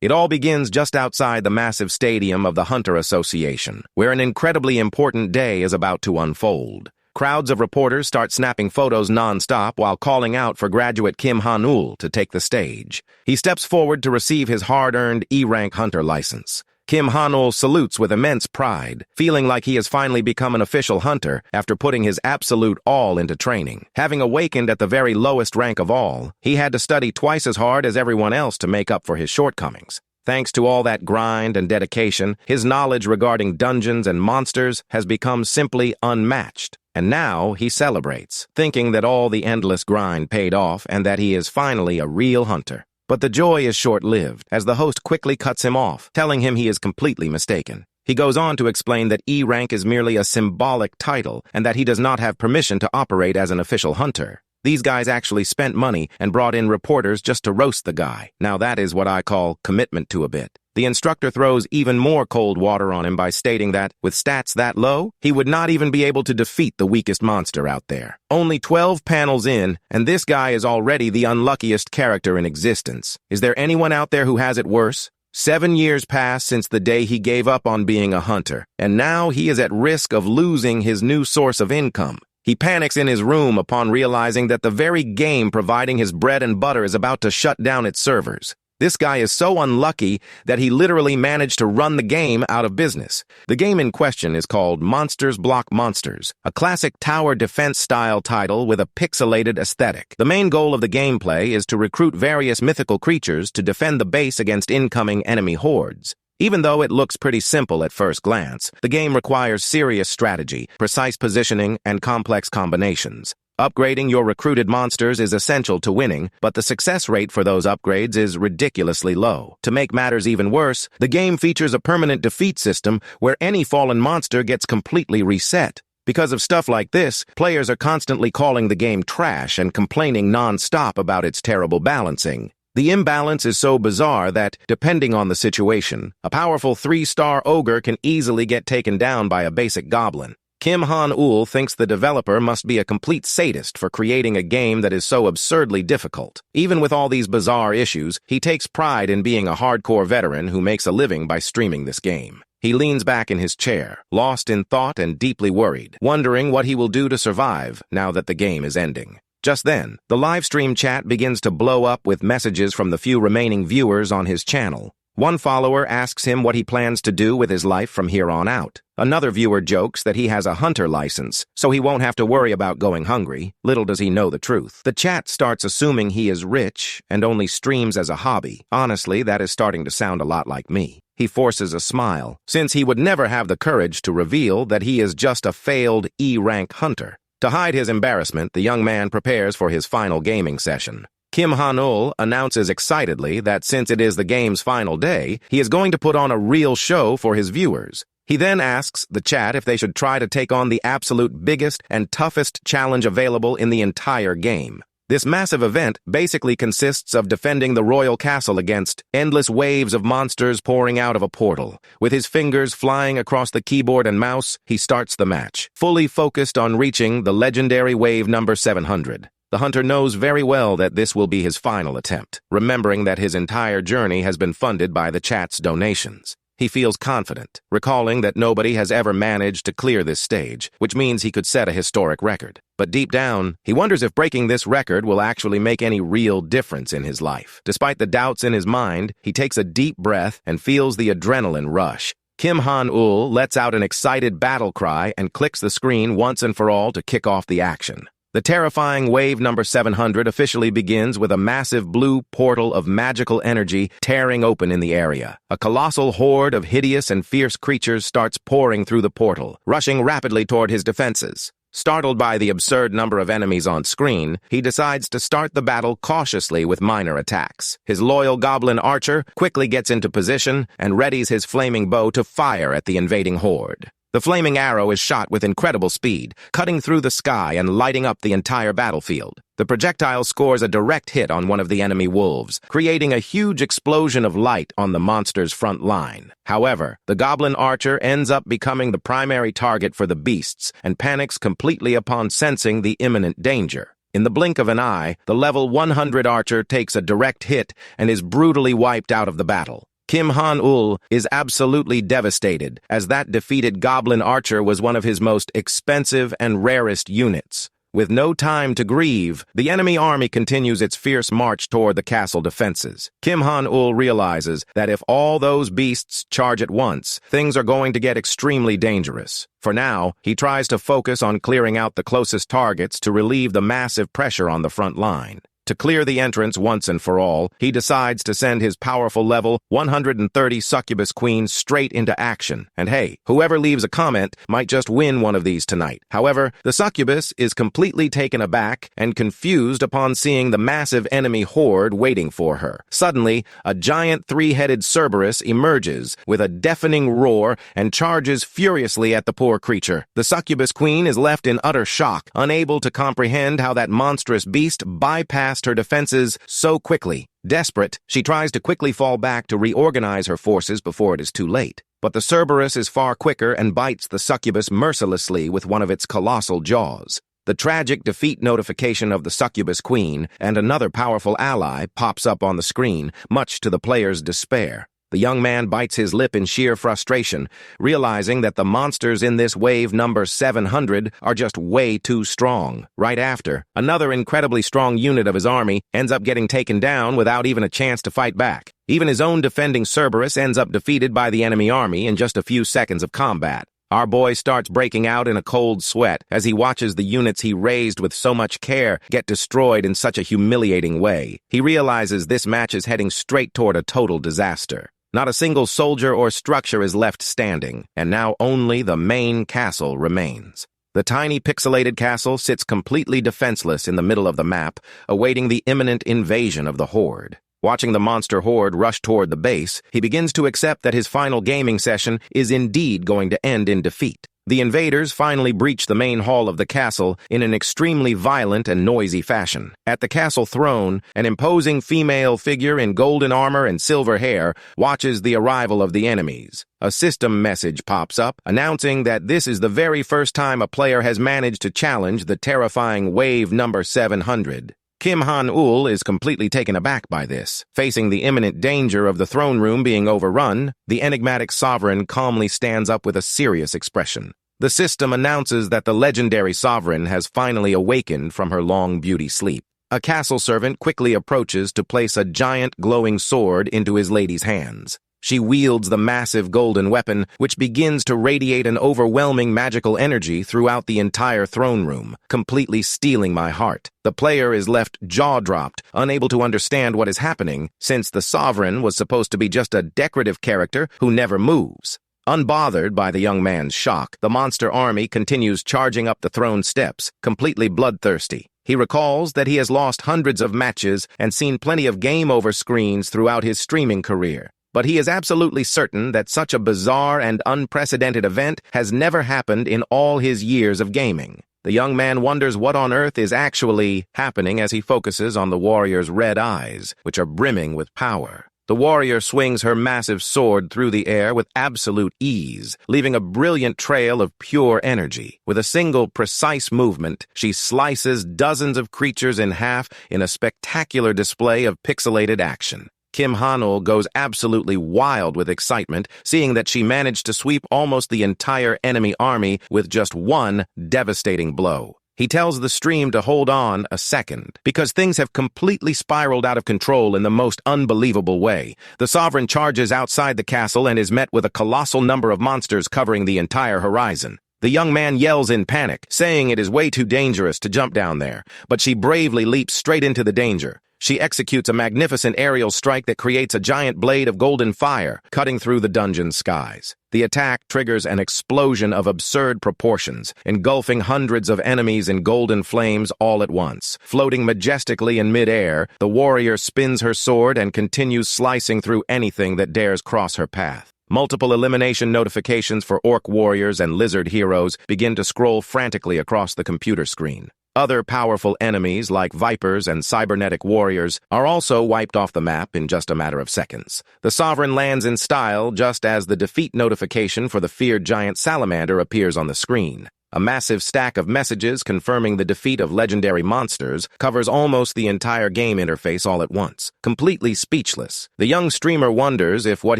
It all begins just outside the massive stadium of the Hunter Association, where an incredibly important day is about to unfold. Crowds of reporters start snapping photos non-stop while calling out for graduate Kim Han-ul to take the stage. He steps forward to receive his hard-earned E-rank hunter license. Kim Han-ul salutes with immense pride, feeling like he has finally become an official hunter after putting his absolute all into training. Having awakened at the very lowest rank of all, he had to study twice as hard as everyone else to make up for his shortcomings. Thanks to all that grind and dedication, his knowledge regarding dungeons and monsters has become simply unmatched. And now he celebrates, thinking that all the endless grind paid off and that he is finally a real hunter. But the joy is short-lived, as the host quickly cuts him off, telling him he is completely mistaken. He goes on to explain that E rank is merely a symbolic title and that he does not have permission to operate as an official hunter. These guys actually spent money and brought in reporters just to roast the guy. Now that is what I call commitment to a bit. The instructor throws even more cold water on him by stating that, with stats that low, he would not even be able to defeat the weakest monster out there. Only 12 panels in, and this guy is already the unluckiest character in existence. Is there anyone out there who has it worse? 7 years pass since the day he gave up on being a hunter, and now he is at risk of losing his new source of income. He panics in his room upon realizing that the very game providing his bread and butter is about to shut down its servers. This guy is so unlucky that he literally managed to run the game out of business. The game in question is called Monsters Block Monsters, a classic tower defense-style title with a pixelated aesthetic. The main goal of the gameplay is to recruit various mythical creatures to defend the base against incoming enemy hordes. Even though it looks pretty simple at first glance, the game requires serious strategy, precise positioning, and complex combinations. Upgrading your recruited monsters is essential to winning, but the success rate for those upgrades is ridiculously low. To make matters even worse, the game features a permanent defeat system where any fallen monster gets completely reset. Because of stuff like this, players are constantly calling the game trash and complaining non-stop about its terrible balancing. The imbalance is so bizarre that, depending on the situation, a powerful 3-star ogre can easily get taken down by a basic goblin. Kim Han-ul thinks the developer must be a complete sadist for creating a game that is so absurdly difficult. Even with all these bizarre issues, he takes pride in being a hardcore veteran who makes a living by streaming this game. He leans back in his chair, lost in thought and deeply worried, wondering what he will do to survive now that the game is ending. Just then, the live stream chat begins to blow up with messages from the few remaining viewers on his channel. One follower asks him what he plans to do with his life from here on out. Another viewer jokes that he has a hunter license, so he won't have to worry about going hungry. Little does he know the truth. The chat starts assuming he is rich and only streams as a hobby. Honestly, that is starting to sound a lot like me. He forces a smile, since he would never have the courage to reveal that he is just a failed E-rank hunter. To hide his embarrassment, the young man prepares for his final gaming session. Kim Han-ul announces excitedly that since it is the game's final day, he is going to put on a real show for his viewers. He then asks the chat if they should try to take on the absolute biggest and toughest challenge available in the entire game. This massive event basically consists of defending the royal castle against endless waves of monsters pouring out of a portal. With his fingers flying across the keyboard and mouse, he starts the match, fully focused on reaching the legendary wave number 700. The hunter knows very well that this will be his final attempt, remembering that his entire journey has been funded by the chat's donations. He feels confident, recalling that nobody has ever managed to clear this stage, which means he could set a historic record. But deep down, he wonders if breaking this record will actually make any real difference in his life. Despite the doubts in his mind, he takes a deep breath and feels the adrenaline rush. Kim Han-ul lets out an excited battle cry and clicks the screen once and for all to kick off the action. The terrifying wave number 700 officially begins with a massive blue portal of magical energy tearing open in the area. A colossal horde of hideous and fierce creatures starts pouring through the portal, rushing rapidly toward his defenses. Startled by the absurd number of enemies on screen, he decides to start the battle cautiously with minor attacks. His loyal goblin archer quickly gets into position and readies his flaming bow to fire at the invading horde. The flaming arrow is shot with incredible speed, cutting through the sky and lighting up the entire battlefield. The projectile scores a direct hit on one of the enemy wolves, creating a huge explosion of light on the monster's front line. However, the goblin archer ends up becoming the primary target for the beasts and panics completely upon sensing the imminent danger. In the blink of an eye, the level 100 archer takes a direct hit and is brutally wiped out of the battle. Kim Han-ul is absolutely devastated, as that defeated goblin archer was one of his most expensive and rarest units. With no time to grieve, the enemy army continues its fierce march toward the castle defenses. Kim Han-ul realizes that if all those beasts charge at once, things are going to get extremely dangerous. For now, he tries to focus on clearing out the closest targets to relieve the massive pressure on the front line. To clear the entrance once and for all, he decides to send his powerful level 130 succubus queens straight into action. And hey, whoever leaves a comment might just win one of these tonight. However, the succubus is completely taken aback and confused upon seeing the massive enemy horde waiting for her. Suddenly, a giant three-headed Cerberus emerges with a deafening roar and charges furiously at the poor creature. The succubus queen is left in utter shock, unable to comprehend how that monstrous beast bypassed her defenses so quickly. Desperate, she tries to quickly fall back to reorganize her forces before it is too late. But the Cerberus is far quicker and bites the succubus mercilessly with one of its colossal jaws. The tragic defeat notification of the succubus queen and another powerful ally pops up on the screen, much to the player's despair. The young man bites his lip in sheer frustration, realizing that the monsters in this wave number 700 are just way too strong. Right after, another incredibly strong unit of his army ends up getting taken down without even a chance to fight back. Even his own defending Cerberus ends up defeated by the enemy army in just a few seconds of combat. Our boy starts breaking out in a cold sweat as he watches the units he raised with so much care get destroyed in such a humiliating way. He realizes this match is heading straight toward a total disaster. Not a single soldier or structure is left standing, and now only the main castle remains. The tiny pixelated castle sits completely defenseless in the middle of the map, awaiting the imminent invasion of the horde. Watching the monster horde rush toward the base, he begins to accept that his final gaming session is indeed going to end in defeat. The invaders finally breach the main hall of the castle in an extremely violent and noisy fashion. At the castle throne, an imposing female figure in golden armor and silver hair watches the arrival of the enemies. A system message pops up, announcing that this is the very first time a player has managed to challenge the terrifying wave number 700. Kim Han-ul is completely taken aback by this. Facing the imminent danger of the throne room being overrun, the enigmatic sovereign calmly stands up with a serious expression. The system announces that the legendary sovereign has finally awakened from her long beauty sleep. A castle servant quickly approaches to place a giant glowing sword into his lady's hands. She wields the massive golden weapon, which begins to radiate an overwhelming magical energy throughout the entire throne room, completely stealing my heart. The player is left jaw-dropped, unable to understand what is happening, since the sovereign was supposed to be just a decorative character who never moves. Unbothered by the young man's shock, the monster army continues charging up the throne steps, completely bloodthirsty. He recalls that he has lost hundreds of matches and seen plenty of game-over screens throughout his streaming career. But he is absolutely certain that such a bizarre and unprecedented event has never happened in all his years of gaming. The young man wonders what on earth is actually happening as he focuses on the warrior's red eyes, which are brimming with power. The warrior swings her massive sword through the air with absolute ease, leaving a brilliant trail of pure energy. With a single precise movement, she slices dozens of creatures in half in a spectacular display of pixelated action. Kim Han-ul goes absolutely wild with excitement, seeing that she managed to sweep almost the entire enemy army with just one devastating blow. He tells the stream to hold on a second, because things have completely spiraled out of control in the most unbelievable way. The sovereign charges outside the castle and is met with a colossal number of monsters covering the entire horizon. The young man yells in panic, saying it is way too dangerous to jump down there, but she bravely leaps straight into the danger. She executes a magnificent aerial strike that creates a giant blade of golden fire, cutting through the dungeon skies. The attack triggers an explosion of absurd proportions, engulfing hundreds of enemies in golden flames all at once. Floating majestically in mid-air, the warrior spins her sword and continues slicing through anything that dares cross her path. Multiple elimination notifications for orc warriors and lizard heroes begin to scroll frantically across the computer screen. Other powerful enemies, like vipers and cybernetic warriors, are also wiped off the map in just a matter of seconds. The sovereign lands in style just as the defeat notification for the feared giant salamander appears on the screen. A massive stack of messages confirming the defeat of legendary monsters covers almost the entire game interface all at once. Completely speechless, the young streamer wonders if what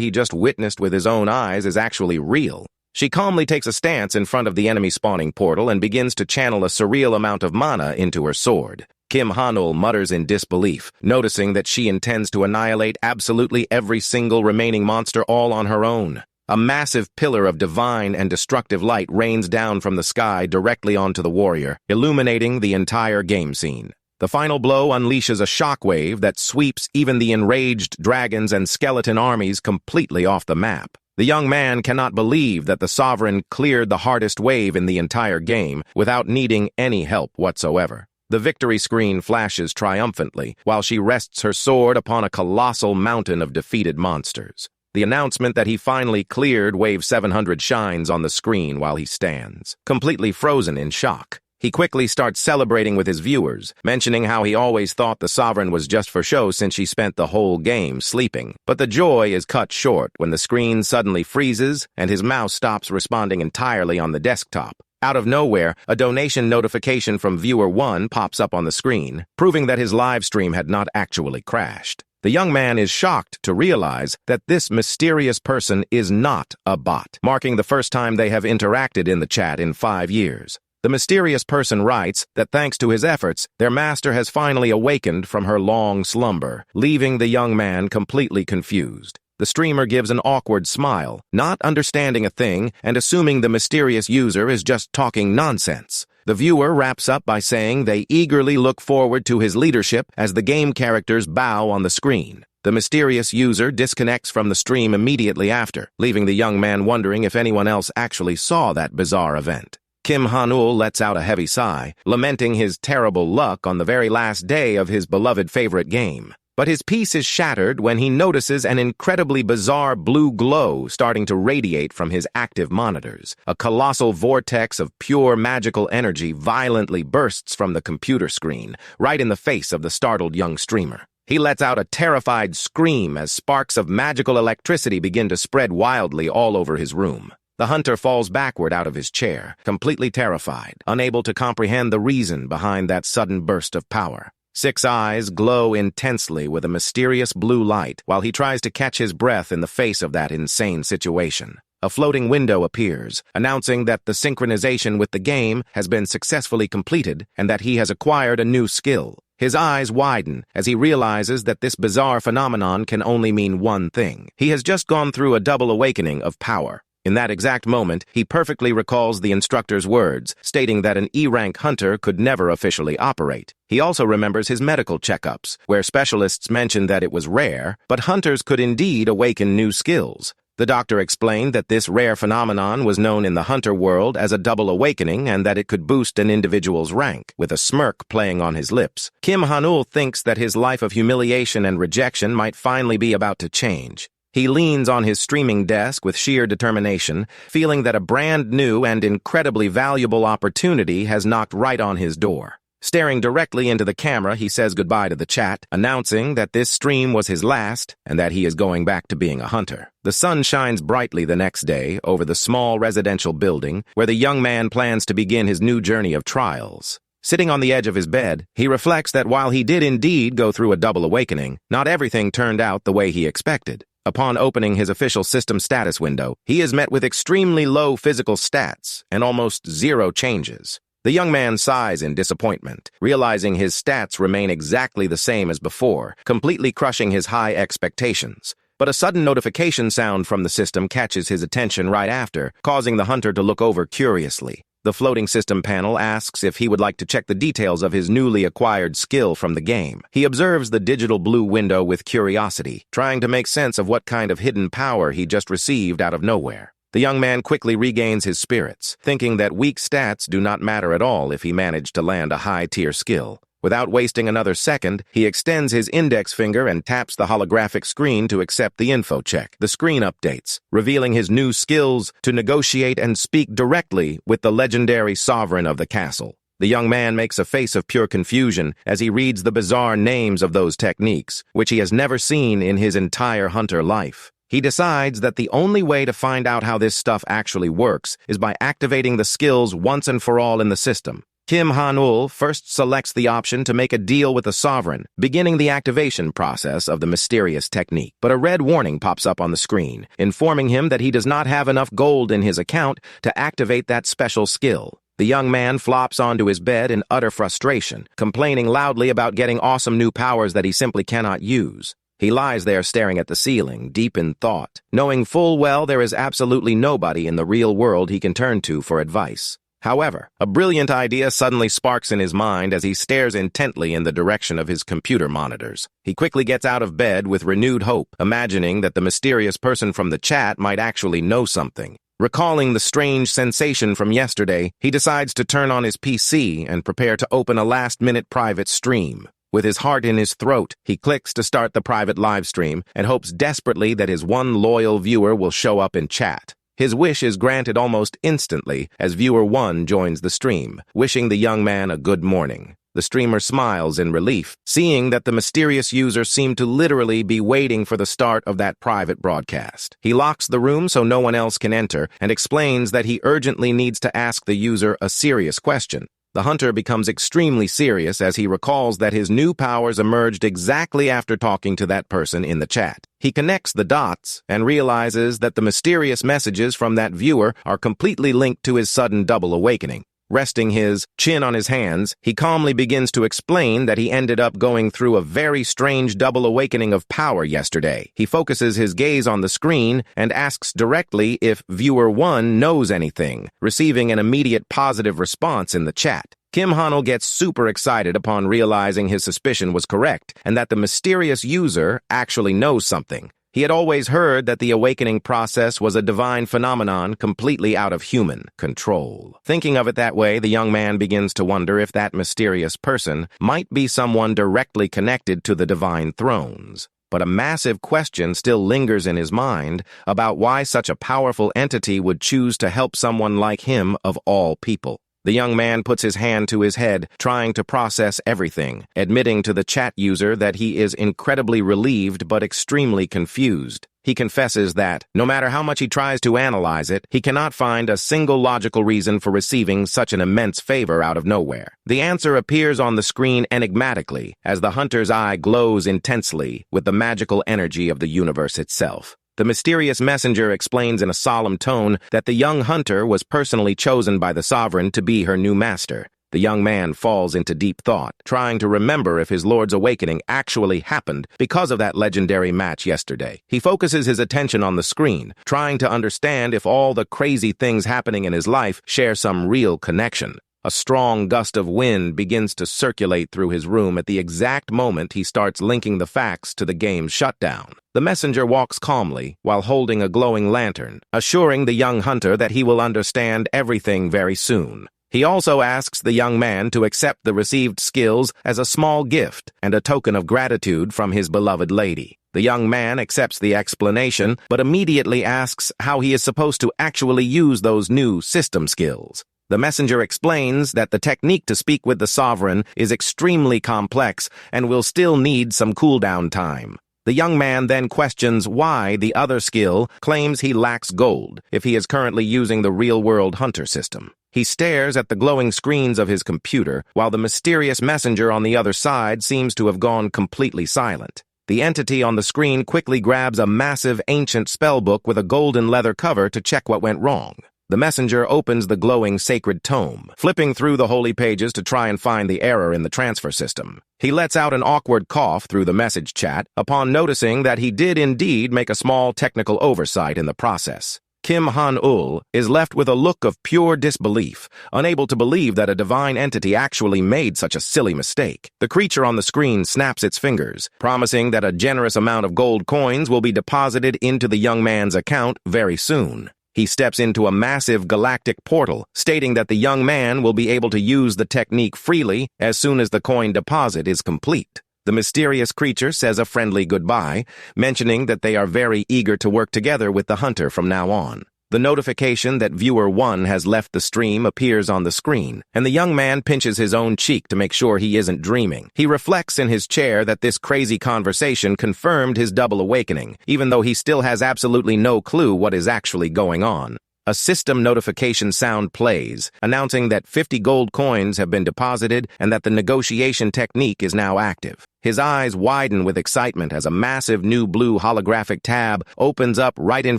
he just witnessed with his own eyes is actually real. She calmly takes a stance in front of the enemy spawning portal and begins to channel a surreal amount of mana into her sword. Kim Hanul mutters in disbelief, noticing that she intends to annihilate absolutely every single remaining monster all on her own. A massive pillar of divine and destructive light rains down from the sky directly onto the warrior, illuminating the entire game scene. The final blow unleashes a shockwave that sweeps even the enraged dragons and skeleton armies completely off the map. The young man cannot believe that the Sovereign cleared the hardest wave in the entire game without needing any help whatsoever. The victory screen flashes triumphantly while she rests her sword upon a colossal mountain of defeated monsters. The announcement that he finally cleared Wave 700 shines on the screen while he stands, completely frozen in shock. He quickly starts celebrating with his viewers, mentioning how he always thought the Sovereign was just for show since she spent the whole game sleeping. But the joy is cut short when the screen suddenly freezes and his mouse stops responding entirely on the desktop. Out of nowhere, a donation notification from Viewer 1 pops up on the screen, proving that his live stream had not actually crashed. The young man is shocked to realize that this mysterious person is not a bot, marking the first time they have interacted in the chat in 5 years. The mysterious person writes that thanks to his efforts, their master has finally awakened from her long slumber, leaving the young man completely confused. The streamer gives an awkward smile, not understanding a thing and assuming the mysterious user is just talking nonsense. The viewer wraps up by saying they eagerly look forward to his leadership as the game characters bow on the screen. The mysterious user disconnects from the stream immediately after, leaving the young man wondering if anyone else actually saw that bizarre event. Kim Hanul lets out a heavy sigh, lamenting his terrible luck on the very last day of his beloved favorite game. But his peace is shattered when he notices an incredibly bizarre blue glow starting to radiate from his active monitors. A colossal vortex of pure magical energy violently bursts from the computer screen, right in the face of the startled young streamer. He lets out a terrified scream as sparks of magical electricity begin to spread wildly all over his room. The hunter falls backward out of his chair, completely terrified, unable to comprehend the reason behind that sudden burst of power. 6 eyes glow intensely with a mysterious blue light while he tries to catch his breath in the face of that insane situation. A floating window appears, announcing that the synchronization with the game has been successfully completed and that he has acquired a new skill. His eyes widen as he realizes that this bizarre phenomenon can only mean one thing. He has just gone through a double awakening of power. In that exact moment, he perfectly recalls the instructor's words, stating that an E-rank hunter could never officially operate. He also remembers his medical checkups, where specialists mentioned that it was rare, but hunters could indeed awaken new skills. The doctor explained that this rare phenomenon was known in the hunter world as a double awakening and that it could boost an individual's rank, with a smirk playing on his lips. Kim Hanul thinks that his life of humiliation and rejection might finally be about to change. He leans on his streaming desk with sheer determination, feeling that a brand new and incredibly valuable opportunity has knocked right on his door. Staring directly into the camera, he says goodbye to the chat, announcing that this stream was his last and that he is going back to being a hunter. The sun shines brightly the next day over the small residential building where the young man plans to begin his new journey of trials. Sitting on the edge of his bed, he reflects that while he did indeed go through a double awakening, not everything turned out the way he expected. Upon opening his official system status window, he is met with extremely low physical stats and almost zero changes. The young man sighs in disappointment, realizing his stats remain exactly the same as before, completely crushing his high expectations. But a sudden notification sound from the system catches his attention right after, causing the hunter to look over curiously. The floating system panel asks if he would like to check the details of his newly acquired skill from the game. He observes the digital blue window with curiosity, trying to make sense of what kind of hidden power he just received out of nowhere. The young man quickly regains his spirits, thinking that weak stats do not matter at all if he managed to land a high-tier skill. Without wasting another second, he extends his index finger and taps the holographic screen to accept the info check. The screen updates, revealing his new skills to negotiate and speak directly with the legendary sovereign of the castle. The young man makes a face of pure confusion as he reads the bizarre names of those techniques, which he has never seen in his entire hunter life. He decides that the only way to find out how this stuff actually works is by activating the skills once and for all in the system. Kim Han-ul first selects the option to make a deal with the sovereign, beginning the activation process of the mysterious technique. But a red warning pops up on the screen, informing him that he does not have enough gold in his account to activate that special skill. The young man flops onto his bed in utter frustration, complaining loudly about getting awesome new powers that he simply cannot use. He lies there staring at the ceiling, deep in thought, knowing full well there is absolutely nobody in the real world he can turn to for advice. However, a brilliant idea suddenly sparks in his mind as he stares intently in the direction of his computer monitors. He quickly gets out of bed with renewed hope, imagining that the mysterious person from the chat might actually know something. Recalling the strange sensation from yesterday, he decides to turn on his PC and prepare to open a last-minute private stream. With his heart in his throat, he clicks to start the private live stream and hopes desperately that his one loyal viewer will show up in chat. His wish is granted almost instantly as viewer 1 joins the stream, wishing the young man a good morning. The streamer smiles in relief, seeing that the mysterious user seemed to literally be waiting for the start of that private broadcast. He locks the room so no one else can enter and explains that he urgently needs to ask the user a serious question. The hunter becomes extremely serious as he recalls that his new powers emerged exactly after talking to that person in the chat. He connects the dots and realizes that the mysterious messages from that viewer are completely linked to his sudden double awakening. Resting his chin on his hands, he calmly begins to explain that he ended up going through a very strange double awakening of power yesterday. He focuses his gaze on the screen and asks directly if viewer 1 knows anything, receiving an immediate positive response in the chat. Kim Han-ul gets super excited upon realizing his suspicion was correct and that the mysterious user actually knows something. He had always heard that the awakening process was a divine phenomenon completely out of human control. Thinking of it that way, the young man begins to wonder if that mysterious person might be someone directly connected to the divine thrones. But a massive question still lingers in his mind about why such a powerful entity would choose to help someone like him of all people. The young man puts his hand to his head, trying to process everything, admitting to the chat user that he is incredibly relieved but extremely confused. He confesses that, no matter how much he tries to analyze it, he cannot find a single logical reason for receiving such an immense favor out of nowhere. The answer appears on the screen enigmatically, as the hunter's eye glows intensely with the magical energy of the universe itself. The mysterious messenger explains in a solemn tone that the young hunter was personally chosen by the sovereign to be her new master. The young man falls into deep thought, trying to remember if his lord's awakening actually happened because of that legendary match yesterday. He focuses his attention on the screen, trying to understand if all the crazy things happening in his life share some real connection. A strong gust of wind begins to circulate through his room at the exact moment he starts linking the facts to the game's shutdown. The messenger walks calmly while holding a glowing lantern, assuring the young hunter that he will understand everything very soon. He also asks the young man to accept the received skills as a small gift and a token of gratitude from his beloved lady. The young man accepts the explanation, but immediately asks how he is supposed to actually use those new system skills. The messenger explains that the technique to speak with the sovereign is extremely complex and will still need some cooldown time. The young man then questions why the other skill claims he lacks gold if he is currently using the real-world hunter system. He stares at the glowing screens of his computer while the mysterious messenger on the other side seems to have gone completely silent. The entity on the screen quickly grabs a massive ancient spellbook with a golden leather cover to check what went wrong. The messenger opens the glowing sacred tome, flipping through the holy pages to try and find the error in the transfer system. He lets out an awkward cough through the message chat upon noticing that he did indeed make a small technical oversight in the process. Kim Han-ul is left with a look of pure disbelief, unable to believe that a divine entity actually made such a silly mistake. The creature on the screen snaps its fingers, promising that a generous amount of gold coins will be deposited into the young man's account very soon. He steps into a massive galactic portal, stating that the young man will be able to use the technique freely as soon as the coin deposit is complete. The mysterious creature says a friendly goodbye, mentioning that they are very eager to work together with the hunter from now on. The notification that viewer 1 has left the stream appears on the screen, and the young man pinches his own cheek to make sure he isn't dreaming. He reflects in his chair that this crazy conversation confirmed his double awakening, even though he still has absolutely no clue what is actually going on. A system notification sound plays, announcing that 50 gold coins have been deposited and that the negotiation technique is now active. His eyes widen with excitement as a massive new blue holographic tab opens up right in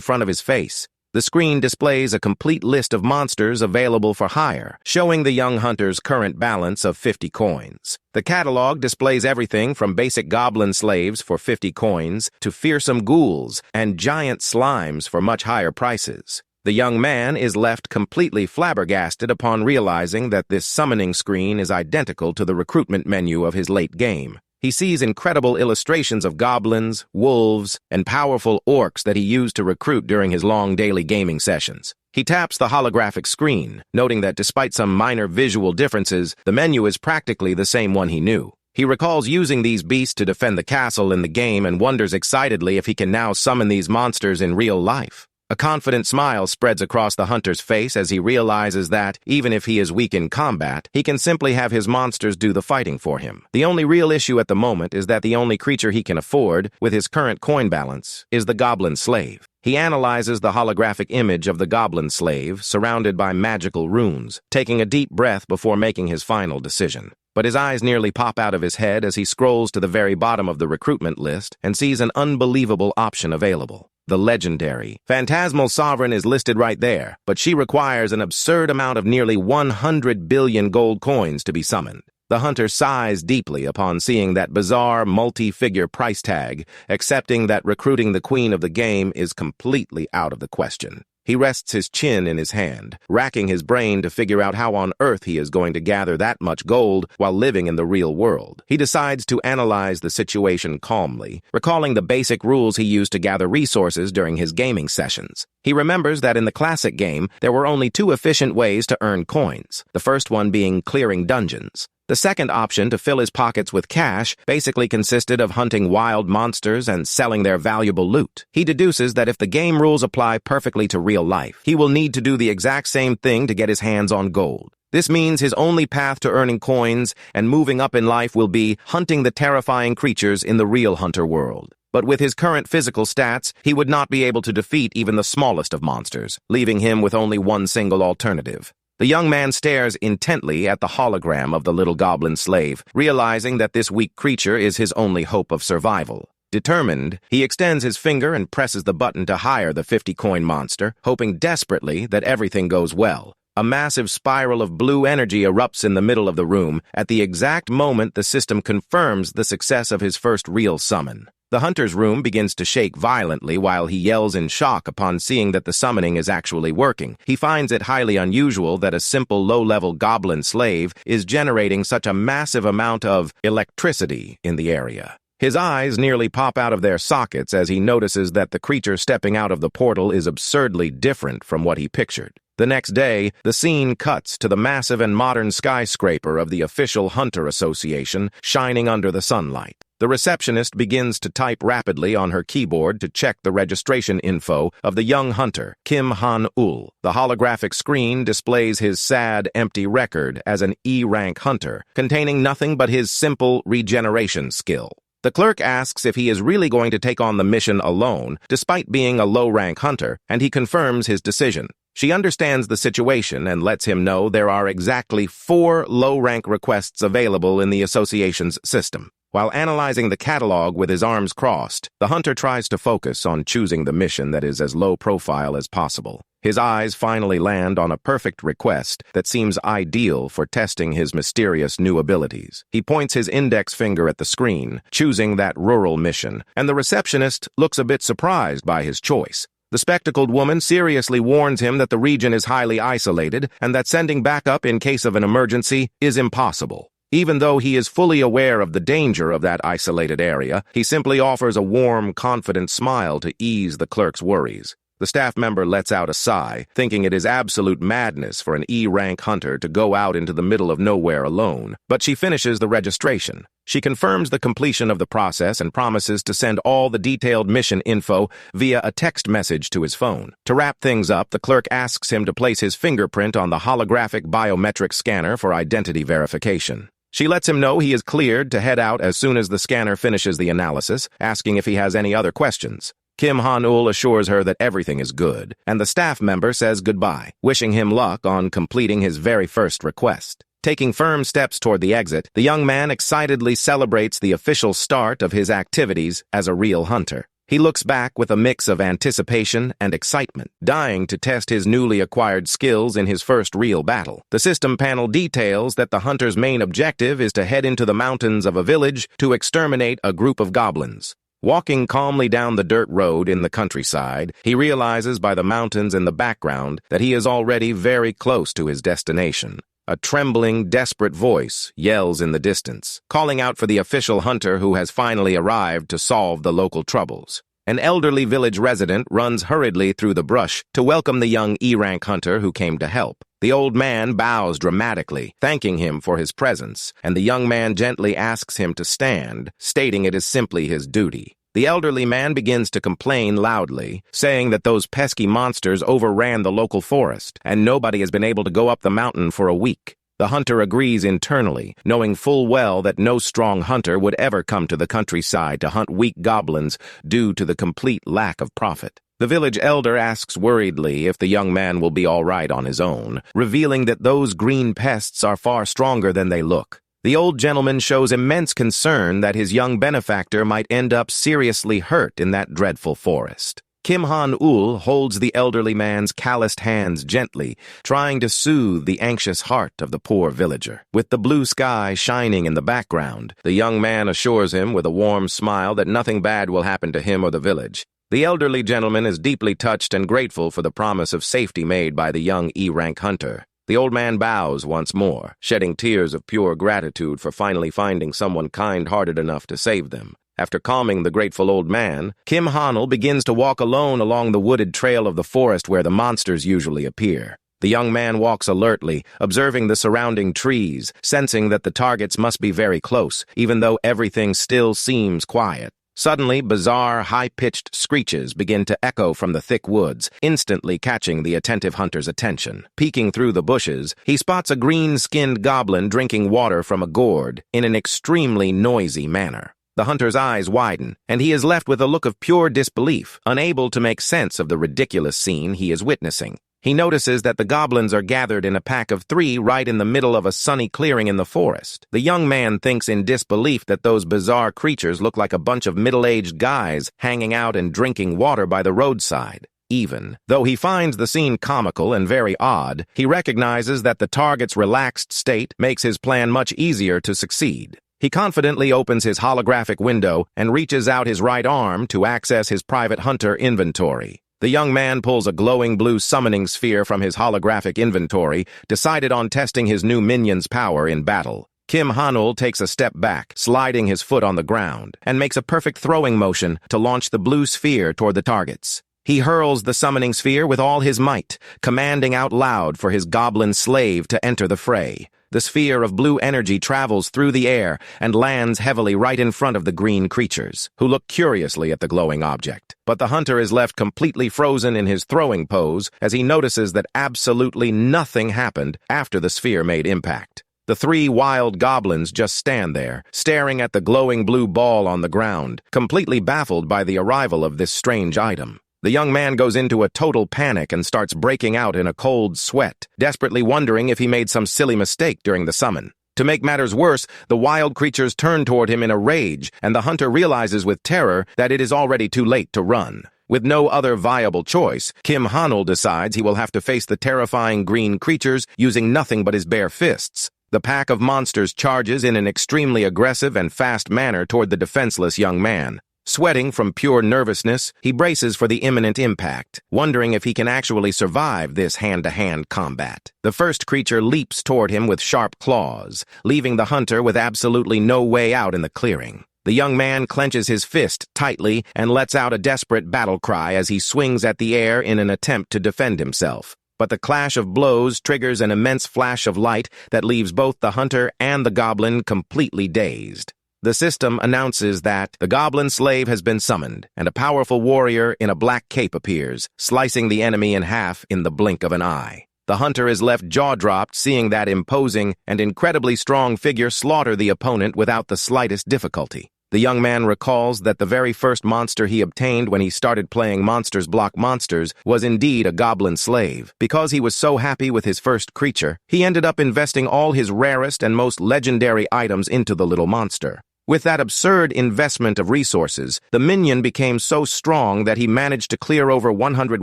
front of his face. The screen displays a complete list of monsters available for hire, showing the young hunter's current balance of 50 coins. The catalog displays everything from basic goblin slaves for 50 coins to fearsome ghouls and giant slimes for much higher prices. The young man is left completely flabbergasted upon realizing that this summoning screen is identical to the recruitment menu of his late game. He sees incredible illustrations of goblins, wolves, and powerful orcs that he used to recruit during his long daily gaming sessions. He taps the holographic screen, noting that despite some minor visual differences, the menu is practically the same one he knew. He recalls using these beasts to defend the castle in the game and wonders excitedly if he can now summon these monsters in real life. A confident smile spreads across the hunter's face as he realizes that, even if he is weak in combat, he can simply have his monsters do the fighting for him. The only real issue at the moment is that the only creature he can afford, with his current coin balance, is the goblin slave. He analyzes the holographic image of the goblin slave, surrounded by magical runes, taking a deep breath before making his final decision. But his eyes nearly pop out of his head as he scrolls to the very bottom of the recruitment list and sees an unbelievable option available. The legendary Phantasmal Sovereign is listed right there, but she requires an absurd amount of nearly 100 billion gold coins to be summoned. The hunter sighs deeply upon seeing that bizarre multi-figure price tag, accepting that recruiting the queen of the game is completely out of the question. He rests his chin in his hand, racking his brain to figure out how on earth he is going to gather that much gold while living in the real world. He decides to analyze the situation calmly, recalling the basic rules he used to gather resources during his gaming sessions. He remembers that in the classic game, there were only 2 efficient ways to earn coins, the first one being clearing dungeons. The second option, to fill his pockets with cash, basically consisted of hunting wild monsters and selling their valuable loot. He deduces that if the game rules apply perfectly to real life, he will need to do the exact same thing to get his hands on gold. This means his only path to earning coins and moving up in life will be hunting the terrifying creatures in the real hunter world. But with his current physical stats, he would not be able to defeat even the smallest of monsters, leaving him with only one single alternative. The young man stares intently at the hologram of the little goblin slave, realizing that this weak creature is his only hope of survival. Determined, he extends his finger and presses the button to hire the 50-coin monster, hoping desperately that everything goes well. A massive spiral of blue energy erupts in the middle of the room at the exact moment the system confirms the success of his first real summon. The hunter's room begins to shake violently while he yells in shock upon seeing that the summoning is actually working. He finds it highly unusual that a simple low-level goblin slave is generating such a massive amount of electricity in the area. His eyes nearly pop out of their sockets as he notices that the creature stepping out of the portal is absurdly different from what he pictured. The next day, the scene cuts to the massive and modern skyscraper of the official Hunter Association shining under the sunlight. The receptionist begins to type rapidly on her keyboard to check the registration info of the young hunter, Kim Han-ul. The holographic screen displays his sad, empty record as an E-rank hunter, containing nothing but his simple regeneration skill. The clerk asks if he is really going to take on the mission alone, despite being a low-rank hunter, and he confirms his decision. She understands the situation and lets him know there are exactly 4 low-rank requests available in the association's system. While analyzing the catalog with his arms crossed, the hunter tries to focus on choosing the mission that is as low profile as possible. His eyes finally land on a perfect request that seems ideal for testing his mysterious new abilities. He points his index finger at the screen, choosing that rural mission, and the receptionist looks a bit surprised by his choice. The spectacled woman seriously warns him that the region is highly isolated and that sending backup in case of an emergency is impossible. Even though he is fully aware of the danger of that isolated area, he simply offers a warm, confident smile to ease the clerk's worries. The staff member lets out a sigh, thinking it is absolute madness for an E-rank hunter to go out into the middle of nowhere alone, but she finishes the registration. She confirms the completion of the process and promises to send all the detailed mission info via a text message to his phone. To wrap things up, the clerk asks him to place his fingerprint on the holographic biometric scanner for identity verification. She lets him know he is cleared to head out as soon as the scanner finishes the analysis, asking if he has any other questions. Kim Han-ul assures her that everything is good, and the staff member says goodbye, wishing him luck on completing his very first request. Taking firm steps toward the exit, the young man excitedly celebrates the official start of his activities as a real hunter. He looks back with a mix of anticipation and excitement, dying to test his newly acquired skills in his first real battle. The system panel details that the hunter's main objective is to head into the mountains of a village to exterminate a group of goblins. Walking calmly down the dirt road in the countryside, he realizes by the mountains in the background that he is already very close to his destination. A trembling, desperate voice yells in the distance, calling out for the official hunter who has finally arrived to solve the local troubles. An elderly village resident runs hurriedly through the brush to welcome the young E-rank hunter who came to help. The old man bows dramatically, thanking him for his presence, and the young man gently asks him to stand, stating it is simply his duty. The elderly man begins to complain loudly, saying that those pesky monsters overran the local forest, and nobody has been able to go up the mountain for a week. The hunter agrees internally, knowing full well that no strong hunter would ever come to the countryside to hunt weak goblins due to the complete lack of profit. The village elder asks worriedly if the young man will be all right on his own, revealing that those green pests are far stronger than they look. The old gentleman shows immense concern that his young benefactor might end up seriously hurt in that dreadful forest. Kim Han-ul holds the elderly man's calloused hands gently, trying to soothe the anxious heart of the poor villager. With the blue sky shining in the background, the young man assures him with a warm smile that nothing bad will happen to him or the village. The elderly gentleman is deeply touched and grateful for the promise of safety made by the young E-rank hunter. The old man bows once more, shedding tears of pure gratitude for finally finding someone kind-hearted enough to save them. After calming the grateful old man, Kim Han-ul begins to walk alone along the wooded trail of the forest where the monsters usually appear. The young man walks alertly, observing the surrounding trees, sensing that the targets must be very close, even though everything still seems quiet. Suddenly, bizarre, high-pitched screeches begin to echo from the thick woods, instantly catching the attentive hunter's attention. Peeking through the bushes, he spots a green-skinned goblin drinking water from a gourd in an extremely noisy manner. The hunter's eyes widen, and he is left with a look of pure disbelief, unable to make sense of the ridiculous scene he is witnessing. He notices that the goblins are gathered in a pack of 3 right in the middle of a sunny clearing in the forest. The young man thinks in disbelief that those bizarre creatures look like a bunch of middle-aged guys hanging out and drinking water by the roadside. Even though he finds the scene comical and very odd, he recognizes that the target's relaxed state makes his plan much easier to succeed. He confidently opens his holographic window and reaches out his right arm to access his private hunter inventory. The young man pulls a glowing blue summoning sphere from his holographic inventory, decided on testing his new minion's power in battle. Kim Han-ul takes a step back, sliding his foot on the ground, and makes a perfect throwing motion to launch the blue sphere toward the targets. He hurls the summoning sphere with all his might, commanding out loud for his goblin slave to enter the fray. The sphere of blue energy travels through the air and lands heavily right in front of the green creatures, who look curiously at the glowing object. But the hunter is left completely frozen in his throwing pose as he notices that absolutely nothing happened after the sphere made impact. The 3 wild goblins just stand there, staring at the glowing blue ball on the ground, completely baffled by the arrival of this strange item. The young man goes into a total panic and starts breaking out in a cold sweat, desperately wondering if he made some silly mistake during the summon. To make matters worse, the wild creatures turn toward him in a rage, and the hunter realizes with terror that it is already too late to run. With no other viable choice, Kim Han-ul decides he will have to face the terrifying green creatures using nothing but his bare fists. The pack of monsters charges in an extremely aggressive and fast manner toward the defenseless young man. Sweating from pure nervousness, he braces for the imminent impact, wondering if he can actually survive this hand-to-hand combat. The first creature leaps toward him with sharp claws, leaving the hunter with absolutely no way out in the clearing. The young man clenches his fist tightly and lets out a desperate battle cry as he swings at the air in an attempt to defend himself. But the clash of blows triggers an immense flash of light that leaves both the hunter and the goblin completely dazed. The system announces that the goblin slave has been summoned, and a powerful warrior in a black cape appears, slicing the enemy in half in the blink of an eye. The hunter is left jaw-dropped, seeing that imposing and incredibly strong figure slaughter the opponent without the slightest difficulty. The young man recalls that the very first monster he obtained when he started playing Monsters Block Monsters was indeed a goblin slave. Because he was so happy with his first creature, he ended up investing all his rarest and most legendary items into the little monster. With that absurd investment of resources, the minion became so strong that he managed to clear over 100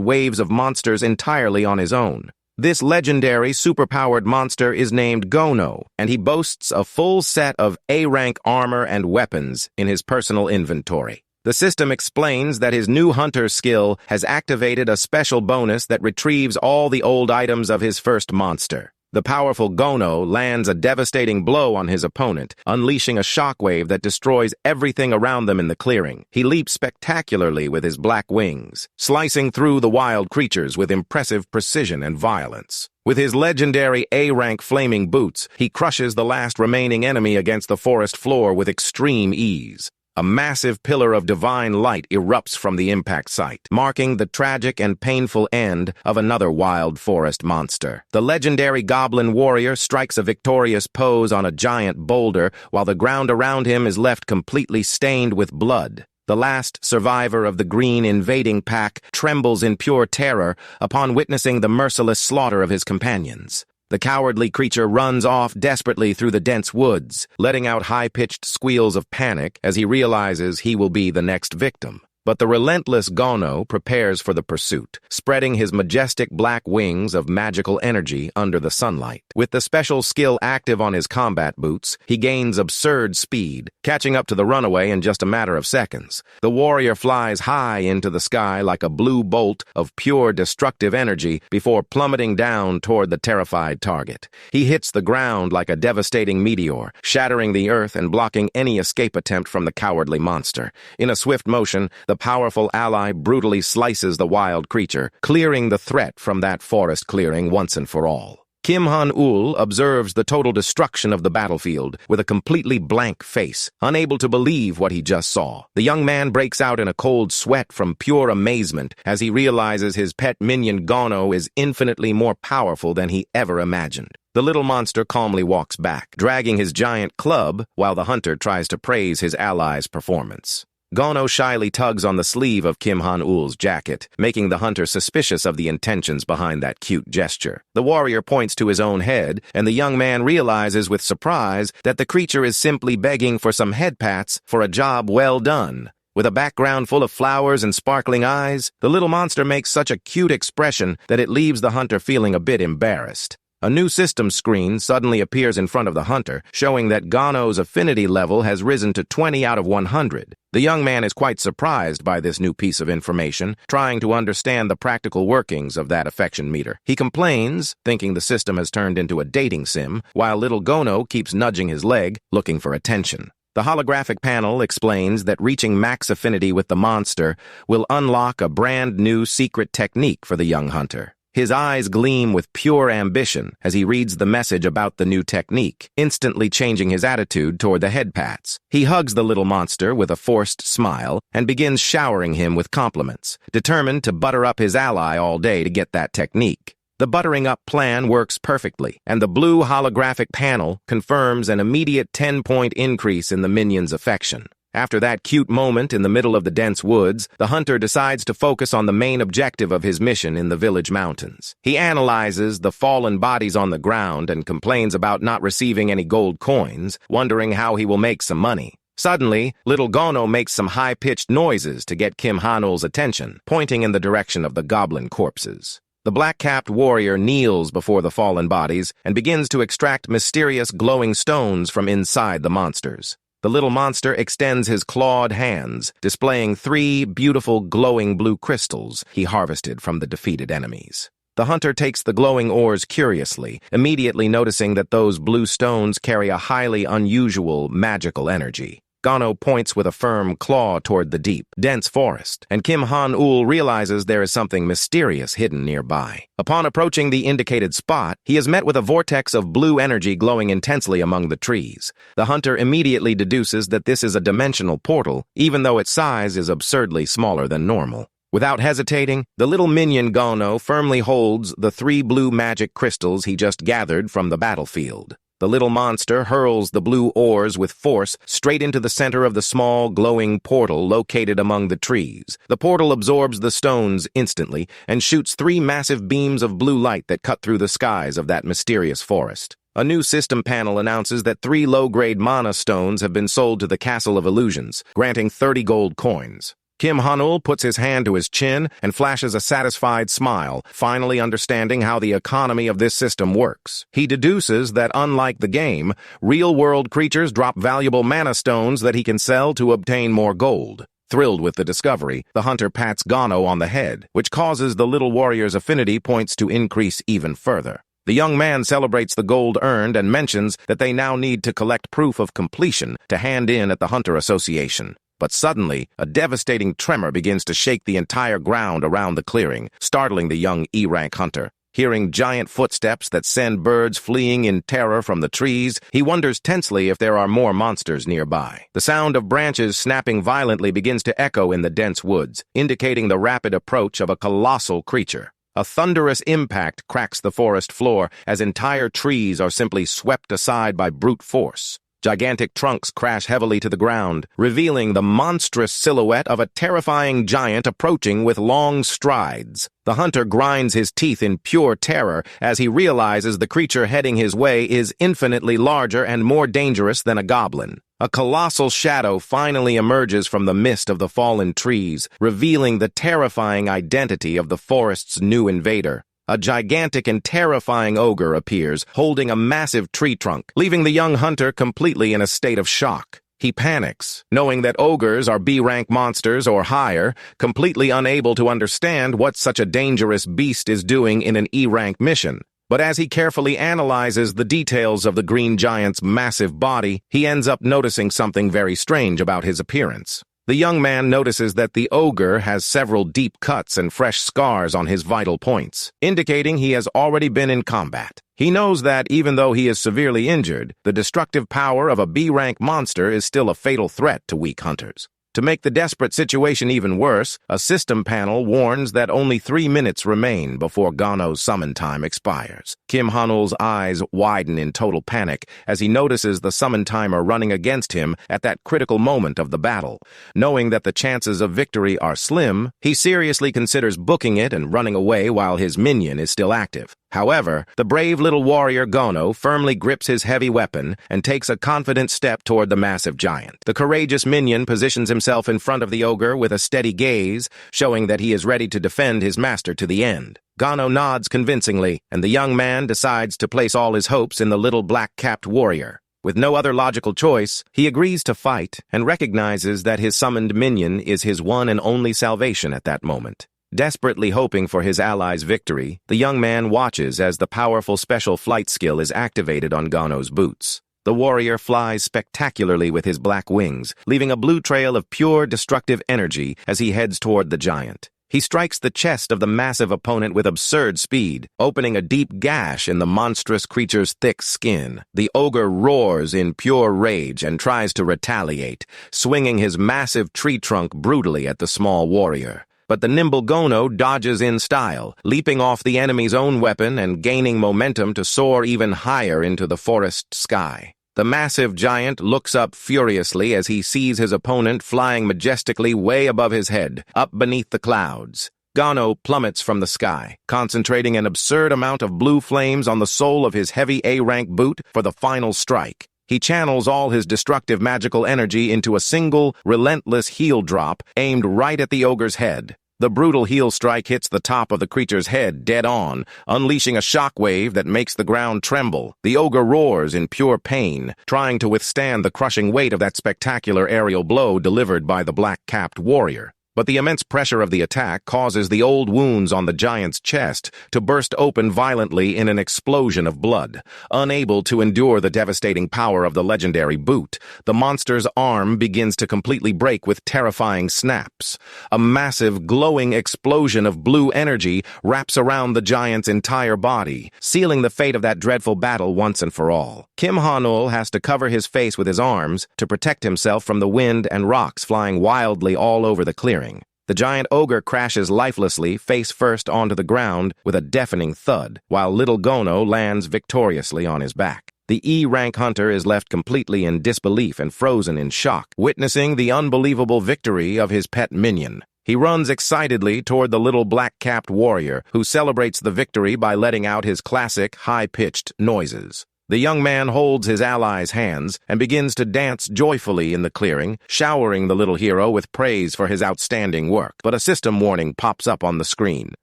waves of monsters entirely on his own. This legendary, superpowered monster is named Gono, and he boasts a full set of A-rank armor and weapons in his personal inventory. The system explains that his new hunter skill has activated a special bonus that retrieves all the old items of his first monster. The powerful Gono lands a devastating blow on his opponent, unleashing a shockwave that destroys everything around them in the clearing. He leaps spectacularly with his black wings, slicing through the wild creatures with impressive precision and violence. With his legendary A-rank flaming boots, he crushes the last remaining enemy against the forest floor with extreme ease. A massive pillar of divine light erupts from the impact site, marking the tragic and painful end of another wild forest monster. The legendary goblin warrior strikes a victorious pose on a giant boulder, while the ground around him is left completely stained with blood. The last survivor of the green invading pack trembles in pure terror upon witnessing the merciless slaughter of his companions. The cowardly creature runs off desperately through the dense woods, letting out high-pitched squeals of panic as he realizes he will be the next victim. But the relentless Gono prepares for the pursuit, spreading his majestic black wings of magical energy under the sunlight. With the special skill active on his combat boots, he gains absurd speed, catching up to the runaway in just a matter of seconds. The warrior flies high into the sky like a blue bolt of pure destructive energy before plummeting down toward the terrified target. He hits the ground like a devastating meteor, shattering the earth and blocking any escape attempt from the cowardly monster. In a swift motion, the powerful ally brutally slices the wild creature, clearing the threat from that forest clearing once and for all. Kim Han-ul observes the total destruction of the battlefield with a completely blank face, unable to believe what he just saw. The young man breaks out in a cold sweat from pure amazement as he realizes his pet minion Gono is infinitely more powerful than he ever imagined. The little monster calmly walks back, dragging his giant club while the hunter tries to praise his ally's performance. Gono shyly tugs on the sleeve of Kim Han-ul's jacket, making the hunter suspicious of the intentions behind that cute gesture. The warrior points to his own head, and the young man realizes with surprise that the creature is simply begging for some head pats for a job well done. With a background full of flowers and sparkling eyes, the little monster makes such a cute expression that it leaves the hunter feeling a bit embarrassed. A new system screen suddenly appears in front of the hunter, showing that Gono's affinity level has risen to 20 out of 100. The young man is quite surprised by this new piece of information, trying to understand the practical workings of that affection meter. He complains, thinking the system has turned into a dating sim, while little Gono keeps nudging his leg, looking for attention. The holographic panel explains that reaching max affinity with the monster will unlock a brand new secret technique for the young hunter. His eyes gleam with pure ambition as he reads the message about the new technique, instantly changing his attitude toward the head pats. He hugs the little monster with a forced smile and begins showering him with compliments, determined to butter up his ally all day to get that technique. The buttering up plan works perfectly, and the blue holographic panel confirms an immediate 10-point increase in the minion's affection. After that cute moment in the middle of the dense woods, the hunter decides to focus on the main objective of his mission in the village mountains. He analyzes the fallen bodies on the ground and complains about not receiving any gold coins, wondering how he will make some money. Suddenly, little Gono makes some high-pitched noises to get Kim Han-ul's attention, pointing in the direction of the goblin corpses. The black-capped warrior kneels before the fallen bodies and begins to extract mysterious glowing stones from inside the monsters. The little monster extends his clawed hands, displaying 3 beautiful glowing blue crystals he harvested from the defeated enemies. The hunter takes the glowing ores curiously, immediately noticing that those blue stones carry a highly unusual magical energy. Gano points with a firm claw toward the deep, dense forest, and Kim Han-ul realizes there is something mysterious hidden nearby. Upon approaching the indicated spot, he is met with a vortex of blue energy glowing intensely among the trees. The hunter immediately deduces that this is a dimensional portal, even though its size is absurdly smaller than normal. Without hesitating, the little minion Gano firmly holds the 3 blue magic crystals he just gathered from the battlefield. The little monster hurls the blue ores with force straight into the center of the small, glowing portal located among the trees. The portal absorbs the stones instantly and shoots 3 massive beams of blue light that cut through the skies of that mysterious forest. A new system panel announces that 3 low-grade mana stones have been sold to the Castle of Illusions, granting 30 gold coins. Kim Han-ul puts his hand to his chin and flashes a satisfied smile, finally understanding how the economy of this system works. He deduces that, unlike the game, real-world creatures drop valuable mana stones that he can sell to obtain more gold. Thrilled with the discovery, the hunter pats Gano on the head, which causes the little warrior's affinity points to increase even further. The young man celebrates the gold earned and mentions that they now need to collect proof of completion to hand in at the Hunter Association. But suddenly, a devastating tremor begins to shake the entire ground around the clearing, startling the young E-rank hunter. Hearing giant footsteps that send birds fleeing in terror from the trees, he wonders tensely if there are more monsters nearby. The sound of branches snapping violently begins to echo in the dense woods, indicating the rapid approach of a colossal creature. A thunderous impact cracks the forest floor as entire trees are simply swept aside by brute force. Gigantic trunks crash heavily to the ground, revealing the monstrous silhouette of a terrifying giant approaching with long strides. The hunter grinds his teeth in pure terror as he realizes the creature heading his way is infinitely larger and more dangerous than a goblin. A colossal shadow finally emerges from the mist of the fallen trees, revealing the terrifying identity of the forest's new invader. A gigantic and terrifying ogre appears, holding a massive tree trunk, leaving the young hunter completely in a state of shock. He panics, knowing that ogres are B-rank monsters or higher, completely unable to understand what such a dangerous beast is doing in an E-rank mission. But as he carefully analyzes the details of the green giant's massive body, he ends up noticing something very strange about his appearance. The young man notices that the ogre has several deep cuts and fresh scars on his vital points, indicating he has already been in combat. He knows that even though he is severely injured, the destructive power of a B-rank monster is still a fatal threat to weak hunters. To make the desperate situation even worse, a system panel warns that only 3 minutes remain before Gano's summon time expires. Kim Han-ul's eyes widen in total panic as he notices the summon timer running against him at that critical moment of the battle. Knowing that the chances of victory are slim, he seriously considers booking it and running away while his minion is still active. However, the brave little warrior Gano firmly grips his heavy weapon and takes a confident step toward the massive giant. The courageous minion positions himself in front of the ogre with a steady gaze, showing that he is ready to defend his master to the end. Gano nods convincingly, and the young man decides to place all his hopes in the little black-capped warrior. With no other logical choice, he agrees to fight and recognizes that his summoned minion is his one and only salvation at that moment. Desperately hoping for his ally's victory, the young man watches as the powerful special flight skill is activated on Gano's boots. The warrior flies spectacularly with his black wings, leaving a blue trail of pure destructive energy as he heads toward the giant. He strikes the chest of the massive opponent with absurd speed, opening a deep gash in the monstrous creature's thick skin. The ogre roars in pure rage and tries to retaliate, swinging his massive tree trunk brutally at the small warrior. But the nimble Gano dodges in style, leaping off the enemy's own weapon and gaining momentum to soar even higher into the forest sky. The massive giant looks up furiously as he sees his opponent flying majestically way above his head, up beneath the clouds. Gano plummets from the sky, concentrating an absurd amount of blue flames on the sole of his heavy A-rank boot for the final strike. He channels all his destructive magical energy into a single, relentless heel drop aimed right at the ogre's head. The brutal heel strike hits the top of the creature's head dead on, unleashing a shockwave that makes the ground tremble. The ogre roars in pure pain, trying to withstand the crushing weight of that spectacular aerial blow delivered by the black-capped warrior. But the immense pressure of the attack causes the old wounds on the giant's chest to burst open violently in an explosion of blood. Unable to endure the devastating power of the legendary boot, the monster's arm begins to completely break with terrifying snaps. A massive, glowing explosion of blue energy wraps around the giant's entire body, sealing the fate of that dreadful battle once and for all. Kim Han-ul has to cover his face with his arms to protect himself from the wind and rocks flying wildly all over the clearing. The giant ogre crashes lifelessly face first onto the ground with a deafening thud, while little Gono lands victoriously on his back. The E-rank hunter is left completely in disbelief and frozen in shock, witnessing the unbelievable victory of his pet minion. He runs excitedly toward the little black-capped warrior, who celebrates the victory by letting out his classic, high-pitched noises. The young man holds his ally's hands and begins to dance joyfully in the clearing, showering the little hero with praise for his outstanding work. But a system warning pops up on the screen,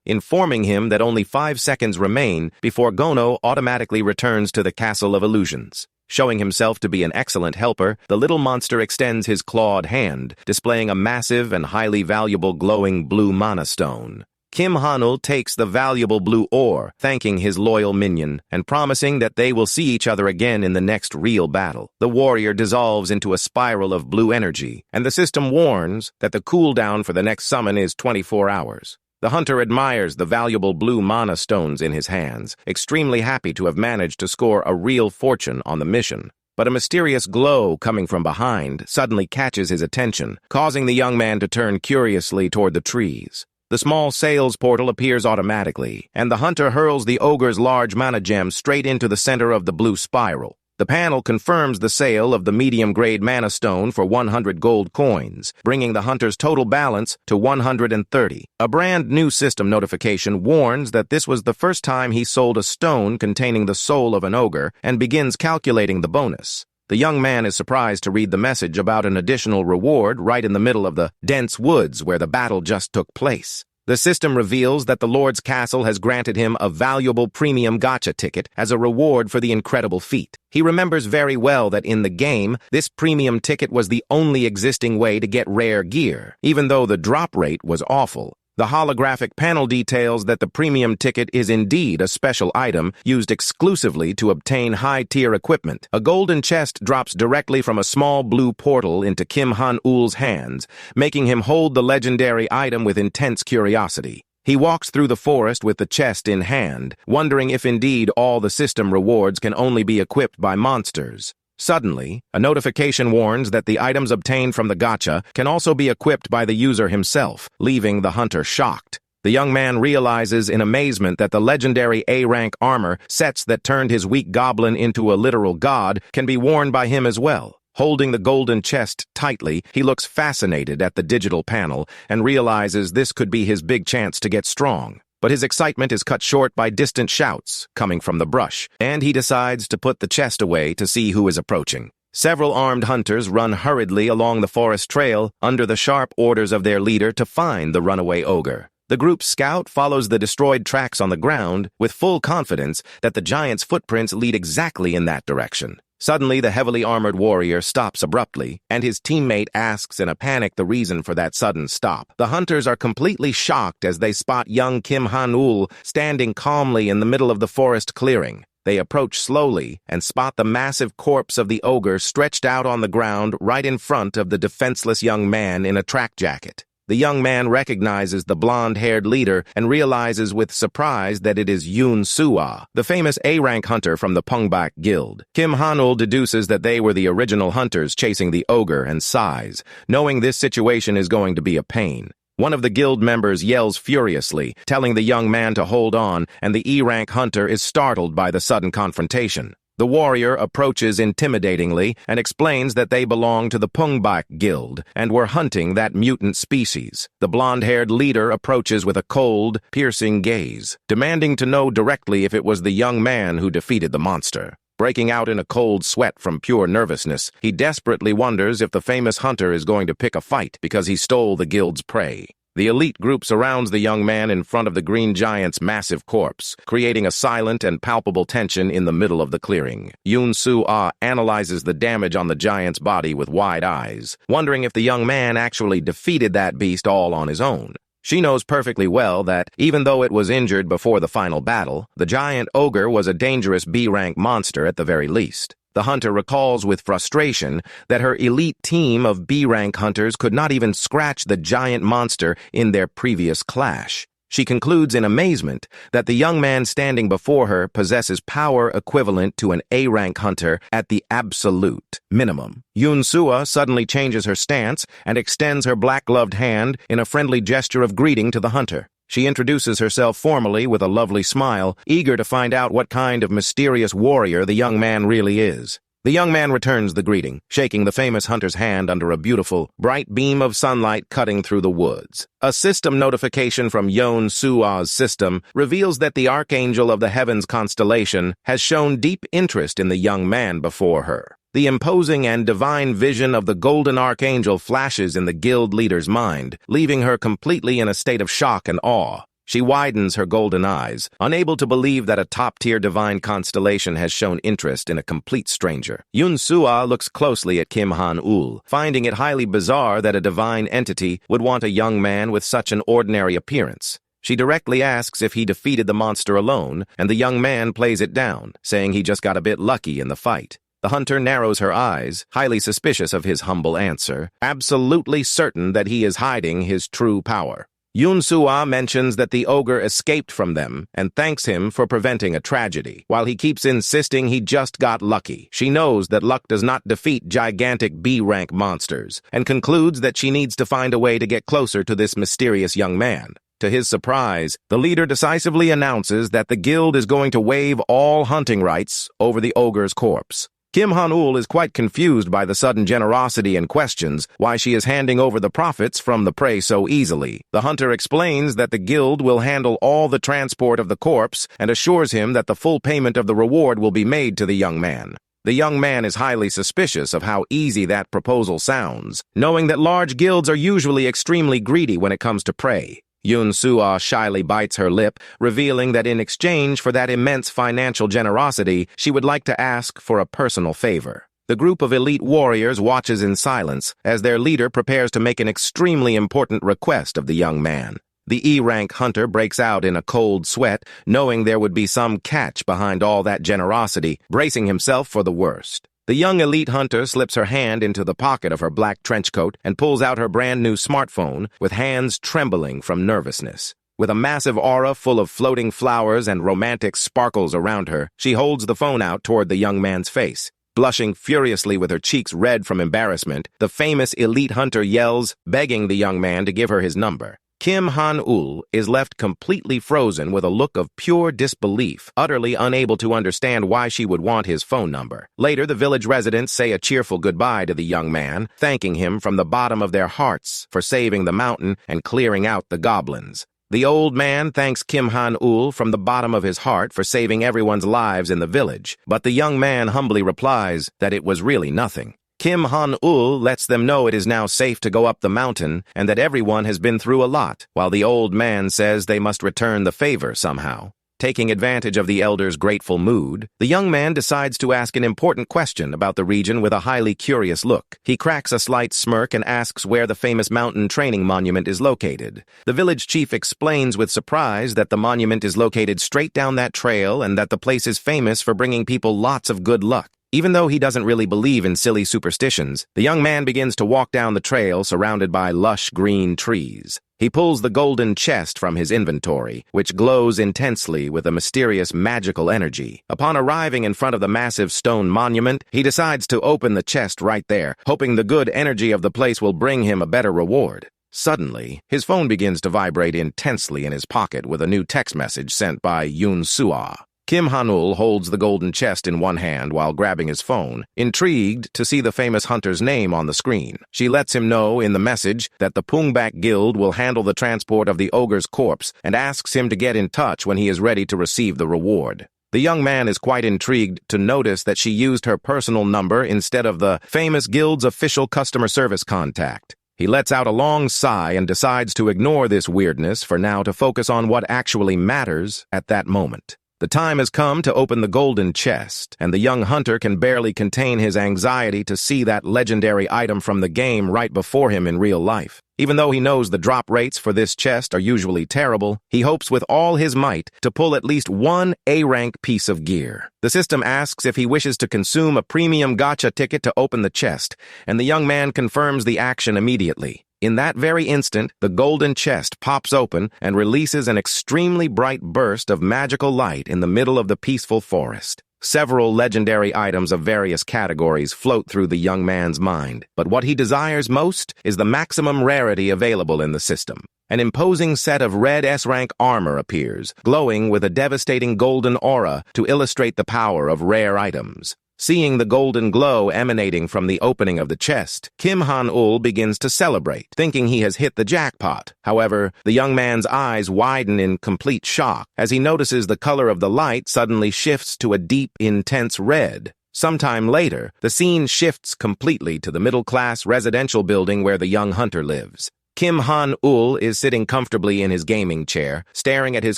informing him that only 5 seconds remain before Gono automatically returns to the Castle of Illusions. Showing himself to be an excellent helper, the little monster extends his clawed hand, displaying a massive and highly valuable glowing blue mana stone. Kim Han-ul takes the valuable blue ore, thanking his loyal minion, and promising that they will see each other again in the next real battle. The warrior dissolves into a spiral of blue energy, and the system warns that the cooldown for the next summon is 24 hours. The hunter admires the valuable blue mana stones in his hands, extremely happy to have managed to score a real fortune on the mission. But a mysterious glow coming from behind suddenly catches his attention, causing the young man to turn curiously toward the trees. The small sales portal appears automatically, and the hunter hurls the ogre's large mana gem straight into the center of the blue spiral. The panel confirms the sale of the medium-grade mana stone for 100 gold coins, bringing the hunter's total balance to 130. A brand new system notification warns that this was the first time he sold a stone containing the soul of an ogre and begins calculating the bonus. The young man is surprised to read the message about an additional reward right in the middle of the dense woods where the battle just took place. The system reveals that the Lord's Castle has granted him a valuable premium gacha ticket as a reward for the incredible feat. He remembers very well that in the game, this premium ticket was the only existing way to get rare gear, even though the drop rate was awful. The holographic panel details that the premium ticket is indeed a special item used exclusively to obtain high-tier equipment. A golden chest drops directly from a small blue portal into Kim Han-ul's hands, making him hold the legendary item with intense curiosity. He walks through the forest with the chest in hand, wondering if indeed all the system rewards can only be equipped by monsters. Suddenly, a notification warns that the items obtained from the gacha can also be equipped by the user himself, leaving the hunter shocked. The young man realizes in amazement that the legendary A-rank armor sets that turned his weak goblin into a literal god can be worn by him as well. Holding the golden chest tightly, he looks fascinated at the digital panel and realizes this could be his big chance to get strong. But his excitement is cut short by distant shouts coming from the brush, and he decides to put the chest away to see who is approaching. Several armed hunters run hurriedly along the forest trail under the sharp orders of their leader to find the runaway ogre. The group's scout follows the destroyed tracks on the ground with full confidence that the giant's footprints lead exactly in that direction. Suddenly, the heavily armored warrior stops abruptly, and his teammate asks in a panic the reason for that sudden stop. The hunters are completely shocked as they spot young Kim Han-ul standing calmly in the middle of the forest clearing. They approach slowly and spot the massive corpse of the ogre stretched out on the ground right in front of the defenseless young man in a track jacket. The young man recognizes the blonde-haired leader and realizes with surprise that it is Yoon Sua, the famous A-rank hunter from the Pungbak Guild. Kim Han-ul deduces that they were the original hunters chasing the ogre and sighs, knowing this situation is going to be a pain. One of the guild members yells furiously, telling the young man to hold on, and the E-rank hunter is startled by the sudden confrontation. The warrior approaches intimidatingly and explains that they belong to the Pungbak Guild and were hunting that mutant species. The blonde-haired leader approaches with a cold, piercing gaze, demanding to know directly if it was the young man who defeated the monster. Breaking out in a cold sweat from pure nervousness, he desperately wonders if the famous hunter is going to pick a fight because he stole the guild's prey. The elite group surrounds the young man in front of the green giant's massive corpse, creating a silent and palpable tension in the middle of the clearing. Yoon-soo-ah analyzes the damage on the giant's body with wide eyes, wondering if the young man actually defeated that beast all on his own. She knows perfectly well that, even though it was injured before the final battle, the giant ogre was a dangerous B-rank monster at the very least. The hunter recalls with frustration that her elite team of B-rank hunters could not even scratch the giant monster in their previous clash. She concludes in amazement that the young man standing before her possesses power equivalent to an A-rank hunter at the absolute minimum. Yoon-soo suddenly changes her stance and extends her black-gloved hand in a friendly gesture of greeting to the hunter. She introduces herself formally with a lovely smile, eager to find out what kind of mysterious warrior the young man really is. The young man returns the greeting, shaking the famous hunter's hand under a beautiful, bright beam of sunlight cutting through the woods. A system notification from Yoon-soo-ah's system reveals that the Archangel of the Heavens constellation has shown deep interest in the young man before her. The imposing and divine vision of the Golden Archangel flashes in the guild leader's mind, leaving her completely in a state of shock and awe. She widens her golden eyes, unable to believe that a top-tier divine constellation has shown interest in a complete stranger. Yoon-soo looks closely at Kim Han-ul, finding it highly bizarre that a divine entity would want a young man with such an ordinary appearance. She directly asks if he defeated the monster alone, and the young man plays it down, saying he just got a bit lucky in the fight. The hunter narrows her eyes, highly suspicious of his humble answer, absolutely certain that he is hiding his true power. Yoon-soo mentions that the ogre escaped from them and thanks him for preventing a tragedy, while he keeps insisting he just got lucky. She knows that luck does not defeat gigantic B-rank monsters, and concludes that she needs to find a way to get closer to this mysterious young man. To his surprise, the leader decisively announces that the guild is going to waive all hunting rights over the ogre's corpse. Kim Han-ul is quite confused by the sudden generosity and questions why she is handing over the profits from the prey so easily. The hunter explains that the guild will handle all the transport of the corpse and assures him that the full payment of the reward will be made to the young man. The young man is highly suspicious of how easy that proposal sounds, knowing that large guilds are usually extremely greedy when it comes to prey. Yoon-soo shyly bites her lip, revealing that in exchange for that immense financial generosity, she would like to ask for a personal favor. The group of elite warriors watches in silence as their leader prepares to make an extremely important request of the young man. The E-rank hunter breaks out in a cold sweat, knowing there would be some catch behind all that generosity, bracing himself for the worst. The young elite hunter slips her hand into the pocket of her black trench coat and pulls out her brand-new smartphone with hands trembling from nervousness. With a massive aura full of floating flowers and romantic sparkles around her, she holds the phone out toward the young man's face. Blushing furiously with her cheeks red from embarrassment, the famous elite hunter yells, begging the young man to give her his number. Kim Han-ul is left completely frozen with a look of pure disbelief, utterly unable to understand why she would want his phone number. Later, the village residents say a cheerful goodbye to the young man, thanking him from the bottom of their hearts for saving the mountain and clearing out the goblins. The old man thanks Kim Han-ul from the bottom of his heart for saving everyone's lives in the village, but the young man humbly replies that it was really nothing. Kim Han-ul lets them know it is now safe to go up the mountain and that everyone has been through a lot, while the old man says they must return the favor somehow. Taking advantage of the elder's grateful mood, the young man decides to ask an important question about the region with a highly curious look. He cracks a slight smirk and asks where the famous mountain training monument is located. The village chief explains with surprise that the monument is located straight down that trail and that the place is famous for bringing people lots of good luck. Even though he doesn't really believe in silly superstitions, the young man begins to walk down the trail surrounded by lush green trees. He pulls the golden chest from his inventory, which glows intensely with a mysterious magical energy. Upon arriving in front of the massive stone monument, he decides to open the chest right there, hoping the good energy of the place will bring him a better reward. Suddenly, his phone begins to vibrate intensely in his pocket with a new text message sent by Yoon-soo. Kim Han-ul holds the golden chest in one hand while grabbing his phone, intrigued to see the famous hunter's name on the screen. She lets him know in the message that the Pungbak Guild will handle the transport of the ogre's corpse and asks him to get in touch when he is ready to receive the reward. The young man is quite intrigued to notice that she used her personal number instead of the famous guild's official customer service contact. He lets out a long sigh and decides to ignore this weirdness for now to focus on what actually matters at that moment. The time has come to open the golden chest, and the young hunter can barely contain his anxiety to see that legendary item from the game right before him in real life. Even though he knows the drop rates for this chest are usually terrible, he hopes with all his might to pull at least one A-rank piece of gear. The system asks if he wishes to consume a premium gacha ticket to open the chest, and the young man confirms the action immediately. In that very instant, the golden chest pops open and releases an extremely bright burst of magical light in the middle of the peaceful forest. Several legendary items of various categories float through the young man's mind, but what he desires most is the maximum rarity available in the system. An imposing set of red S-rank armor appears, glowing with a devastating golden aura to illustrate the power of rare items. Seeing the golden glow emanating from the opening of the chest, Kim Han-ul begins to celebrate, thinking he has hit the jackpot. However, the young man's eyes widen in complete shock as he notices the color of the light suddenly shifts to a deep, intense red. Sometime later, the scene shifts completely to the middle-class residential building where the young hunter lives. Kim Han-ul is sitting comfortably in his gaming chair, staring at his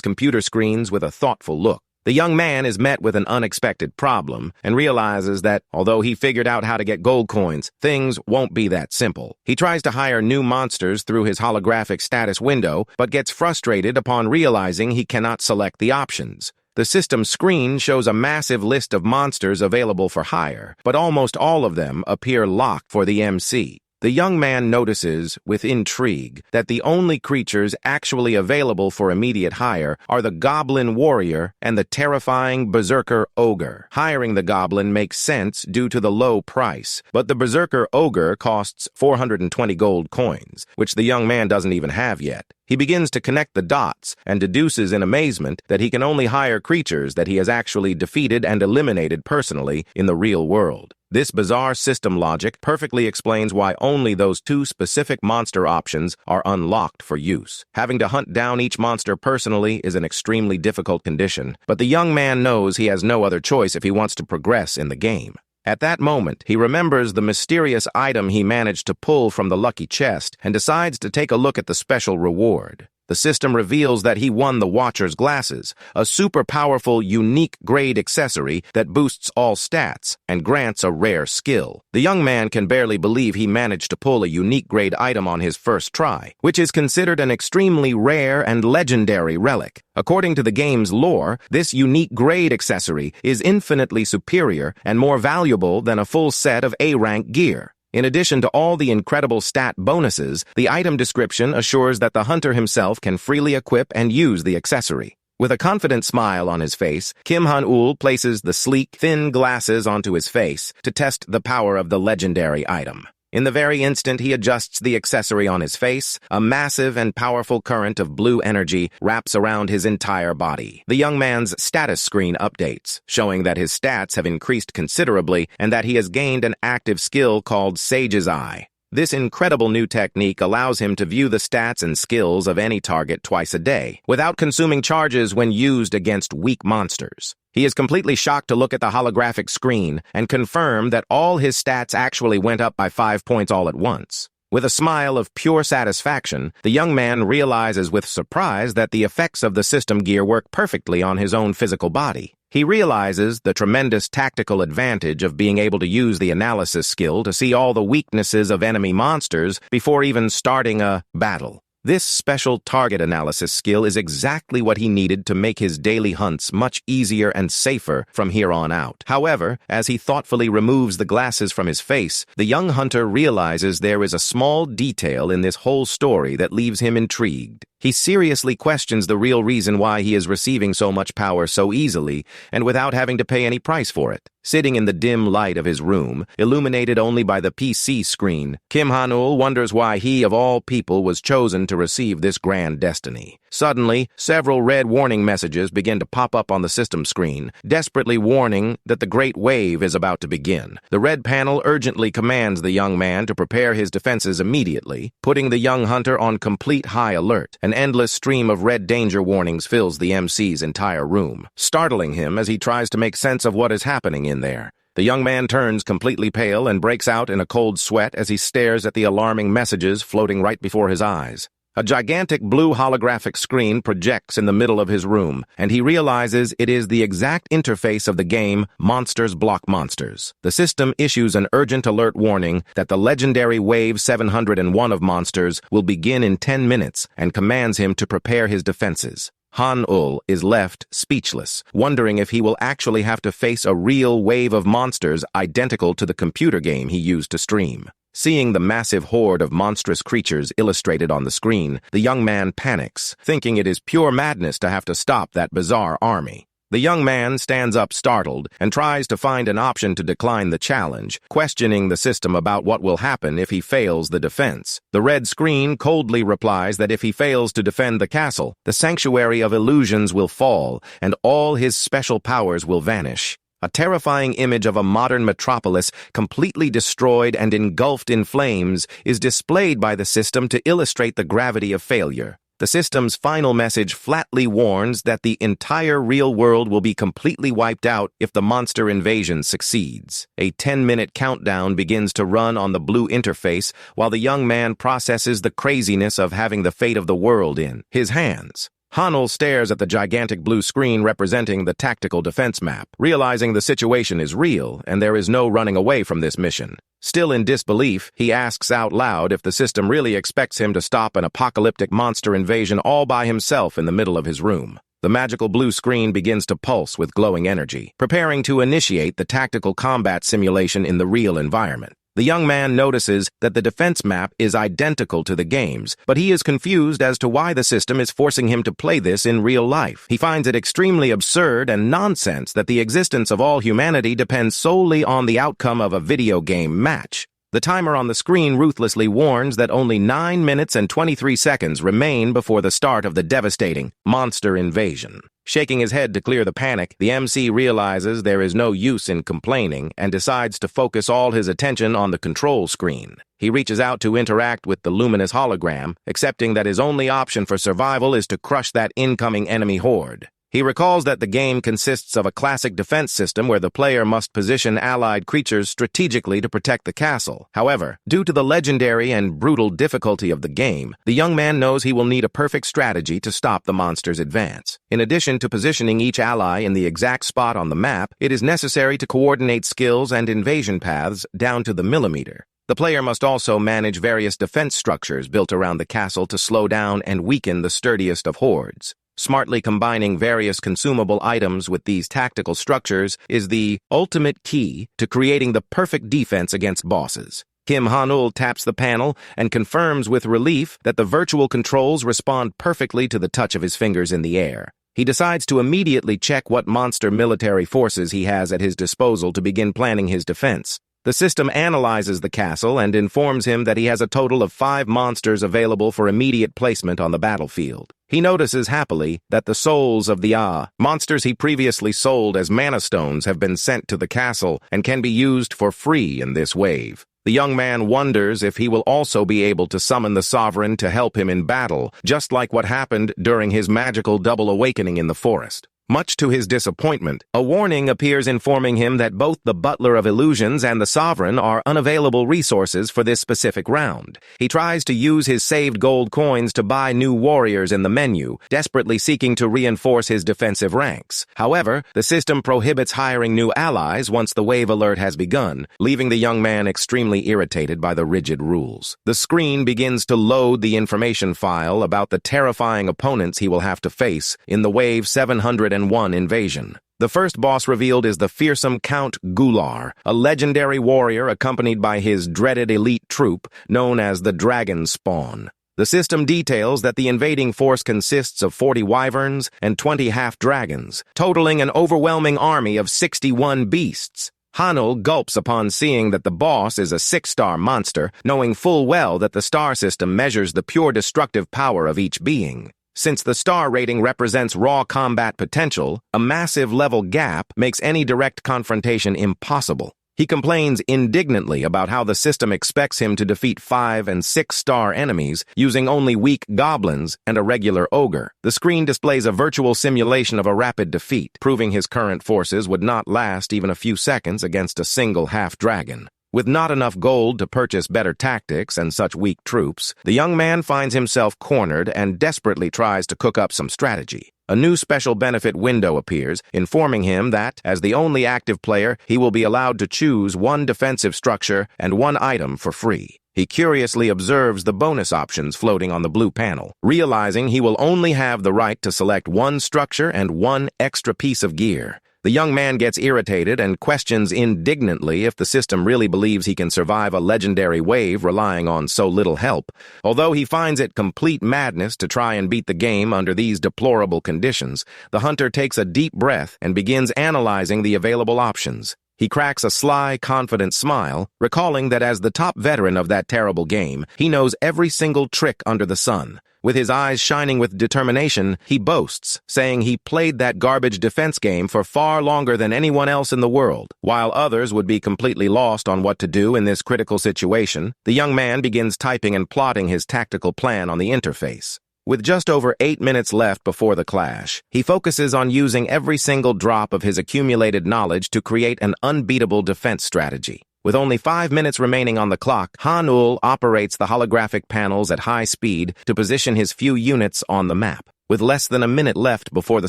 computer screens with a thoughtful look. The young man is met with an unexpected problem and realizes that, although he figured out how to get gold coins, things won't be that simple. He tries to hire new monsters through his holographic status window, but gets frustrated upon realizing he cannot select the options. The system screen shows a massive list of monsters available for hire, but almost all of them appear locked for the MC. The young man notices, with intrigue, that the only creatures actually available for immediate hire are the Goblin Warrior and the terrifying Berserker Ogre. Hiring the Goblin makes sense due to the low price, but the Berserker Ogre costs 420 gold coins, which the young man doesn't even have yet. He begins to connect the dots and deduces in amazement that he can only hire creatures that he has actually defeated and eliminated personally in the real world. This bizarre system logic perfectly explains why only those two specific monster options are unlocked for use. Having to hunt down each monster personally is an extremely difficult condition, but the young man knows he has no other choice if he wants to progress in the game. At that moment, he remembers the mysterious item he managed to pull from the lucky chest and decides to take a look at the special reward. The system reveals that he won the Watcher's Glasses, a super powerful, unique grade accessory that boosts all stats and grants a rare skill. The young man can barely believe he managed to pull a unique grade item on his first try, which is considered an extremely rare and legendary relic. According to the game's lore, this unique grade accessory is infinitely superior and more valuable than a full set of A-rank gear. In addition to all the incredible stat bonuses, the item description assures that the hunter himself can freely equip and use the accessory. With a confident smile on his face, Kim Han-ul places the sleek, thin glasses onto his face to test the power of the legendary item. In the very instant he adjusts the accessory on his face, a massive and powerful current of blue energy wraps around his entire body. The young man's status screen updates, showing that his stats have increased considerably and that he has gained an active skill called Sage's Eye. This incredible new technique allows him to view the stats and skills of any target twice a day, without consuming charges when used against weak monsters. He is completely shocked to look at the holographic screen and confirm that all his stats actually went up by 5 points all at once. With a smile of pure satisfaction, the young man realizes with surprise that the effects of the system gear work perfectly on his own physical body. He realizes the tremendous tactical advantage of being able to use the analysis skill to see all the weaknesses of enemy monsters before even starting a battle. This special target analysis skill is exactly what he needed to make his daily hunts much easier and safer from here on out. However, as he thoughtfully removes the glasses from his face, the young hunter realizes there is a small detail in this whole story that leaves him intrigued. He seriously questions the real reason why he is receiving so much power so easily and without having to pay any price for it. Sitting in the dim light of his room, illuminated only by the PC screen, Kim Han-ul wonders why he, of all people, was chosen to receive this grand destiny. Suddenly, several red warning messages begin to pop up on the system screen, desperately warning that the Great Wave is about to begin. The red panel urgently commands the young man to prepare his defenses immediately, putting the young hunter on complete high alert. An endless stream of red danger warnings fills the MC's entire room, startling him as he tries to make sense of what is happening in there. The young man turns completely pale and breaks out in a cold sweat as he stares at the alarming messages floating right before his eyes. A gigantic blue holographic screen projects in the middle of his room, and he realizes it is the exact interface of the game Monsters Block Monsters. The system issues an urgent alert warning that the legendary Wave 701 of monsters will begin in 10 minutes and commands him to prepare his defenses. Han-ul is left speechless, wondering if he will actually have to face a real wave of monsters identical to the computer game he used to stream. Seeing the massive horde of monstrous creatures illustrated on the screen, the young man panics, thinking it is pure madness to have to stop that bizarre army. The young man stands up startled and tries to find an option to decline the challenge, questioning the system about what will happen if he fails the defense. The red screen coldly replies that if he fails to defend the castle, the sanctuary of illusions will fall and all his special powers will vanish. A terrifying image of a modern metropolis completely destroyed and engulfed in flames is displayed by the system to illustrate the gravity of failure. The system's final message flatly warns that the entire real world will be completely wiped out if the monster invasion succeeds. A 10-minute countdown begins to run on the blue interface while the young man processes the craziness of having the fate of the world in his hands. Han-ul stares at the gigantic blue screen representing the tactical defense map, realizing the situation is real and there is no running away from this mission. Still in disbelief, he asks out loud if the system really expects him to stop an apocalyptic monster invasion all by himself in the middle of his room. The magical blue screen begins to pulse with glowing energy, preparing to initiate the tactical combat simulation in the real environment. The young man notices that the defense map is identical to the game's, but he is confused as to why the system is forcing him to play this in real life. He finds it extremely absurd and nonsense that the existence of all humanity depends solely on the outcome of a video game match. The timer on the screen ruthlessly warns that only 9 minutes and 23 seconds remain before the start of the devastating monster invasion. Shaking his head to clear the panic, the MC realizes there is no use in complaining and decides to focus all his attention on the control screen. He reaches out to interact with the luminous hologram, accepting that his only option for survival is to crush that incoming enemy horde. He recalls that the game consists of a classic defense system where the player must position allied creatures strategically to protect the castle. However, due to the legendary and brutal difficulty of the game, the young man knows he will need a perfect strategy to stop the monster's advance. In addition to positioning each ally in the exact spot on the map, it is necessary to coordinate skills and invasion paths down to the millimeter. The player must also manage various defense structures built around the castle to slow down and weaken the sturdiest of hordes. Smartly combining various consumable items with these tactical structures is the ultimate key to creating the perfect defense against bosses. Han-ul taps the panel and confirms with relief that the virtual controls respond perfectly to the touch of his fingers in the air. He decides to immediately check what monster military forces he has at his disposal to begin planning his defense. The system analyzes the castle and informs him that he has a total of 5 monsters available for immediate placement on the battlefield. He notices happily that the souls of the monsters he previously sold as mana stones have been sent to the castle and can be used for free in this wave. The young man wonders if he will also be able to summon the sovereign to help him in battle, just like what happened during his magical double awakening in the forest. Much to his disappointment, a warning appears informing him that both the Butler of Illusions and the Sovereign are unavailable resources for this specific round. He tries to use his saved gold coins to buy new warriors in the menu, desperately seeking to reinforce his defensive ranks. However, the system prohibits hiring new allies once the wave alert has begun, leaving the young man extremely irritated by the rigid rules. The screen begins to load the information file about the terrifying opponents he will have to face in the Wave 701 invasion. The first boss revealed is the fearsome Count Gular, a legendary warrior accompanied by his dreaded elite troop known as the Dragon Spawn. The system details that the invading force consists of 40 wyverns and 20 half-dragons, totaling an overwhelming army of 61 beasts. Han-ul gulps upon seeing that the boss is a 6-star monster, knowing full well that the star system measures the pure destructive power of each being. Since the star rating represents raw combat potential, a massive level gap makes any direct confrontation impossible. He complains indignantly about how the system expects him to defeat 5- and 6-star enemies using only weak goblins and a regular ogre. The screen displays a virtual simulation of a rapid defeat, proving his current forces would not last even a few seconds against a single half-dragon. With not enough gold to purchase better tactics and such weak troops, the young man finds himself cornered and desperately tries to cook up some strategy. A new special benefit window appears, informing him that, as the only active player, he will be allowed to choose one defensive structure and one item for free. He curiously observes the bonus options floating on the blue panel, realizing he will only have the right to select one structure and one extra piece of gear. The young man gets irritated and questions indignantly if the system really believes he can survive a legendary wave relying on so little help. Although he finds it complete madness to try and beat the game under these deplorable conditions, the hunter takes a deep breath and begins analyzing the available options. He cracks a sly, confident smile, recalling that as the top veteran of that terrible game, he knows every single trick under the sun. With his eyes shining with determination, he boasts, saying he played that garbage defense game for far longer than anyone else in the world. While others would be completely lost on what to do in this critical situation, the young man begins typing and plotting his tactical plan on the interface. With just over 8 minutes left before the clash, he focuses on using every single drop of his accumulated knowledge to create an unbeatable defense strategy. With only 5 minutes remaining on the clock, Han-Ul operates the holographic panels at high speed to position his few units on the map. With less than a minute left before the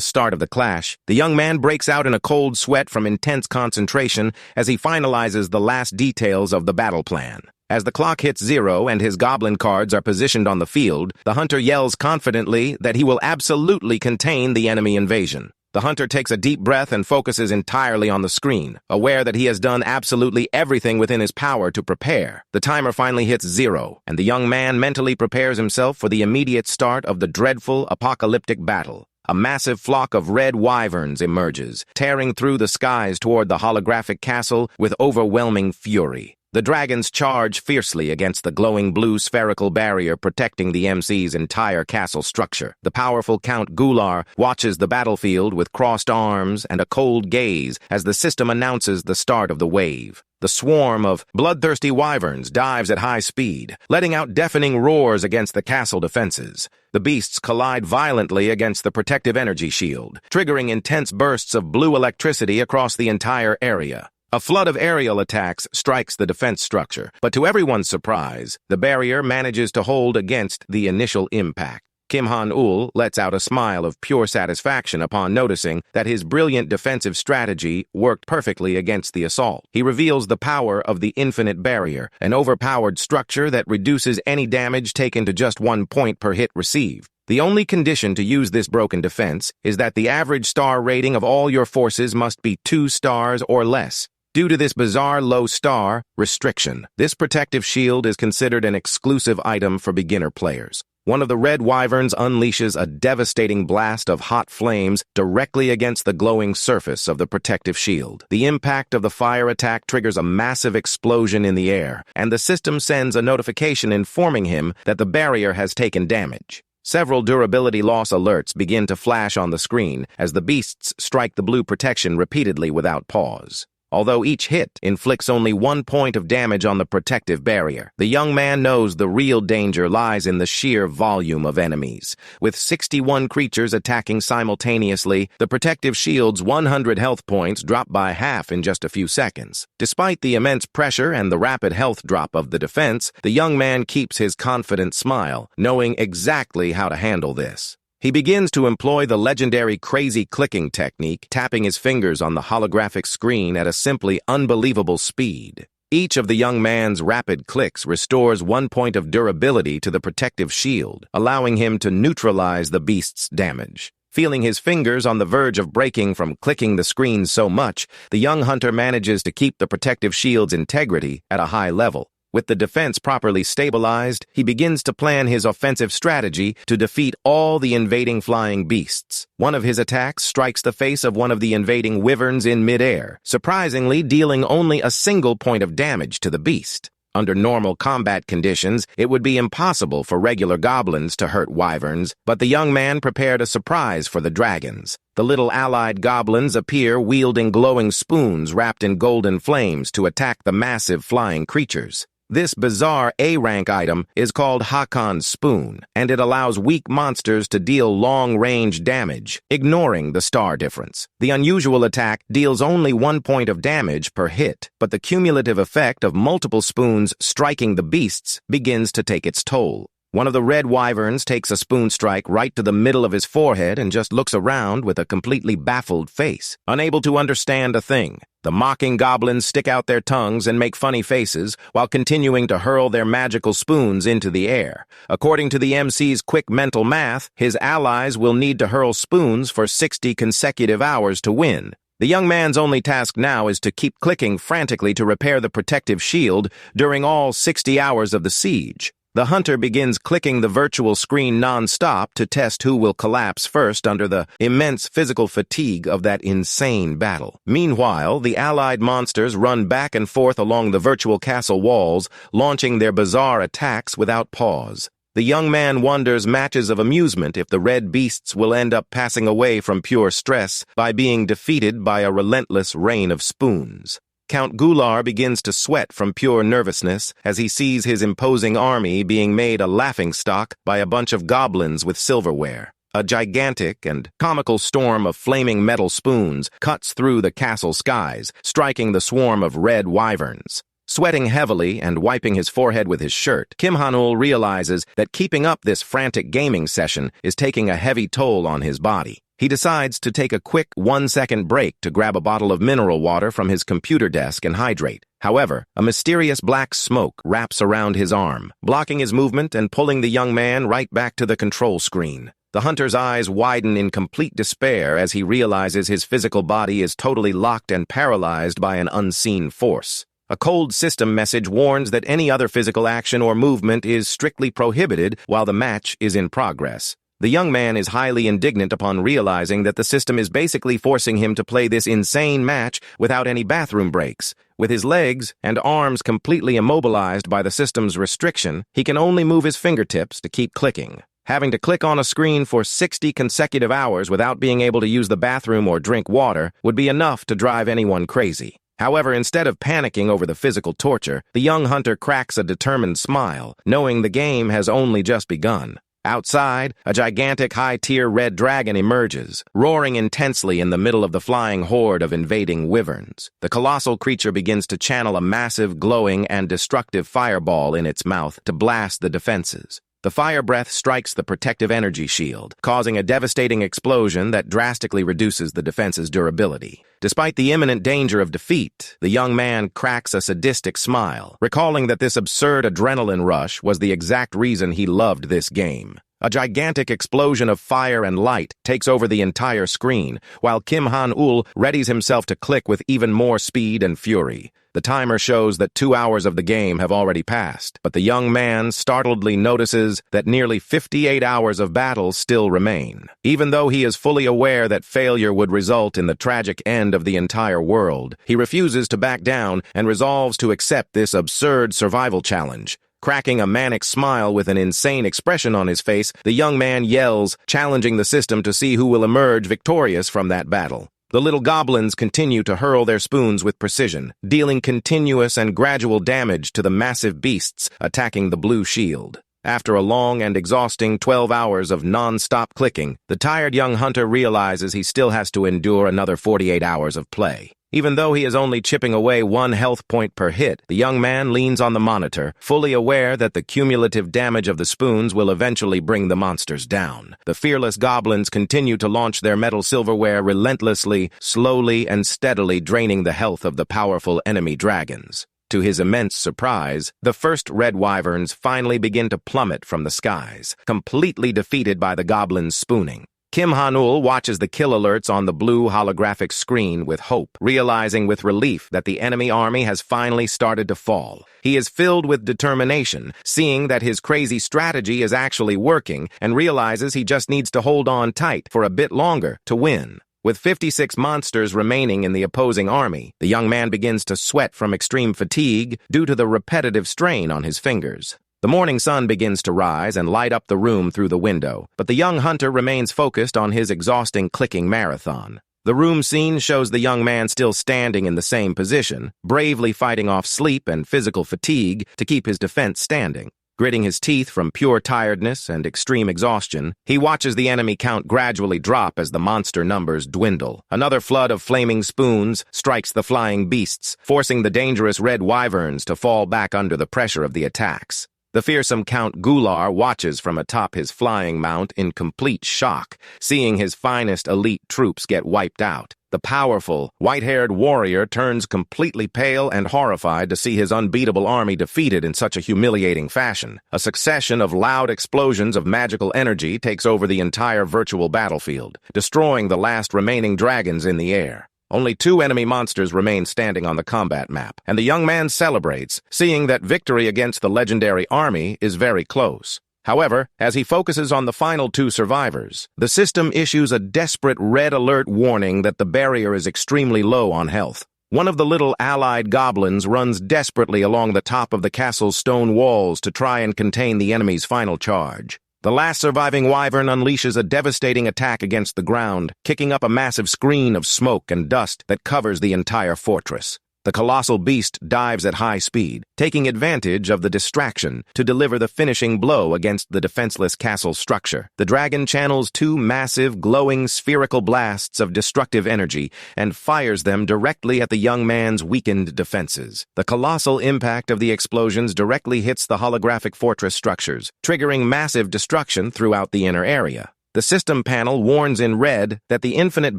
start of the clash, the young man breaks out in a cold sweat from intense concentration as he finalizes the last details of the battle plan. As the clock hits 0 and his goblin cards are positioned on the field, the hunter yells confidently that he will absolutely contain the enemy invasion. The hunter takes a deep breath and focuses entirely on the screen, aware that he has done absolutely everything within his power to prepare. The timer finally hits 0, and the young man mentally prepares himself for the immediate start of the dreadful apocalyptic battle. A massive flock of red wyverns emerges, tearing through the skies toward the holographic castle with overwhelming fury. The dragons charge fiercely against the glowing blue spherical barrier protecting the MC's entire castle structure. The powerful Count Gular watches the battlefield with crossed arms and a cold gaze as the system announces the start of the wave. The swarm of bloodthirsty wyverns dives at high speed, letting out deafening roars against the castle defenses. The beasts collide violently against the protective energy shield, triggering intense bursts of blue electricity across the entire area. A flood of aerial attacks strikes the defense structure, but to everyone's surprise, the barrier manages to hold against the initial impact. Kim Han-Ul lets out a smile of pure satisfaction upon noticing that his brilliant defensive strategy worked perfectly against the assault. He reveals the power of the infinite barrier, an overpowered structure that reduces any damage taken to just 1 point per hit received. The only condition to use this broken defense is that the average star rating of all your forces must be 2 stars or less. Due to this bizarre low star restriction, this protective shield is considered an exclusive item for beginner players. One of the red wyverns unleashes a devastating blast of hot flames directly against the glowing surface of the protective shield. The impact of the fire attack triggers a massive explosion in the air, and the system sends a notification informing him that the barrier has taken damage. Several durability loss alerts begin to flash on the screen as the beasts strike the blue protection repeatedly without pause. Although each hit inflicts only 1 point of damage on the protective barrier, the young man knows the real danger lies in the sheer volume of enemies. With 61 creatures attacking simultaneously, the protective shield's 100 health points drop by half in just a few seconds. Despite the immense pressure and the rapid health drop of the defense, the young man keeps his confident smile, knowing exactly how to handle this. He begins to employ the legendary crazy clicking technique, tapping his fingers on the holographic screen at a simply unbelievable speed. Each of the young man's rapid clicks restores 1 point of durability to the protective shield, allowing him to neutralize the beast's damage. Feeling his fingers on the verge of breaking from clicking the screen so much, the young hunter manages to keep the protective shield's integrity at a high level. With the defense properly stabilized, he begins to plan his offensive strategy to defeat all the invading flying beasts. One of his attacks strikes the face of one of the invading wyverns in midair, surprisingly dealing only a single point of damage to the beast. Under normal combat conditions, it would be impossible for regular goblins to hurt wyverns, but the young man prepared a surprise for the dragons. The little allied goblins appear wielding glowing spoons wrapped in golden flames to attack the massive flying creatures. This bizarre A-rank item is called Hakon's Spoon, and it allows weak monsters to deal long-range damage, ignoring the star difference. The unusual attack deals only 1 point of damage per hit, but the cumulative effect of multiple spoons striking the beasts begins to take its toll. One of the red wyverns takes a spoon strike right to the middle of his forehead and just looks around with a completely baffled face, unable to understand a thing. The mocking goblins stick out their tongues and make funny faces while continuing to hurl their magical spoons into the air. According to the MC's quick mental math, his allies will need to hurl spoons for 60 consecutive hours to win. The young man's only task now is to keep clicking frantically to repair the protective shield during all 60 hours of the siege. The hunter begins clicking the virtual screen non-stop to test who will collapse first under the immense physical fatigue of that insane battle. Meanwhile, the allied monsters run back and forth along the virtual castle walls, launching their bizarre attacks without pause. The young man wonders matches of amusement if the red beasts will end up passing away from pure stress by being defeated by a relentless rain of spoons. Count Gular begins to sweat from pure nervousness as he sees his imposing army being made a laughingstock by a bunch of goblins with silverware. A gigantic and comical storm of flaming metal spoons cuts through the castle skies, striking the swarm of red wyverns. Sweating heavily and wiping his forehead with his shirt, Kim Han-ul realizes that keeping up this frantic gaming session is taking a heavy toll on his body. He decides to take a quick 1-second break to grab a bottle of mineral water from his computer desk and hydrate. However, a mysterious black smoke wraps around his arm, blocking his movement and pulling the young man right back to the control screen. The hunter's eyes widen in complete despair as he realizes his physical body is totally locked and paralyzed by an unseen force. A cold system message warns that any other physical action or movement is strictly prohibited while the match is in progress. The young man is highly indignant upon realizing that the system is basically forcing him to play this insane match without any bathroom breaks. With his legs and arms completely immobilized by the system's restriction, he can only move his fingertips to keep clicking. Having to click on a screen for 60 consecutive hours without being able to use the bathroom or drink water would be enough to drive anyone crazy. However, instead of panicking over the physical torture, the young hunter cracks a determined smile, knowing the game has only just begun. Outside, a gigantic high-tier red dragon emerges, roaring intensely in the middle of the flying horde of invading wyverns. The colossal creature begins to channel a massive, glowing, and destructive fireball in its mouth to blast the defenses. The fire breath strikes the protective energy shield, causing a devastating explosion that drastically reduces the defense's durability. Despite the imminent danger of defeat, the young man cracks a sadistic smile, recalling that this absurd adrenaline rush was the exact reason he loved this game. A gigantic explosion of fire and light takes over the entire screen, while Kim Han-ul readies himself to click with even more speed and fury. The timer shows that 2 hours of the game have already passed, but the young man startledly notices that nearly 58 hours of battle still remain. Even though he is fully aware that failure would result in the tragic end of the entire world, he refuses to back down and resolves to accept this absurd survival challenge. Cracking a manic smile with an insane expression on his face, the young man yells, challenging the system to see who will emerge victorious from that battle. The little goblins continue to hurl their spoons with precision, dealing continuous and gradual damage to the massive beasts attacking the blue shield. After a long and exhausting 12 hours of non-stop clicking, the tired young hunter realizes he still has to endure another 48 hours of play. Even though he is only chipping away 1 health point per hit, the young man leans on the monitor, fully aware that the cumulative damage of the spoons will eventually bring the monsters down. The fearless goblins continue to launch their metal silverware relentlessly, slowly and steadily draining the health of the powerful enemy dragons. To his immense surprise, the first red wyverns finally begin to plummet from the skies, completely defeated by the goblins' spooning. Kim Han-ul watches the kill alerts on the blue holographic screen with hope, realizing with relief that the enemy army has finally started to fall. He is filled with determination, seeing that his crazy strategy is actually working, and realizes he just needs to hold on tight for a bit longer to win. With 56 monsters remaining in the opposing army, the young man begins to sweat from extreme fatigue due to the repetitive strain on his fingers. The morning sun begins to rise and light up the room through the window, but the young hunter remains focused on his exhausting clicking marathon. The room scene shows the young man still standing in the same position, bravely fighting off sleep and physical fatigue to keep his defense standing. Gritting his teeth from pure tiredness and extreme exhaustion, he watches the enemy count gradually drop as the monster numbers dwindle. Another flood of flaming spoons strikes the flying beasts, forcing the dangerous red wyverns to fall back under the pressure of the attacks. The fearsome Count Gular watches from atop his flying mount in complete shock, seeing his finest elite troops get wiped out. The powerful, white-haired warrior turns completely pale and horrified to see his unbeatable army defeated in such a humiliating fashion. A succession of loud explosions of magical energy takes over the entire virtual battlefield, destroying the last remaining dragons in the air. Only 2 enemy monsters remain standing on the combat map, and the young man celebrates, seeing that victory against the legendary army is very close. However, as he focuses on the final 2 survivors, the system issues a desperate red alert warning that the barrier is extremely low on health. One of the little allied goblins runs desperately along the top of the castle's stone walls to try and contain the enemy's final charge. The last surviving wyvern unleashes a devastating attack against the ground, kicking up a massive screen of smoke and dust that covers the entire fortress. The colossal beast dives at high speed, taking advantage of the distraction to deliver the finishing blow against the defenseless castle structure. The dragon channels 2 massive, glowing, spherical blasts of destructive energy and fires them directly at the young man's weakened defenses. The colossal impact of the explosions directly hits the holographic fortress structures, triggering massive destruction throughout the inner area. The system panel warns in red that the infinite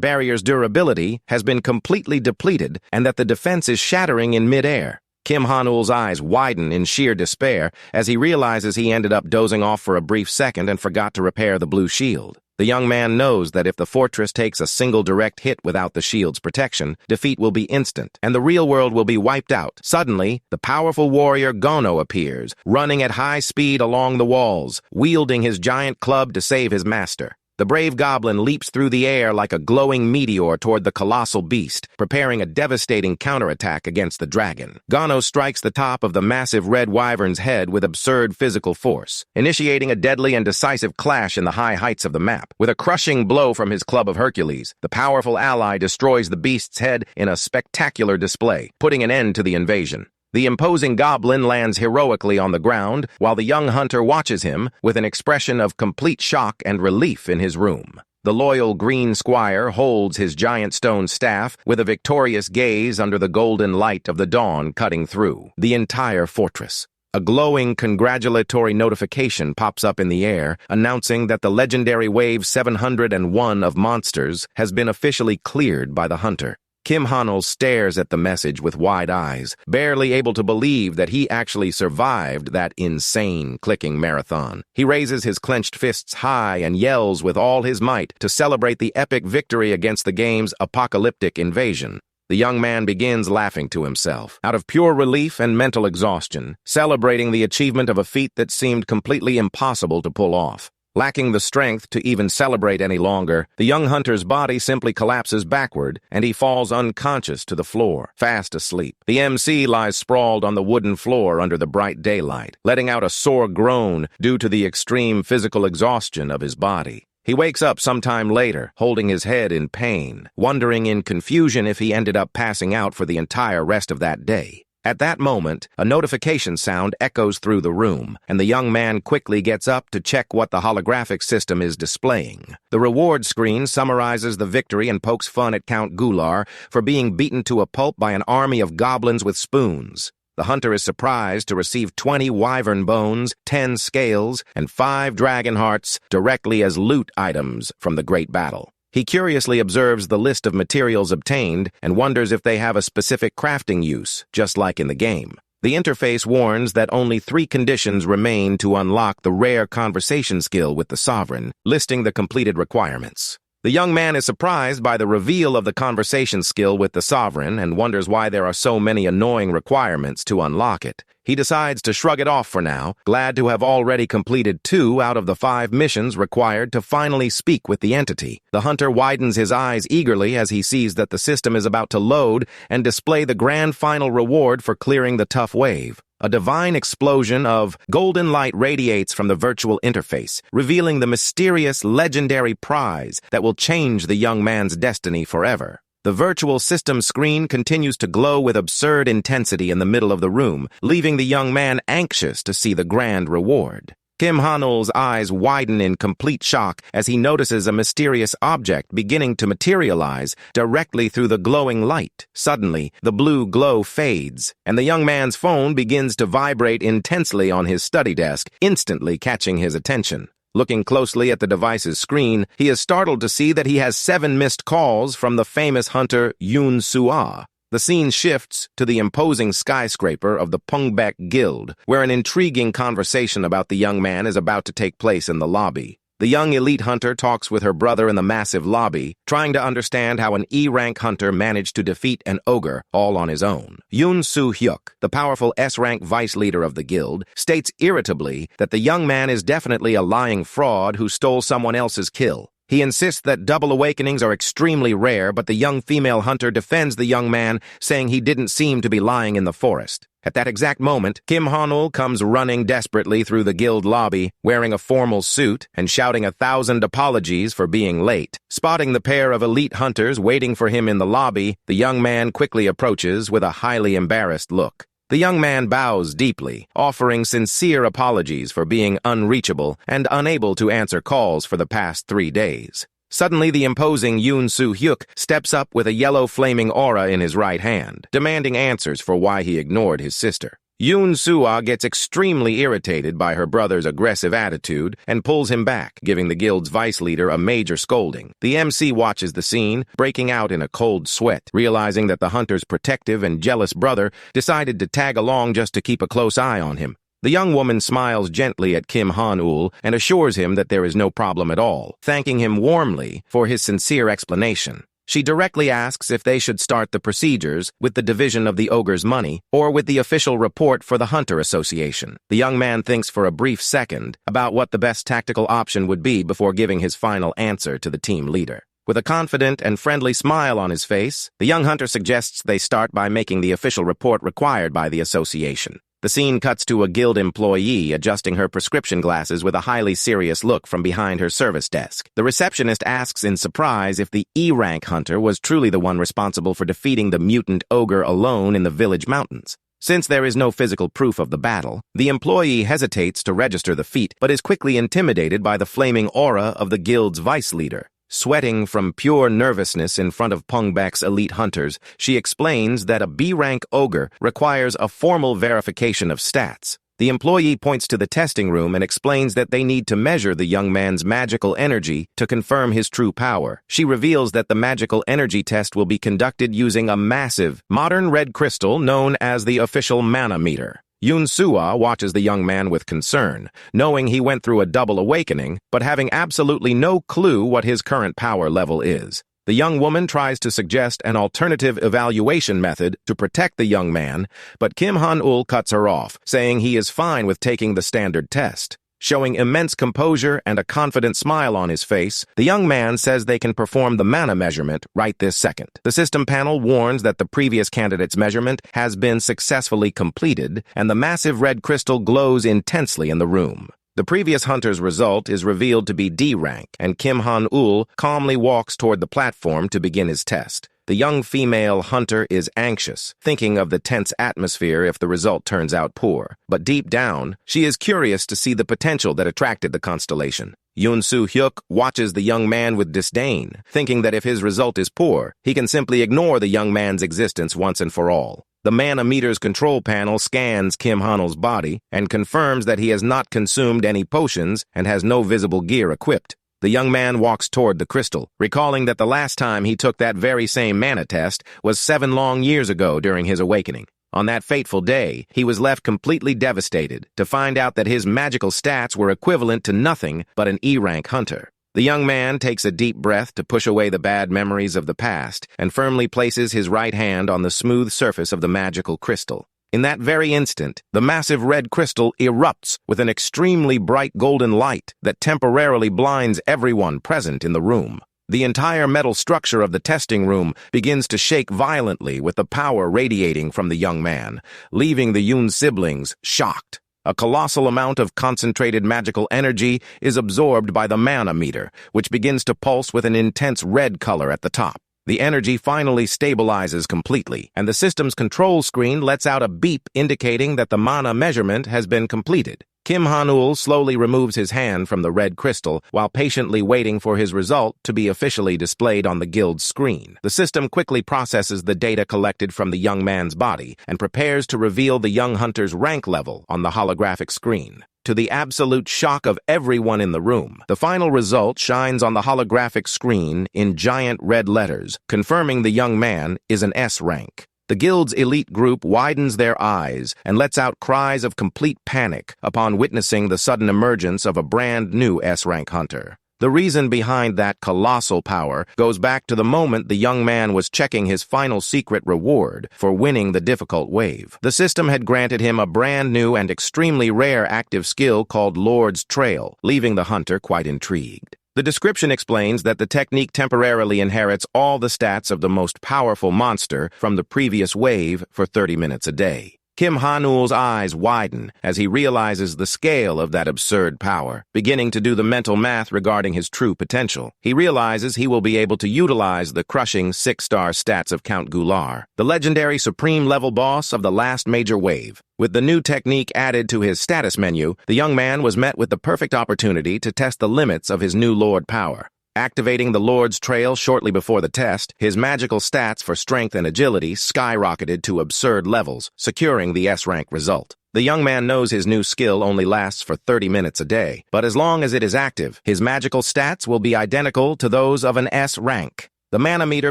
barrier's durability has been completely depleted and that the defense is shattering in midair. Kim Han-ul's eyes widen in sheer despair as he realizes he ended up dozing off for a brief second and forgot to repair the blue shield. The young man knows that if the fortress takes a single direct hit without the shield's protection, defeat will be instant, and the real world will be wiped out. Suddenly, the powerful warrior Gono appears, running at high speed along the walls, wielding his giant club to save his master. The brave goblin leaps through the air like a glowing meteor toward the colossal beast, preparing a devastating counterattack against the dragon. Gono strikes the top of the massive red wyvern's head with absurd physical force, initiating a deadly and decisive clash in the high heights of the map. With a crushing blow from his club of Hercules, the powerful ally destroys the beast's head in a spectacular display, putting an end to the invasion. The imposing goblin lands heroically on the ground, while the young hunter watches him with an expression of complete shock and relief in his room. The loyal green squire holds his giant stone staff with a victorious gaze under the golden light of the dawn cutting through the entire fortress. A glowing congratulatory notification pops up in the air, announcing that the legendary wave 701 of monsters has been officially cleared by the hunter. Kim Han-ul stares at the message with wide eyes, barely able to believe that he actually survived that insane clicking marathon. He raises his clenched fists high and yells with all his might to celebrate the epic victory against the game's apocalyptic invasion. The young man begins laughing to himself, out of pure relief and mental exhaustion, celebrating the achievement of a feat that seemed completely impossible to pull off. Lacking the strength to even celebrate any longer, the young hunter's body simply collapses backward, and he falls unconscious to the floor, fast asleep. The MC lies sprawled on the wooden floor under the bright daylight, letting out a sore groan due to the extreme physical exhaustion of his body. He wakes up sometime later, holding his head in pain, wondering in confusion if he ended up passing out for the entire rest of that day. At that moment, a notification sound echoes through the room, and the young man quickly gets up to check what the holographic system is displaying. The reward screen summarizes the victory and pokes fun at Count Gular for being beaten to a pulp by an army of goblins with spoons. The hunter is surprised to receive 20 wyvern bones, 10 scales, and 5 dragon hearts directly as loot items from the great battle. He curiously observes the list of materials obtained and wonders if they have a specific crafting use, just like in the game. The interface warns that only 3 conditions remain to unlock the rare conversation skill with the sovereign, listing the completed requirements. The young man is surprised by the reveal of the conversation skill with the sovereign and wonders why there are so many annoying requirements to unlock it. He decides to shrug it off for now, glad to have already completed 2 out of the 5 missions required to finally speak with the entity. The hunter widens his eyes eagerly as he sees that the system is about to load and display the grand final reward for clearing the tough wave. A divine explosion of golden light radiates from the virtual interface, revealing the mysterious, legendary prize that will change the young man's destiny forever. The virtual system screen continues to glow with absurd intensity in the middle of the room, leaving the young man anxious to see the grand reward. Kim Han-ul's eyes widen in complete shock as he notices a mysterious object beginning to materialize directly through the glowing light. Suddenly, the blue glow fades, and the young man's phone begins to vibrate intensely on his study desk, instantly catching his attention. Looking closely at the device's screen, he is startled to see that he has 7 missed calls from the famous hunter Yoon Soo-ah. The scene shifts to the imposing skyscraper of the Pungbek Guild, where an intriguing conversation about the young man is about to take place in the lobby. The young elite hunter talks with her brother in the massive lobby, trying to understand how an E-rank hunter managed to defeat an ogre all on his own. Yoon Soo-hyuk, the powerful S-rank vice leader of the guild, states irritably that the young man is definitely a lying fraud who stole someone else's kill. He insists that double awakenings are extremely rare, but the young female hunter defends the young man, saying he didn't seem to be lying in the forest. At that exact moment, Kim Han-ul comes running desperately through the guild lobby, wearing a formal suit and shouting 1,000 apologies for being late. Spotting the pair of elite hunters waiting for him in the lobby, the young man quickly approaches with a highly embarrassed look. The young man bows deeply, offering sincere apologies for being unreachable and unable to answer calls for the past 3 days. Suddenly, the imposing Yoon Soo-hyuk steps up with a yellow flaming aura in his right hand, demanding answers for why he ignored his sister. Yoon Soo-ah gets extremely irritated by her brother's aggressive attitude and pulls him back, giving the guild's vice leader a major scolding. The MC watches the scene, breaking out in a cold sweat, realizing that the hunter's protective and jealous brother decided to tag along just to keep a close eye on him. The young woman smiles gently at Kim Han-ul and assures him that there is no problem at all, thanking him warmly for his sincere explanation. She directly asks if they should start the procedures with the division of the ogre's money or with the official report for the Hunter Association. The young man thinks for a brief second about what the best tactical option would be before giving his final answer to the team leader. With a confident and friendly smile on his face, the young hunter suggests they start by making the official report required by the association. The scene cuts to a guild employee adjusting her prescription glasses with a highly serious look from behind her service desk. The receptionist asks in surprise if the E-rank hunter was truly the one responsible for defeating the mutant ogre alone in the village mountains. Since there is no physical proof of the battle, the employee hesitates to register the feat, but is quickly intimidated by the flaming aura of the guild's vice leader. Sweating from pure nervousness in front of Pungbek's elite hunters, she explains that a B-rank ogre requires a formal verification of stats. The employee points to the testing room and explains that they need to measure the young man's magical energy to confirm his true power. She reveals that the magical energy test will be conducted using a massive, modern red crystal known as the official mana meter. Yoon Soo-ah watches the young man with concern, knowing he went through a double awakening, but having absolutely no clue what his current power level is. The young woman tries to suggest an alternative evaluation method to protect the young man, but Kim Han-ul cuts her off, saying he is fine with taking the standard test. Showing immense composure and a confident smile on his face, the young man says they can perform the mana measurement right this second. The system panel warns that the previous candidate's measurement has been successfully completed, and the massive red crystal glows intensely in the room. The previous hunter's result is revealed to be D-rank, and Kim Han-ul calmly walks toward the platform to begin his test. The young female hunter is anxious, thinking of the tense atmosphere if the result turns out poor. But deep down, she is curious to see the potential that attracted the constellation. Yoon Soo-hyuk watches the young man with disdain, thinking that if his result is poor, he can simply ignore the young man's existence once and for all. The mana meter's control panel scans Kim Han-ul's body and confirms that he has not consumed any potions and has no visible gear equipped. The young man walks toward the crystal, recalling that the last time he took that very same mana test was 7 long years ago during his awakening. On that fateful day, he was left completely devastated to find out that his magical stats were equivalent to nothing but an E-rank hunter. The young man takes a deep breath to push away the bad memories of the past and firmly places his right hand on the smooth surface of the magical crystal. In that very instant, the massive red crystal erupts with an extremely bright golden light that temporarily blinds everyone present in the room. The entire metal structure of the testing room begins to shake violently with the power radiating from the young man, leaving the Yoon siblings shocked. A colossal amount of concentrated magical energy is absorbed by the mana meter, which begins to pulse with an intense red color at the top. The energy finally stabilizes completely, and the system's control screen lets out a beep indicating that the mana measurement has been completed. Kim Han-ul slowly removes his hand from the red crystal while patiently waiting for his result to be officially displayed on the guild's screen. The system quickly processes the data collected from the young man's body and prepares to reveal the young hunter's rank level on the holographic screen. To the absolute shock of everyone in the room, the final result shines on the holographic screen in giant red letters, confirming the young man is an S rank. The guild's elite group widens their eyes and lets out cries of complete panic upon witnessing the sudden emergence of a brand new S-rank hunter. The reason behind that colossal power goes back to the moment the young man was checking his final secret reward for winning the difficult wave. The system had granted him a brand new and extremely rare active skill called Lord's Trail, leaving the hunter quite intrigued. The description explains that the technique temporarily inherits all the stats of the most powerful monster from the previous wave for 30 minutes a day. Kim Han-ul's eyes widen as he realizes the scale of that absurd power. Beginning to do the mental math regarding his true potential, he realizes he will be able to utilize the crushing 6-star stats of Count Gular, the legendary supreme-level boss of the last major wave. With the new technique added to his status menu, the young man was met with the perfect opportunity to test the limits of his new Lord power. Activating the Lord's Trail shortly before the test, his magical stats for strength and agility skyrocketed to absurd levels, securing the S-rank result. The young man knows his new skill only lasts for 30 minutes a day, but as long as it is active, his magical stats will be identical to those of an S rank. The mana meter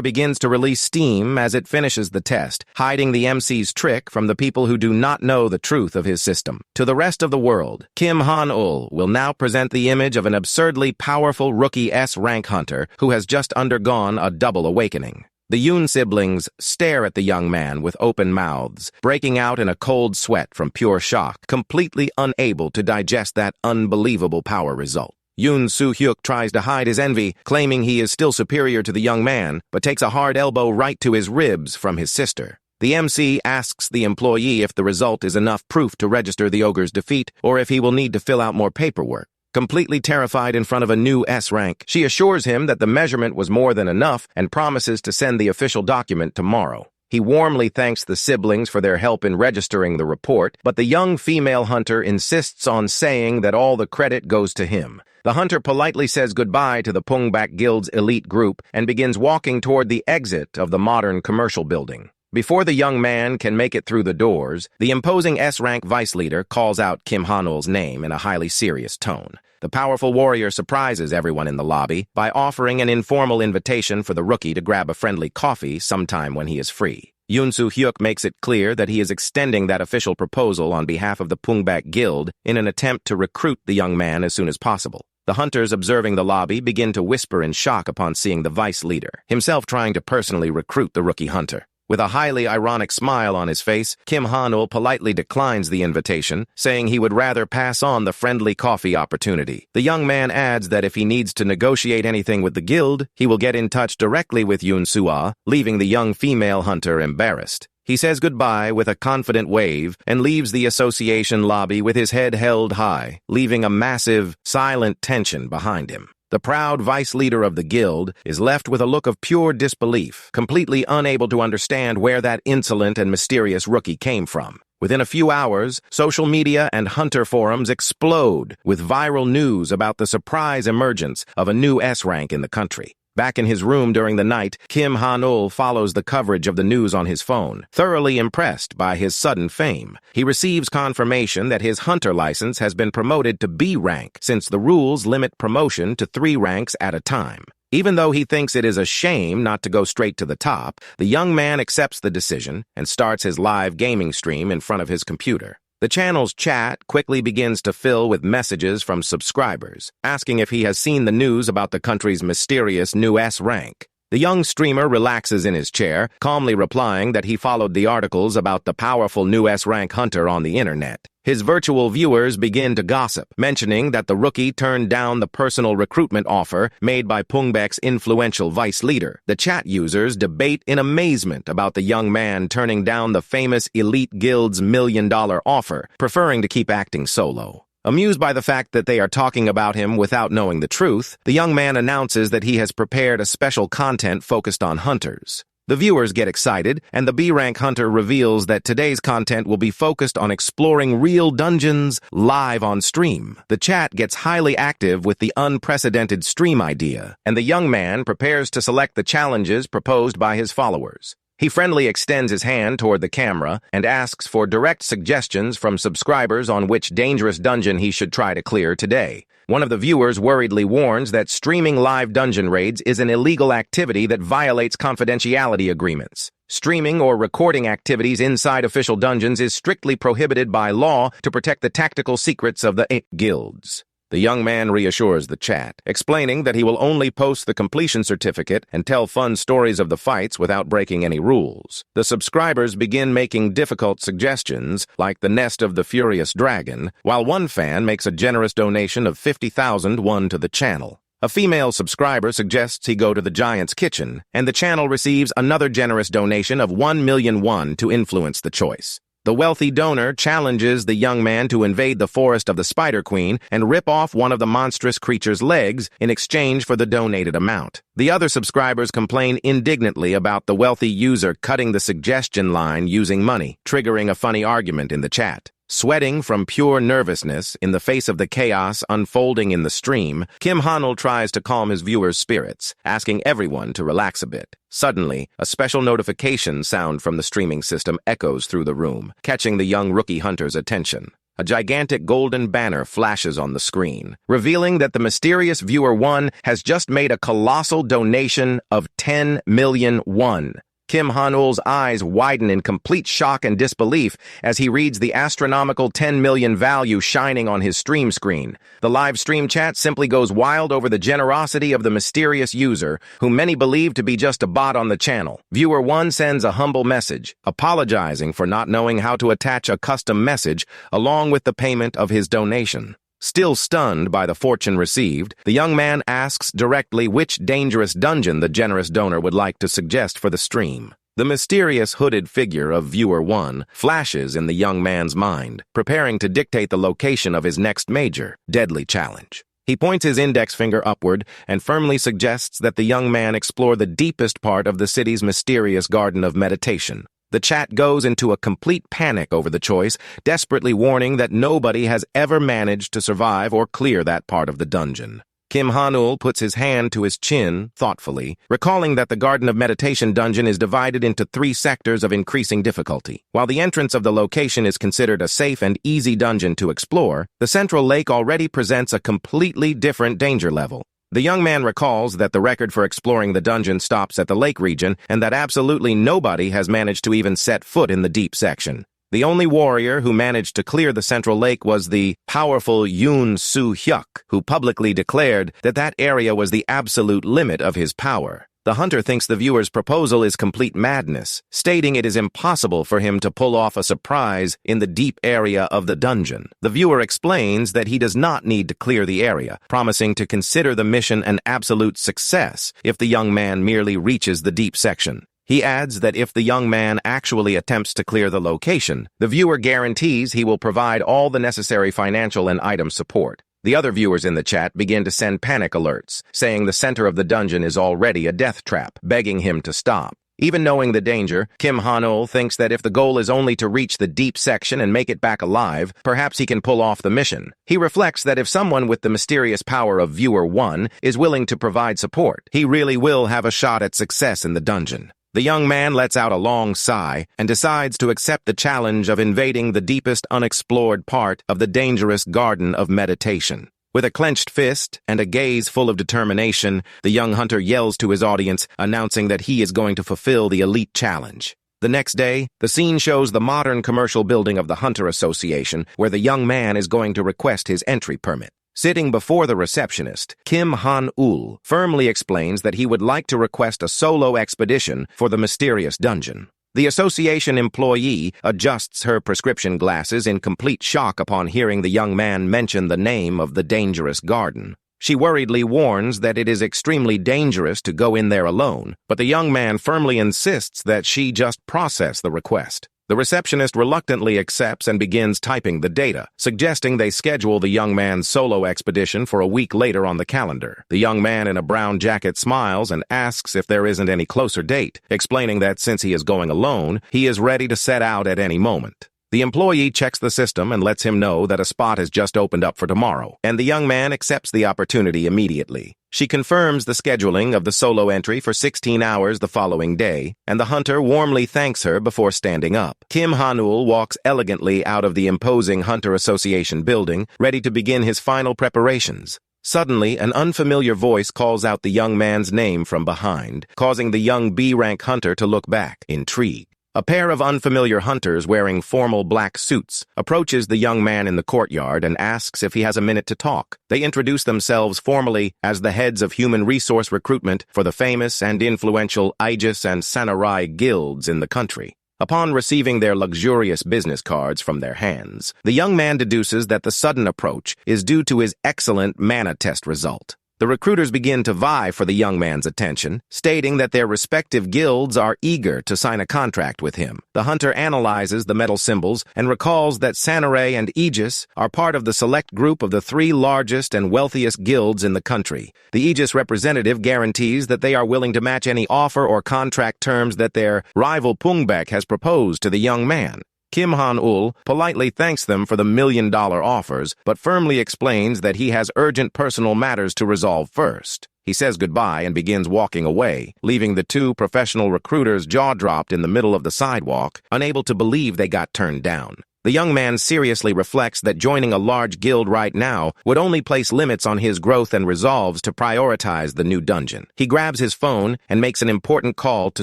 begins to release steam as it finishes the test, hiding the MC's trick from the people who do not know the truth of his system. To the rest of the world, Kim Han-ul will now present the image of an absurdly powerful rookie S-rank hunter who has just undergone a double awakening. The Yoon siblings stare at the young man with open mouths, breaking out in a cold sweat from pure shock, completely unable to digest that unbelievable power result. Yoon Soo-hyuk tries to hide his envy, claiming he is still superior to the young man, but takes a hard elbow right to his ribs from his sister. The MC asks the employee if the result is enough proof to register the ogre's defeat, or if he will need to fill out more paperwork. Completely terrified in front of a new S-rank, she assures him that the measurement was more than enough and promises to send the official document tomorrow. He warmly thanks the siblings for their help in registering the report, but the young female hunter insists on saying that all the credit goes to him. The hunter politely says goodbye to the Pungbak Guild's elite group and begins walking toward the exit of the modern commercial building. Before the young man can make it through the doors, the imposing S-rank vice leader calls out Kim Han-ul's name in a highly serious tone. The powerful warrior surprises everyone in the lobby by offering an informal invitation for the rookie to grab a friendly coffee sometime when he is free. Yoon Soo-hyuk makes it clear that he is extending that official proposal on behalf of the Pungbak Guild in an attempt to recruit the young man as soon as possible. The hunters observing the lobby begin to whisper in shock upon seeing the vice leader, himself trying to personally recruit the rookie hunter. With a highly ironic smile on his face, Kim Han-ul politely declines the invitation, saying he would rather pass on the friendly coffee opportunity. The young man adds that if he needs to negotiate anything with the guild, he will get in touch directly with Yoon Soo-ah, leaving the young female hunter embarrassed. He says goodbye with a confident wave and leaves the association lobby with his head held high, leaving a massive, silent tension behind him. The proud vice leader of the guild is left with a look of pure disbelief, completely unable to understand where that insolent and mysterious rookie came from. Within a few hours, social media and hunter forums explode with viral news about the surprise emergence of a new S-rank in the country. Back in his room during the night, Kim Han-ul follows the coverage of the news on his phone, thoroughly impressed by his sudden fame. He receives confirmation that his hunter license has been promoted to B rank, since the rules limit promotion to 3 ranks at a time. Even though he thinks it is a shame not to go straight to the top, the young man accepts the decision and starts his live gaming stream in front of his computer. The channel's chat quickly begins to fill with messages from subscribers, asking if he has seen the news about the country's mysterious new S rank. The young streamer relaxes in his chair, calmly replying that he followed the articles about the powerful new S-rank hunter on the internet. His virtual viewers begin to gossip, mentioning that the rookie turned down the personal recruitment offer made by Pungbek's influential vice leader. The chat users debate in amazement about the young man turning down the famous elite guild's $1 million offer, preferring to keep acting solo. Amused by the fact that they are talking about him without knowing the truth, the young man announces that he has prepared a special content focused on hunters. The viewers get excited, and the B-rank hunter reveals that today's content will be focused on exploring real dungeons live on stream. The chat gets highly active with the unprecedented stream idea, and the young man prepares to select the challenges proposed by his followers. He friendly extends his hand toward the camera and asks for direct suggestions from subscribers on which dangerous dungeon he should try to clear today. One of the viewers worriedly warns that streaming live dungeon raids is an illegal activity that violates confidentiality agreements. Streaming or recording activities inside official dungeons is strictly prohibited by law to protect the tactical secrets of the guilds. The young man reassures the chat, explaining that he will only post the completion certificate and tell fun stories of the fights without breaking any rules. The subscribers begin making difficult suggestions, like the nest of the furious dragon, while one fan makes a generous donation of 50,000 won to the channel. A female subscriber suggests he go to the giant's kitchen, and the channel receives another generous donation of 1 million won to influence the choice. The wealthy donor challenges the young man to invade the forest of the Spider Queen and rip off one of the monstrous creature's legs in exchange for the donated amount. The other subscribers complain indignantly about the wealthy user cutting the suggestion line using money, triggering a funny argument in the chat. Sweating from pure nervousness in the face of the chaos unfolding in the stream, Kim Hanul tries to calm his viewers' spirits, asking everyone to relax a bit. Suddenly, a special notification sound from the streaming system echoes through the room, catching the young rookie hunter's attention. A gigantic golden banner flashes on the screen, revealing that the mysterious viewer 1 has just made a colossal donation of 10 million won. Kim Hanul's eyes widen in complete shock and disbelief as he reads the astronomical 10 million value shining on his stream screen. The live stream chat simply goes wild over the generosity of the mysterious user, whom many believe to be just a bot on the channel. Viewer 1 sends a humble message, apologizing for not knowing how to attach a custom message along with the payment of his donation. Still stunned by the fortune received, the young man asks directly which dangerous dungeon the generous donor would like to suggest for the stream. The mysterious hooded figure of viewer 1 flashes in the young man's mind, preparing to dictate the location of his next major, deadly challenge. He points his index finger upward and firmly suggests that the young man explore the deepest part of the city's mysterious garden of meditation. The chat goes into a complete panic over the choice, desperately warning that nobody has ever managed to survive or clear that part of the dungeon. Kim Hanul puts his hand to his chin, thoughtfully, recalling that the Garden of Meditation dungeon is divided into 3 sectors of increasing difficulty. While the entrance of the location is considered a safe and easy dungeon to explore, the central lake already presents a completely different danger level. The young man recalls that the record for exploring the dungeon stops at the lake region and that absolutely nobody has managed to even set foot in the deep section. The only warrior who managed to clear the central lake was the powerful Yoon Soo-hyuk, who publicly declared that that area was the absolute limit of his power. The hunter thinks the viewer's proposal is complete madness, stating it is impossible for him to pull off a surprise in the deep area of the dungeon. The viewer explains that he does not need to clear the area, promising to consider the mission an absolute success if the young man merely reaches the deep section. He adds that if the young man actually attempts to clear the location, the viewer guarantees he will provide all the necessary financial and item support. The other viewers in the chat begin to send panic alerts, saying the center of the dungeon is already a death trap, begging him to stop. Even knowing the danger, Kim Hanul thinks that if the goal is only to reach the deep section and make it back alive, perhaps he can pull off the mission. He reflects that if someone with the mysterious power of Viewer 1 is willing to provide support, he really will have a shot at success in the dungeon. The young man lets out a long sigh and decides to accept the challenge of invading the deepest unexplored part of the dangerous Garden of Meditation. With a clenched fist and a gaze full of determination, the young hunter yells to his audience, announcing that he is going to fulfill the elite challenge. The next day, the scene shows the modern commercial building of the Hunter Association, where the young man is going to request his entry permit. Sitting before the receptionist, Kim Han-ul firmly explains that he would like to request a solo expedition for the mysterious dungeon. The association employee adjusts her prescription glasses in complete shock upon hearing the young man mention the name of the dangerous garden. She worriedly warns that it is extremely dangerous to go in there alone, but the young man firmly insists that she just process the request. The receptionist reluctantly accepts and begins typing the data, suggesting they schedule the young man's solo expedition for a week later on the calendar. The young man in a brown jacket smiles and asks if there isn't any closer date, explaining that since he is going alone, he is ready to set out at any moment. The employee checks the system and lets him know that a spot has just opened up for tomorrow, and the young man accepts the opportunity immediately. She confirms the scheduling of the solo entry for 16 hours the following day, and the hunter warmly thanks her before standing up. Kim Han-ul walks elegantly out of the imposing Hunter Association building, ready to begin his final preparations. Suddenly, an unfamiliar voice calls out the young man's name from behind, causing the young B-rank hunter to look back, intrigued. A pair of unfamiliar hunters wearing formal black suits approaches the young man in the courtyard and asks if he has a minute to talk. They introduce themselves formally as the heads of human resource recruitment for the famous and influential Aegis and Samurai guilds in the country. Upon receiving their luxurious business cards from their hands, the young man deduces that the sudden approach is due to his excellent mana test result. The recruiters begin to vie for the young man's attention, stating that their respective guilds are eager to sign a contract with him. The hunter analyzes the metal symbols and recalls that Samurai and Aegis are part of the select group of the 3 largest and wealthiest guilds in the country. The Aegis representative guarantees that they are willing to match any offer or contract terms that their rival Pungbek has proposed to the young man. Kim Han-ul politely thanks them for the $1 million offers, but firmly explains that he has urgent personal matters to resolve first. He says goodbye and begins walking away, leaving the 2 professional recruiters jaw-dropped in the middle of the sidewalk, unable to believe they got turned down. The young man seriously reflects that joining a large guild right now would only place limits on his growth and resolves to prioritize the new dungeon. He grabs his phone and makes an important call to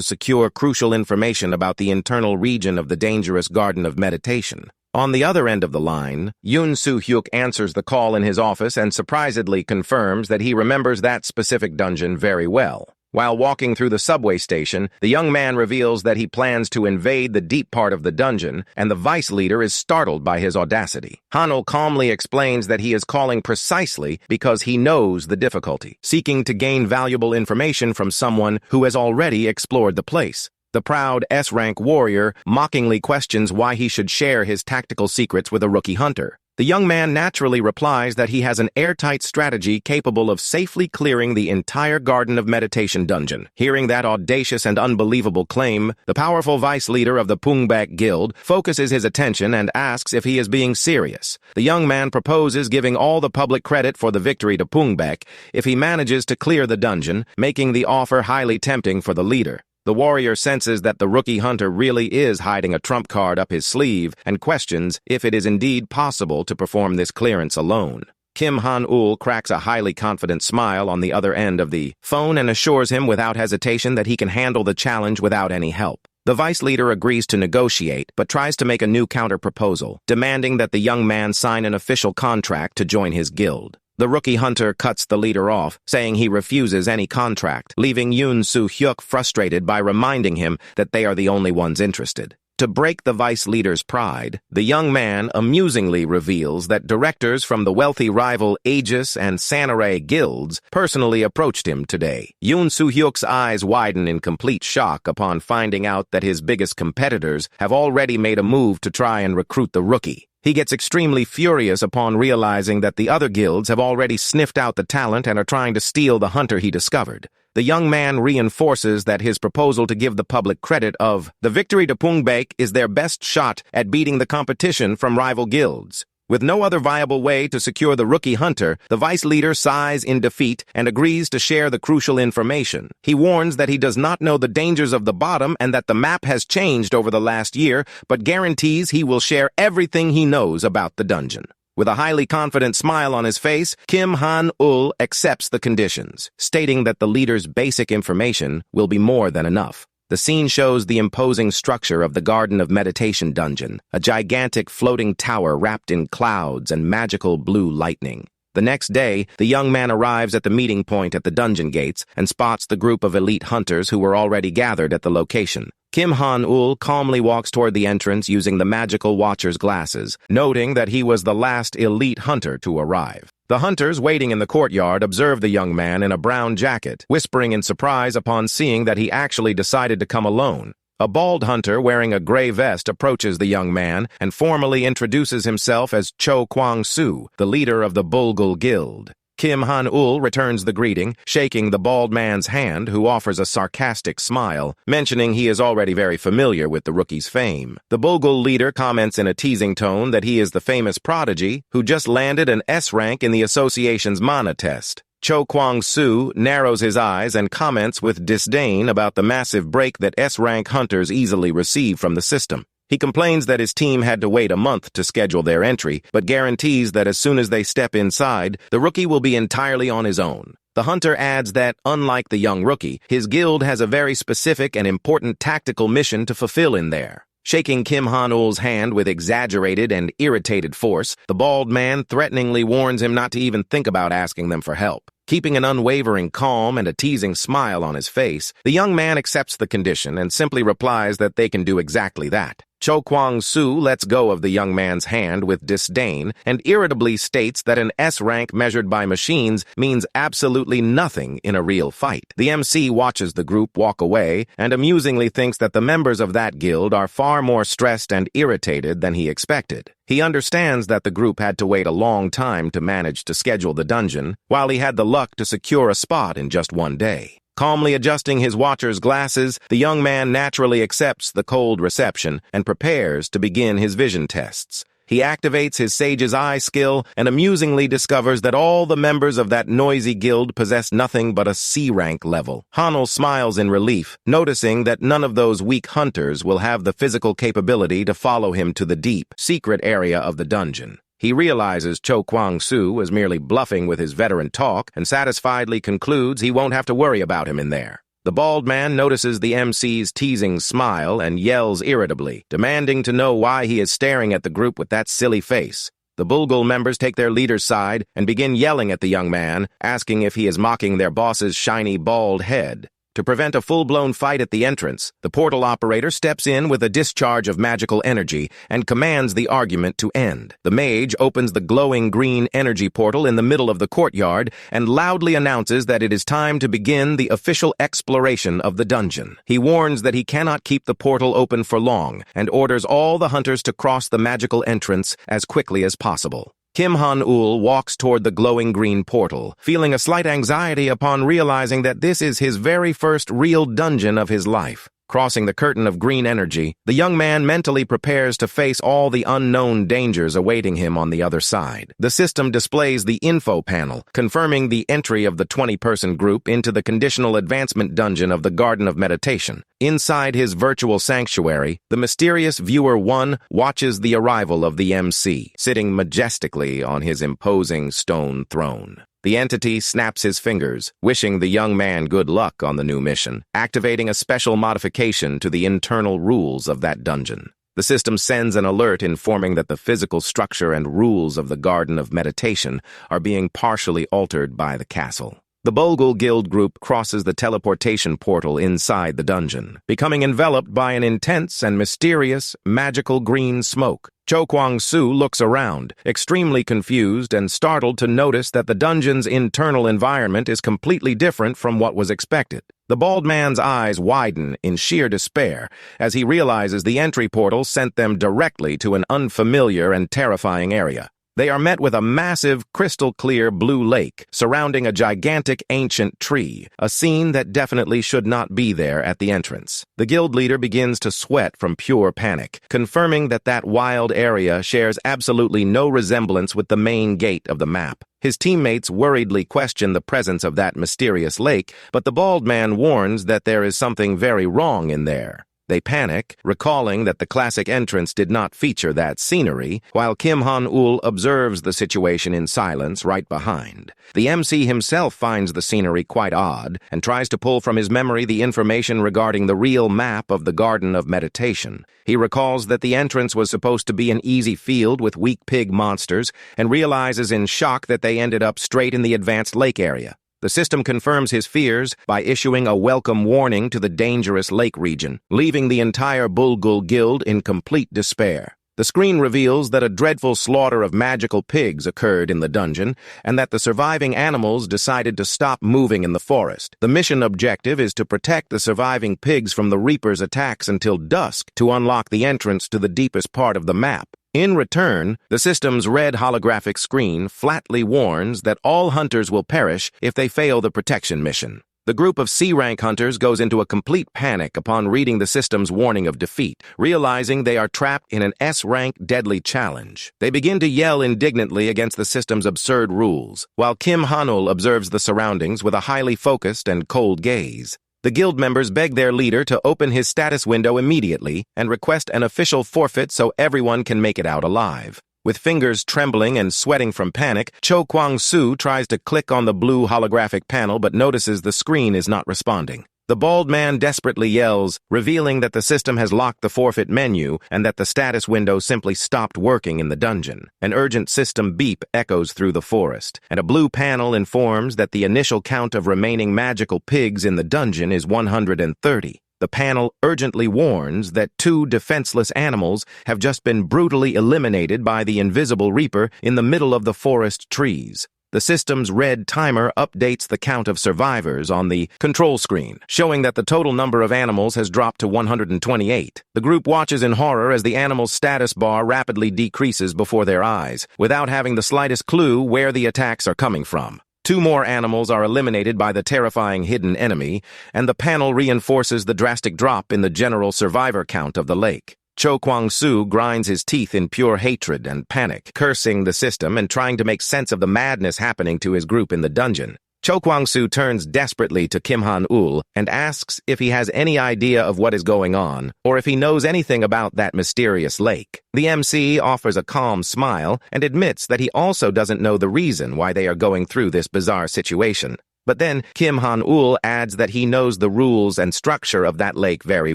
secure crucial information about the internal region of the dangerous Garden of Meditation. On the other end of the line, Yoon Soo-hyuk answers the call in his office and surprisedly confirms that he remembers that specific dungeon very well. While walking through the subway station, the young man reveals that he plans to invade the deep part of the dungeon, and the vice leader is startled by his audacity. Han-ul calmly explains that he is calling precisely because he knows the difficulty, seeking to gain valuable information from someone who has already explored the place. The proud S-rank warrior mockingly questions why he should share his tactical secrets with a rookie hunter. The young man naturally replies that he has an airtight strategy capable of safely clearing the entire Garden of Meditation dungeon. Hearing that audacious and unbelievable claim, the powerful vice leader of the Pungbek Guild focuses his attention and asks if he is being serious. The young man proposes giving all the public credit for the victory to Pungbek if he manages to clear the dungeon, making the offer highly tempting for the leader. The warrior senses that the rookie hunter really is hiding a trump card up his sleeve and questions if it is indeed possible to perform this clearance alone. Kim Han-ul cracks a highly confident smile on the other end of the phone and assures him without hesitation that he can handle the challenge without any help. The vice leader agrees to negotiate, but tries to make a new counter-proposal, demanding that the young man sign an official contract to join his guild. The rookie hunter cuts the leader off, saying he refuses any contract, leaving Yoon Soo-hyuk frustrated by reminding him that they are the only ones interested. To break the vice leader's pride, the young man amusingly reveals that directors from the wealthy rival Aegis and Samurai guilds personally approached him today. Yoon Soo-hyuk's eyes widen in complete shock upon finding out that his biggest competitors have already made a move to try and recruit the rookie. He gets extremely furious upon realizing that the other guilds have already sniffed out the talent and are trying to steal the hunter he discovered. The young man reinforces that his proposal to give the public credit of the victory to Pungbek is their best shot at beating the competition from rival guilds. With no other viable way to secure the rookie hunter, the vice leader sighs in defeat and agrees to share the crucial information. He warns that he does not know the dangers of the bottom and that the map has changed over the last year, but guarantees he will share everything he knows about the dungeon. With a highly confident smile on his face, Kim Han-ul accepts the conditions, stating that the leader's basic information will be more than enough. The scene shows the imposing structure of the Garden of Meditation dungeon, a gigantic floating tower wrapped in clouds and magical blue lightning. The next day, the young man arrives at the meeting point at the dungeon gates and spots the group of elite hunters who were already gathered at the location. Kim Han-ul calmly walks toward the entrance using the magical watcher's glasses, noting that he was the last elite hunter to arrive. The hunters waiting in the courtyard observe the young man in a brown jacket, whispering in surprise upon seeing that he actually decided to come alone. A bald hunter wearing a gray vest approaches the young man and formally introduces himself as Cho Kwang-soo, the leader of the Bulgul Guild. Kim Han-ul returns the greeting, shaking the bald man's hand, who offers a sarcastic smile, mentioning he is already very familiar with the rookie's fame. The Bulgul leader comments in a teasing tone that he is the famous prodigy who just landed an S rank in the association's mana test. Cho Kwang-soo narrows his eyes and comments with disdain about the massive break that S-rank hunters easily receive from the system. He complains that his team had to wait a month to schedule their entry, but guarantees that as soon as they step inside, the rookie will be entirely on his own. The hunter adds that, unlike the young rookie, his guild has a very specific and important tactical mission to fulfill in there. Shaking Kim Han-ul's hand with exaggerated and irritated force, the bald man threateningly warns him not to even think about asking them for help. Keeping an unwavering calm and a teasing smile on his face, the young man accepts the condition and simply replies that they can do exactly that. Cho Kwang-soo lets go of the young man's hand with disdain and irritably states that an S rank measured by machines means absolutely nothing in a real fight. The MC watches the group walk away and amusingly thinks that the members of that guild are far more stressed and irritated than he expected. He understands that the group had to wait a long time to manage to schedule the dungeon, while he had the luck to secure a spot in just one day. Calmly adjusting his watcher's glasses, the young man naturally accepts the cold reception and prepares to begin his vision tests. He activates his Sage's Eye skill and amusingly discovers that all the members of that noisy guild possess nothing but a C-rank level. Hanul smiles in relief, noticing that none of those weak hunters will have the physical capability to follow him to the deep, secret area of the dungeon. He realizes Cho Kwang-soo is merely bluffing with his veteran talk and satisfiedly concludes he won't have to worry about him in there. The bald man notices the MC's teasing smile and yells irritably, demanding to know why he is staring at the group with that silly face. The Bulgul members take their leader's side and begin yelling at the young man, asking if he is mocking their boss's shiny bald head. To prevent a full-blown fight at the entrance, the portal operator steps in with a discharge of magical energy and commands the argument to end. The mage opens the glowing green energy portal in the middle of the courtyard and loudly announces that it is time to begin the official exploration of the dungeon. He warns that he cannot keep the portal open for long and orders all the hunters to cross the magical entrance as quickly as possible. Kim Han-ul walks toward the glowing green portal, feeling a slight anxiety upon realizing that this is his very first real dungeon of his life. Crossing the curtain of green energy, the young man mentally prepares to face all the unknown dangers awaiting him on the other side. The system displays the info panel, confirming the entry of the 20-person group into the conditional advancement dungeon of the Garden of Meditation. Inside his virtual sanctuary, the mysterious Viewer 1 watches the arrival of the MC, sitting majestically on his imposing stone throne. The entity snaps his fingers, wishing the young man good luck on the new mission, activating a special modification to the internal rules of that dungeon. The system sends an alert informing that the physical structure and rules of the Garden of Meditation are being partially altered by the castle. The Bulgul Guild group crosses the teleportation portal inside the dungeon, becoming enveloped by an intense and mysterious, magical green smoke. Cho Kwang-soo looks around, extremely confused and startled to notice that the dungeon's internal environment is completely different from what was expected. The bald man's eyes widen in sheer despair as he realizes the entry portal sent them directly to an unfamiliar and terrifying area. They are met with a massive, crystal-clear blue lake surrounding a gigantic ancient tree, a scene that definitely should not be there at the entrance. The guild leader begins to sweat from pure panic, confirming that that wild area shares absolutely no resemblance with the main gate of the map. His teammates worriedly question the presence of that mysterious lake, but the bald man warns that there is something very wrong in there. They panic, recalling that the classic entrance did not feature that scenery, while Kim Han-ul observes the situation in silence right behind. The MC himself finds the scenery quite odd and tries to pull from his memory the information regarding the real map of the Garden of Meditation. He recalls that the entrance was supposed to be an easy field with weak pig monsters and realizes in shock that they ended up straight in the advanced lake area. The system confirms his fears by issuing a welcome warning to the dangerous lake region, leaving the entire Bulgul Guild in complete despair. The screen reveals that a dreadful slaughter of magical pigs occurred in the dungeon, and that the surviving animals decided to stop moving in the forest. The mission objective is to protect the surviving pigs from the Reaper's attacks until dusk to unlock the entrance to the deepest part of the map. In return, the system's red holographic screen flatly warns that all hunters will perish if they fail the protection mission. The group of C-rank hunters goes into a complete panic upon reading the system's warning of defeat, realizing they are trapped in an S-rank deadly challenge. They begin to yell indignantly against the system's absurd rules, while Kim Han-ul observes the surroundings with a highly focused and cold gaze. The guild members beg their leader to open his status window immediately and request an official forfeit so everyone can make it out alive. With fingers trembling and sweating from panic, Cho Kwang-soo tries to click on the blue holographic panel but notices the screen is not responding. The bald man desperately yells, revealing that the system has locked the forfeit menu and that the status window simply stopped working in the dungeon. An urgent system beep echoes through the forest, and a blue panel informs that the initial count of remaining magical pigs in the dungeon is 130. The panel urgently warns that 2 defenseless animals have just been brutally eliminated by the invisible Reaper in the middle of the forest trees. The system's red timer updates the count of survivors on the control screen, showing that the total number of animals has dropped to 128. The group watches in horror as the animal's status bar rapidly decreases before their eyes, without having the slightest clue where the attacks are coming from. 2 more animals are eliminated by the terrifying hidden enemy, and the panel reinforces the drastic drop in the general survivor count of the lake. Cho Kwang-soo grinds his teeth in pure hatred and panic, cursing the system and trying to make sense of the madness happening to his group in the dungeon. Cho Kwang-soo turns desperately to Kim Han-ul and asks if he has any idea of what is going on, or if he knows anything about that mysterious lake. The MC offers a calm smile and admits that he also doesn't know the reason why they are going through this bizarre situation. But then Kim Han-ul adds that he knows the rules and structure of that lake very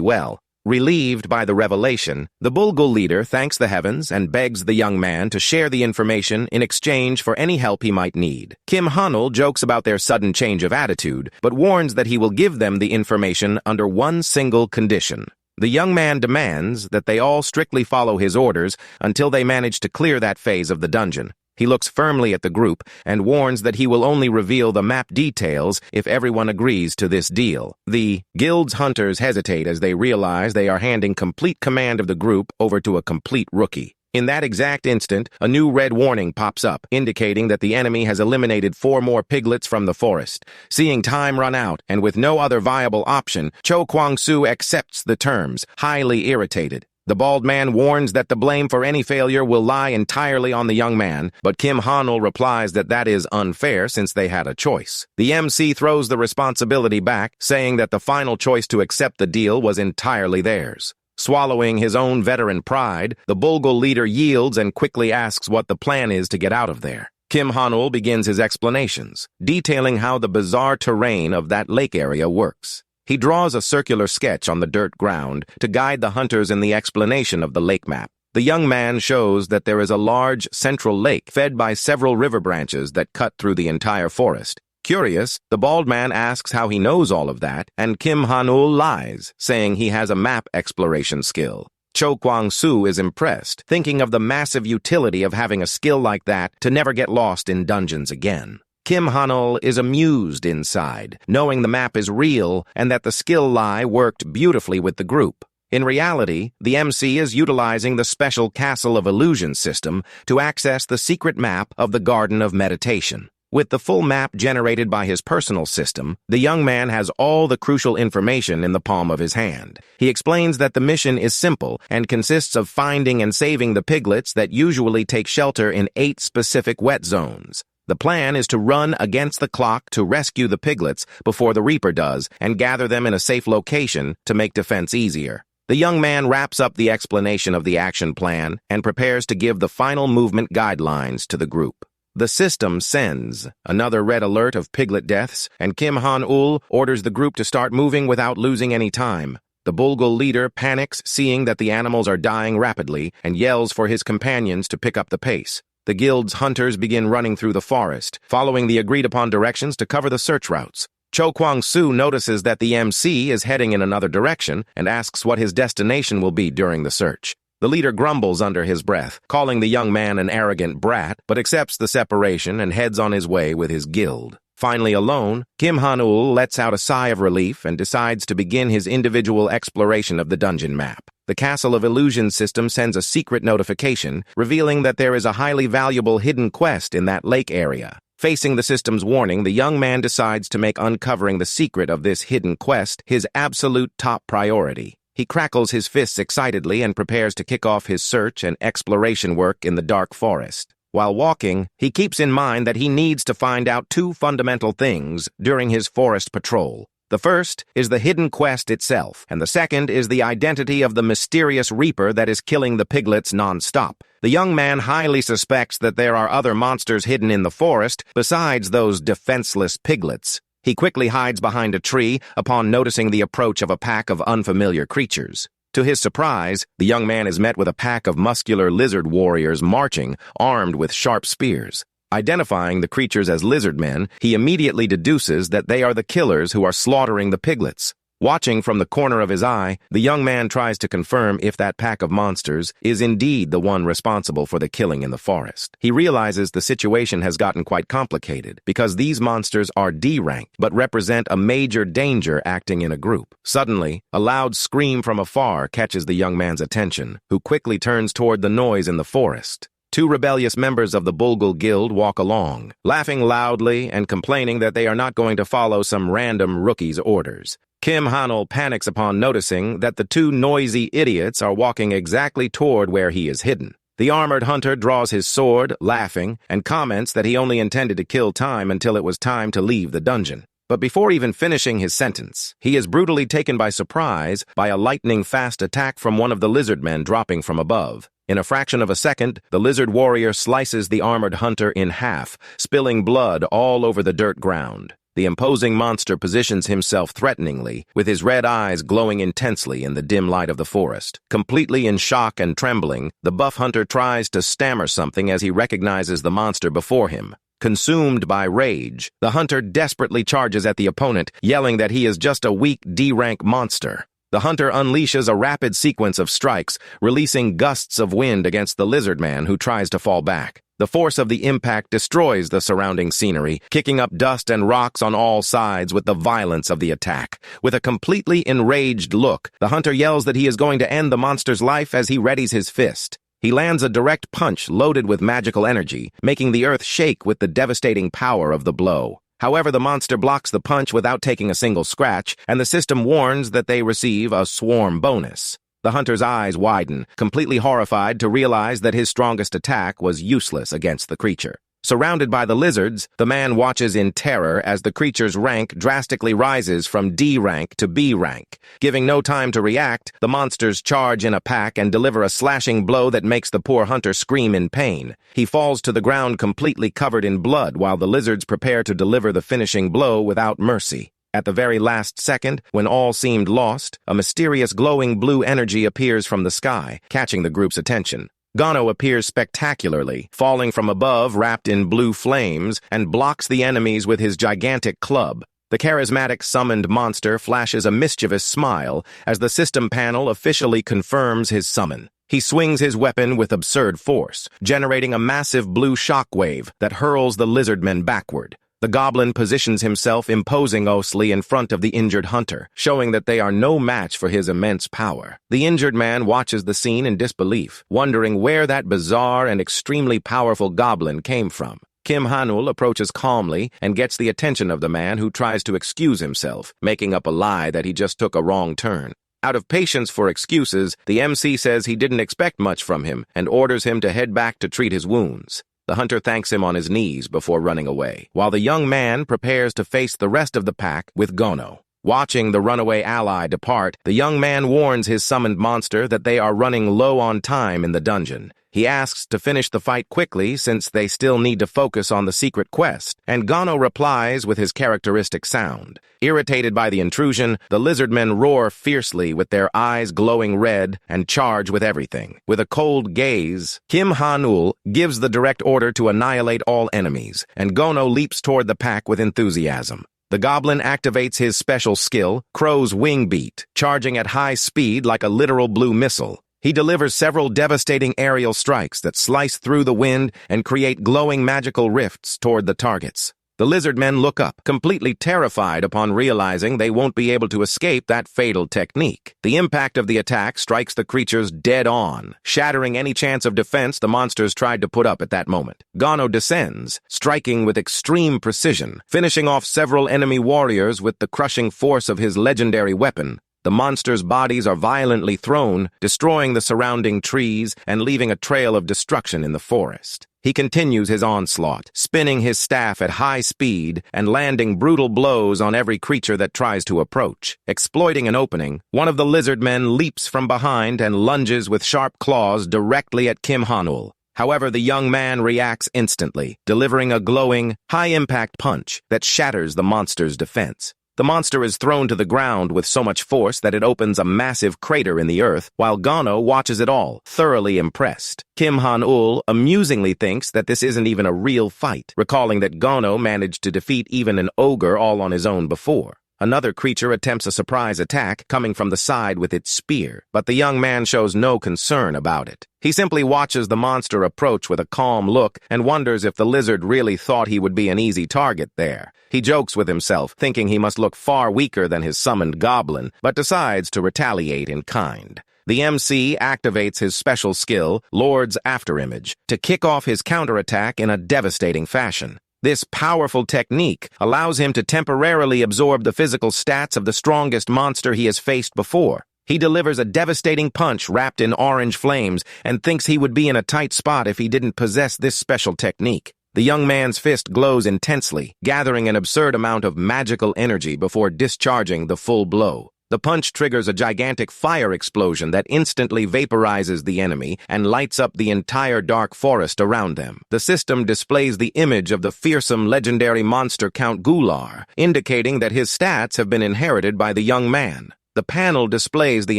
well. Relieved by the revelation, the Bulgul leader thanks the heavens and begs the young man to share the information in exchange for any help he might need. Kim Han-ul jokes about their sudden change of attitude, but warns that he will give them the information under one single condition. The young man demands that they all strictly follow his orders until they manage to clear that phase of the dungeon. He looks firmly at the group and warns that he will only reveal the map details if everyone agrees to this deal. The guild's hunters hesitate as they realize they are handing complete command of the group over to a complete rookie. In that exact instant, a new red warning pops up, indicating that the enemy has eliminated 4 more piglets from the forest. Seeing time run out, and with no other viable option, Cho Kwang-soo accepts the terms, highly irritated. The bald man warns that the blame for any failure will lie entirely on the young man, but Kim Han-ul replies that that is unfair since they had a choice. The MC throws the responsibility back, saying that the final choice to accept the deal was entirely theirs. Swallowing his own veteran pride, the Bulgul leader yields and quickly asks what the plan is to get out of there. Kim Han-ul begins his explanations, detailing how the bizarre terrain of that lake area works. He draws a circular sketch on the dirt ground to guide the hunters in the explanation of the lake map. The young man shows that there is a large central lake fed by several river branches that cut through the entire forest. Curious, the bald man asks how he knows all of that, and Kim Han-ul lies, saying he has a map exploration skill. Cho Kwang-soo is impressed, thinking of the massive utility of having a skill like that to never get lost in dungeons again. Kim Han-ul is amused inside, knowing the map is real and that the skill lie worked beautifully with the group. In reality, the MC is utilizing the special Castle of Illusion system to access the secret map of the Garden of Meditation. With the full map generated by his personal system, the young man has all the crucial information in the palm of his hand. He explains that the mission is simple and consists of finding and saving the piglets that usually take shelter in 8 specific wet zones. The plan is to run against the clock to rescue the piglets before the Reaper does and gather them in a safe location to make defense easier. The young man wraps up the explanation of the action plan and prepares to give the final movement guidelines to the group. The system sends another red alert of piglet deaths, and Kim Han-ul orders the group to start moving without losing any time. The Bulgul leader panics, seeing that the animals are dying rapidly, and yells for his companions to pick up the pace. The guild's hunters begin running through the forest, following the agreed-upon directions to cover the search routes. Cho Kwang-soo notices that the MC is heading in another direction and asks what his destination will be during the search. The leader grumbles under his breath, calling the young man an arrogant brat, but accepts the separation and heads on his way with his guild. Finally alone, Kim Han-ul lets out a sigh of relief and decides to begin his individual exploration of the dungeon map. The Castle of Illusion system sends a secret notification, revealing that there is a highly valuable hidden quest in that lake area. Facing the system's warning, the young man decides to make uncovering the secret of this hidden quest his absolute top priority. He crackles his fists excitedly and prepares to kick off his search and exploration work in the dark forest. While walking, he keeps in mind that he needs to find out two fundamental things during his forest patrol. The first is the hidden quest itself, and the second is the identity of the mysterious reaper that is killing the piglets non-stop. The young man highly suspects that there are other monsters hidden in the forest besides those defenseless piglets. He quickly hides behind a tree upon noticing the approach of a pack of unfamiliar creatures. To his surprise, the young man is met with a pack of muscular lizard warriors marching, armed with sharp spears. Identifying the creatures as lizard men, he immediately deduces that they are the killers who are slaughtering the piglets. Watching from the corner of his eye, the young man tries to confirm if that pack of monsters is indeed the one responsible for the killing in the forest. He realizes the situation has gotten quite complicated because these monsters are D-ranked but represent a major danger acting in a group. Suddenly, a loud scream from afar catches the young man's attention, who quickly turns toward the noise in the forest. Two rebellious members of the Bulgul Guild walk along, laughing loudly and complaining that they are not going to follow some random rookie's orders. Kim Han-ul panics upon noticing that the two noisy idiots are walking exactly toward where he is hidden. The armored hunter draws his sword, laughing, and comments that he only intended to kill time until it was time to leave the dungeon. But before even finishing his sentence, he is brutally taken by surprise by a lightning-fast attack from one of the lizard men dropping from above. In a fraction of a second, the lizard warrior slices the armored hunter in half, spilling blood all over the dirt ground. The imposing monster positions himself threateningly, with his red eyes glowing intensely in the dim light of the forest. Completely in shock and trembling, the buff hunter tries to stammer something as he recognizes the monster before him. Consumed by rage, the hunter desperately charges at the opponent, yelling that he is just a weak D-rank monster. The hunter unleashes a rapid sequence of strikes, releasing gusts of wind against the lizard man who tries to fall back. The force of the impact destroys the surrounding scenery, kicking up dust and rocks on all sides with the violence of the attack. With a completely enraged look, the hunter yells that he is going to end the monster's life as he readies his fist. He lands a direct punch loaded with magical energy, making the earth shake with the devastating power of the blow. However, the monster blocks the punch without taking a single scratch, and the system warns that they receive a swarm bonus. The hunter's eyes widen, completely horrified to realize that his strongest attack was useless against the creature. Surrounded by the lizards, the man watches in terror as the creature's rank drastically rises from D rank to B rank. Giving no time to react, the monsters charge in a pack and deliver a slashing blow that makes the poor hunter scream in pain. He falls to the ground completely covered in blood while the lizards prepare to deliver the finishing blow without mercy. At the very last second, when all seemed lost, a mysterious glowing blue energy appears from the sky, catching the group's attention. Gano appears spectacularly, falling from above wrapped in blue flames, and blocks the enemies with his gigantic club. The charismatic summoned monster flashes a mischievous smile as the system panel officially confirms his summon. He swings his weapon with absurd force, generating a massive blue shockwave that hurls the lizardmen backward. The goblin positions himself imposingly in front of the injured hunter, showing that they are no match for his immense power. The injured man watches the scene in disbelief, wondering where that bizarre and extremely powerful goblin came from. Kim Han-ul approaches calmly and gets the attention of the man who tries to excuse himself, making up a lie that he just took a wrong turn. Out of patience for excuses, the MC says he didn't expect much from him and orders him to head back to treat his wounds. The hunter thanks him on his knees before running away, while the young man prepares to face the rest of the pack with Gono. Watching the runaway ally depart, the young man warns his summoned monster that they are running low on time in the dungeon. He asks to finish the fight quickly since they still need to focus on the secret quest, and Gano replies with his characteristic sound. Irritated by the intrusion, the lizardmen roar fiercely with their eyes glowing red and charge with everything. With a cold gaze, Kim Han-ul gives the direct order to annihilate all enemies, and Gano leaps toward the pack with enthusiasm. The goblin activates his special skill, Crow's Wing Beat, charging at high speed like a literal blue missile. He delivers several devastating aerial strikes that slice through the wind and create glowing magical rifts toward the targets. The lizardmen look up, completely terrified upon realizing they won't be able to escape that fatal technique. The impact of the attack strikes the creatures dead on, shattering any chance of defense the monsters tried to put up at that moment. Gano descends, striking with extreme precision, finishing off several enemy warriors with the crushing force of his legendary weapon. The monsters' bodies are violently thrown, destroying the surrounding trees and leaving a trail of destruction in the forest. He continues his onslaught, spinning his staff at high speed and landing brutal blows on every creature that tries to approach. Exploiting an opening, one of the lizard men leaps from behind and lunges with sharp claws directly at Kim Han-ul. However, the young man reacts instantly, delivering a glowing, high-impact punch that shatters the monster's defense. The monster is thrown to the ground with so much force that it opens a massive crater in the earth, while Gano watches it all, thoroughly impressed. Kim Han-ul amusingly thinks that this isn't even a real fight, recalling that Gano managed to defeat even an ogre all on his own before. Another creature attempts a surprise attack, coming from the side with its spear, but the young man shows no concern about it. He simply watches the monster approach with a calm look and wonders if the lizard really thought he would be an easy target there. He jokes with himself, thinking he must look far weaker than his summoned goblin, but decides to retaliate in kind. The MC activates his special skill, Lord's Afterimage, to kick off his counterattack in a devastating fashion. This powerful technique allows him to temporarily absorb the physical stats of the strongest monster he has faced before. He delivers a devastating punch wrapped in orange flames and thinks he would be in a tight spot if he didn't possess this special technique. The young man's fist glows intensely, gathering an absurd amount of magical energy before discharging the full blow. The punch triggers a gigantic fire explosion that instantly vaporizes the enemy and lights up the entire dark forest around them. The system displays the image of the fearsome legendary monster Count Gular, indicating that his stats have been inherited by the young man. The panel displays the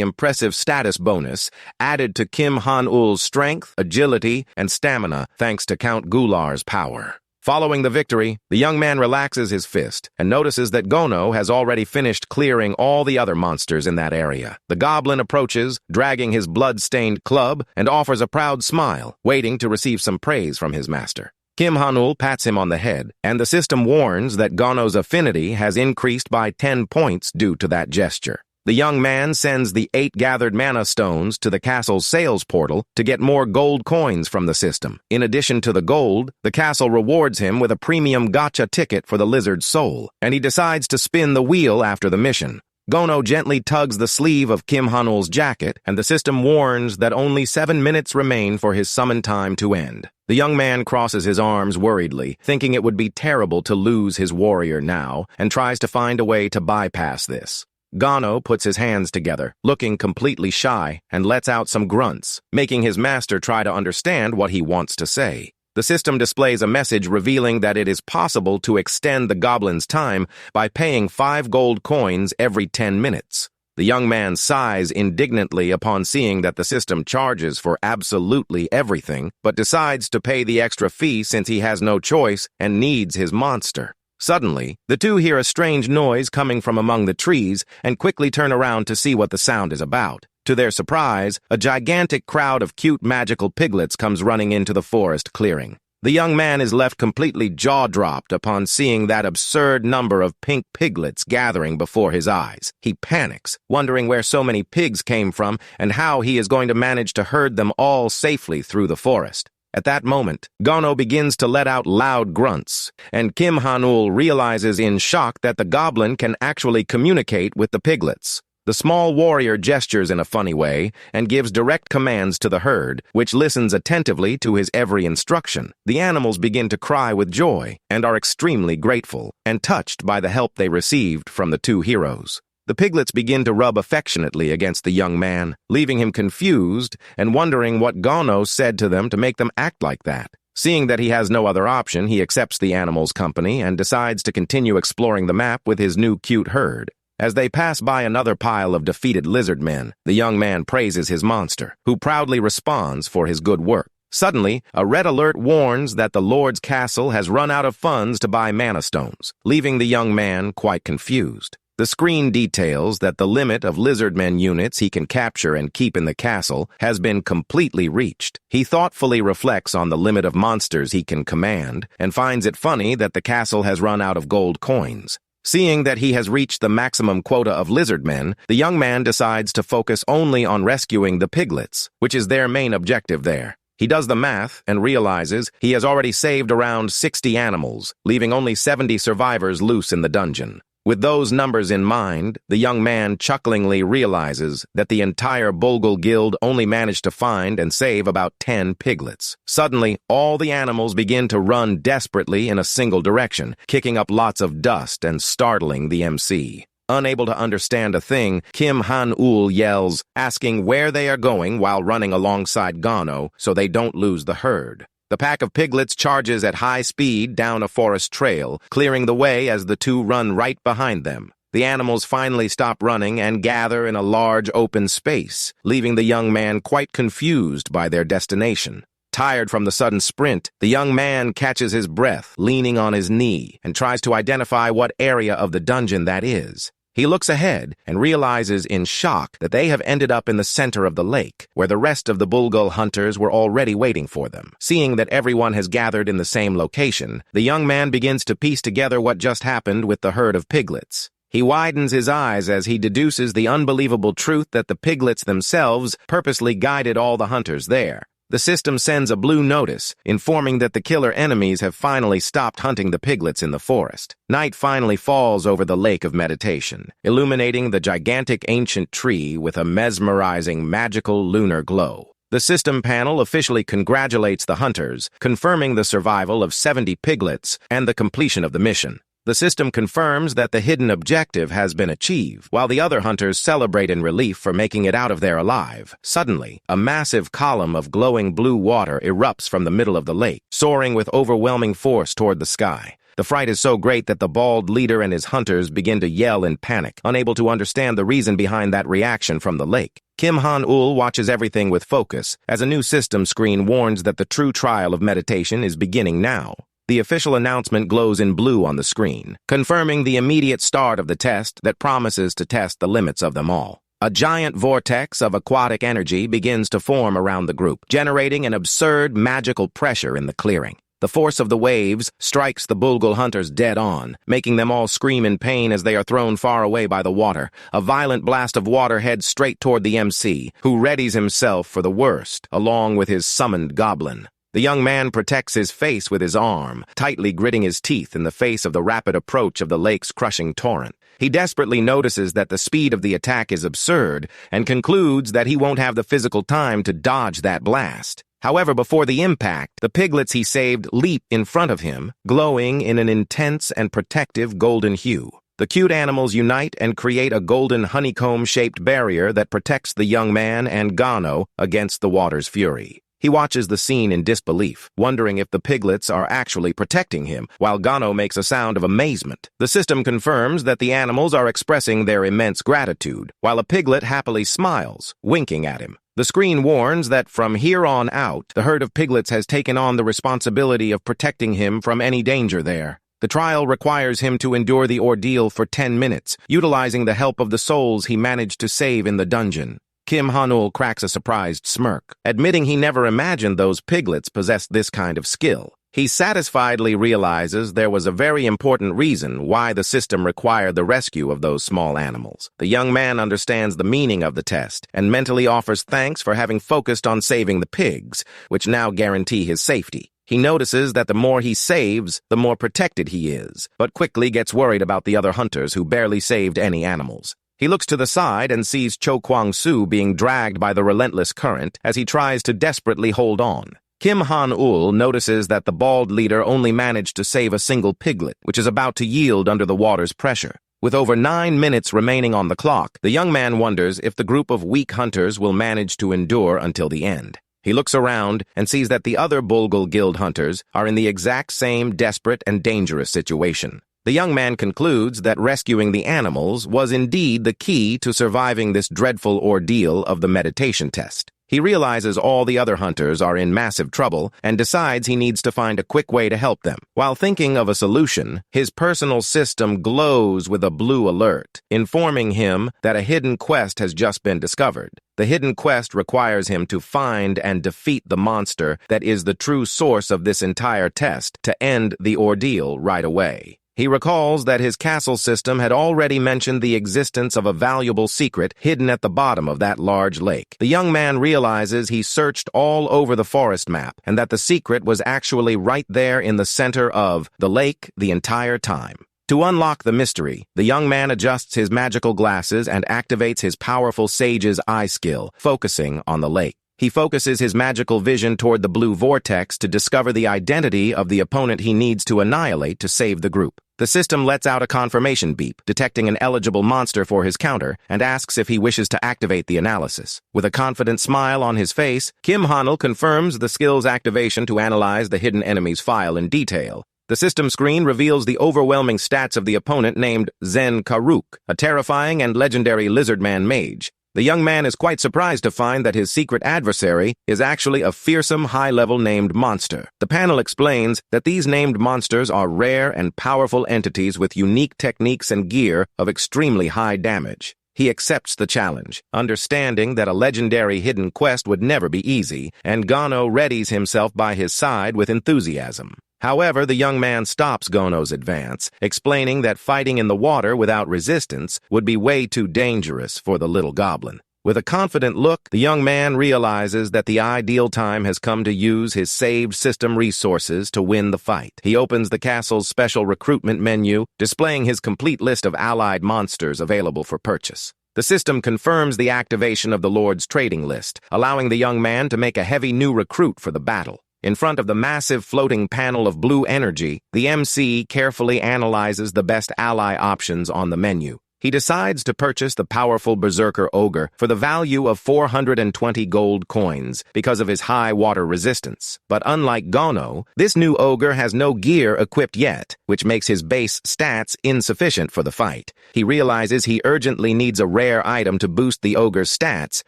impressive status bonus added to Kim Han-ul's strength, agility, and stamina thanks to Count Gular's power. Following the victory, the young man relaxes his fist and notices that Gano has already finished clearing all the other monsters in that area. The goblin approaches, dragging his blood-stained club, and offers a proud smile, waiting to receive some praise from his master. Kim Han-ul pats him on the head, and the system warns that Gano's affinity has increased by 10 points due to that gesture. The young man sends the 8 gathered mana stones to the castle's sales portal to get more gold coins from the system. In addition to the gold, the castle rewards him with a premium gacha ticket for the lizard's soul, and he decides to spin the wheel after the mission. Gano gently tugs the sleeve of Kim Han-ul's jacket, and the system warns that only 7 minutes remain for his summon time to end. The young man crosses his arms worriedly, thinking it would be terrible to lose his warrior now, and tries to find a way to bypass this. Gano puts his hands together, looking completely shy, and lets out some grunts, making his master try to understand what he wants to say. The system displays a message revealing that it is possible to extend the goblin's time by paying 5 gold coins every 10 minutes. The young man sighs indignantly upon seeing that the system charges for absolutely everything, but decides to pay the extra fee since he has no choice and needs his monster. Suddenly, the two hear a strange noise coming from among the trees and quickly turn around to see what the sound is about. To their surprise, a gigantic crowd of cute magical piglets comes running into the forest clearing. The young man is left completely jaw-dropped upon seeing that absurd number of pink piglets gathering before his eyes. He panics, wondering where so many pigs came from and how he is going to manage to herd them all safely through the forest. At that moment, Gano begins to let out loud grunts, and Kim Han-ul realizes in shock that the goblin can actually communicate with the piglets. The small warrior gestures in a funny way and gives direct commands to the herd, which listens attentively to his every instruction. The animals begin to cry with joy and are extremely grateful and touched by the help they received from the two heroes. The piglets begin to rub affectionately against the young man, leaving him confused and wondering what Gano said to them to make them act like that. Seeing that he has no other option, he accepts the animals' company and decides to continue exploring the map with his new cute herd. As they pass by another pile of defeated lizard men, the young man praises his monster, who proudly responds for his good work. Suddenly, a red alert warns that the Lord's castle has run out of funds to buy mana stones, leaving the young man quite confused. The screen details that the limit of lizardmen units he can capture and keep in the castle has been completely reached. He thoughtfully reflects on the limit of monsters he can command and finds it funny that the castle has run out of gold coins. Seeing that he has reached the maximum quota of lizardmen, the young man decides to focus only on rescuing the piglets, which is their main objective there. He does the math and realizes he has already saved around 60 animals, leaving only 70 survivors loose in the dungeon. With those numbers in mind, the young man chucklingly realizes that the entire Bulgul guild only managed to find and save about 10 piglets. Suddenly, all the animals begin to run desperately in a single direction, kicking up lots of dust and startling the MC. Unable to understand a thing, Kim Han-ul yells, asking where they are going while running alongside Gano so they don't lose the herd. The pack of piglets charges at high speed down a forest trail, clearing the way as the two run right behind them. The animals finally stop running and gather in a large open space, leaving the young man quite confused by their destination. Tired from the sudden sprint, the young man catches his breath, leaning on his knee, and tries to identify what area of the dungeon that is. He looks ahead and realizes in shock that they have ended up in the center of the lake, where the rest of the Bulgul hunters were already waiting for them. Seeing that everyone has gathered in the same location, the young man begins to piece together what just happened with the herd of piglets. He widens his eyes as he deduces the unbelievable truth that the piglets themselves purposely guided all the hunters there. The system sends a blue notice, informing that the killer enemies have finally stopped hunting the piglets in the forest. Night finally falls over the lake of meditation, illuminating the gigantic ancient tree with a mesmerizing magical lunar glow. The system panel officially congratulates the hunters, confirming the survival of 70 piglets and the completion of the mission. The system confirms that the hidden objective has been achieved, while the other hunters celebrate in relief for making it out of there alive. Suddenly, a massive column of glowing blue water erupts from the middle of the lake, soaring with overwhelming force toward the sky. The fright is so great that the bald leader and his hunters begin to yell in panic, unable to understand the reason behind that reaction from the lake. Kim Han-ul watches everything with focus, as a new system screen warns that the true trial of meditation is beginning now. The official announcement glows in blue on the screen, confirming the immediate start of the test that promises to test the limits of them all. A giant vortex of aquatic energy begins to form around the group, generating an absurd magical pressure in the clearing. The force of the waves strikes the Bulgul hunters dead on, making them all scream in pain as they are thrown far away by the water. A violent blast of water heads straight toward the MC, who readies himself for the worst, along with his summoned goblin. The young man protects his face with his arm, tightly gritting his teeth in the face of the rapid approach of the lake's crushing torrent. He desperately notices that the speed of the attack is absurd and concludes that he won't have the physical time to dodge that blast. However, before the impact, the piglets he saved leap in front of him, glowing in an intense and protective golden hue. The cute animals unite and create a golden honeycomb-shaped barrier that protects the young man and Gano against the water's fury. He watches the scene in disbelief, wondering if the piglets are actually protecting him, while Gano makes a sound of amazement. The system confirms that the animals are expressing their immense gratitude, while a piglet happily smiles, winking at him. The screen warns that from here on out, the herd of piglets has taken on the responsibility of protecting him from any danger there. The trial requires him to endure the ordeal for 10 minutes, utilizing the help of the souls he managed to save in the dungeon. Kim Han-ul cracks a surprised smirk, admitting he never imagined those piglets possessed this kind of skill. He satisfiedly realizes there was a very important reason why the system required the rescue of those small animals. The young man understands the meaning of the test and mentally offers thanks for having focused on saving the pigs, which now guarantee his safety. He notices that the more he saves, the more protected he is, but quickly gets worried about the other hunters who barely saved any animals. He looks to the side and sees Cho Kwang-soo being dragged by the relentless current as he tries to desperately hold on. Kim Han-ul notices that the bald leader only managed to save a single piglet, which is about to yield under the water's pressure. With over 9 minutes remaining on the clock, the young man wonders if the group of weak hunters will manage to endure until the end. He looks around and sees that the other Bulgul Guild hunters are in the exact same desperate and dangerous situation. The young man concludes that rescuing the animals was indeed the key to surviving this dreadful ordeal of the meditation test. He realizes all the other hunters are in massive trouble and decides he needs to find a quick way to help them. While thinking of a solution, his personal system glows with a blue alert, informing him that a hidden quest has just been discovered. The hidden quest requires him to find and defeat the monster that is the true source of this entire test to end the ordeal right away. He recalls that his castle system had already mentioned the existence of a valuable secret hidden at the bottom of that large lake. The young man realizes he searched all over the forest map and that the secret was actually right there in the center of the lake the entire time. To unlock the mystery, the young man adjusts his magical glasses and activates his powerful Sage's Eye skill, focusing on the lake. He focuses his magical vision toward the blue vortex to discover the identity of the opponent he needs to annihilate to save the group. The system lets out a confirmation beep, detecting an eligible monster for his counter, and asks if he wishes to activate the analysis. With a confident smile on his face, Kim Han-ul confirms the skill's activation to analyze the hidden enemy's file in detail. The system screen reveals the overwhelming stats of the opponent named Zen Karuk, a terrifying and legendary lizardman mage. The young man is quite surprised to find that his secret adversary is actually a fearsome high-level named monster. The panel explains that these named monsters are rare and powerful entities with unique techniques and gear of extremely high damage. He accepts the challenge, understanding that a legendary hidden quest would never be easy, and Gano readies himself by his side with enthusiasm. However, the young man stops Gono's advance, explaining that fighting in the water without resistance would be way too dangerous for the little goblin. With a confident look, the young man realizes that the ideal time has come to use his saved system resources to win the fight. He opens the castle's special recruitment menu, displaying his complete list of allied monsters available for purchase. The system confirms the activation of the Lord's trading list, allowing the young man to make a heavy new recruit for the battle. In front of the massive floating panel of blue energy, the MC carefully analyzes the best ally options on the menu. He decides to purchase the powerful Berserker Ogre for the value of 420 gold coins because of his high water resistance. But unlike Gono, this new ogre has no gear equipped yet, which makes his base stats insufficient for the fight. He realizes he urgently needs a rare item to boost the ogre's stats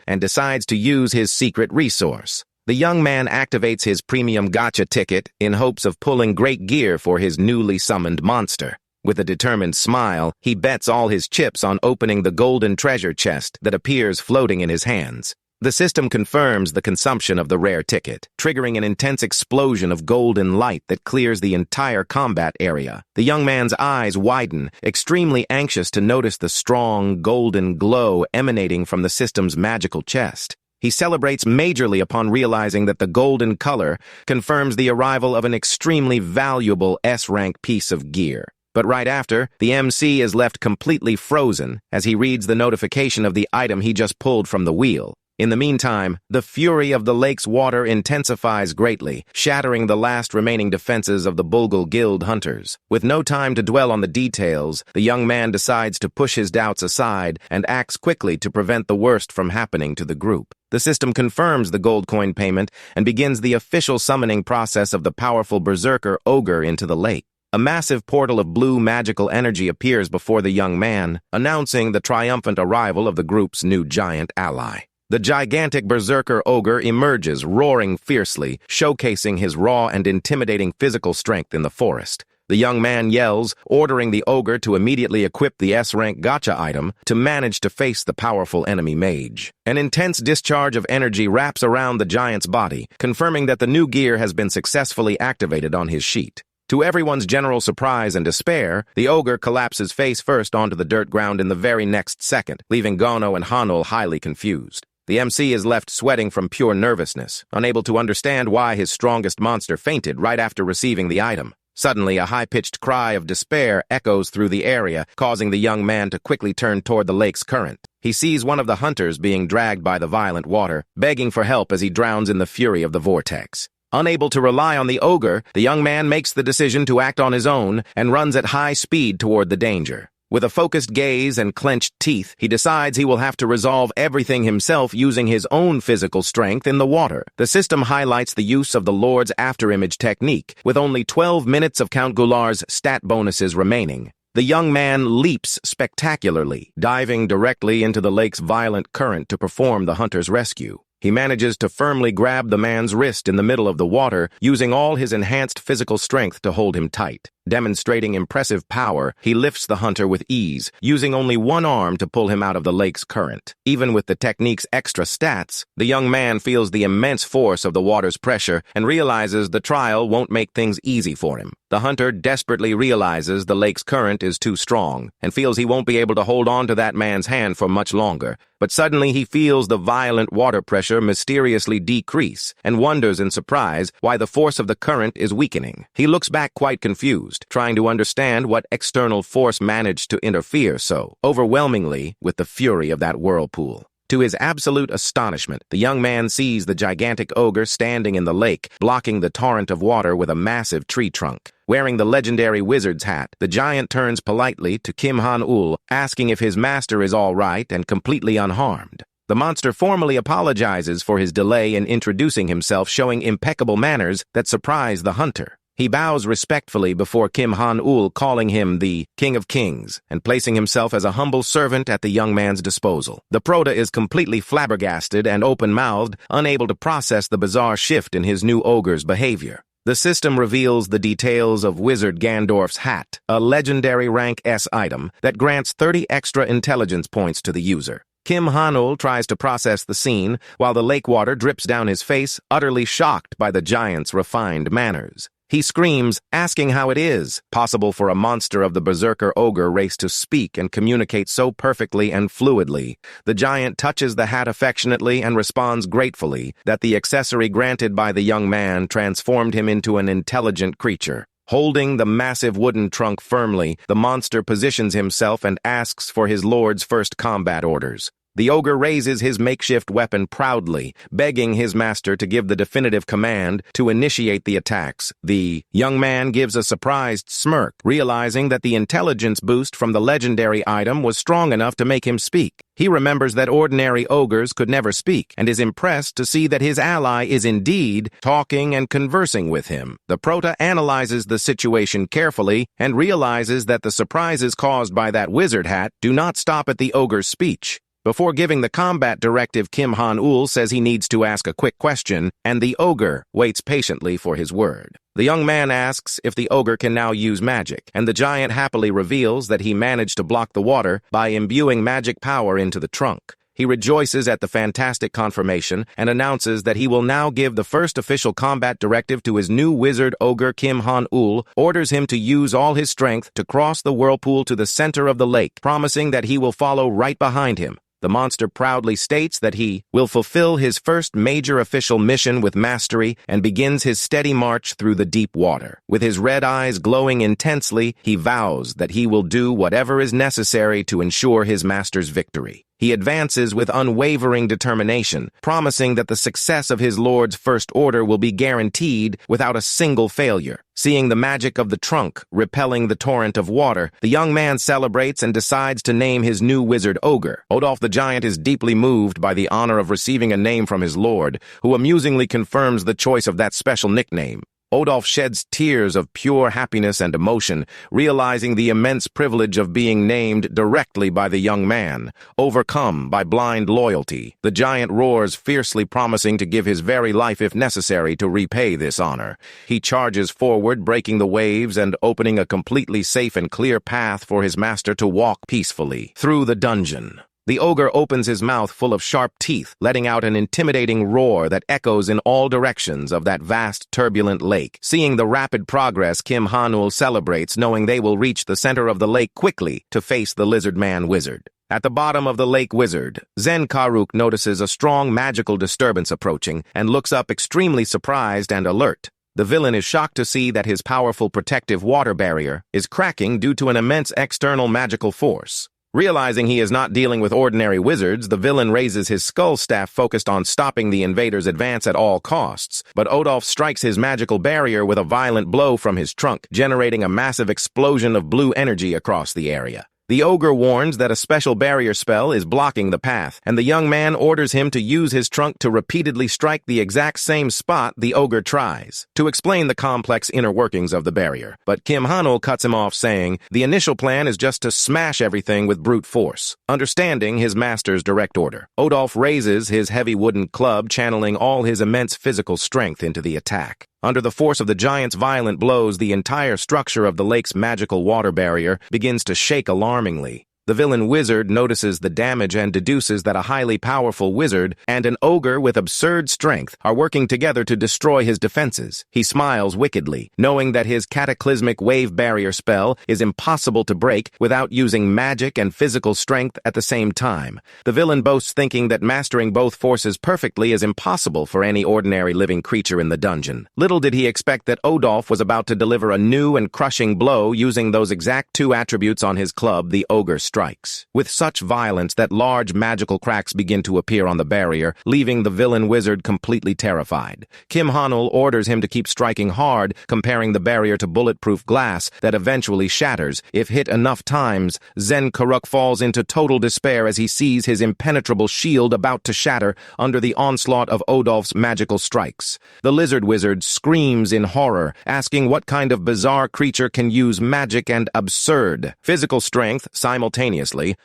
and decides to use his secret resource. The young man activates his premium gacha ticket in hopes of pulling great gear for his newly summoned monster. With a determined smile, he bets all his chips on opening the golden treasure chest that appears floating in his hands. The system confirms the consumption of the rare ticket, triggering an intense explosion of golden light that clears the entire combat area. The young man's eyes widen, extremely anxious to notice the strong, golden glow emanating from the system's magical chest. He celebrates majorly upon realizing that the golden color confirms the arrival of an extremely valuable S-rank piece of gear. But right after, the MC is left completely frozen as he reads the notification of the item he just pulled from the wheel. In the meantime, the fury of the lake's water intensifies greatly, shattering the last remaining defenses of the Bulgul Guild hunters. With no time to dwell on the details, the young man decides to push his doubts aside and acts quickly to prevent the worst from happening to the group. The system confirms the gold coin payment and begins the official summoning process of the powerful Berserker Ogre into the lake. A massive portal of blue magical energy appears before the young man, announcing the triumphant arrival of the group's new giant ally. The gigantic Berserker Ogre emerges, roaring fiercely, showcasing his raw and intimidating physical strength in the forest. The young man yells, ordering the ogre to immediately equip the S-rank gacha item to manage to face the powerful enemy mage. An intense discharge of energy wraps around the giant's body, confirming that the new gear has been successfully activated on his sheet. To everyone's general surprise and despair, the ogre collapses face first onto the dirt ground in the very next second, leaving Gono and Han-ul highly confused. The MC is left sweating from pure nervousness, unable to understand why his strongest monster fainted right after receiving the item. Suddenly, a high-pitched cry of despair echoes through the area, causing the young man to quickly turn toward the lake's current. He sees one of the hunters being dragged by the violent water, begging for help as he drowns in the fury of the vortex. Unable to rely on the ogre, the young man makes the decision to act on his own and runs at high speed toward the danger. With a focused gaze and clenched teeth, he decides he will have to resolve everything himself using his own physical strength in the water. The system highlights the use of the Lord's afterimage technique, with only 12 minutes of Count Goular's stat bonuses remaining. The young man leaps spectacularly, diving directly into the lake's violent current to perform the hunter's rescue. He manages to firmly grab the man's wrist in the middle of the water, using all his enhanced physical strength to hold him tight. Demonstrating impressive power, he lifts the hunter with ease, using only one arm to pull him out of the lake's current. Even with the technique's extra stats, the young man feels the immense force of the water's pressure and realizes the trial won't make things easy for him. The hunter desperately realizes the lake's current is too strong and feels he won't be able to hold on to that man's hand for much longer. But suddenly he feels the violent water pressure mysteriously decrease and wonders in surprise why the force of the current is weakening. He looks back quite confused, trying to understand what external force managed to interfere so overwhelmingly with the fury of that whirlpool. To his absolute astonishment, the young man sees the gigantic ogre standing in the lake, blocking the torrent of water with a massive tree trunk. Wearing the legendary wizard's hat, the giant turns politely to Kim Han-ul, asking if his master is all right and completely unharmed. The monster formally apologizes for his delay in introducing himself, showing impeccable manners that surprise the hunter. He bows respectfully before Kim Han-ul, calling him the King of Kings and placing himself as a humble servant at the young man's disposal. The prota is completely flabbergasted and open-mouthed, unable to process the bizarre shift in his new ogre's behavior. The system reveals the details of Wizard Gandorf's hat, a legendary Rank S item that grants 30 extra intelligence points to the user. Kim Han-ul tries to process the scene, while the lake water drips down his face, utterly shocked by the giant's refined manners. He screams, asking how it is possible for a monster of the berserker ogre race to speak and communicate so perfectly and fluidly. The giant touches the hat affectionately and responds gratefully that the accessory granted by the young man transformed him into an intelligent creature. Holding the massive wooden trunk firmly, the monster positions himself and asks for his lord's first combat orders. The ogre raises his makeshift weapon proudly, begging his master to give the definitive command to initiate the attacks. The young man gives a surprised smirk, realizing that the intelligence boost from the legendary item was strong enough to make him speak. He remembers that ordinary ogres could never speak, and is impressed to see that his ally is indeed talking and conversing with him. The prota analyzes the situation carefully and realizes that the surprises caused by that wizard hat do not stop at the ogre's speech. Before giving the combat directive, Kim Han-ul says he needs to ask a quick question, and the ogre waits patiently for his word. The young man asks if the ogre can now use magic, and the giant happily reveals that he managed to block the water by imbuing magic power into the trunk. He rejoices at the fantastic confirmation and announces that he will now give the first official combat directive to his new wizard ogre. Kim Han-ul orders him to use all his strength to cross the whirlpool to the center of the lake, promising that he will follow right behind him. The monster proudly states that he will fulfill his first major official mission with mastery and begins his steady march through the deep water. With his red eyes glowing intensely, he vows that he will do whatever is necessary to ensure his master's victory. He advances with unwavering determination, promising that the success of his lord's first order will be guaranteed without a single failure. Seeing the magic of the trunk repelling the torrent of water, the young man celebrates and decides to name his new wizard ogre. Odolf the giant is deeply moved by the honor of receiving a name from his lord, who amusingly confirms the choice of that special nickname. Odolf sheds tears of pure happiness and emotion, realizing the immense privilege of being named directly by the young man. Overcome by blind loyalty, the giant roars fiercely, promising to give his very life if necessary to repay this honor. He charges forward, breaking the waves and opening a completely safe and clear path for his master to walk peacefully through the dungeon. The ogre opens his mouth full of sharp teeth, letting out an intimidating roar that echoes in all directions of that vast, turbulent lake. Seeing the rapid progress, Kim Han-ul celebrates, knowing they will reach the center of the lake quickly to face the lizard man wizard. At the bottom of the lake wizard, Zen Karuk notices a strong magical disturbance approaching and looks up extremely surprised and alert. The villain is shocked to see that his powerful protective water barrier is cracking due to an immense external magical force. Realizing he is not dealing with ordinary wizards, the villain raises his skull staff focused on stopping the invaders' advance at all costs, but Odolf strikes his magical barrier with a violent blow from his trunk, generating a massive explosion of blue energy across the area. The ogre warns that a special barrier spell is blocking the path, and the young man orders him to use his trunk to repeatedly strike the exact same spot the ogre tries, to explain the complex inner workings of the barrier. But Kim Hanul cuts him off, saying, the initial plan is just to smash everything with brute force. Understanding his master's direct order, Odolf raises his heavy wooden club, channeling all his immense physical strength into the attack. Under the force of the giant's violent blows, the entire structure of the lake's magical water barrier begins to shake alarmingly. The villain wizard notices the damage and deduces that a highly powerful wizard and an ogre with absurd strength are working together to destroy his defenses. He smiles wickedly, knowing that his cataclysmic wave barrier spell is impossible to break without using magic and physical strength at the same time. The villain boasts, thinking that mastering both forces perfectly is impossible for any ordinary living creature in the dungeon. Little did he expect that Odolf was about to deliver a new and crushing blow using those exact two attributes on his club, the ogre strikes, with such violence that large magical cracks begin to appear on the barrier, leaving the villain wizard completely terrified. Kim Hanul orders him to keep striking hard, comparing the barrier to bulletproof glass that eventually shatters. If hit enough times, Zen Karuk falls into total despair as he sees his impenetrable shield about to shatter under the onslaught of Odolf's magical strikes. The lizard wizard screams in horror, asking what kind of bizarre creature can use magic and absurd physical strength simultaneously.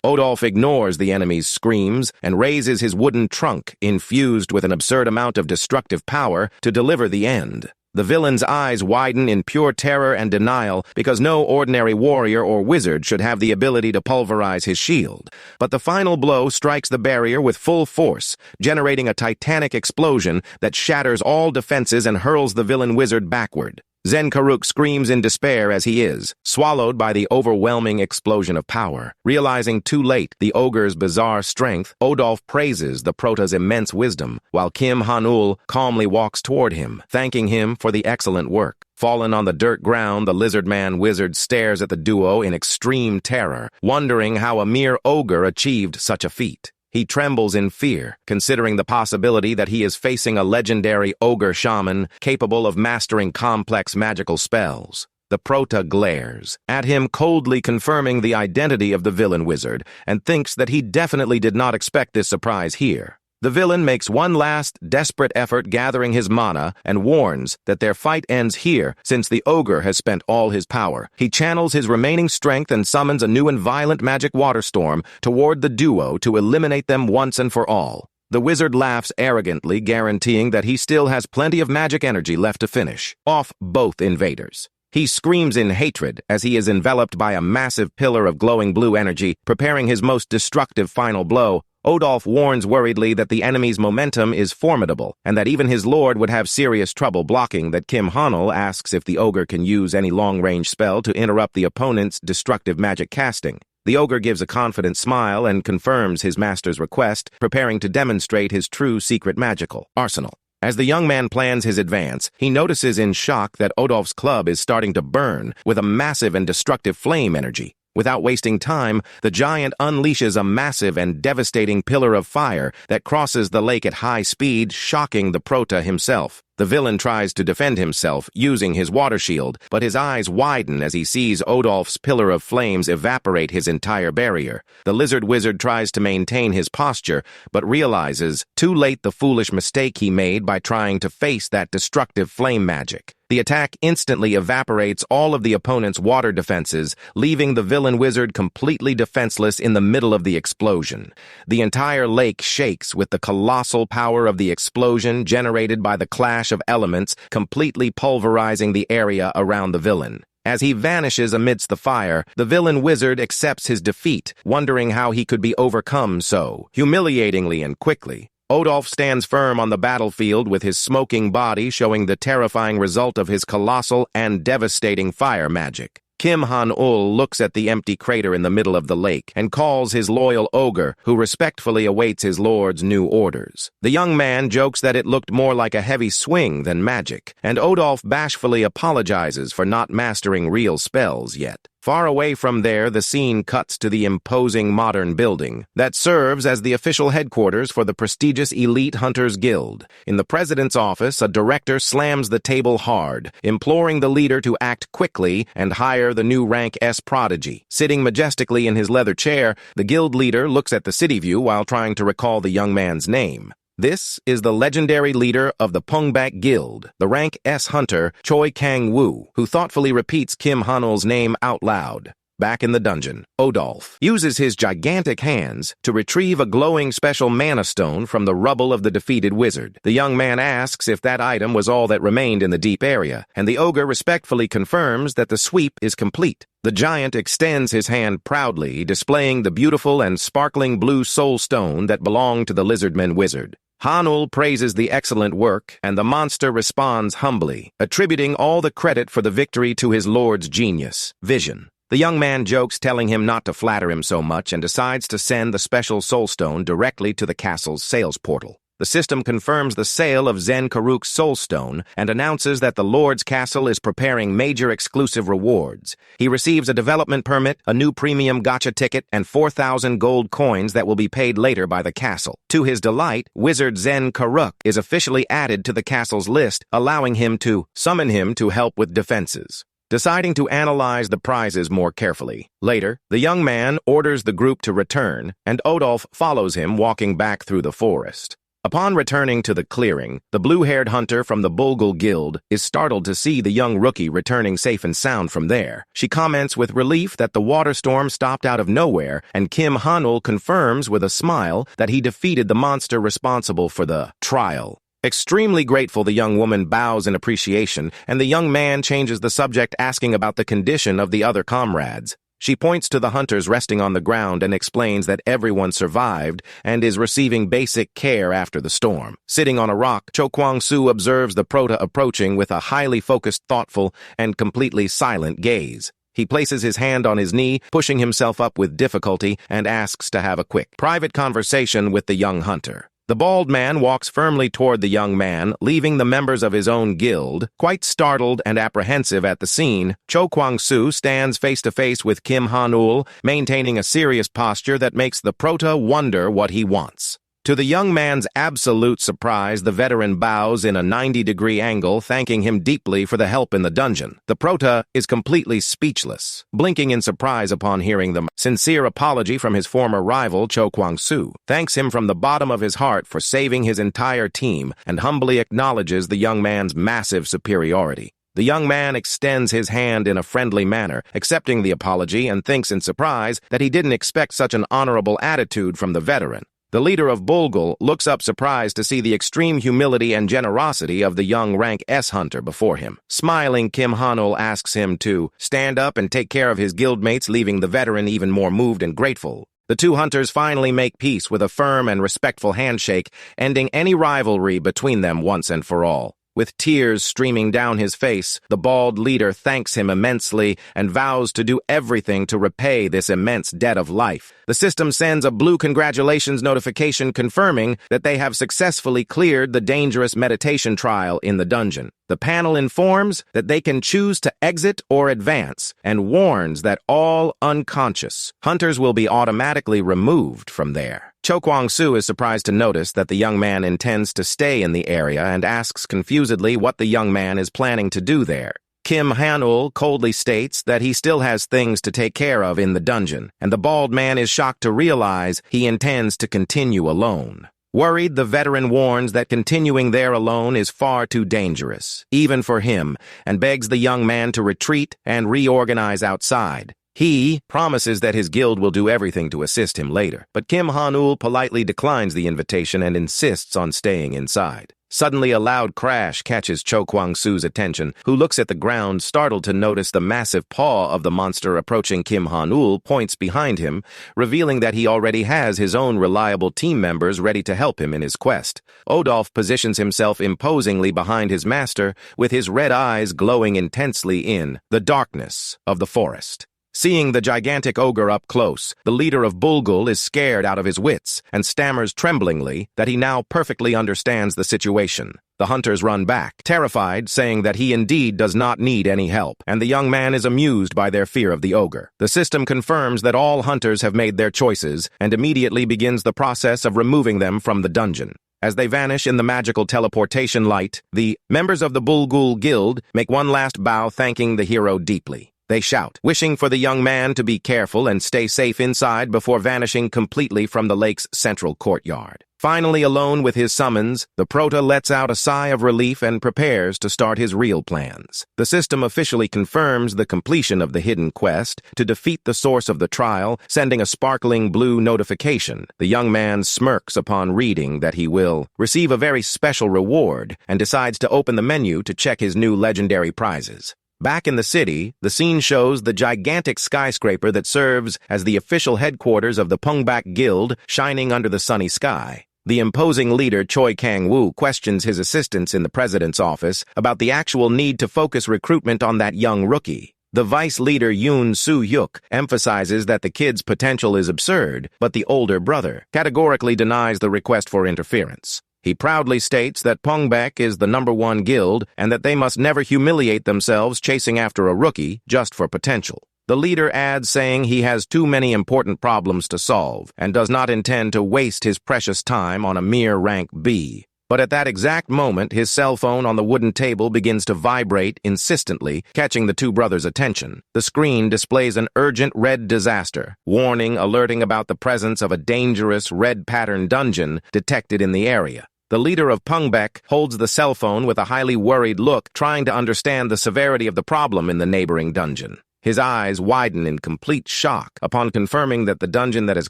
Odolf ignores the enemy's screams and raises his wooden trunk, infused with an absurd amount of destructive power, to deliver the end. The villain's eyes widen in pure terror and denial because no ordinary warrior or wizard should have the ability to pulverize his shield. But the final blow strikes the barrier with full force, generating a titanic explosion that shatters all defenses and hurls the villain wizard backward. Zen Karuk screams in despair as he is swallowed by the overwhelming explosion of power. Realizing too late the ogre's bizarre strength, Odolf praises the prota's immense wisdom, while Kim Hanul calmly walks toward him, thanking him for the excellent work. Fallen on the dirt ground, the lizard-man-wizard stares at the duo in extreme terror, wondering how a mere ogre achieved such a feat. He trembles in fear, considering the possibility that he is facing a legendary ogre shaman capable of mastering complex magical spells. The prota glares at him, coldly confirming the identity of the villain wizard, and thinks that he definitely did not expect this surprise here. The villain makes one last, desperate effort gathering his mana and warns that their fight ends here since the ogre has spent all his power. He channels his remaining strength and summons a new and violent magic water storm toward the duo to eliminate them once and for all. The wizard laughs arrogantly, guaranteeing that he still has plenty of magic energy left to finish off both invaders. He screams in hatred as he is enveloped by a massive pillar of glowing blue energy, preparing his most destructive final blow. Odolf warns worriedly that the enemy's momentum is formidable, and that even his lord would have serious trouble blocking. That Kim Hanul asks if the ogre can use any long-range spell to interrupt the opponent's destructive magic casting. The ogre gives a confident smile and confirms his master's request, preparing to demonstrate his true secret magical arsenal. As the young man plans his advance, he notices in shock that Odolf's club is starting to burn with a massive and destructive flame energy. Without wasting time, the giant unleashes a massive and devastating pillar of fire that crosses the lake at high speed, shocking the prota himself. The villain tries to defend himself using his water shield, but his eyes widen as he sees Odolf's pillar of flames evaporate his entire barrier. The lizard wizard tries to maintain his posture, but realizes too late the foolish mistake he made by trying to face that destructive flame magic. The attack instantly evaporates all of the opponent's water defenses, leaving the villain wizard completely defenseless in the middle of the explosion. The entire lake shakes with the colossal power of the explosion generated by the clash of elements, completely pulverizing the area around the villain. As he vanishes amidst the fire, the villain wizard accepts his defeat, wondering how he could be overcome so humiliatingly and quickly. Odolf stands firm on the battlefield with his smoking body showing the terrifying result of his colossal and devastating fire magic. Kim Han-ul looks at the empty crater in the middle of the lake and calls his loyal ogre, who respectfully awaits his lord's new orders. The young man jokes that it looked more like a heavy swing than magic, and Odolph bashfully apologizes for not mastering real spells yet. Far away from there, the scene cuts to the imposing modern building that serves as the official headquarters for the prestigious Elite Hunters Guild. In the president's office, a director slams the table hard, imploring the leader to act quickly and hire the new Rank S prodigy. Sitting majestically in his leather chair, the guild leader looks at the city view while trying to recall the young man's name. This is the legendary leader of the Pungbak Guild, the Rank S hunter Choi Kang-woo, who thoughtfully repeats Kim Han-ul's name out loud. Back in the dungeon, Odolph uses his gigantic hands to retrieve a glowing special mana stone from the rubble of the defeated wizard. The young man asks if that item was all that remained in the deep area, and the ogre respectfully confirms that the sweep is complete. The giant extends his hand proudly, displaying the beautiful and sparkling blue soul stone that belonged to the lizardman wizard. Han-ul praises the excellent work, and the monster responds humbly, attributing all the credit for the victory to his lord's genius, vision. The young man jokes, telling him not to flatter him so much, and decides to send the special soulstone directly to the castle's sales portal. The system confirms the sale of Zen Karuk's soulstone and announces that the Lord's Castle is preparing major exclusive rewards. He receives a development permit, a new premium gacha ticket, and 4,000 gold coins that will be paid later by the castle. To his delight, Wizard Zen Karuk is officially added to the castle's list, allowing him to summon him to help with defenses. Deciding to analyze the prizes more carefully. Later, the young man orders the group to return, and Odolph follows him, walking back through the forest. Upon returning to the clearing, the blue-haired hunter from the Bulgul Guild is startled to see the young rookie returning safe and sound from there. She comments with relief that the water storm stopped out of nowhere, and Kim Han-ul confirms with a smile that he defeated the monster responsible for the trial. Extremely grateful, the young woman bows in appreciation, and the young man changes the subject, asking about the condition of the other comrades. She points to the hunters resting on the ground and explains that everyone survived and is receiving basic care after the storm. Sitting on a rock, Cho Kwang-soo observes the prota approaching with a highly focused, thoughtful, and completely silent gaze. He places his hand on his knee, pushing himself up with difficulty, and asks to have a quick, private conversation with the young hunter. The bald man walks firmly toward the young man, leaving the members of his own guild. Quite startled and apprehensive at the scene, Cho Kwang-soo stands face-to-face with Kim Han-ul, maintaining a serious posture that makes the prota wonder what he wants. To the young man's absolute surprise, the veteran bows in a 90-degree angle, thanking him deeply for the help in the dungeon. The prota is completely speechless, blinking in surprise upon hearing the sincere apology from his former rival, Cho Kwang-soo, thanks him from the bottom of his heart for saving his entire team, and humbly acknowledges the young man's massive superiority. The young man extends his hand in a friendly manner, accepting the apology, and thinks in surprise that he didn't expect such an honorable attitude from the veteran. The leader of Bulgul looks up surprised to see the extreme humility and generosity of the young Rank S hunter before him. Smiling, Kim Han-ul asks him to stand up and take care of his guildmates, leaving the veteran even more moved and grateful. The two hunters finally make peace with a firm and respectful handshake, ending any rivalry between them once and for all. With tears streaming down his face, the bald leader thanks him immensely and vows to do everything to repay this immense debt of life. The system sends a blue congratulations notification confirming that they have successfully cleared the dangerous meditation trial in the dungeon. The panel informs that they can choose to exit or advance, and warns that all unconscious hunters will be automatically removed from there. Cho Kwang-soo is surprised to notice that the young man intends to stay in the area and asks confusedly what the young man is planning to do there. Kim Han-ul coldly states that he still has things to take care of in the dungeon, and the bald man is shocked to realize he intends to continue alone. Worried, the veteran warns that continuing there alone is far too dangerous, even for him, and begs the young man to retreat and reorganize outside. He promises that his guild will do everything to assist him later, but Kim Han-ul politely declines the invitation and insists on staying inside. Suddenly, a loud crash catches Cho Kwang-soo's attention, who looks at the ground, startled to notice the massive paw of the monster approaching. Kim Han-ul points behind him, revealing that he already has his own reliable team members ready to help him in his quest. Odolph positions himself imposingly behind his master, with his red eyes glowing intensely in the darkness of the forest. Seeing the gigantic ogre up close, the leader of Bulgul is scared out of his wits and stammers tremblingly that he now perfectly understands the situation. The hunters run back, terrified, saying that he indeed does not need any help, and the young man is amused by their fear of the ogre. The system confirms that all hunters have made their choices and immediately begins the process of removing them from the dungeon. As they vanish in the magical teleportation light, the members of the Bulgul Guild make one last bow, thanking the hero deeply. They shout, wishing for the young man to be careful and stay safe inside before vanishing completely from the lake's central courtyard. Finally, alone with his summons, the Prota lets out a sigh of relief and prepares to start his real plans. The system officially confirms the completion of the hidden quest to defeat the source of the trial, sending a sparkling blue notification. The young man smirks upon reading that he will receive a very special reward and decides to open the menu to check his new legendary prizes. Back in the city, the scene shows the gigantic skyscraper that serves as the official headquarters of the Pungbak Guild shining under the sunny sky. The imposing leader Choi Kang-woo questions his assistants in the president's office about the actual need to focus recruitment on that young rookie. The vice leader Yoon Soo-hyuk emphasizes that the kid's potential is absurd, but the older brother categorically denies the request for interference. He proudly states that Pungbak is the #1 guild and that they must never humiliate themselves chasing after a rookie just for potential. The leader adds, saying he has too many important problems to solve and does not intend to waste his precious time on a mere rank B. But at that exact moment, his cell phone on the wooden table begins to vibrate insistently, catching the two brothers' attention. The screen displays an urgent red disaster, warning alerting about the presence of a dangerous red-patterned dungeon detected in the area. The leader of Pungbak holds the cell phone with a highly worried look, trying to understand the severity of the problem in the neighboring dungeon. His eyes widen in complete shock upon confirming that the dungeon that has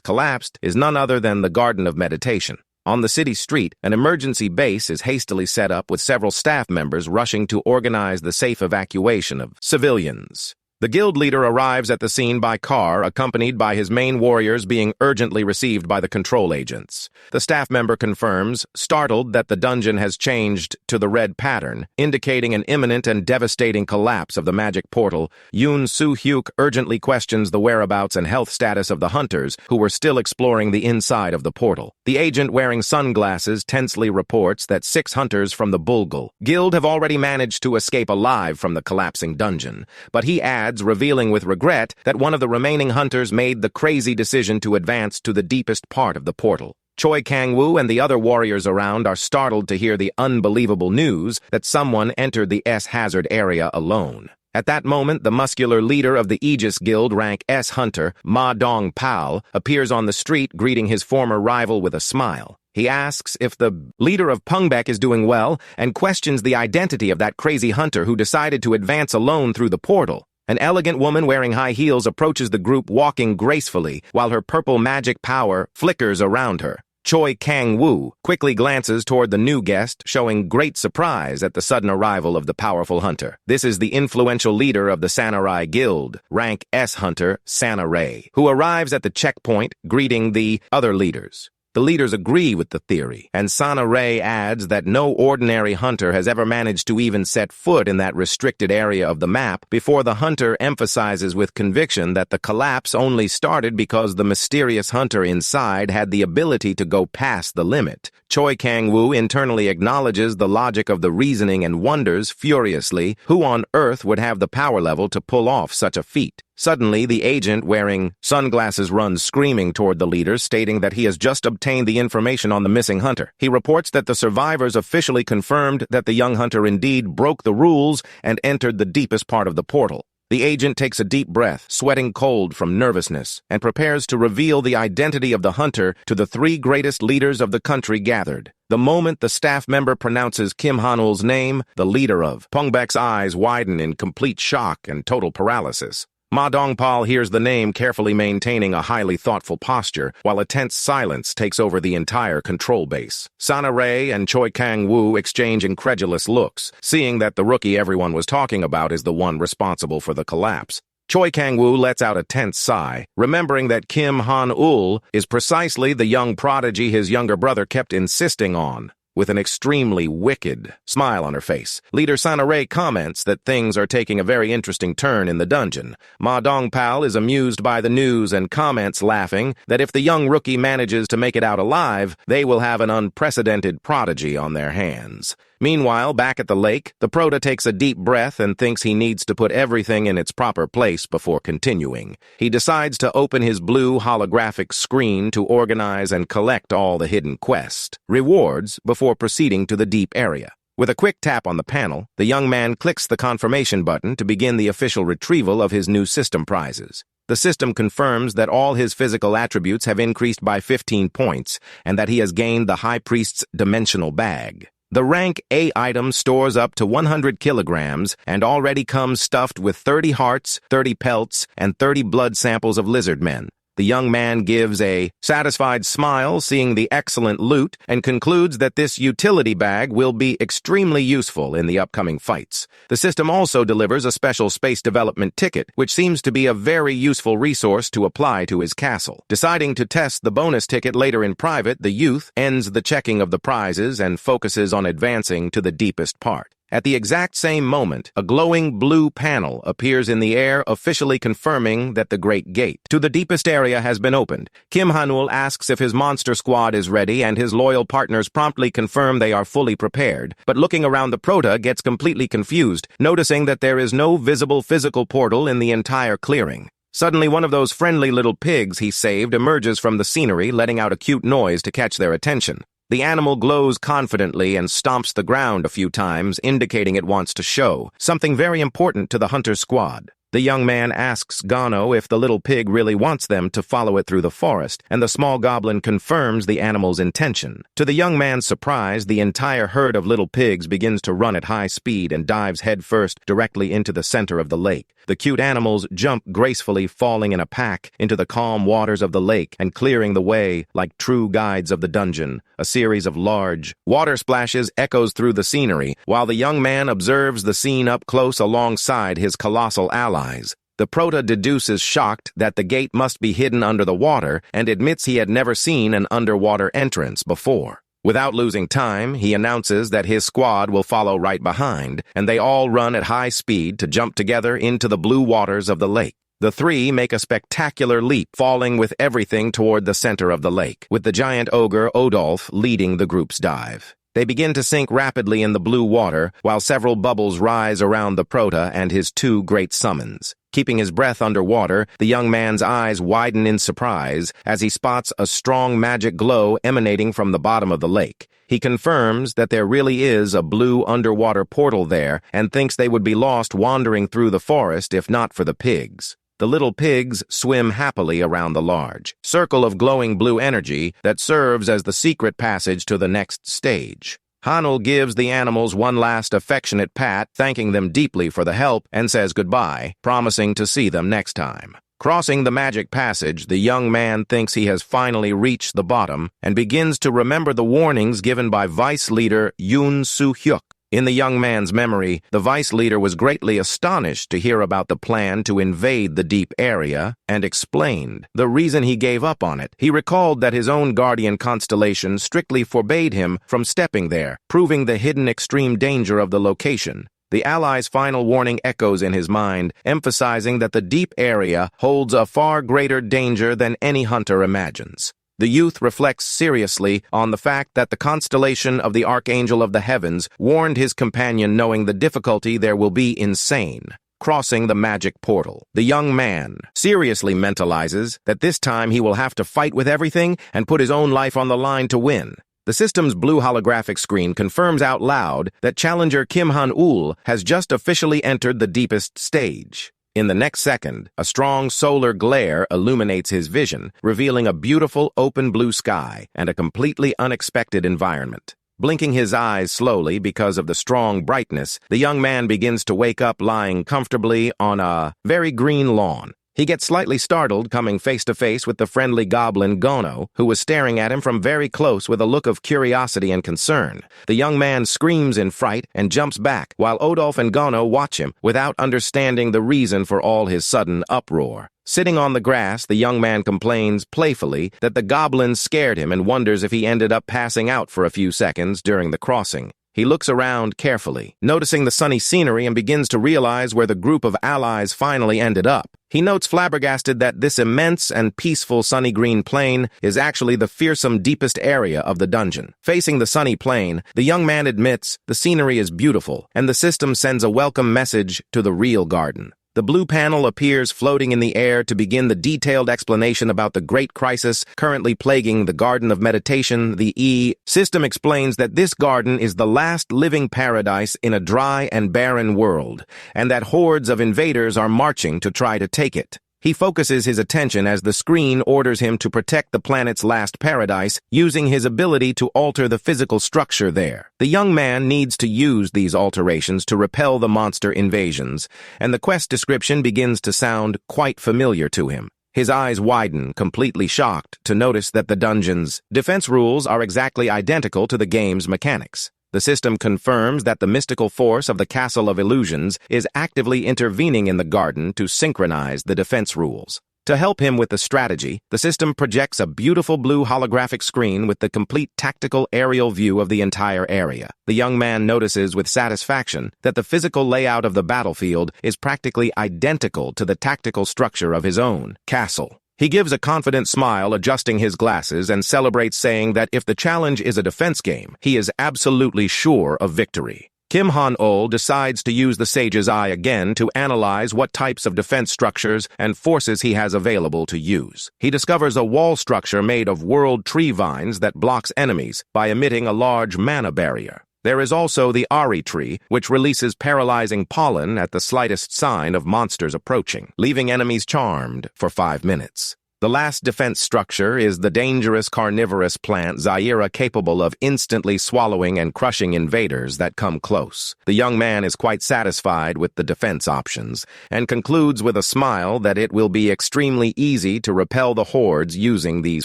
collapsed is none other than the Garden of Meditation. On the city street, an emergency base is hastily set up with several staff members rushing to organize the safe evacuation of civilians. The guild leader arrives at the scene by car, accompanied by his main warriors being urgently received by the control agents. The staff member confirms, startled, that the dungeon has changed to the red pattern, indicating an imminent and devastating collapse of the magic portal. Yoon Soo-hyuk urgently questions the whereabouts and health status of the hunters, who were still exploring the inside of the portal. The agent wearing sunglasses tensely reports that 6 hunters from the Bulgul Guild have already managed to escape alive from the collapsing dungeon, but he adds, revealing with regret that one of the remaining hunters made the crazy decision to advance to the deepest part of the portal. Choi Kang-woo and the other warriors around are startled to hear the unbelievable news that someone entered the S-hazard area alone. At that moment, the muscular leader of the Aegis Guild Rank S hunter, Ma Dong-pal, appears on the street, greeting his former rival with a smile. He asks if the leader of Pungbak is doing well and questions the identity of that crazy hunter who decided to advance alone through the portal. An elegant woman wearing high heels approaches the group, walking gracefully while her purple magic power flickers around her. Choi Kang-woo quickly glances toward the new guest, showing great surprise at the sudden arrival of the powerful hunter. This is the influential leader of the Samurai Guild, Rank S hunter Sana-rae, who arrives at the checkpoint, greeting the other leaders. The leaders agree with the theory, and Sana-rae adds that no ordinary hunter has ever managed to even set foot in that restricted area of the map, before the hunter emphasizes with conviction that the collapse only started because the mysterious hunter inside had the ability to go past the limit. Choi Kang-woo internally acknowledges the logic of the reasoning and wonders furiously who on earth would have the power level to pull off such a feat. Suddenly, the agent wearing sunglasses runs screaming toward the leader, stating that he has just obtained the information on the missing hunter. He reports that the survivors officially confirmed that the young hunter indeed broke the rules and entered the deepest part of the portal. The agent takes a deep breath, sweating cold from nervousness, and prepares to reveal the identity of the hunter to the 3 greatest leaders of the country gathered. The moment the staff member pronounces Kim Han-ul's name, the leader of Pungbak's eyes widen in complete shock and total paralysis. Ma Dongpal hears the name, carefully maintaining a highly thoughtful posture, while a tense silence takes over the entire control base. Sana Rei and Choi Kang-woo exchange incredulous looks, seeing that the rookie everyone was talking about is the one responsible for the collapse. Choi Kang-woo lets out a tense sigh, remembering that Kim Han-ul is precisely the young prodigy his younger brother kept insisting on. With an extremely wicked smile on her face, Leader Sana Rei comments that things are taking a very interesting turn in the dungeon. Ma Dongpal is amused by the news and comments, laughing, that if the young rookie manages to make it out alive, they will have an unprecedented prodigy on their hands. Meanwhile, back at the lake, the Prota takes a deep breath and thinks he needs to put everything in its proper place before continuing. He decides to open his blue holographic screen to organize and collect all the hidden quest rewards before proceeding to the deep area. With a quick tap on the panel, the young man clicks the confirmation button to begin the official retrieval of his new system prizes. The system confirms that all his physical attributes have increased by 15 points and that he has gained the High Priest's dimensional bag. The rank A item stores up to 100 kilograms and already comes stuffed with 30 hearts, 30 pelts, and 30 blood samples of lizard men. The young man gives a satisfied smile, seeing the excellent loot, and concludes that this utility bag will be extremely useful in the upcoming fights. The system also delivers a special space development ticket, which seems to be a very useful resource to apply to his castle. Deciding to test the bonus ticket later in private, the youth ends the checking of the prizes and focuses on advancing to the deepest part. At the exact same moment, a glowing blue panel appears in the air, officially confirming that the Great Gate to the deepest area has been opened. Kim Han-ul asks if his monster squad is ready, and his loyal partners promptly confirm they are fully prepared. But looking around, the Prota gets completely confused, noticing that there is no visible physical portal in the entire clearing. Suddenly, one of those friendly little pigs he saved emerges from the scenery, letting out a cute noise to catch their attention. The animal glows confidently and stomps the ground a few times, indicating it wants to show something very important to the hunter's squad. The young man asks Gano if the little pig really wants them to follow it through the forest, and the small goblin confirms the animal's intention. To the young man's surprise, the entire herd of little pigs begins to run at high speed and dives headfirst directly into the center of the lake. The cute animals jump gracefully, falling in a pack into the calm waters of the lake and clearing the way like true guides of the dungeon. A series of large water splashes echoes through the scenery, while the young man observes the scene up close alongside his colossal allies. The Prota deduces, shocked, that the gate must be hidden under the water, and admits he had never seen an underwater entrance before. Without losing time, he announces that his squad will follow right behind, and they all run at high speed to jump together into the blue waters of the lake. The three make a spectacular leap, falling with everything toward the center of the lake, with the giant ogre Odolph leading the group's dive. They begin to sink rapidly in the blue water, while several bubbles rise around the Prota and his two great summons. Keeping his breath underwater, the young man's eyes widen in surprise as he spots a strong magic glow emanating from the bottom of the lake. He confirms that there really is a blue underwater portal there and thinks they would be lost wandering through the forest if not for the pigs. The little pigs swim happily around the large circle of glowing blue energy that serves as the secret passage to the next stage. Han-ul gives the animals one last affectionate pat, thanking them deeply for the help, and says goodbye, promising to see them next time. Crossing the magic passage, the young man thinks he has finally reached the bottom and begins to remember the warnings given by Vice Leader Yoon Soo-hyuk. In the young man's memory, the vice leader was greatly astonished to hear about the plan to invade the deep area and explained the reason he gave up on it. He recalled that his own guardian constellation strictly forbade him from stepping there, proving the hidden extreme danger of the location. The Allies' final warning echoes in his mind, emphasizing that the deep area holds a far greater danger than any hunter imagines. The youth reflects seriously on the fact that the constellation of the Archangel of the Heavens warned his companion, knowing the difficulty there will be insane. Crossing the magic portal, the young man seriously mentalizes that this time he will have to fight with everything and put his own life on the line to win. The system's blue holographic screen confirms out loud that challenger Kim Han-ul has just officially entered the deepest stage. In the next second, a strong solar glare illuminates his vision, revealing a beautiful open blue sky and a completely unexpected environment. Blinking his eyes slowly because of the strong brightness, the young man begins to wake up lying comfortably on a very green lawn. He gets slightly startled coming face to face with the friendly goblin Gono, who was staring at him from very close with a look of curiosity and concern. The young man screams in fright and jumps back, while Odolph and Gono watch him without understanding the reason for all his sudden uproar. Sitting on the grass, the young man complains playfully that the goblin scared him and wonders if he ended up passing out for a few seconds during the crossing. He looks around carefully, noticing the sunny scenery, and begins to realize where the group of allies finally ended up. He notes flabbergasted that this immense and peaceful sunny green plain is actually the fearsome deepest area of the dungeon. Facing the sunny plain, the young man admits the scenery is beautiful, and the system sends a welcome message to the real garden. The blue panel appears floating in the air to begin the detailed explanation about the great crisis currently plaguing the Garden of Meditation. The system explains that this garden is the last living paradise in a dry and barren world, and that hordes of invaders are marching to try to take it. He focuses his attention as the screen orders him to protect the planet's last paradise, using his ability to alter the physical structure there. The young man needs to use these alterations to repel the monster invasions, and the quest description begins to sound quite familiar to him. His eyes widen, completely shocked to notice that the dungeon's defense rules are exactly identical to the game's mechanics. The system confirms that the mystical force of the Castle of Illusions is actively intervening in the garden to synchronize the defense rules. To help him with the strategy, the system projects a beautiful blue holographic screen with the complete tactical aerial view of the entire area. The young man notices with satisfaction that the physical layout of the battlefield is practically identical to the tactical structure of his own castle. He gives a confident smile, adjusting his glasses, and celebrates, saying that if the challenge is a defense game, he is absolutely sure of victory. Kim Han-ol decides to use the Sage's Eye again to analyze what types of defense structures and forces he has available to use. He discovers a wall structure made of world tree vines that blocks enemies by emitting a large mana barrier. There is also the Ari tree, which releases paralyzing pollen at the slightest sign of monsters approaching, leaving enemies charmed for 5 minutes. The last defense structure is the dangerous carnivorous plant Zaira, capable of instantly swallowing and crushing invaders that come close. The young man is quite satisfied with the defense options, and concludes with a smile that it will be extremely easy to repel the hordes using these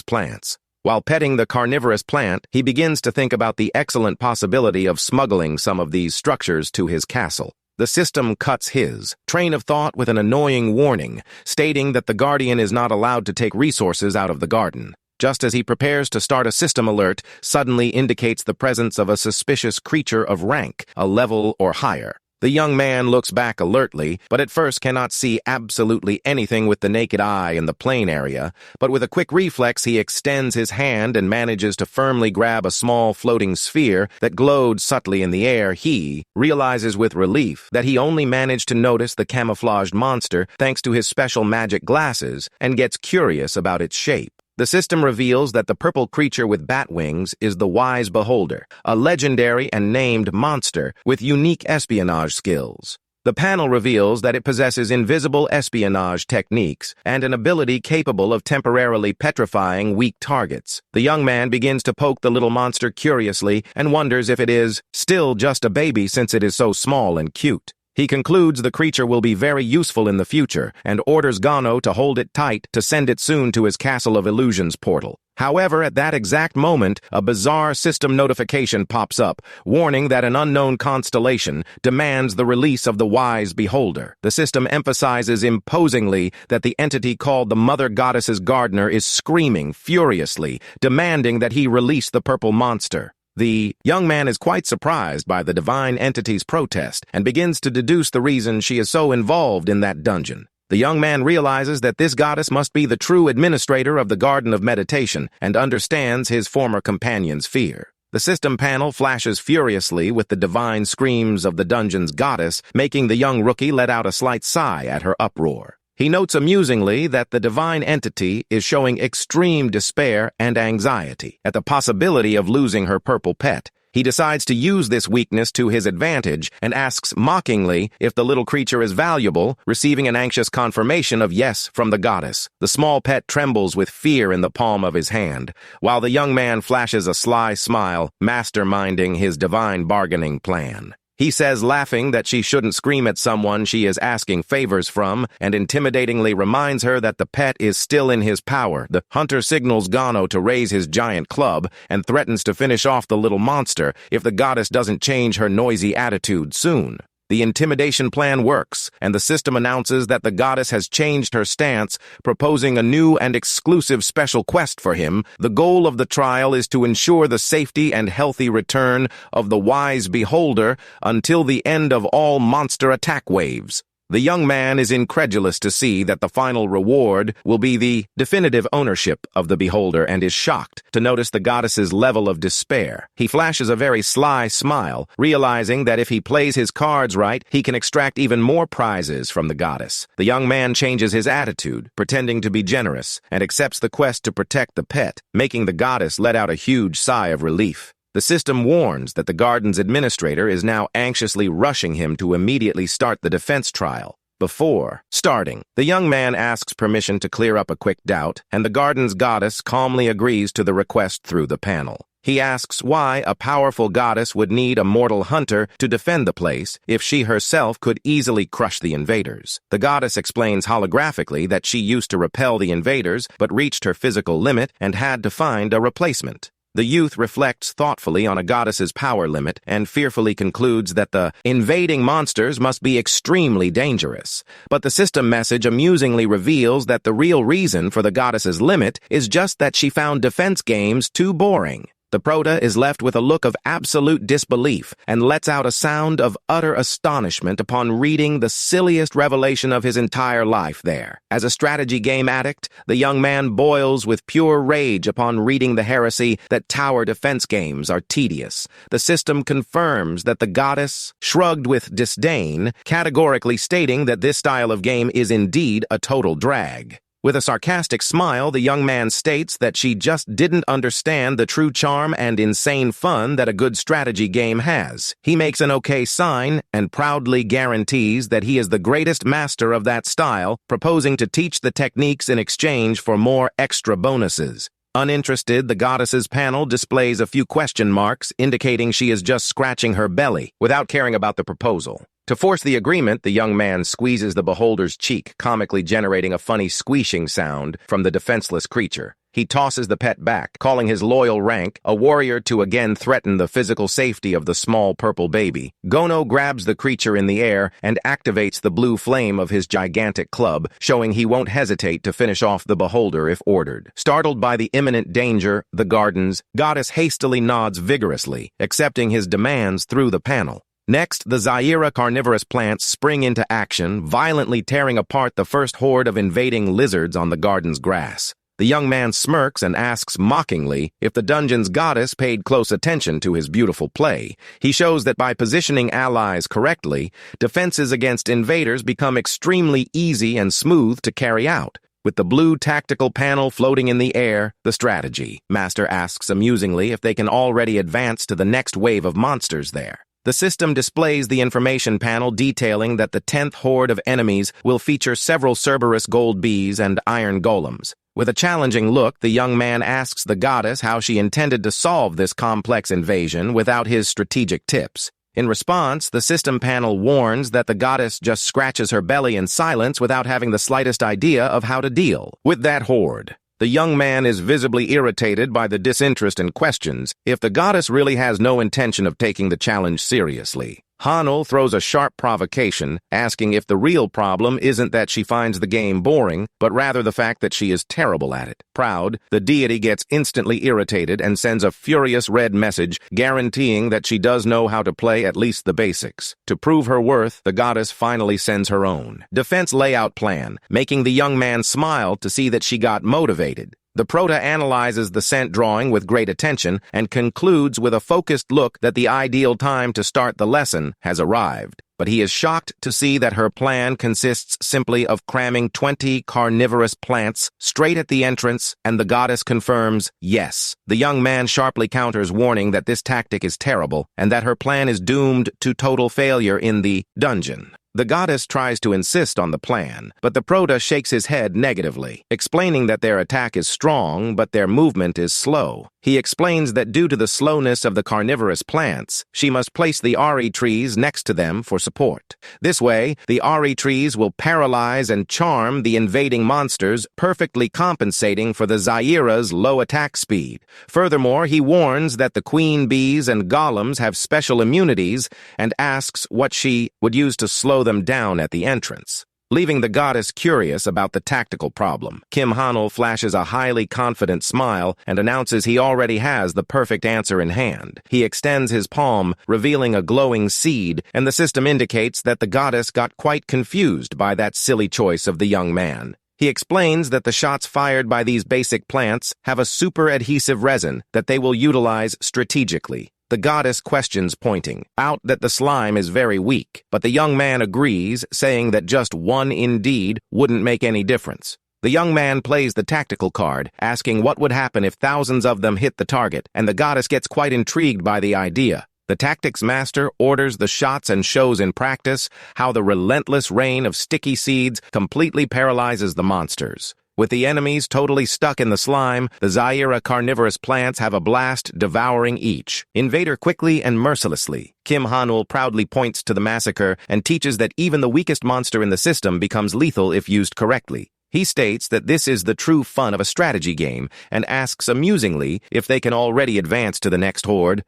plants. While petting the carnivorous plant, he begins to think about the excellent possibility of smuggling some of these structures to his castle. The system cuts his train of thought with an annoying warning, stating that the Guardian is not allowed to take resources out of the garden. Just as he prepares to start a system alert, suddenly indicates the presence of a suspicious creature of rank, a level or higher. The young man looks back alertly, but at first cannot see absolutely anything with the naked eye in the plain area, but with a quick reflex he extends his hand and manages to firmly grab a small floating sphere that glowed subtly in the air. He realizes with relief that he only managed to notice the camouflaged monster thanks to his special magic glasses, and gets curious about its shape. The system reveals that the purple creature with bat wings is the Wise Beholder, a legendary and named monster with unique espionage skills. The panel reveals that it possesses invisible espionage techniques and an ability capable of temporarily petrifying weak targets. The young man begins to poke the little monster curiously and wonders if it is still just a baby since it is so small and cute. He concludes the creature will be very useful in the future and orders Gano to hold it tight to send it soon to his Castle of Illusions portal. However, at that exact moment, a bizarre system notification pops up, warning that an unknown constellation demands the release of the Wise Beholder. The system emphasizes imposingly that the entity called the Mother Goddess's Gardener is screaming furiously, demanding that he release the purple monster. The young man is quite surprised by the divine entity's protest and begins to deduce the reason she is so involved in that dungeon. The young man realizes that this goddess must be the true administrator of the Garden of Meditation and understands his former companion's fear. The system panel flashes furiously with the divine screams of the dungeon's goddess, making the young rookie let out a slight sigh at her uproar. He notes amusingly that the divine entity is showing extreme despair and anxiety at the possibility of losing her purple pet. He decides to use this weakness to his advantage and asks mockingly if the little creature is valuable, receiving an anxious confirmation of yes from the goddess. The small pet trembles with fear in the palm of his hand, while the young man flashes a sly smile, masterminding his divine bargaining plan. He says, laughing, that she shouldn't scream at someone she is asking favors from, and intimidatingly reminds her that the pet is still in his power. The hunter signals Gano to raise his giant club and threatens to finish off the little monster if the goddess doesn't change her noisy attitude soon. The intimidation plan works, and the system announces that the goddess has changed her stance, proposing a new and exclusive special quest for him. The goal of the trial is to ensure the safety and healthy return of the wise beholder until the end of all monster attack waves. The young man is incredulous to see that the final reward will be the definitive ownership of the beholder and is shocked to notice the goddess's level of despair. He flashes a very sly smile, realizing that if he plays his cards right, he can extract even more prizes from the goddess. The young man changes his attitude, pretending to be generous, and accepts the quest to protect the pet, making the goddess let out a huge sigh of relief. The system warns that the garden's administrator is now anxiously rushing him to immediately start the defense trial. Before starting, the young man asks permission to clear up a quick doubt, and the garden's goddess calmly agrees to the request through the panel. He asks why a powerful goddess would need a mortal hunter to defend the place if she herself could easily crush the invaders. The goddess explains holographically that she used to repel the invaders but reached her physical limit and had to find a replacement. The youth reflects thoughtfully on a goddess's power limit and fearfully concludes that the invading monsters must be extremely dangerous. But the system message amusingly reveals that the real reason for the goddess's limit is just that she found defense games too boring. The prota is left with a look of absolute disbelief and lets out a sound of utter astonishment upon reading the silliest revelation of his entire life there. As a strategy game addict, the young man boils with pure rage upon reading the heresy that tower defense games are tedious. The system confirms that the goddess shrugged with disdain, categorically stating that this style of game is indeed a total drag. With a sarcastic smile, the young man states that she just didn't understand the true charm and insane fun that a good strategy game has. He makes an okay sign and proudly guarantees that he is the greatest master of that style, proposing to teach the techniques in exchange for more extra bonuses. Uninterested, the goddess's panel displays a few question marks, indicating she is just scratching her belly, without caring about the proposal. To force the agreement, the young man squeezes the beholder's cheek, comically generating a funny squeeshing sound from the defenseless creature. He tosses the pet back, calling his loyal Rank a warrior to again threaten the physical safety of the small purple baby. Gono grabs the creature in the air and activates the blue flame of his gigantic club, showing he won't hesitate to finish off the beholder if ordered. Startled by the imminent danger, the garden's goddess hastily nods vigorously, accepting his demands through the panel. Next, the Zaira carnivorous plants spring into action, violently tearing apart the first horde of invading lizards on the garden's grass. The young man smirks and asks mockingly if the dungeon's goddess paid close attention to his beautiful play. He shows that by positioning allies correctly, defenses against invaders become extremely easy and smooth to carry out. With the blue tactical panel floating in the air, the strategy master asks amusingly if they can already advance to the next wave of monsters there. The system displays the information panel detailing that the 10th horde of enemies will feature several Cerberus gold bees and iron golems. With a challenging look, the young man asks the goddess how she intended to solve this complex invasion without his strategic tips. In response, the system panel warns that the goddess just scratches her belly in silence without having the slightest idea of how to deal with that horde. The young man is visibly irritated by the disinterest and questions if the goddess really has no intention of taking the challenge seriously. Hanul throws a sharp provocation, asking if the real problem isn't that she finds the game boring, but rather the fact that she is terrible at it. Proud, the deity gets instantly irritated and sends a furious red message, guaranteeing that she does know how to play at least the basics. To prove her worth, the goddess finally sends her own defense layout plan, making the young man smile to see that she got motivated. The prota analyzes the scent drawing with great attention and concludes with a focused look that the ideal time to start the lesson has arrived. but he is shocked to see that her plan consists simply of cramming 20 carnivorous plants straight at the entrance, and the goddess confirms yes. The young man sharply counters, warning that this tactic is terrible and that her plan is doomed to total failure in the dungeon. The goddess tries to insist on the plan, but the prota shakes his head negatively, explaining that their attack is strong, but their movement is slow. He explains that due to the slowness of the carnivorous plants, she must place the Ari trees next to them for support. This way, the Ari trees will paralyze and charm the invading monsters, perfectly compensating for the Zaira's low attack speed. Furthermore, he warns that the queen bees and golems have special immunities and asks what she would use to slow them down at the entrance. Leaving the goddess curious about the tactical problem, Kim Hanul flashes a highly confident smile and announces he already has the perfect answer in hand. He extends his palm, revealing a glowing seed, and the system indicates that the goddess got quite confused by that silly choice of the young man. He explains that the shots fired by these basic plants have a super adhesive resin that they will utilize strategically. The goddess questions, pointing out that the slime is very weak, but the young man agrees, saying that just one indeed wouldn't make any difference. The young man plays the tactical card, asking what would happen if thousands of them hit the target, and the goddess gets quite intrigued by the idea. The tactics master orders the shots and shows in practice how the relentless rain of sticky seeds completely paralyzes the monsters. With the enemies totally stuck in the slime, the Zaira carnivorous plants have a blast, devouring each invader quickly and mercilessly. Kim Hanul proudly points to the massacre and teaches that even the weakest monster in the system becomes lethal if used correctly. He states that this is the true fun of a strategy game and asks amusingly if they can already advance to the next horde.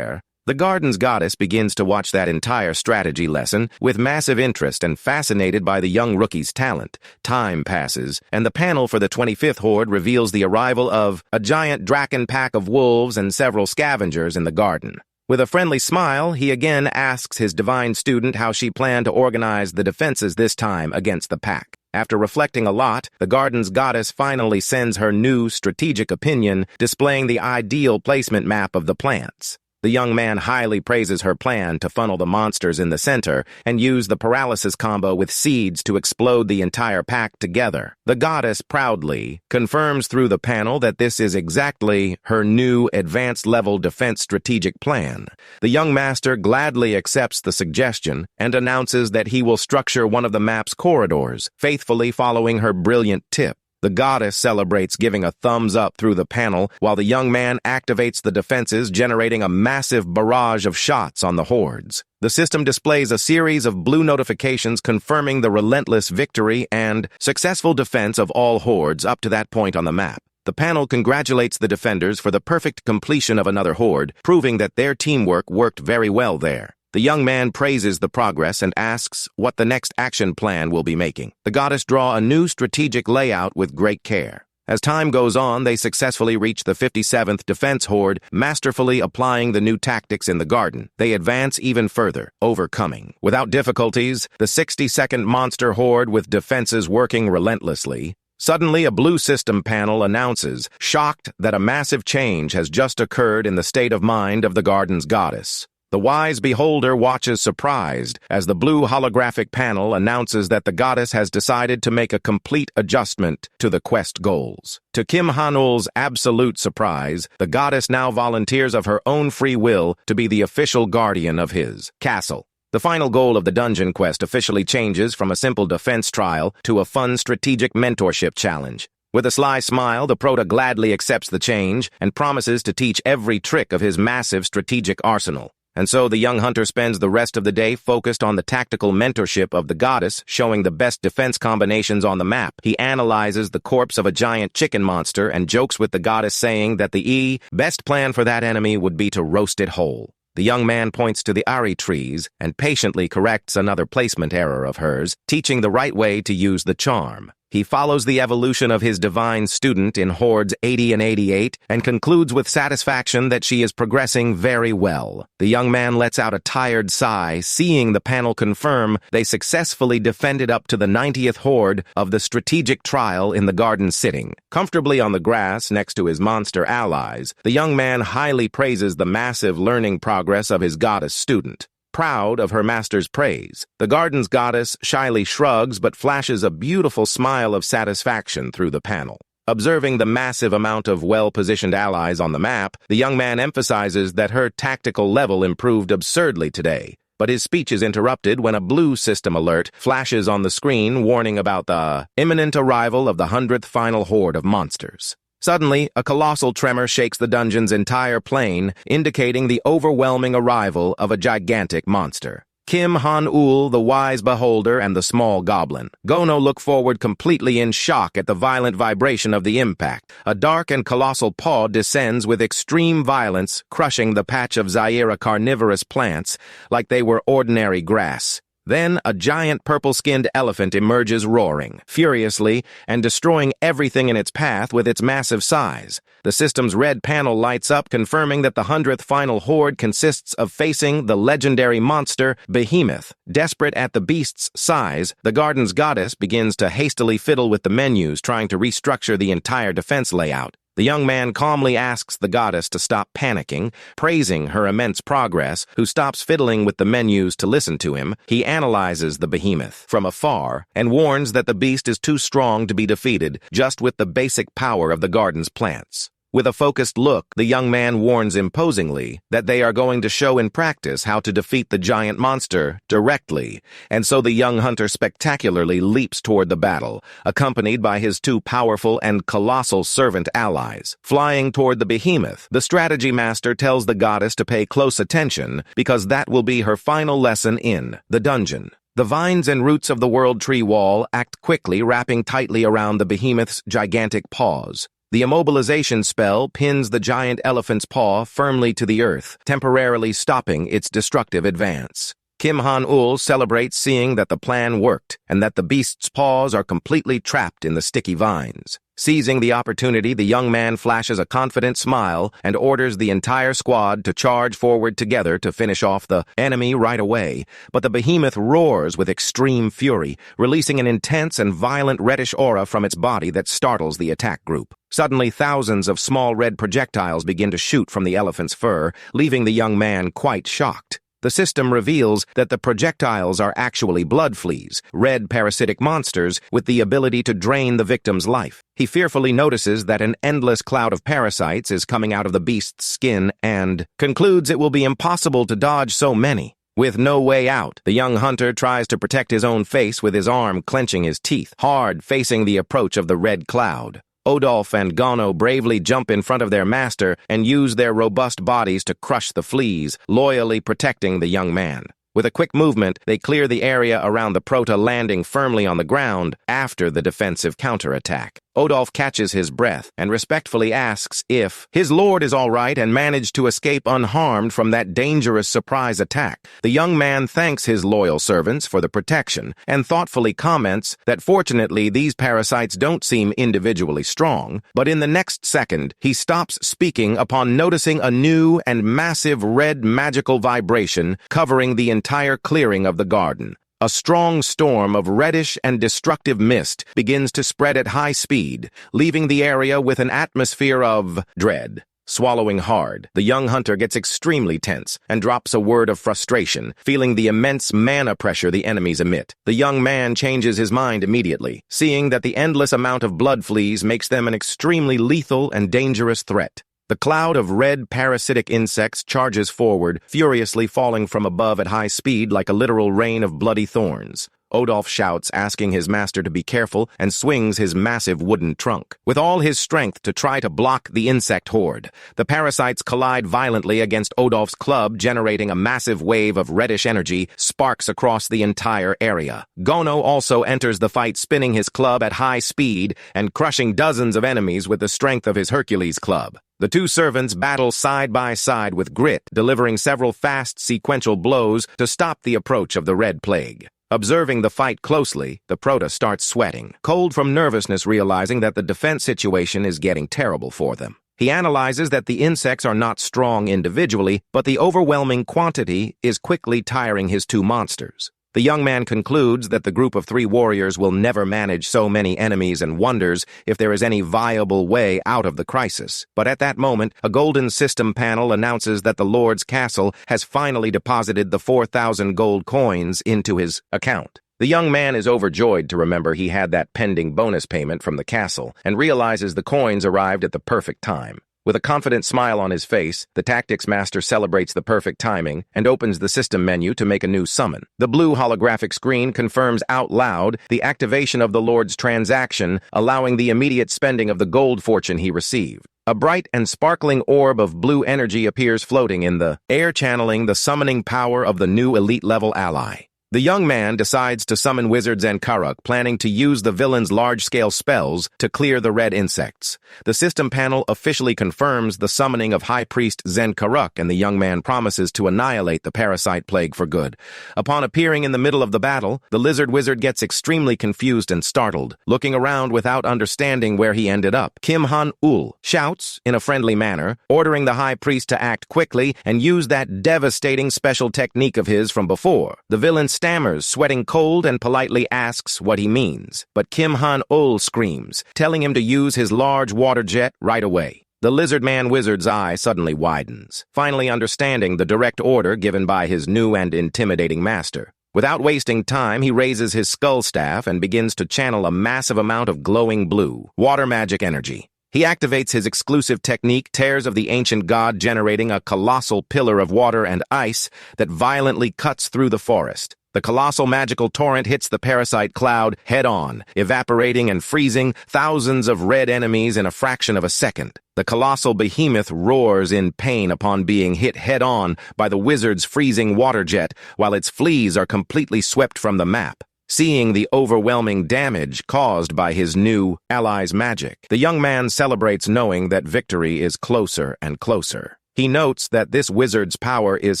The garden's goddess begins to watch that entire strategy lesson with massive interest and fascinated by the young rookie's talent. Time passes, and the panel for the 25th horde reveals the arrival of a giant draken pack of wolves and several scavengers in the garden. With a friendly smile, he again asks his divine student how she planned to organize the defenses this time against the pack. After reflecting a lot, the garden's goddess finally sends her new strategic opinion, displaying the ideal placement map of the plants. The young man highly praises her plan to funnel the monsters in the center and use the paralysis combo with seeds to explode the entire pack together. The goddess proudly confirms through the panel that this is exactly her new advanced-level defense strategic plan. The young master gladly accepts the suggestion and announces that he will structure one of the map's corridors, faithfully following her brilliant tip. The goddess celebrates, giving a thumbs up through the panel, while the young man activates the defenses, generating a massive barrage of shots on the hordes. The system displays a series of blue notifications confirming the relentless victory and successful defense of all hordes up to that point on the map. The panel congratulates the defenders for the perfect completion of another horde, proving that their teamwork worked very well there. The young man praises the progress and asks what the next action plan will be making. The goddess draws a new strategic layout with great care. As time goes on, they successfully reach the 57th defense horde, masterfully applying the new tactics in the garden. They advance even further, overcoming, without difficulties, the 62nd monster horde with defenses working relentlessly. Suddenly, a blue system panel announces, shocked that a massive change has just occurred in the state of mind of the garden's goddess. The wise beholder watches surprised as the blue holographic panel announces that the goddess has decided to make a complete adjustment to the quest goals. To Kim Hanul's absolute surprise, the goddess now volunteers of her own free will to be the official guardian of his castle. The final goal of the dungeon quest officially changes from a simple defense trial to a fun strategic mentorship challenge. With a sly smile, the prota gladly accepts the change and promises to teach every trick of his massive strategic arsenal. And so the young hunter spends the rest of the day focused on the tactical mentorship of the goddess, showing the best defense combinations on the map. He analyzes the corpse of a giant chicken monster and jokes with the goddess, saying that the best plan for that enemy would be to roast it whole. The young man points to the Ari trees and patiently corrects another placement error of hers, teaching the right way to use the charm. He follows the evolution of his divine student in hordes 80 and 88 and concludes with satisfaction that she is progressing very well. The young man lets out a tired sigh, seeing the panel confirm they successfully defended up to the 90th horde of the strategic trial in the garden sitting. Comfortably on the grass next to his monster allies, the young man highly praises the massive learning progress of his goddess student. proud of her master's praise. The garden's goddess shyly shrugs but flashes a beautiful smile of satisfaction through the panel. Observing the massive amount of well-positioned allies on the map, the young man emphasizes that her tactical level improved absurdly today. But his speech is interrupted when a blue system alert flashes on the screen warning about the imminent arrival of the 100th final horde of monsters. Suddenly, a colossal tremor shakes the dungeon's entire plane, indicating the overwhelming arrival of a gigantic monster. Kim Han-ul, the wise beholder, and the small goblin. Gono look forward completely in shock at the violent vibration of the impact. A dark and colossal paw descends with extreme violence, crushing the patch of Zaira carnivorous plants like they were ordinary grass. Then a giant purple-skinned elephant emerges roaring, furiously, and destroying everything in its path with its massive size. The system's red panel lights up, confirming that the 100th final horde consists of facing the legendary monster, Behemoth. Desperate at the beast's size, the garden's goddess begins to hastily fiddle with the menus, trying to restructure the entire defense layout. The young man calmly asks the goddess to stop panicking, praising her immense progress, who stops fiddling with the menus to listen to him. He analyzes the behemoth from afar and warns that the beast is too strong to be defeated just with the basic power of the garden's plants. With a focused look, the young man warns imposingly that they are going to show in practice how to defeat the giant monster directly, and so the young hunter spectacularly leaps toward the battle, accompanied by his two powerful and colossal servant allies. Flying toward the behemoth, the strategy master tells the goddess to pay close attention because that will be her final lesson in the dungeon. The vines and roots of the world tree wall act quickly, wrapping tightly around the behemoth's gigantic paws. The immobilization spell pins the giant elephant's paw firmly to the earth, temporarily stopping its destructive advance. Kim Han-ul celebrates seeing that the plan worked and that the beast's paws are completely trapped in the sticky vines. Seizing the opportunity, the young man flashes a confident smile and orders the entire squad to charge forward together to finish off the enemy right away. But the behemoth roars with extreme fury, releasing an intense and violent reddish aura from its body that startles the attack group. Suddenly, thousands of small red projectiles begin to shoot from the elephant's fur, leaving the young man quite shocked. The system reveals that the projectiles are actually blood fleas, red parasitic monsters with the ability to drain the victim's life. He fearfully notices that an endless cloud of parasites is coming out of the beast's skin and concludes it will be impossible to dodge so many. With no way out, the young hunter tries to protect his own face with his arm clenching his teeth, hard facing the approach of the red cloud. Odolph and Gono bravely jump in front of their master and use their robust bodies to crush the fleas, loyally protecting the young man. With a quick movement, they clear the area around the Prota, landing firmly on the ground after the defensive counterattack. Odolph catches his breath and respectfully asks if his lord is all right and managed to escape unharmed from that dangerous surprise attack. The young man thanks his loyal servants for the protection and thoughtfully comments that fortunately these parasites don't seem individually strong, but in the next second he stops speaking upon noticing a new and massive red magical vibration covering the entire clearing of the garden. A strong storm of reddish and destructive mist begins to spread at high speed, leaving the area with an atmosphere of dread. Swallowing hard, the young hunter gets extremely tense and drops a word of frustration, feeling the immense mana pressure the enemies emit. The young man changes his mind immediately, seeing that the endless amount of blood fleas makes them an extremely lethal and dangerous threat. The cloud of red parasitic insects charges forward, furiously falling from above at high speed like a literal rain of bloody thorns. Odolph shouts, asking his master to be careful, and swings his massive wooden trunk. With all his strength to try to block the insect horde, the parasites collide violently against Odolph's club, generating a massive wave of reddish energy, sparks across the entire area. Gono also enters the fight, spinning his club at high speed and crushing dozens of enemies with the strength of his Hercules club. The two servants battle side by side with grit, delivering several fast, sequential blows to stop the approach of the Red Plague. Observing the fight closely, the Prota starts sweating, cold from nervousness, realizing that the defense situation is getting terrible for them. He analyzes that the insects are not strong individually, but the overwhelming quantity is quickly tiring his two monsters. The young man concludes that the group of 3 warriors will never manage so many enemies and wonders if there is any viable way out of the crisis. But at that moment, a golden system panel announces that the Lord's castle has finally deposited the 4,000 gold coins into his account. The young man is overjoyed to remember he had that pending bonus payment from the castle and realizes the coins arrived at the perfect time. With a confident smile on his face, the tactics master celebrates the perfect timing and opens the system menu to make a new summon. The blue holographic screen confirms out loud the activation of the Lord's transaction, allowing the immediate spending of the gold fortune he received. A bright and sparkling orb of blue energy appears floating in the air, channeling the summoning power of the new elite-level ally. The young man decides to summon wizard Zenkaruk, planning to use the villain's large-scale spells to clear the red insects. The system panel officially confirms the summoning of High Priest Zenkaruk, and the young man promises to annihilate the parasite plague for good. Upon appearing in the middle of the battle, the lizard wizard gets extremely confused and startled, looking around without understanding where he ended up. Kim Han-ul shouts in a friendly manner, ordering the High Priest to act quickly and use that devastating special technique of his from before. The villain stammers, sweating cold, and politely asks what he means. But Kim Han-ul screams, telling him to use his large water jet right away. The lizard man wizard's eye suddenly widens, finally understanding the direct order given by his new and intimidating master. Without wasting time, he raises his skull staff and begins to channel a massive amount of glowing blue, water magic energy. He activates his exclusive technique, Tears of the Ancient God, generating a colossal pillar of water and ice that violently cuts through the forest. The colossal magical torrent hits the parasite cloud head-on, evaporating and freezing thousands of red enemies in a fraction of a second. The colossal behemoth roars in pain upon being hit head-on by the wizard's freezing water jet, while its fleas are completely swept from the map. Seeing the overwhelming damage caused by his new ally's magic, the young man celebrates, knowing that victory is closer and closer. He notes that this wizard's power is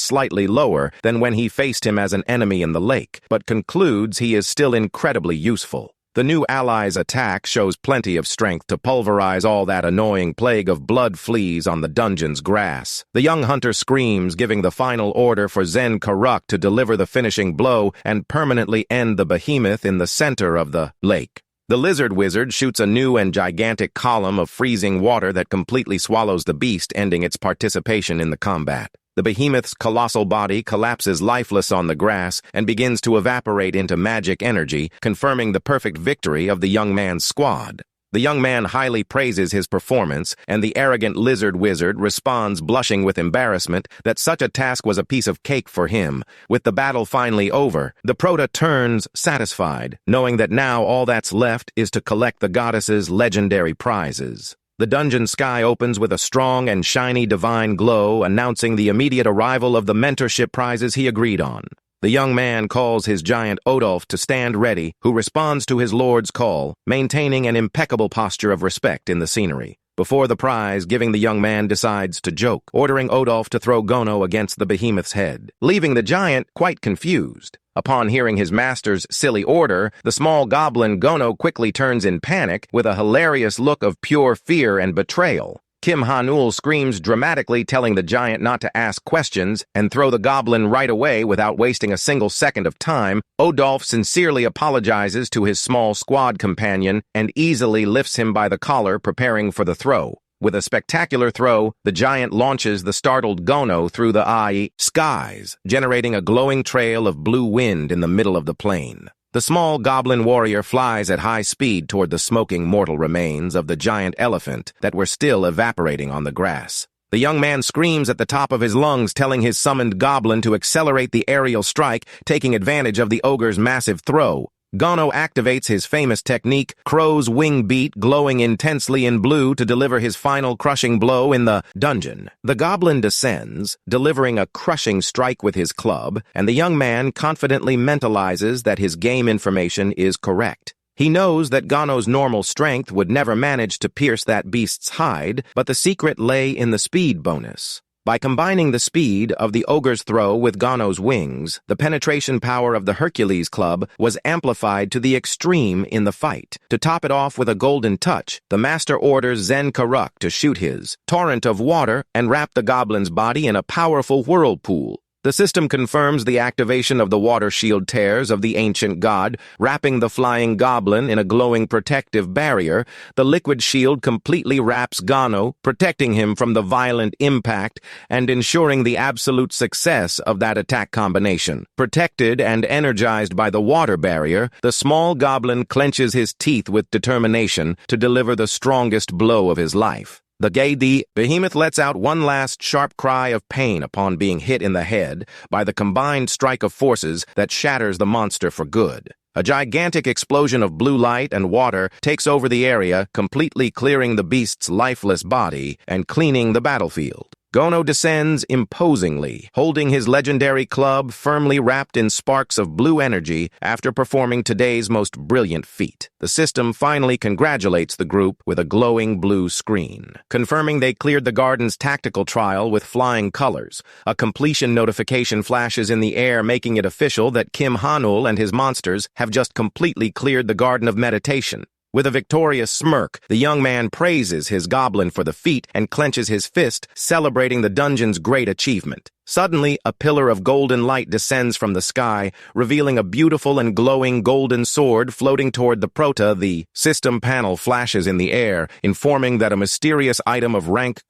slightly lower than when he faced him as an enemy in the lake, but concludes he is still incredibly useful. The new ally's attack shows plenty of strength to pulverize all that annoying plague of blood fleas on the dungeon's grass. The young hunter screams, giving the final order for Zenkaruk to deliver the finishing blow and permanently end the behemoth in the center of the lake. The lizard wizard shoots a new and gigantic column of freezing water that completely swallows the beast, ending its participation in the combat. The behemoth's colossal body collapses lifeless on the grass and begins to evaporate into magic energy, confirming the perfect victory of the young man's squad. The young man highly praises his performance, and the arrogant lizard wizard responds, blushing with embarrassment, that such a task was a piece of cake for him. With the battle finally over, the prota turns satisfied, knowing that now all that's left is to collect the goddess's legendary prizes. The dungeon sky opens with a strong and shiny divine glow, announcing the immediate arrival of the mentorship prizes he agreed on. The young man calls his giant Odolph to stand ready, who responds to his lord's call, maintaining an impeccable posture of respect in the scenery. Before the prize giving, the young man decides to joke, ordering Odolph to throw Gono against the behemoth's head, leaving the giant quite confused. Upon hearing his master's silly order, the small goblin Gono quickly turns in panic with a hilarious look of pure fear and betrayal. Kim Han-ul screams dramatically, telling the giant not to ask questions and throw the goblin right away without wasting a single second of time. Odolph sincerely apologizes to his small squad companion and easily lifts him by the collar, preparing for the throw. With a spectacular throw, the giant launches the startled Gono through the skies, generating a glowing trail of blue wind in the middle of the plain. The small goblin warrior flies at high speed toward the smoking mortal remains of the giant elephant that were still evaporating on the grass. The young man screams at the top of his lungs, telling his summoned goblin to accelerate the aerial strike, taking advantage of the ogre's massive throw. Gono activates his famous technique, Crow's Wing Beat, glowing intensely in blue to deliver his final crushing blow in the dungeon. The goblin descends, delivering a crushing strike with his club, and the young man confidently mentalizes that his game information is correct. He knows that Gono's normal strength would never manage to pierce that beast's hide, but the secret lay in the speed bonus. By combining the speed of the ogre's throw with Gono's wings, the penetration power of the Hercules Club was amplified to the extreme in the fight. To top it off with a golden touch, the master orders Zenkaruk to shoot his torrent of water and wrap the goblin's body in a powerful whirlpool. The system confirms the activation of the water shield tears of the ancient god, wrapping the flying goblin in a glowing protective barrier. The liquid shield completely wraps Gano, protecting him from the violent impact and ensuring the absolute success of that attack combination. Protected and energized by the water barrier, the small goblin clenches his teeth with determination to deliver the strongest blow of his life. The behemoth lets out one last sharp cry of pain upon being hit in the head by the combined strike of forces that shatters the monster for good. A gigantic explosion of blue light and water takes over the area, completely clearing the beast's lifeless body and cleaning the battlefield. Gono descends imposingly, holding his legendary club firmly wrapped in sparks of blue energy after performing today's most brilliant feat. The system finally congratulates the group with a glowing blue screen, confirming they cleared the garden's tactical trial with flying colors. A completion notification flashes in the air, making it official that Kim Hanul and his monsters have just completely cleared the Garden of Meditation. With a victorious smirk, the young man praises his goblin for the feat and clenches his fist, celebrating the dungeon's great achievement. Suddenly, a pillar of golden light descends from the sky, revealing a beautiful and glowing golden sword floating toward the Prota. The system panel flashes in the air, informing that a mysterious item of rank ?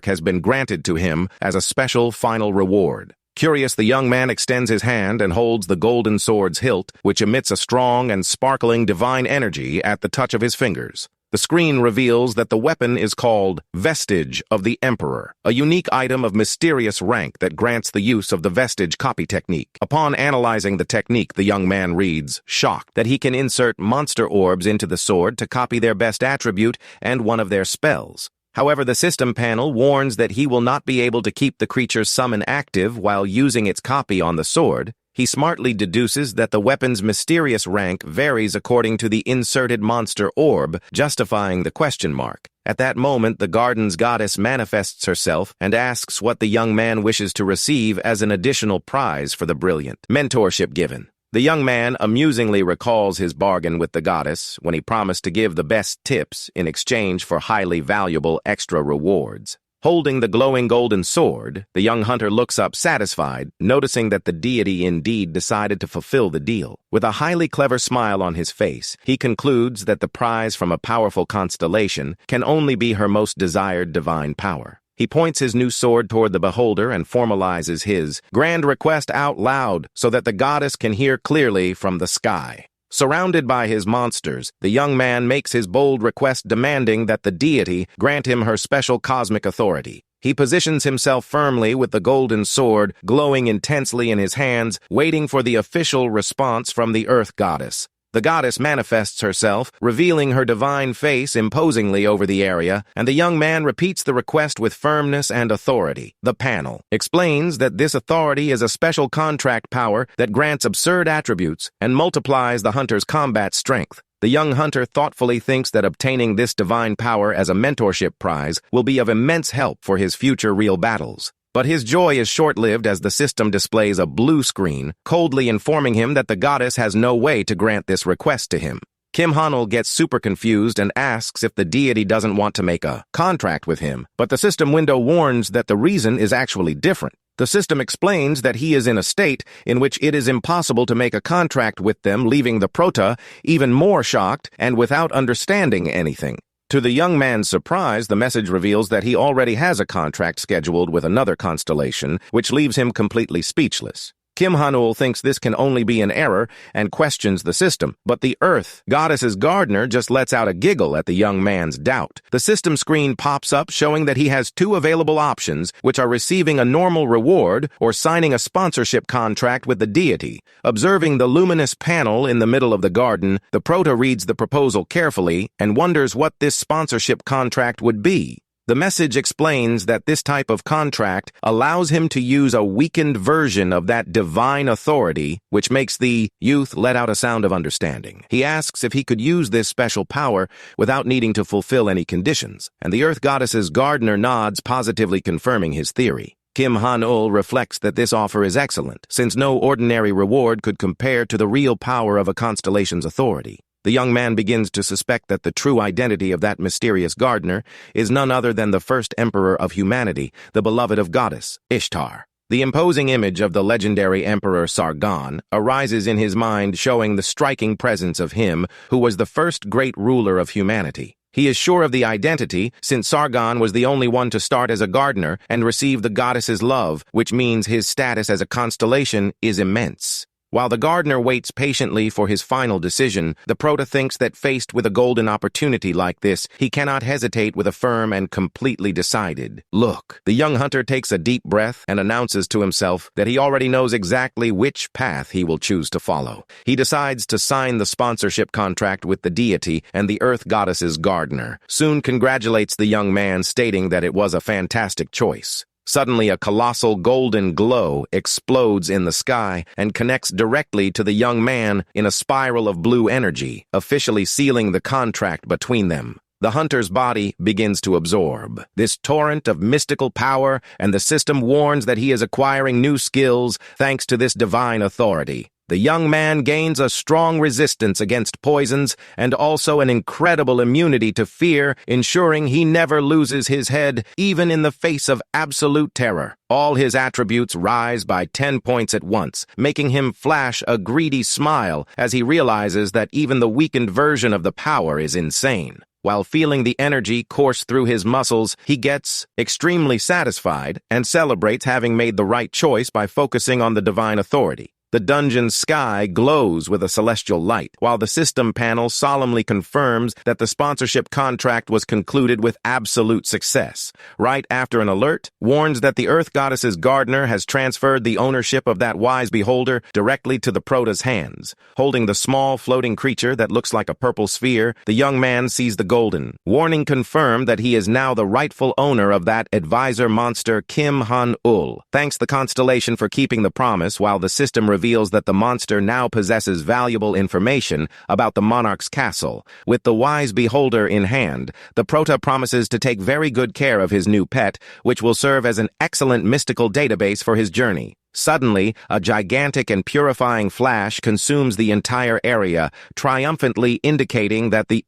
Has been granted to him as a special final reward. Curious, the young man extends his hand and holds the golden sword's hilt, which emits a strong and sparkling divine energy at the touch of his fingers. The screen reveals that the weapon is called Vestige of the Emperor, a unique item of mysterious rank that grants the use of the Vestige copy technique. Upon analyzing the technique, the young man reads, shocked, that he can insert monster orbs into the sword to copy their best attribute and one of their spells. However, the system panel warns that he will not be able to keep the creature's summon active while using its copy on the sword. He smartly deduces that the weapon's mysterious rank varies according to the inserted monster orb, justifying the question mark. At that moment, the garden's goddess manifests herself and asks what the young man wishes to receive as an additional prize for the brilliant mentorship given. The young man amusingly recalls his bargain with the goddess when he promised to give the best tips in exchange for highly valuable extra rewards. Holding the glowing golden sword, the young hunter looks up satisfied, noticing that the deity indeed decided to fulfill the deal. With a highly clever smile on his face, he concludes that the prize from a powerful constellation can only be her most desired divine power. He points his new sword toward the beholder and formalizes his grand request out loud so that the goddess can hear clearly from the sky. Surrounded by his monsters, the young man makes his bold request demanding that the deity grant him her special cosmic authority. He positions himself firmly with the golden sword glowing intensely in his hands, waiting for the official response from the earth goddess. The goddess manifests herself, revealing her divine face imposingly over the area, and the young man repeats the request with firmness and authority. The panel explains that this authority is a special contract power that grants absurd attributes and multiplies the hunter's combat strength. The young hunter thoughtfully thinks that obtaining this divine power as a mentorship prize will be of immense help for his future real battles. But his joy is short-lived as the system displays a blue screen, coldly informing him that the goddess has no way to grant this request to him. Kim Hanul gets super confused and asks if the deity doesn't want to make a contract with him, but the system window warns that the reason is actually different. The system explains that he is in a state in which it is impossible to make a contract with them, leaving the Prota even more shocked and without understanding anything. To the young man's surprise, the message reveals that he already has a contract scheduled with another constellation, which leaves him completely speechless. Kim Hanul thinks this can only be an error and questions the system, but the Earth goddess's gardener just lets out a giggle at the young man's doubt. The system screen pops up showing that he has two available options, which are receiving a normal reward or signing a sponsorship contract with the deity. Observing the luminous panel in the middle of the garden, the Prota reads the proposal carefully and wonders what this sponsorship contract would be. The message explains that this type of contract allows him to use a weakened version of that divine authority, which makes the youth let out a sound of understanding. He asks if he could use this special power without needing to fulfill any conditions, and the Earth Goddess's gardener nods, positively confirming his theory. Kim Hanul reflects that this offer is excellent, since no ordinary reward could compare to the real power of a constellation's authority. The young man begins to suspect that the true identity of that mysterious gardener is none other than the first emperor of humanity, the beloved of goddess Ishtar. The imposing image of the legendary Emperor Sargon arises in his mind, showing the striking presence of him who was the first great ruler of humanity. He is sure of the identity, since Sargon was the only one to start as a gardener and receive the goddess's love, which means his status as a constellation is immense. While the gardener waits patiently for his final decision, the Prota thinks that faced with a golden opportunity like this, he cannot hesitate with a firm and completely decided look. The young hunter takes a deep breath and announces to himself that he already knows exactly which path he will choose to follow. He decides to sign the sponsorship contract with the deity and the earth goddess's gardener. Soon congratulates the young man, stating that it was a fantastic choice. Suddenly, a colossal golden glow explodes in the sky and connects directly to the young man in a spiral of blue energy, officially sealing the contract between them. The hunter's body begins to absorb this torrent of mystical power, and the system warns that he is acquiring new skills thanks to this divine authority. The young man gains a strong resistance against poisons and also an incredible immunity to fear, ensuring he never loses his head, even in the face of absolute terror. All his attributes rise by 10 points at once, making him flash a greedy smile as he realizes that even the weakened version of the power is insane. While feeling the energy course through his muscles, he gets extremely satisfied and celebrates having made the right choice by focusing on the divine authority. The dungeon's sky glows with a celestial light, while the system panel solemnly confirms that the sponsorship contract was concluded with absolute success. Right after an alert warns that the Earth Goddess's gardener has transferred the ownership of that wise beholder directly to the Prota's hands. Holding the small floating creature that looks like a purple sphere, the young man sees the golden warning confirmed that he is now the rightful owner of that advisor monster Kim Han-ul. Thanks the constellation for keeping the promise, while the system reveals that the monster now possesses valuable information about the monarch's castle. With the wise beholder in hand, the Prota promises to take very good care of his new pet, which will serve as an excellent mystical database for his journey. Suddenly, a gigantic and purifying flash consumes the entire area, triumphantly indicating that the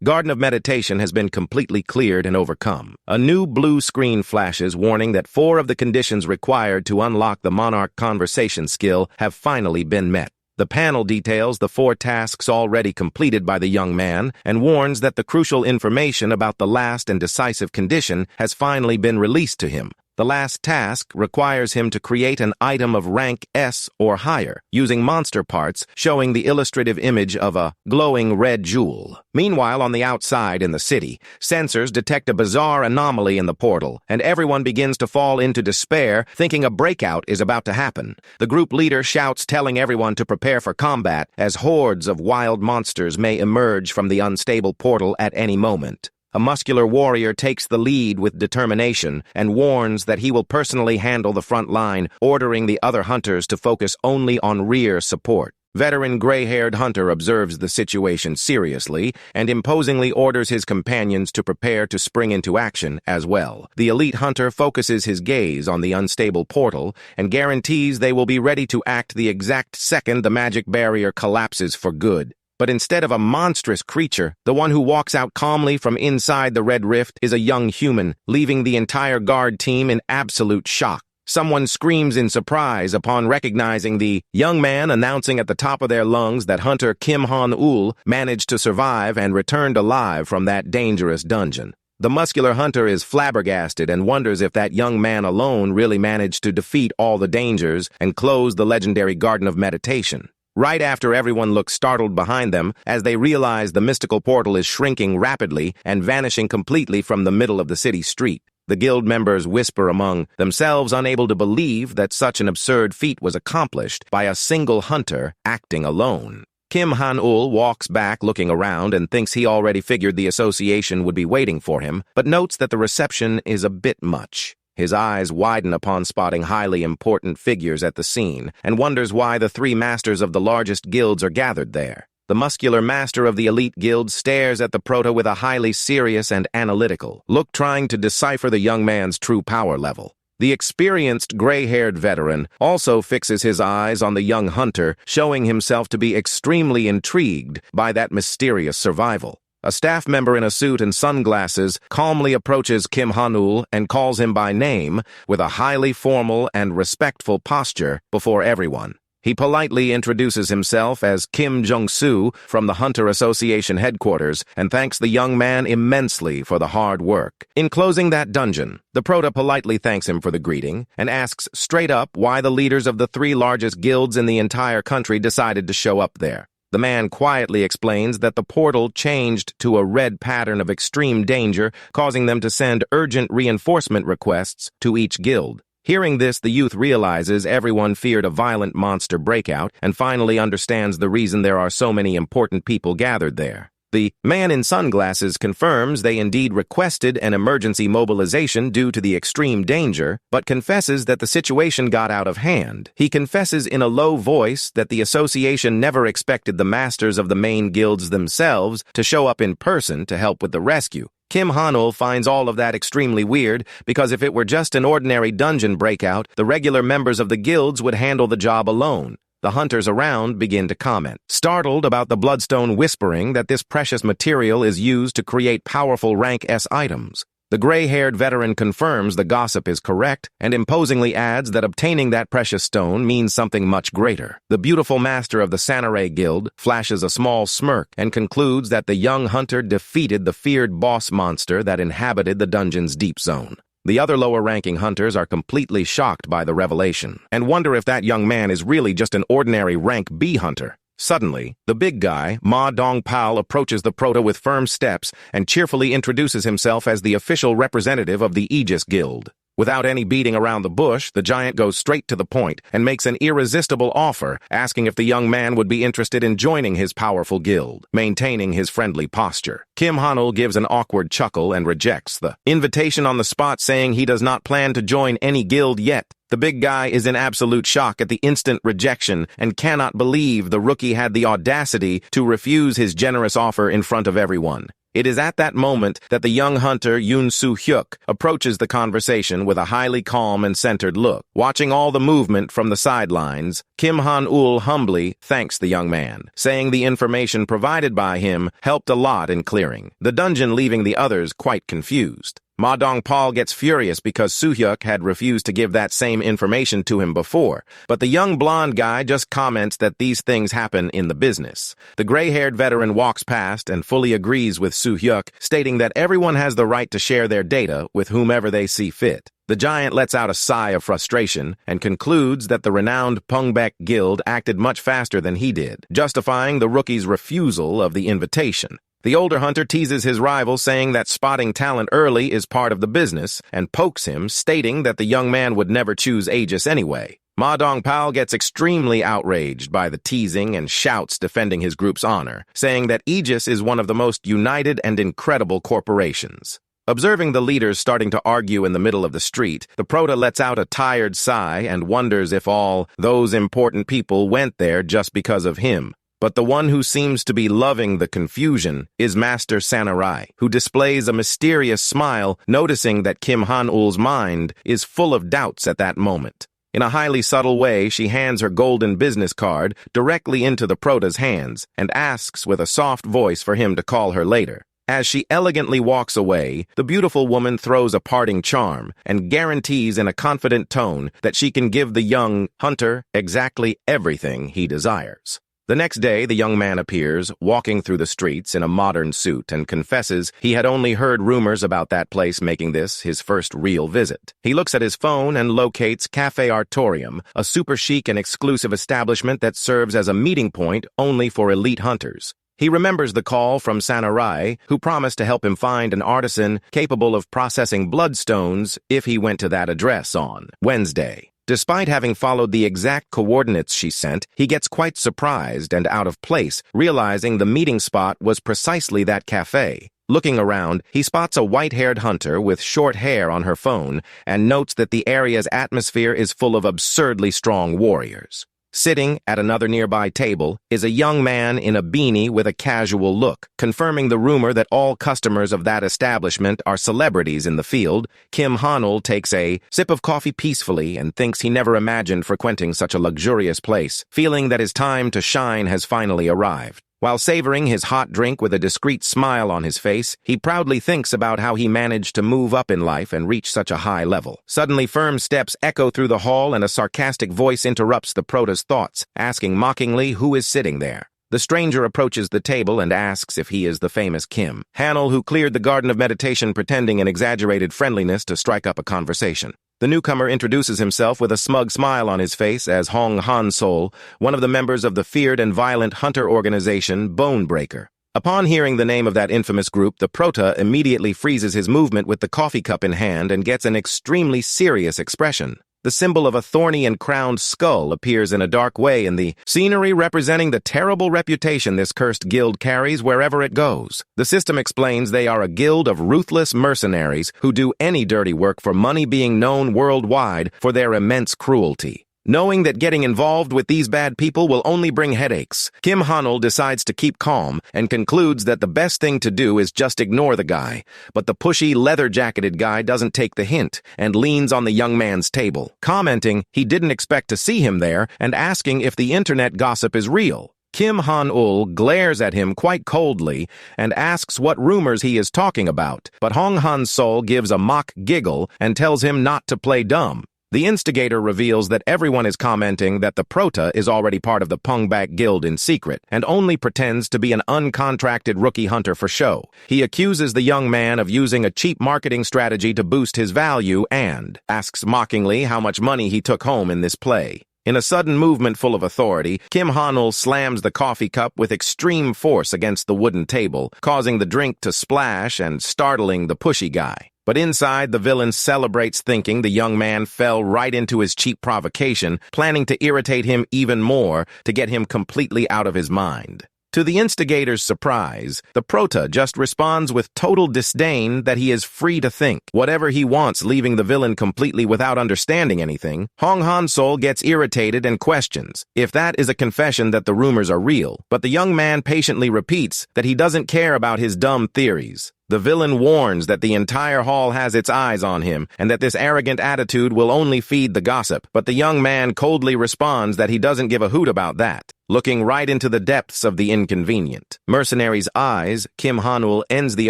Garden of Meditation has been completely cleared and overcome. A new blue screen flashes, warning that 4 of the conditions required to unlock the Monarch conversation skill have finally been met. The panel details the 4 tasks already completed by the young man and warns that the crucial information about the last and decisive condition has finally been released to him. The last task requires him to create an item of rank S or higher, using monster parts, showing the illustrative image of a glowing red jewel. Meanwhile, on the outside in the city, sensors detect a bizarre anomaly in the portal, and everyone begins to fall into despair, thinking a breakout is about to happen. The group leader shouts, telling everyone to prepare for combat, as hordes of wild monsters may emerge from the unstable portal at any moment. A muscular warrior takes the lead with determination and warns that he will personally handle the front line, ordering the other hunters to focus only on rear support. Veteran gray-haired hunter observes the situation seriously and imposingly orders his companions to prepare to spring into action as well. The elite hunter focuses his gaze on the unstable portal and guarantees they will be ready to act the exact second the magic barrier collapses for good. But instead of a monstrous creature, the one who walks out calmly from inside the red rift is a young human, leaving the entire guard team in absolute shock. Someone screams in surprise upon recognizing the young man, announcing at the top of their lungs that hunter Kim Han-ul managed to survive and returned alive from that dangerous dungeon. The muscular hunter is flabbergasted and wonders if that young man alone really managed to defeat all the dangers and close the legendary Garden of Meditation. Right after, everyone looks startled behind them as they realize the mystical portal is shrinking rapidly and vanishing completely from the middle of the city street. The guild members whisper among themselves, unable to believe that such an absurd feat was accomplished by a single hunter acting alone. Kim Han-ul walks back looking around and thinks he already figured the association would be waiting for him, but notes that the reception is a bit much. His eyes widen upon spotting highly important figures at the scene and wonders why the 3 masters of the largest guilds are gathered there. The muscular master of the elite guild stares at the Prota with a highly serious and analytical look, trying to decipher the young man's true power level. The experienced gray-haired veteran also fixes his eyes on the young hunter, showing himself to be extremely intrigued by that mysterious survival. A staff member in a suit and sunglasses calmly approaches Kim Han-ul and calls him by name with a highly formal and respectful posture before everyone. He politely introduces himself as Kim Jung-soo from the Hunter Association headquarters and thanks the young man immensely for the hard work. In closing that dungeon, the Prota politely thanks him for the greeting and asks straight up why the leaders of the 3 largest guilds in the entire country decided to show up there. The man quietly explains that the portal changed to a red pattern of extreme danger, causing them to send urgent reinforcement requests to each guild. Hearing this, the youth realizes everyone feared a violent monster breakout and finally understands the reason there are so many important people gathered there. The man in sunglasses confirms they indeed requested an emergency mobilization due to the extreme danger, but confesses that the situation got out of hand. He confesses in a low voice that the association never expected the masters of the main guilds themselves to show up in person to help with the rescue. Kim Han-ul finds all of that extremely weird because if it were just an ordinary dungeon breakout, the regular members of the guilds would handle the job alone. The hunters around begin to comment, startled about the Bloodstone whispering that this precious material is used to create powerful Rank S items. The gray-haired veteran confirms the gossip is correct and imposingly adds that obtaining that precious stone means something much greater. The beautiful master of the Samurai Guild flashes a small smirk and concludes that the young hunter defeated the feared boss monster that inhabited the dungeon's deep zone. The other lower-ranking hunters are completely shocked by the revelation and wonder if that young man is really just an ordinary Rank B hunter. Suddenly, the big guy, Ma Dong-pal, approaches the Prota with firm steps and cheerfully introduces himself as the official representative of the Aegis Guild. Without any beating around the bush, the giant goes straight to the point and makes an irresistible offer, asking if the young man would be interested in joining his powerful guild, maintaining his friendly posture. Kim Han-ul gives an awkward chuckle and rejects the invitation on the spot, saying he does not plan to join any guild yet. The big guy is in absolute shock at the instant rejection and cannot believe the rookie had the audacity to refuse his generous offer in front of everyone. It is at that moment that the young hunter Yoon Soo-hyuk approaches the conversation with a highly calm and centered look. Watching all the movement from the sidelines, Kim Han-ul humbly thanks the young man, saying the information provided by him helped a lot in clearing the dungeon, leaving the others quite confused. Ma Dong-pal gets furious because Soo-hyuk had refused to give that same information to him before, but the young blonde guy just comments that these things happen in the business. The gray-haired veteran walks past and fully agrees with Soo-hyuk, stating that everyone has the right to share their data with whomever they see fit. The giant lets out a sigh of frustration and concludes that the renowned Pungbek Guild acted much faster than he did, justifying the rookie's refusal of the invitation. The older hunter teases his rival, saying that spotting talent early is part of the business, and pokes him, stating that the young man would never choose Aegis anyway. Ma Dong-pal gets extremely outraged by the teasing and shouts defending his group's honor, saying that Aegis is one of the most united and incredible corporations. Observing the leaders starting to argue in the middle of the street, the Prota lets out a tired sigh and wonders if all those important people went there just because of him. But the one who seems to be loving the confusion is Master Samurai, who displays a mysterious smile, noticing that Kim Han-ul's mind is full of doubts at that moment. In a highly subtle way, she hands her golden business card directly into the Prota's hands and asks with a soft voice for him to call her later. As she elegantly walks away, the beautiful woman throws a parting charm and guarantees in a confident tone that she can give the young hunter exactly everything he desires. The next day, the young man appears, walking through the streets in a modern suit, and confesses he had only heard rumors about that place, making this his first real visit. He looks at his phone and locates Cafe Artorium, a super chic and exclusive establishment that serves as a meeting point only for elite hunters. He remembers the call from Samurai, who promised to help him find an artisan capable of processing bloodstones if he went to that address on Wednesday. Despite having followed the exact coordinates she sent, he gets quite surprised and out of place, realizing the meeting spot was precisely that cafe. Looking around, he spots a white-haired hunter with short hair on her phone and notes that the area's atmosphere is full of absurdly strong warriors. Sitting at another nearby table is a young man in a beanie with a casual look. Confirming the rumor that all customers of that establishment are celebrities in the field, Kim Han-ul takes a sip of coffee peacefully and thinks he never imagined frequenting such a luxurious place, feeling that his time to shine has finally arrived. While savoring his hot drink with a discreet smile on his face, he proudly thinks about how he managed to move up in life and reach such a high level. Suddenly, firm steps echo through the hall and a sarcastic voice interrupts the prota's thoughts, asking mockingly who is sitting there. The stranger approaches the table and asks if he is the famous Kim Hanel, who cleared the Garden of Meditation pretending an exaggerated friendliness to strike up a conversation. The newcomer introduces himself with a smug smile on his face as Hong Han Sol, one of the members of the feared and violent hunter organization Bonebreaker. Upon hearing the name of that infamous group, the prota immediately freezes his movement with the coffee cup in hand and gets an extremely serious expression. The symbol of a thorny and crowned skull appears in a dark way in the scenery, representing the terrible reputation this cursed guild carries wherever it goes. The system explains they are a guild of ruthless mercenaries who do any dirty work for money, being known worldwide for their immense cruelty. Knowing that getting involved with these bad people will only bring headaches, Kim Hanul decides to keep calm and concludes that the best thing to do is just ignore the guy. But the pushy, leather-jacketed guy doesn't take the hint and leans on the young man's table, commenting he didn't expect to see him there and asking if the internet gossip is real. Kim Han-ul glares at him quite coldly and asks what rumors he is talking about, but Hong Han-sol gives a mock giggle and tells him not to play dumb. The instigator reveals that everyone is commenting that the prota is already part of the Pungbak Guild in secret and only pretends to be an uncontracted rookie hunter for show. He accuses the young man of using a cheap marketing strategy to boost his value and asks mockingly how much money he took home in this play. In a sudden movement full of authority, Kim Hanul slams the coffee cup with extreme force against the wooden table, causing the drink to splash and startling the pushy guy. But inside, the villain celebrates, thinking the young man fell right into his cheap provocation, planning to irritate him even more to get him completely out of his mind. To the instigator's surprise, the prota just responds with total disdain that he is free to think whatever he wants, leaving the villain completely without understanding anything. Hong Han Sol gets irritated and questions if that is a confession that the rumors are real, but the young man patiently repeats that he doesn't care about his dumb theories. The villain warns that the entire hall has its eyes on him and that this arrogant attitude will only feed the gossip, but the young man coldly responds that he doesn't give a hoot about that. Looking right into the depths of the inconvenient mercenary's eyes, Kim Hanul ends the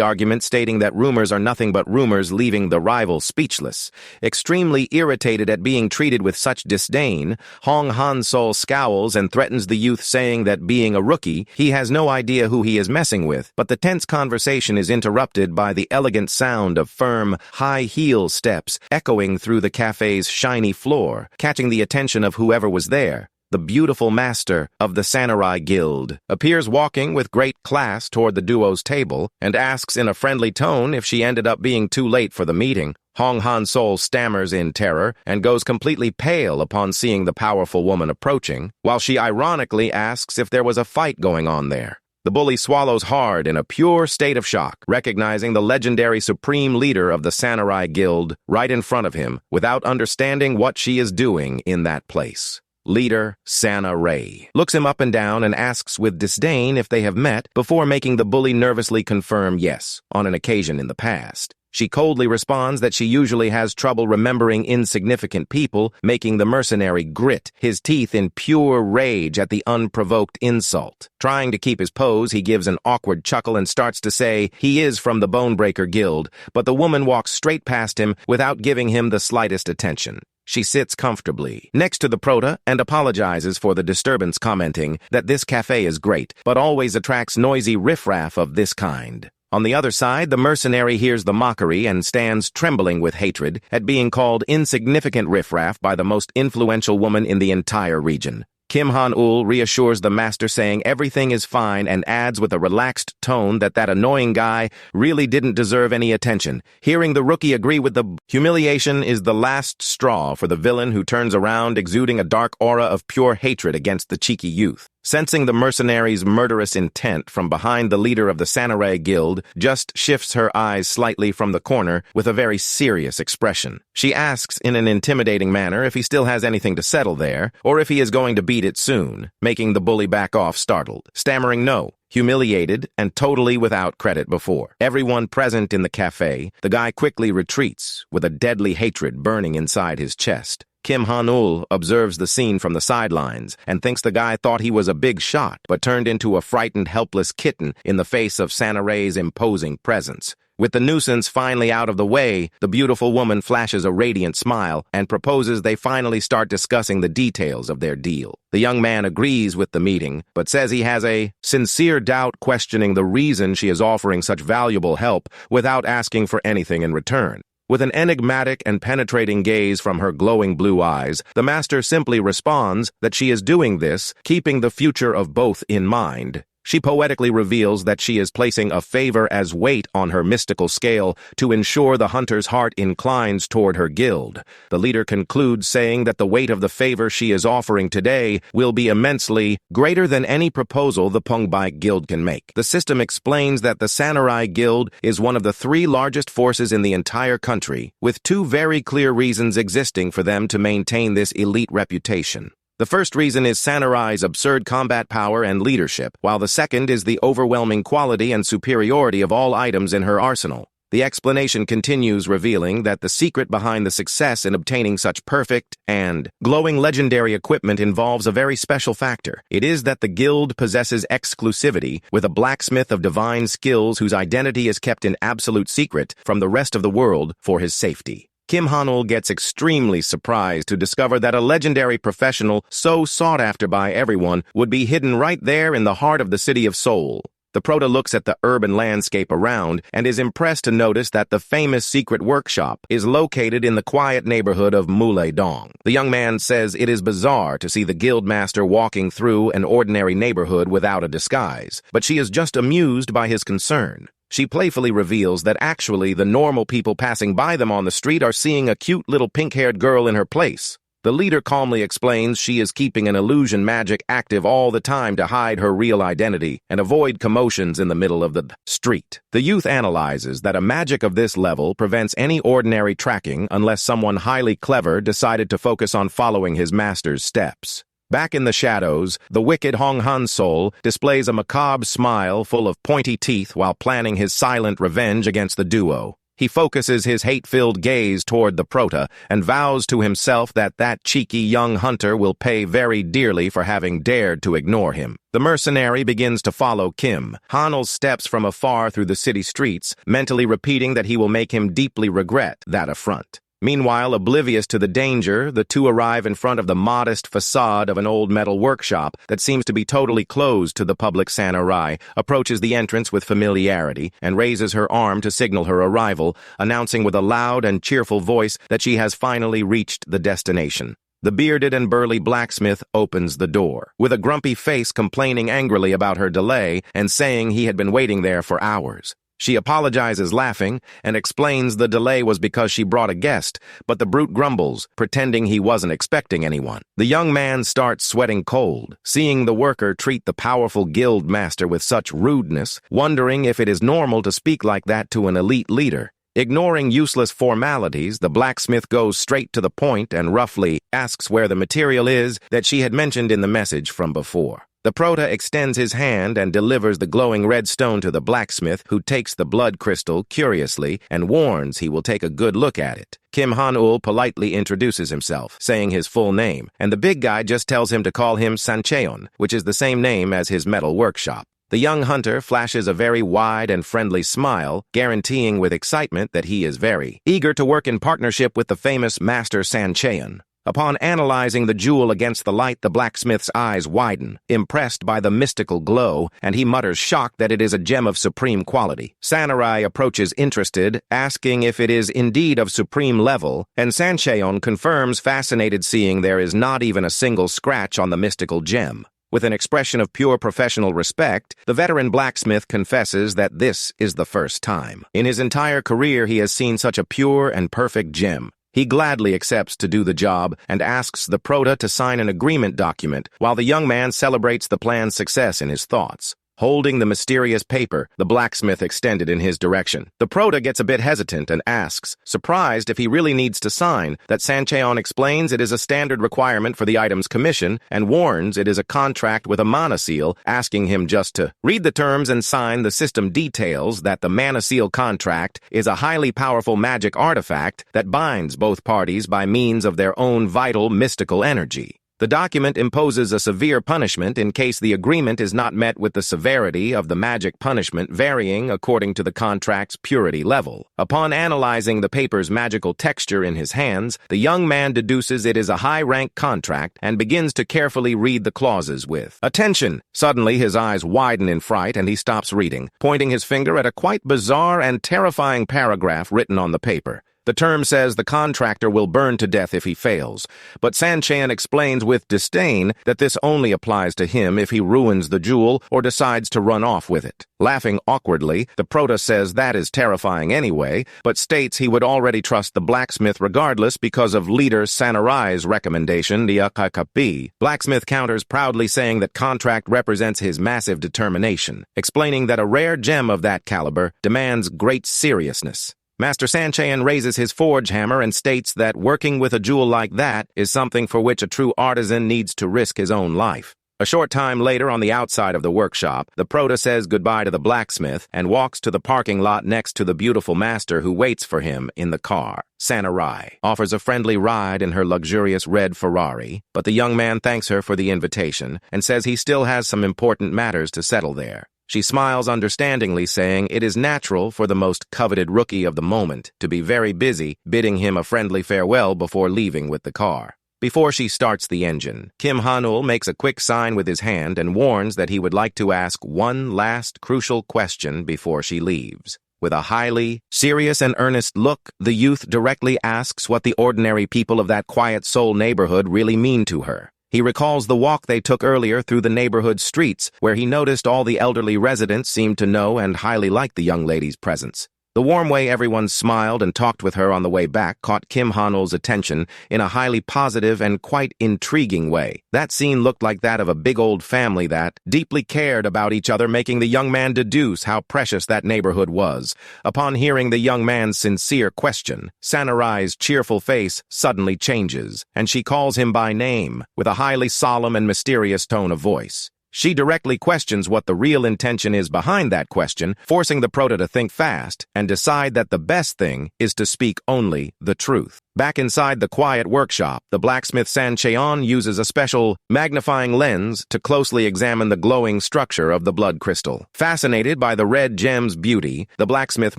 argument stating that rumors are nothing but rumors, leaving the rival speechless. Extremely irritated at being treated with such disdain, Hong Han Sol scowls and threatens the youth, saying that being a rookie, he has no idea who he is messing with, but the tense conversation is interrupted by the elegant sound of firm, high-heel steps echoing through the cafe's shiny floor, catching the attention of whoever was there. The beautiful master of the Samurai Guild appears walking with great class toward the duo's table and asks in a friendly tone if she ended up being too late for the meeting. Hong Han Sol stammers in terror and goes completely pale upon seeing the powerful woman approaching, while she ironically asks if there was a fight going on there. The bully swallows hard in a pure state of shock, recognizing the legendary supreme leader of the Samurai Guild right in front of him without understanding what she is doing in that place. Leader Sana Ray looks him up and down and asks with disdain if they have met before making the bully nervously confirm yes, on an occasion in the past. She coldly responds that she usually has trouble remembering insignificant people, making the mercenary grit his teeth in pure rage at the unprovoked insult. Trying to keep his pose, he gives an awkward chuckle and starts to say he is from the Bonebreaker Guild, but the woman walks straight past him without giving him the slightest attention. She sits comfortably next to the prota and apologizes for the disturbance, commenting that this cafe is great, but always attracts noisy riffraff of this kind. On the other side, the mercenary hears the mockery and stands trembling with hatred at being called insignificant riffraff by the most influential woman in the entire region. Kim Han-ul reassures the master, saying everything is fine, and adds with a relaxed tone that annoying guy really didn't deserve any attention. Hearing the rookie agree with the humiliation is the last straw for the villain, who turns around exuding a dark aura of pure hatred against the cheeky youth. Sensing the mercenary's murderous intent from behind, the leader of the Samurai Guild just shifts her eyes slightly from the corner with a very serious expression. She asks in an intimidating manner if he still has anything to settle there, or if he is going to beat it soon, making the bully back off startled, stammering no. Humiliated and totally without credit before everyone present in the cafe, the guy quickly retreats with a deadly hatred burning inside his chest. Kim Han-ul observes the scene from the sidelines and thinks the guy thought he was a big shot, but turned into a frightened, helpless kitten in the face of Sanaray's imposing presence. With the nuisance finally out of the way, the beautiful woman flashes a radiant smile and proposes they finally start discussing the details of their deal. The young man agrees with the meeting, but says he has a sincere doubt questioning the reason she is offering such valuable help without asking for anything in return. With an enigmatic and penetrating gaze from her glowing blue eyes, the master simply responds that she is doing this, keeping the future of both in mind. She poetically reveals that she is placing a favor as weight on her mystical scale to ensure the hunter's heart inclines toward her guild. The leader concludes saying that the weight of the favor she is offering today will be immensely greater than any proposal the Pungbai Guild can make. The system explains that the Samurai Guild is one of the 3 largest forces in the entire country, with 2 very clear reasons existing for them to maintain this elite reputation. The first reason is Sanarai's absurd combat power and leadership, while the second is the overwhelming quality and superiority of all items in her arsenal. The explanation continues, revealing that the secret behind the success in obtaining such perfect and glowing legendary equipment involves a very special factor. It is that the guild possesses exclusivity with a blacksmith of divine skills whose identity is kept in absolute secret from the rest of the world for his safety. Kim Han-ul gets extremely surprised to discover that a legendary professional so sought after by everyone would be hidden right there in the heart of the city of Seoul. The prota looks at the urban landscape around and is impressed to notice that the famous secret workshop is located in the quiet neighborhood of Muledong. The young man says it is bizarre to see the guild master walking through an ordinary neighborhood without a disguise, but she is just amused by his concern. She playfully reveals that actually the normal people passing by them on the street are seeing a cute little pink-haired girl in her place. The leader calmly explains she is keeping an illusion magic active all the time to hide her real identity and avoid commotions in the middle of the street. The youth analyzes that a magic of this level prevents any ordinary tracking unless someone highly clever decided to focus on following his master's steps. Back in the shadows, the wicked Hong Han Sol displays a macabre smile full of pointy teeth while planning his silent revenge against the duo. He focuses his hate-filled gaze toward the prota and vows to himself that that cheeky young hunter will pay very dearly for having dared to ignore him. The mercenary begins to follow Kim Han-ul's steps from afar through the city streets, mentally repeating that he will make him deeply regret that affront. Meanwhile, oblivious to the danger, the two arrive in front of the modest facade of an old metal workshop that seems to be totally closed to the public. Samurai approaches the entrance with familiarity and raises her arm to signal her arrival, announcing with a loud and cheerful voice that she has finally reached the destination. The bearded and burly blacksmith opens the door, with a grumpy face complaining angrily about her delay and saying he had been waiting there for hours. She apologizes laughing and explains the delay was because she brought a guest, but the brute grumbles, pretending he wasn't expecting anyone. The young man starts sweating cold, seeing the worker treat the powerful guild master with such rudeness, wondering if it is normal to speak like that to an elite leader. Ignoring useless formalities, the blacksmith goes straight to the point and roughly asks where the material is that she had mentioned in the message from before. The prota extends his hand and delivers the glowing red stone to the blacksmith, who takes the blood crystal curiously and warns he will take a good look at it. Kim Han-ul politely introduces himself, saying his full name, and the big guy just tells him to call him Sancheon, which is the same name as his metal workshop. The young hunter flashes a very wide and friendly smile, guaranteeing with excitement that he is very eager to work in partnership with the famous Master Sancheon. Upon analyzing the jewel against the light, the blacksmith's eyes widen, impressed by the mystical glow, and he mutters shocked that it is a gem of supreme quality. Samurai approaches interested, asking if it is indeed of supreme level, and Sancheon confirms, fascinated, seeing there is not even a single scratch on the mystical gem. With an expression of pure professional respect, the veteran blacksmith confesses that this is the first time in his entire career he has seen such a pure and perfect gem. He gladly accepts to do the job and asks the prota to sign an agreement document while the young man celebrates the plan's success in his thoughts. holding the mysterious paper the blacksmith extended in his direction. The prota gets a bit hesitant and asks, surprised if he really needs to sign, that Sancheon explains it is a standard requirement for the item's commission and warns it is a contract with a mana seal, asking him just to read the terms and sign. The system details that the mana seal contract is a highly powerful magic artifact that binds both parties by means of their own vital mystical energy. The document imposes a severe punishment in case the agreement is not met, with the severity of the magic punishment varying according to the contract's purity level. Upon analyzing the paper's magical texture in his hands, the young man deduces it is a high-rank contract and begins to carefully read the clauses with attention. Suddenly, his eyes widen in fright and he stops reading, pointing his finger at a quite bizarre and terrifying paragraph written on the paper. The term says the contractor will burn to death if he fails, but Sancheon explains with disdain that this only applies to him if he ruins the jewel or decides to run off with it. Laughing awkwardly, the prota says that is terrifying anyway, but states he would already trust the blacksmith regardless because of leader Sanarai's recommendation, the anicap. Blacksmith counters proudly, saying that contract represents his massive determination, explaining that a rare gem of that caliber demands great seriousness. Master Sancheon raises his forge hammer and states that working with a jewel like that is something for which a true artisan needs to risk his own life. A short time later, on the outside of the workshop, the prota says goodbye to the blacksmith and walks to the parking lot next to the beautiful master who waits for him in the car. Sanarai offers a friendly ride in her luxurious red Ferrari, but the young man thanks her for the invitation and says he still has some important matters to settle there. She smiles understandingly, saying it is natural for the most coveted rookie of the moment to be very busy, bidding him a friendly farewell before leaving with the car. Before she starts the engine, Kim Hanul makes a quick sign with his hand and warns that he would like to ask one last crucial question before she leaves. With a highly serious and earnest look, the youth directly asks what the ordinary people of that quiet soul neighborhood really mean to her. He recalls the walk they took earlier through the neighborhood streets, where he noticed all the elderly residents seemed to know and highly like the young lady's presence. The warm way everyone smiled and talked with her on the way back caught Kim Hanul's attention in a highly positive and quite intriguing way. That scene looked like that of a big old family that deeply cared about each other, making the young man deduce how precious that neighborhood was. Upon hearing the young man's sincere question, Sanarai's cheerful face suddenly changes, and she calls him by name with a highly solemn and mysterious tone of voice. She directly questions what the real intention is behind that question, forcing the prota to think fast and decide that the best thing is to speak only the truth. Back inside the quiet workshop, the blacksmith Sancheon uses a special magnifying lens to closely examine the glowing structure of the blood crystal. Fascinated by the red gem's beauty, the blacksmith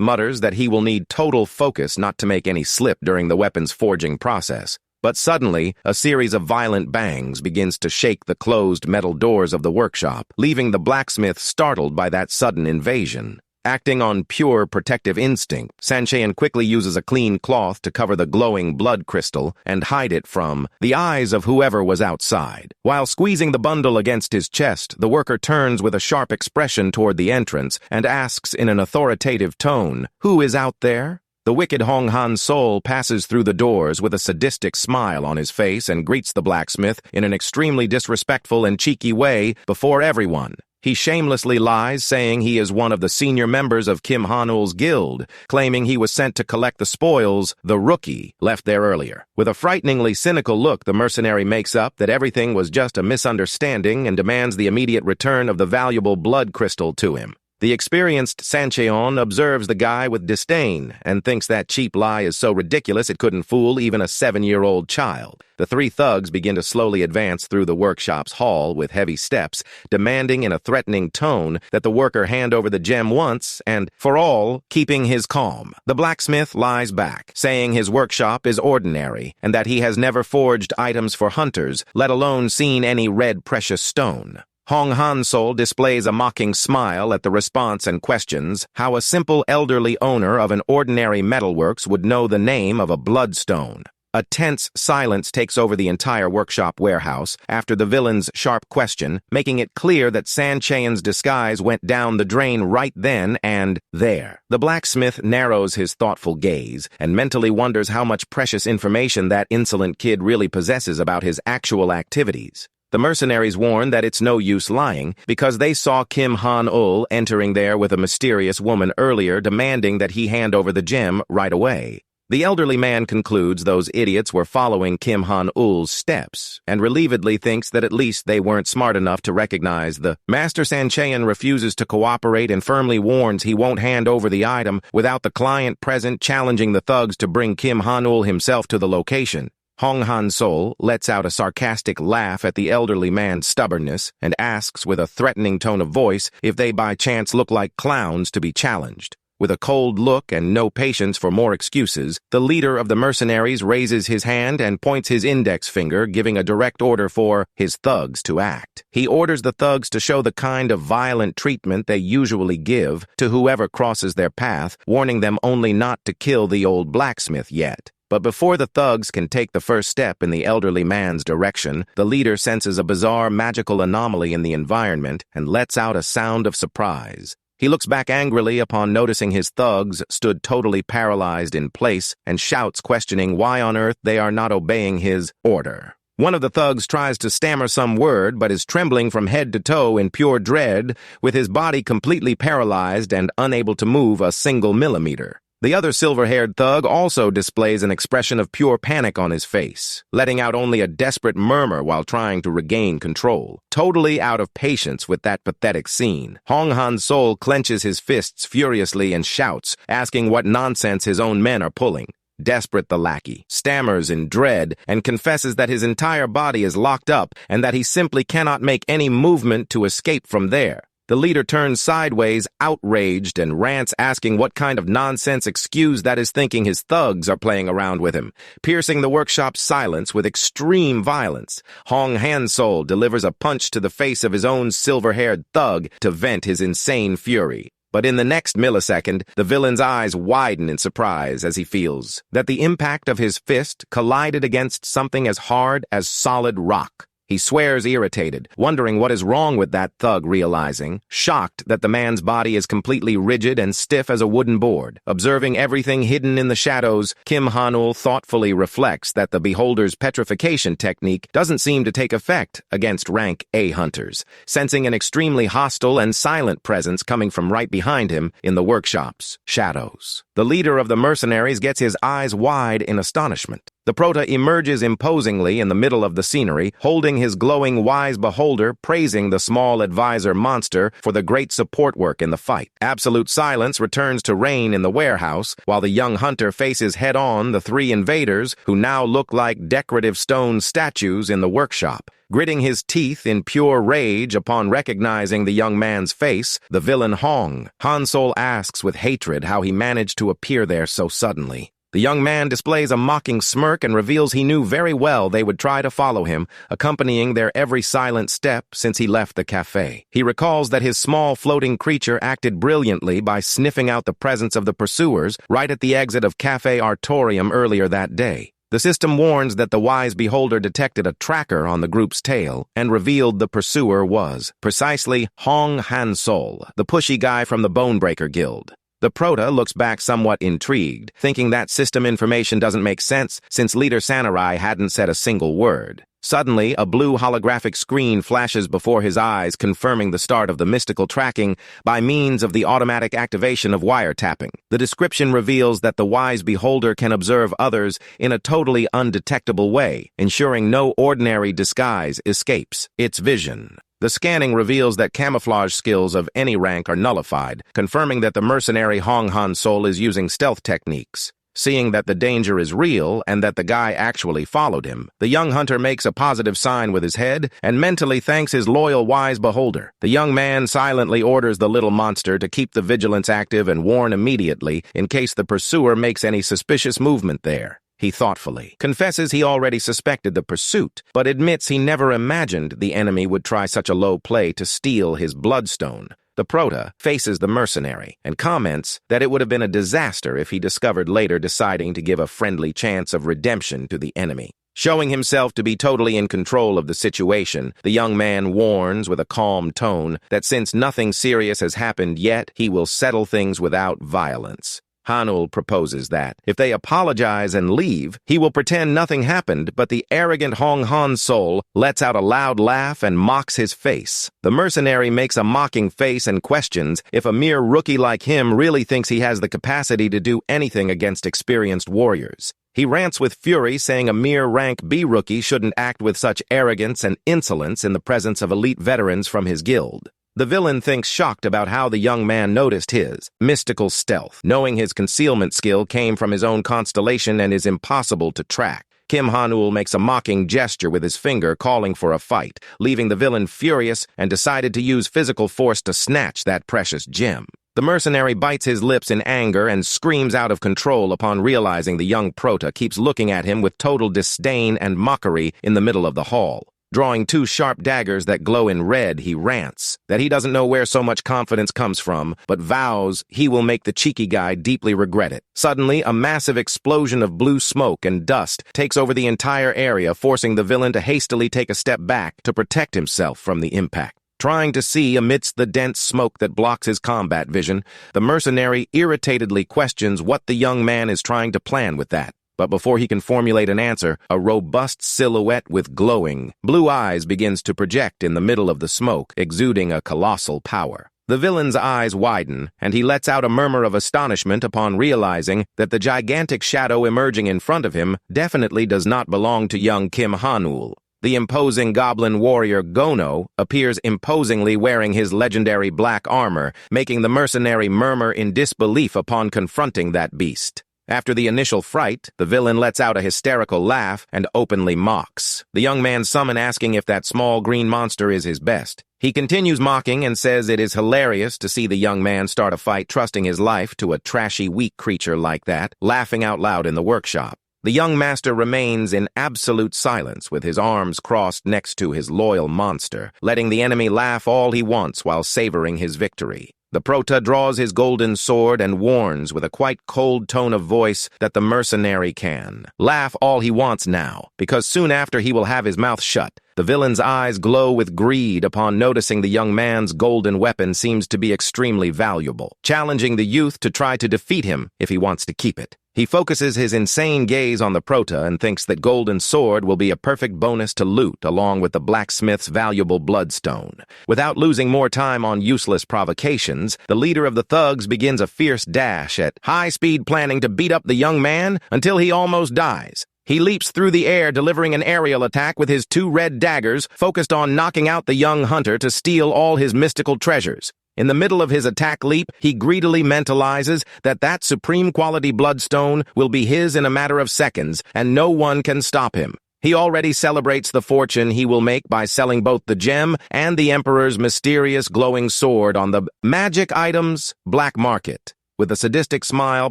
mutters that he will need total focus not to make any slip during the weapon's forging process. But suddenly, a series of violent bangs begins to shake the closed metal doors of the workshop, leaving the blacksmith startled by that sudden invasion. Acting on pure protective instinct, Sancheon quickly uses a clean cloth to cover the glowing blood crystal and hide it from the eyes of whoever was outside. While squeezing the bundle against his chest, the worker turns with a sharp expression toward the entrance and asks in an authoritative tone, "Who is out there?" The wicked Hong Han soul passes through the doors with a sadistic smile on his face and greets the blacksmith in an extremely disrespectful and cheeky way before everyone. He shamelessly lies, saying he is one of the senior members of Kim Hanul's guild, claiming he was sent to collect the spoils the rookie left there earlier. With a frighteningly cynical look, the mercenary makes up that everything was just a misunderstanding and demands the immediate return of the valuable blood crystal to him. The experienced Sancheon observes the guy with disdain and thinks that cheap lie is so ridiculous it couldn't fool even a 7-year-old child. The three thugs begin to slowly advance through the workshop's hall with heavy steps, demanding in a threatening tone that the worker hand over the gem once and for all, keeping his calm. The blacksmith lies back, saying his workshop is ordinary and that he has never forged items for hunters, let alone seen any red precious stone. Hong Hansol displays a mocking smile at the response and questions how a simple elderly owner of an ordinary metalworks would know the name of a bloodstone. A tense silence takes over the entire workshop warehouse after the villain's sharp question, making it clear that Sancheon's disguise went down the drain right then and there. The blacksmith narrows his thoughtful gaze and mentally wonders how much precious information that insolent kid really possesses about his actual activities. The mercenaries warn that it's no use lying because they saw Kim Han-ul entering there with a mysterious woman earlier demanding that he hand over the gem right away. The elderly man concludes those idiots were following Kim Han-ul's steps and relievedly thinks that at least they weren't smart enough to recognize the Master Sanchean refuses to cooperate and firmly warns he won't hand over the item without the client present, challenging the thugs to bring Kim Han-ul himself to the location. Hong Han-sol lets out a sarcastic laugh at the elderly man's stubbornness and asks with a threatening tone of voice if they by chance look like clowns to be challenged. With a cold look and no patience for more excuses, the leader of the mercenaries raises his hand and points his index finger, giving a direct order for his thugs to act. He orders the thugs to show the kind of violent treatment they usually give to whoever crosses their path, warning them only not to kill the old blacksmith yet. But before the thugs can take the first step in the elderly man's direction, the leader senses a bizarre magical anomaly in the environment and lets out a sound of surprise. He looks back angrily upon noticing his thugs stood totally paralyzed in place and shouts, questioning why on earth they are not obeying his order. One of the thugs tries to stammer some word but is trembling from head to toe in pure dread, with his body completely paralyzed and unable to move a single millimeter. The other silver-haired thug also displays an expression of pure panic on his face, letting out only a desperate murmur while trying to regain control. Totally out of patience with that pathetic scene, Hong Han-sol clenches his fists furiously and shouts, asking what nonsense his own men are pulling. Desperate, the lackey stammers in dread and confesses that his entire body is locked up and that he simply cannot make any movement to escape from there. The leader turns sideways, outraged, and rants, asking what kind of nonsense excuse that is, thinking his thugs are playing around with him. Piercing the workshop's silence with extreme violence, Hong Han-sol delivers a punch to the face of his own silver-haired thug to vent his insane fury. But in the next millisecond, the villain's eyes widen in surprise as he feels that the impact of his fist collided against something as hard as solid rock. He swears, irritated, wondering what is wrong with that thug, realizing, shocked that the man's body is completely rigid and stiff as a wooden board. Observing everything hidden in the shadows, Kim Han-ul thoughtfully reflects that the beholder's petrification technique doesn't seem to take effect against rank A hunters, sensing an extremely hostile and silent presence coming from right behind him in the workshop's shadows. The leader of the mercenaries gets his eyes wide in astonishment. The prota emerges imposingly in the middle of the scenery, holding his glowing wise beholder, praising the small advisor monster for the great support work in the fight. Absolute silence returns to reign in the warehouse, while the young hunter faces head-on the three invaders, who now look like decorative stone statues in the workshop. Gritting his teeth in pure rage upon recognizing the young man's face, the villain Hong Han-sol asks with hatred how he managed to appear there so suddenly. The young man displays a mocking smirk and reveals he knew very well they would try to follow him, accompanying their every silent step since he left the cafe. He recalls that his small floating creature acted brilliantly by sniffing out the presence of the pursuers right at the exit of Cafe Artorium earlier that day. The system warns that the wise beholder detected a tracker on the group's tail and revealed the pursuer was precisely Hong Han-sol, the pushy guy from the Bonebreaker Guild. The prota looks back somewhat intrigued, thinking that system information doesn't make sense since Leader Samurai hadn't said a single word. Suddenly, a blue holographic screen flashes before his eyes, confirming the start of the mystical tracking by means of the automatic activation of wiretapping. The description reveals that the wise beholder can observe others in a totally undetectable way, ensuring no ordinary disguise escapes its vision. The scanning reveals that camouflage skills of any rank are nullified, confirming that the mercenary Hong Han-sol is using stealth techniques. Seeing that the danger is real and that the guy actually followed him, the young hunter makes a positive sign with his head and mentally thanks his loyal wise beholder. The young man silently orders the little monster to keep the vigilance active and warn immediately in case the pursuer makes any suspicious movement there. He thoughtfully confesses he already suspected the pursuit, but admits he never imagined the enemy would try such a low play to steal his bloodstone. The prota faces the mercenary and comments that it would have been a disaster if he discovered later deciding to give a friendly chance of redemption to the enemy. Showing himself to be totally in control of the situation, the young man warns with a calm tone that since nothing serious has happened yet, he will settle things without violence. Hanul proposes that, if they apologize and leave, he will pretend nothing happened, but the arrogant Hong Han soul lets out a loud laugh and mocks his face. The mercenary makes a mocking face and questions if a mere rookie like him really thinks he has the capacity to do anything against experienced warriors. He rants with fury, saying a mere rank B rookie shouldn't act with such arrogance and insolence in the presence of elite veterans from his guild. The villain thinks shocked about how the young man noticed his mystical stealth, knowing his concealment skill came from his own constellation and is impossible to track. Kim Hanul makes a mocking gesture with his finger, calling for a fight, leaving the villain furious and decided to use physical force to snatch that precious gem. The mercenary bites his lips in anger and screams out of control upon realizing the young prota keeps looking at him with total disdain and mockery in the middle of the hall. Drawing two sharp daggers that glow in red, he rants that he doesn't know where so much confidence comes from, but vows he will make the cheeky guy deeply regret it. Suddenly, a massive explosion of blue smoke and dust takes over the entire area, forcing the villain to hastily take a step back to protect himself from the impact. Trying to see amidst the dense smoke that blocks his combat vision, the mercenary irritatedly questions what the young man is trying to plan with that. But before he can formulate an answer, a robust silhouette with glowing blue eyes begins to project in the middle of the smoke, exuding a colossal power. The villain's eyes widen, and he lets out a murmur of astonishment upon realizing that the gigantic shadow emerging in front of him definitely does not belong to young Kim Hanul. The imposing goblin warrior Gono appears imposingly wearing his legendary black armor, making the mercenary murmur in disbelief upon confronting that beast. After the initial fright, the villain lets out a hysterical laugh and openly mocks. The young man summons asking if that small green monster is his best. He continues mocking and says it is hilarious to see the young man start a fight trusting his life to a trashy, weak creature like that, laughing out loud in the workshop. The young master remains in absolute silence with his arms crossed next to his loyal monster, letting the enemy laugh all he wants while savoring his victory. The prota draws his golden sword and warns with a quite cold tone of voice that the mercenary can laugh all he wants now, because soon after he will have his mouth shut. The villain's eyes glow with greed upon noticing the young man's golden weapon seems to be extremely valuable, challenging the youth to try to defeat him if he wants to keep it. He focuses his insane gaze on the prota and thinks that golden sword will be a perfect bonus to loot along with the blacksmith's valuable bloodstone. Without losing more time on useless provocations, the leader of the thugs begins a fierce dash at high speed, planning to beat up the young man until he almost dies. He leaps through the air, delivering an aerial attack with his two red daggers, focused on knocking out the young hunter to steal all his mystical treasures. In the middle of his attack leap, he greedily mentalizes that supreme quality bloodstone will be his in a matter of seconds, and no one can stop him. He already celebrates the fortune he will make by selling both the gem and the Emperor's mysterious glowing sword on the magic items black market. With a sadistic smile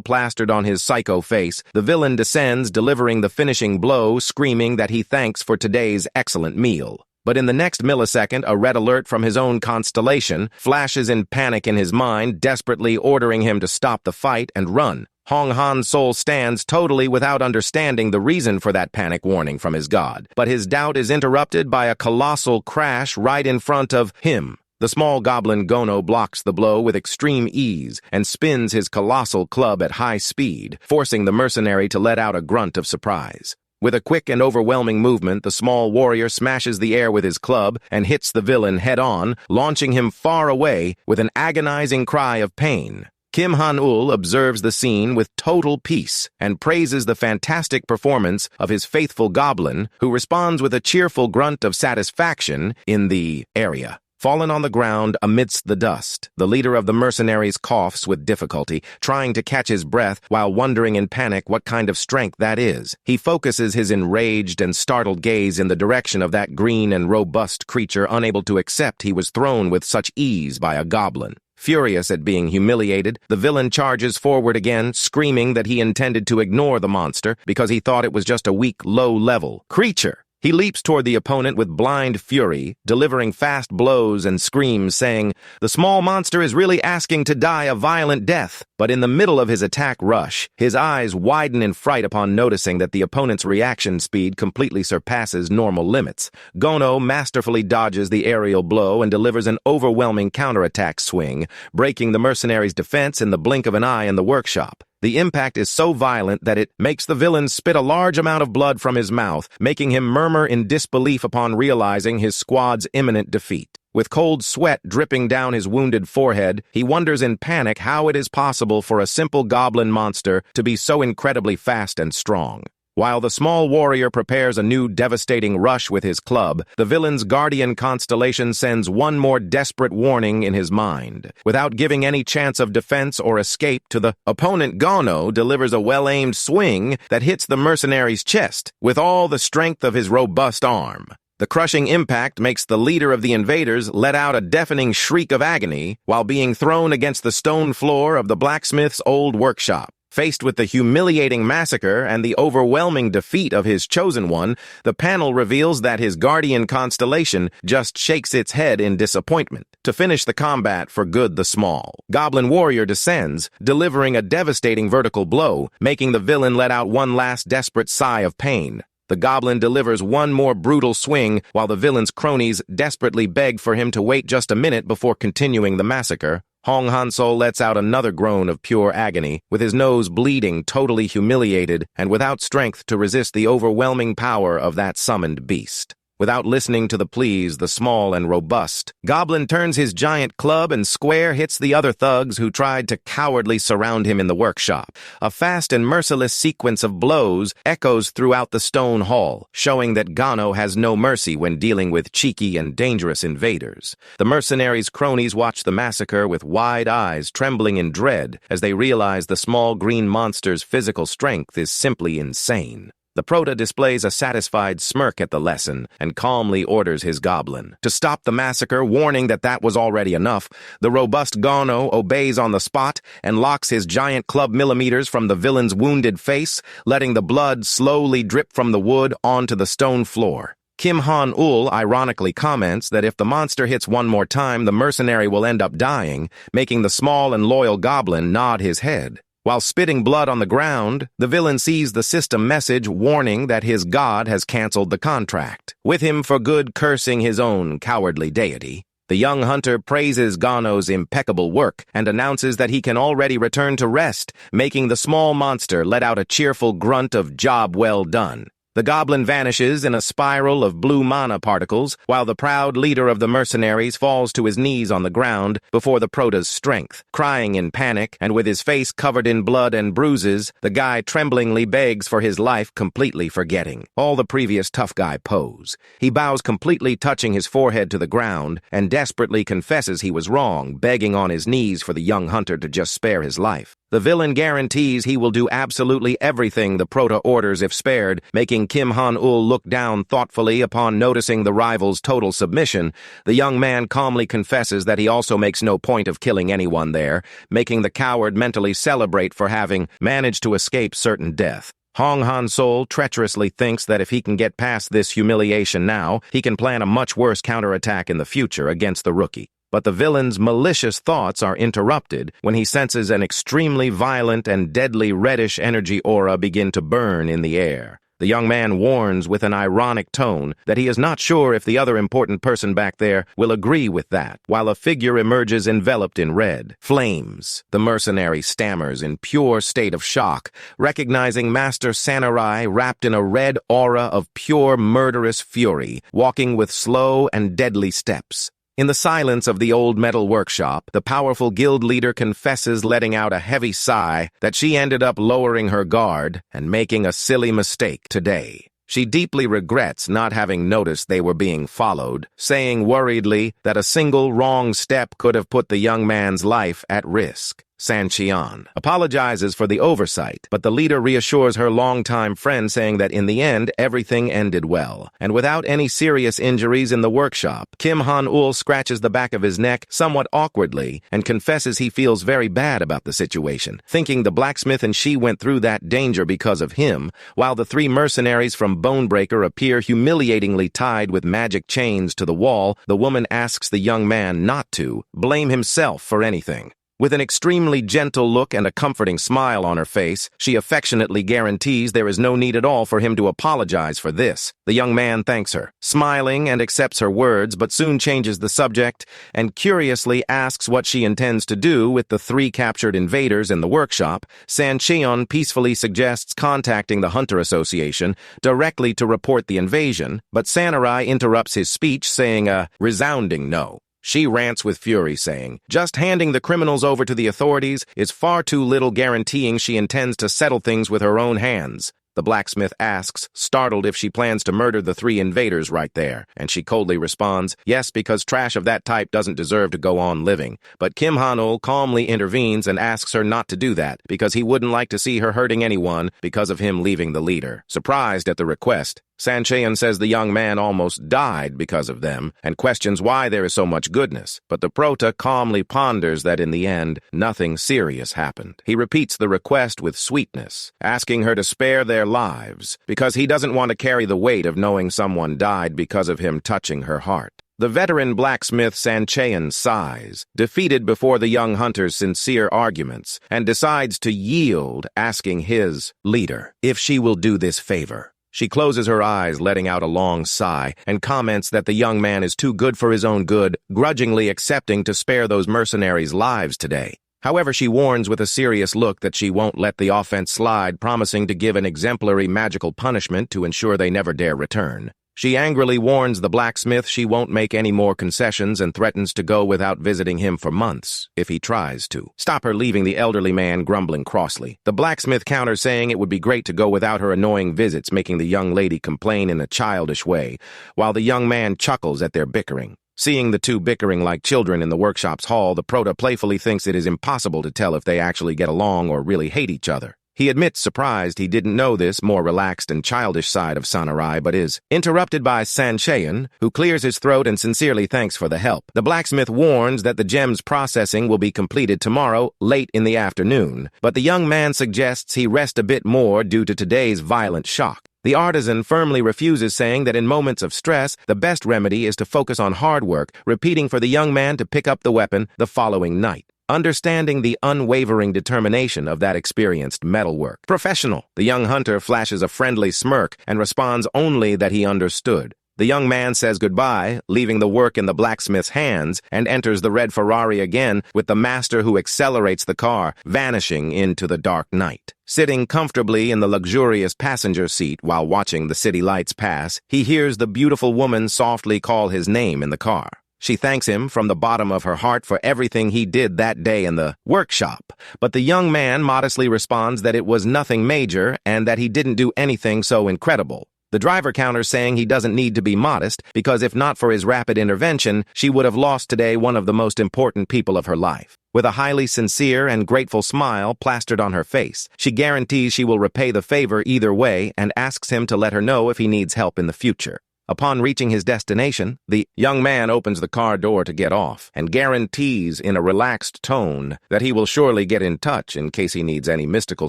plastered on his psycho face, the villain descends, delivering the finishing blow, screaming that he thanks for today's excellent meal. But in the next millisecond, a red alert from his own constellation flashes in panic in his mind, desperately ordering him to stop the fight and run. Hong Han's soul stands totally without understanding the reason for that panic warning from his god, but his doubt is interrupted by a colossal crash right in front of him. The small goblin Gono blocks the blow with extreme ease and spins his colossal club at high speed, forcing the mercenary to let out a grunt of surprise. With a quick and overwhelming movement, the small warrior smashes the air with his club and hits the villain head-on, launching him far away with an agonizing cry of pain. Kim Han-ul observes the scene with total peace and praises the fantastic performance of his faithful goblin, who responds with a cheerful grunt of satisfaction in the area. Fallen on the ground amidst the dust, the leader of the mercenaries coughs with difficulty, trying to catch his breath while wondering in panic what kind of strength that is. He focuses his enraged and startled gaze in the direction of that green and robust creature, unable to accept he was thrown with such ease by a goblin. Furious at being humiliated, the villain charges forward again, screaming that he intended to ignore the monster because he thought it was just a weak, low-level creature. He leaps toward the opponent with blind fury, delivering fast blows and screams, saying, "The small monster is really asking to die a violent death." But in the middle of his attack rush, his eyes widen in fright upon noticing that the opponent's reaction speed completely surpasses normal limits. Gono masterfully dodges the aerial blow and delivers an overwhelming counterattack swing, breaking the mercenary's defense in the blink of an eye in the workshop. The impact is so violent that it makes the villain spit a large amount of blood from his mouth, making him murmur in disbelief upon realizing his squad's imminent defeat. With cold sweat dripping down his wounded forehead, he wonders in panic how it is possible for a simple goblin monster to be so incredibly fast and strong. While the small warrior prepares a new devastating rush with his club, the villain's guardian constellation sends one more desperate warning in his mind. Without giving any chance of defense or escape to the opponent, Gano delivers a well-aimed swing that hits the mercenary's chest with all the strength of his robust arm. The crushing impact makes the leader of the invaders let out a deafening shriek of agony while being thrown against the stone floor of the blacksmith's old workshop. Faced with the humiliating massacre and the overwhelming defeat of his chosen one, the panel reveals that his guardian constellation just shakes its head in disappointment. To finish the combat for good, the small goblin warrior descends, delivering a devastating vertical blow, making the villain let out one last desperate sigh of pain. The goblin delivers one more brutal swing while the villain's cronies desperately beg for him to wait just a minute before continuing the massacre. Hong Hansol lets out another groan of pure agony, with his nose bleeding, totally humiliated, and without strength to resist the overwhelming power of that summoned beast. Without listening to the pleas, the small and robust goblin turns his giant club and square hits the other thugs who tried to cowardly surround him in the workshop. A fast and merciless sequence of blows echoes throughout the stone hall, showing that Gano has no mercy when dealing with cheeky and dangerous invaders. The mercenaries' cronies watch the massacre with wide eyes, trembling in dread as they realize the small green monster's physical strength is simply insane. The Prota displays a satisfied smirk at the lesson and calmly orders his goblin to stop the massacre, warning that was already enough. The robust Gano obeys on the spot and locks his giant club millimeters from the villain's wounded face, letting the blood slowly drip from the wood onto the stone floor. Kim Han-ul ironically comments that if the monster hits one more time, the mercenary will end up dying, making the small and loyal goblin nod his head. While spitting blood on the ground, the villain sees the system message warning that his god has canceled the contract, with him for good cursing his own cowardly deity. The young hunter praises Gano's impeccable work and announces that he can already return to rest, making the small monster let out a cheerful grunt of job well done. The goblin vanishes in a spiral of blue mana particles, while the proud leader of the mercenaries falls to his knees on the ground before the Prota's strength. Crying in panic, and with his face covered in blood and bruises, the guy tremblingly begs for his life, completely forgetting all the previous tough guy pose. He bows completely, touching his forehead to the ground, and desperately confesses he was wrong, begging on his knees for the young hunter to just spare his life. The villain guarantees he will do absolutely everything the Prota orders if spared, making Kim Han-ul look down thoughtfully upon noticing the rival's total submission. The young man calmly confesses that he also makes no point of killing anyone there, making the coward mentally celebrate for having managed to escape certain death. Hong Han-sol treacherously thinks that if he can get past this humiliation now, he can plan a much worse counterattack in the future against the rookie. But the villain's malicious thoughts are interrupted when he senses an extremely violent and deadly reddish energy aura begin to burn in the air. The young man warns with an ironic tone that he is not sure if the other important person back there will agree with that, while a figure emerges enveloped in red flames. The mercenary stammers in pure state of shock, recognizing Master Samurai wrapped in a red aura of pure murderous fury, walking with slow and deadly steps. In the silence of the old metal workshop, the powerful guild leader confesses, letting out a heavy sigh, that she ended up lowering her guard and making a silly mistake today. She deeply regrets not having noticed they were being followed, saying worriedly that a single wrong step could have put the young man's life at risk. Sanchian apologizes for the oversight, but the leader reassures her longtime friend, saying that in the end, everything ended well, and without any serious injuries in the workshop. Kim Han-ul scratches the back of his neck somewhat awkwardly and confesses he feels very bad about the situation, thinking the blacksmith and she went through that danger because of him, while the three mercenaries from Bonebreaker appear humiliatingly tied with magic chains to the wall. The woman asks the young man not to blame himself for anything. With an extremely gentle look and a comforting smile on her face, she affectionately guarantees there is no need at all for him to apologize for this. The young man thanks her, smiling and accepts her words, but soon changes the subject and curiously asks what she intends to do with the 3 captured invaders in the workshop. Sancheon peacefully suggests contacting the Hunter Association directly to report the invasion, but Samurai interrupts his speech, saying a resounding no. She rants with fury, saying, just handing the criminals over to the authorities is far too little, guaranteeing she intends to settle things with her own hands. The blacksmith asks, startled, if she plans to murder the 3 invaders right there, and she coldly responds, yes, because trash of that type doesn't deserve to go on living. But Kim Han-ul calmly intervenes and asks her not to do that, because he wouldn't like to see her hurting anyone because of him leaving the leader. Surprised at the request, Sancheon says the young man almost died because of them and questions why there is so much goodness, but the prota calmly ponders that in the end, nothing serious happened. He repeats the request with sweetness, asking her to spare their lives because he doesn't want to carry the weight of knowing someone died because of him touching her heart. The veteran blacksmith Sancheon sighs, defeated before the young hunter's sincere arguments, and decides to yield, asking his leader if she will do this favor. She closes her eyes, letting out a long sigh, and comments that the young man is too good for his own good, grudgingly accepting to spare those mercenaries' lives today. However, she warns with a serious look that she won't let the offense slide, promising to give an exemplary magical punishment to ensure they never dare return. She angrily warns the blacksmith she won't make any more concessions and threatens to go without visiting him for months if he tries to stop her, leaving the elderly man grumbling crossly. The blacksmith counters, saying it would be great to go without her annoying visits, making the young lady complain in a childish way, while the young man chuckles at their bickering. Seeing the 2 bickering like children in the workshop's hall, the prota playfully thinks it is impossible to tell if they actually get along or really hate each other. He admits, surprised, he didn't know this more relaxed and childish side of Samurai, but is interrupted by Sancheon, who clears his throat and sincerely thanks for the help. The blacksmith warns that the gem's processing will be completed tomorrow, late in the afternoon, but the young man suggests he rest a bit more due to today's violent shock. The artisan firmly refuses, saying that in moments of stress, the best remedy is to focus on hard work, repeating for the young man to pick up the weapon the following night. Understanding the unwavering determination of that experienced metalwork professional, the young hunter flashes a friendly smirk and responds only that he understood. The young man says goodbye, leaving the work in the blacksmith's hands, and enters the red Ferrari again with the master, who accelerates the car, vanishing into the dark night. Sitting comfortably in the luxurious passenger seat while watching the city lights pass, he hears the beautiful woman softly call his name in the car. She thanks him from the bottom of her heart for everything he did that day in the workshop, but the young man modestly responds that it was nothing major and that he didn't do anything so incredible. The driver counters, saying he doesn't need to be modest because if not for his rapid intervention, she would have lost today one of the most important people of her life. With a highly sincere and grateful smile plastered on her face, she guarantees she will repay the favor either way and asks him to let her know if he needs help in the future. Upon reaching his destination, the young man opens the car door to get off and guarantees in a relaxed tone that he will surely get in touch in case he needs any mystical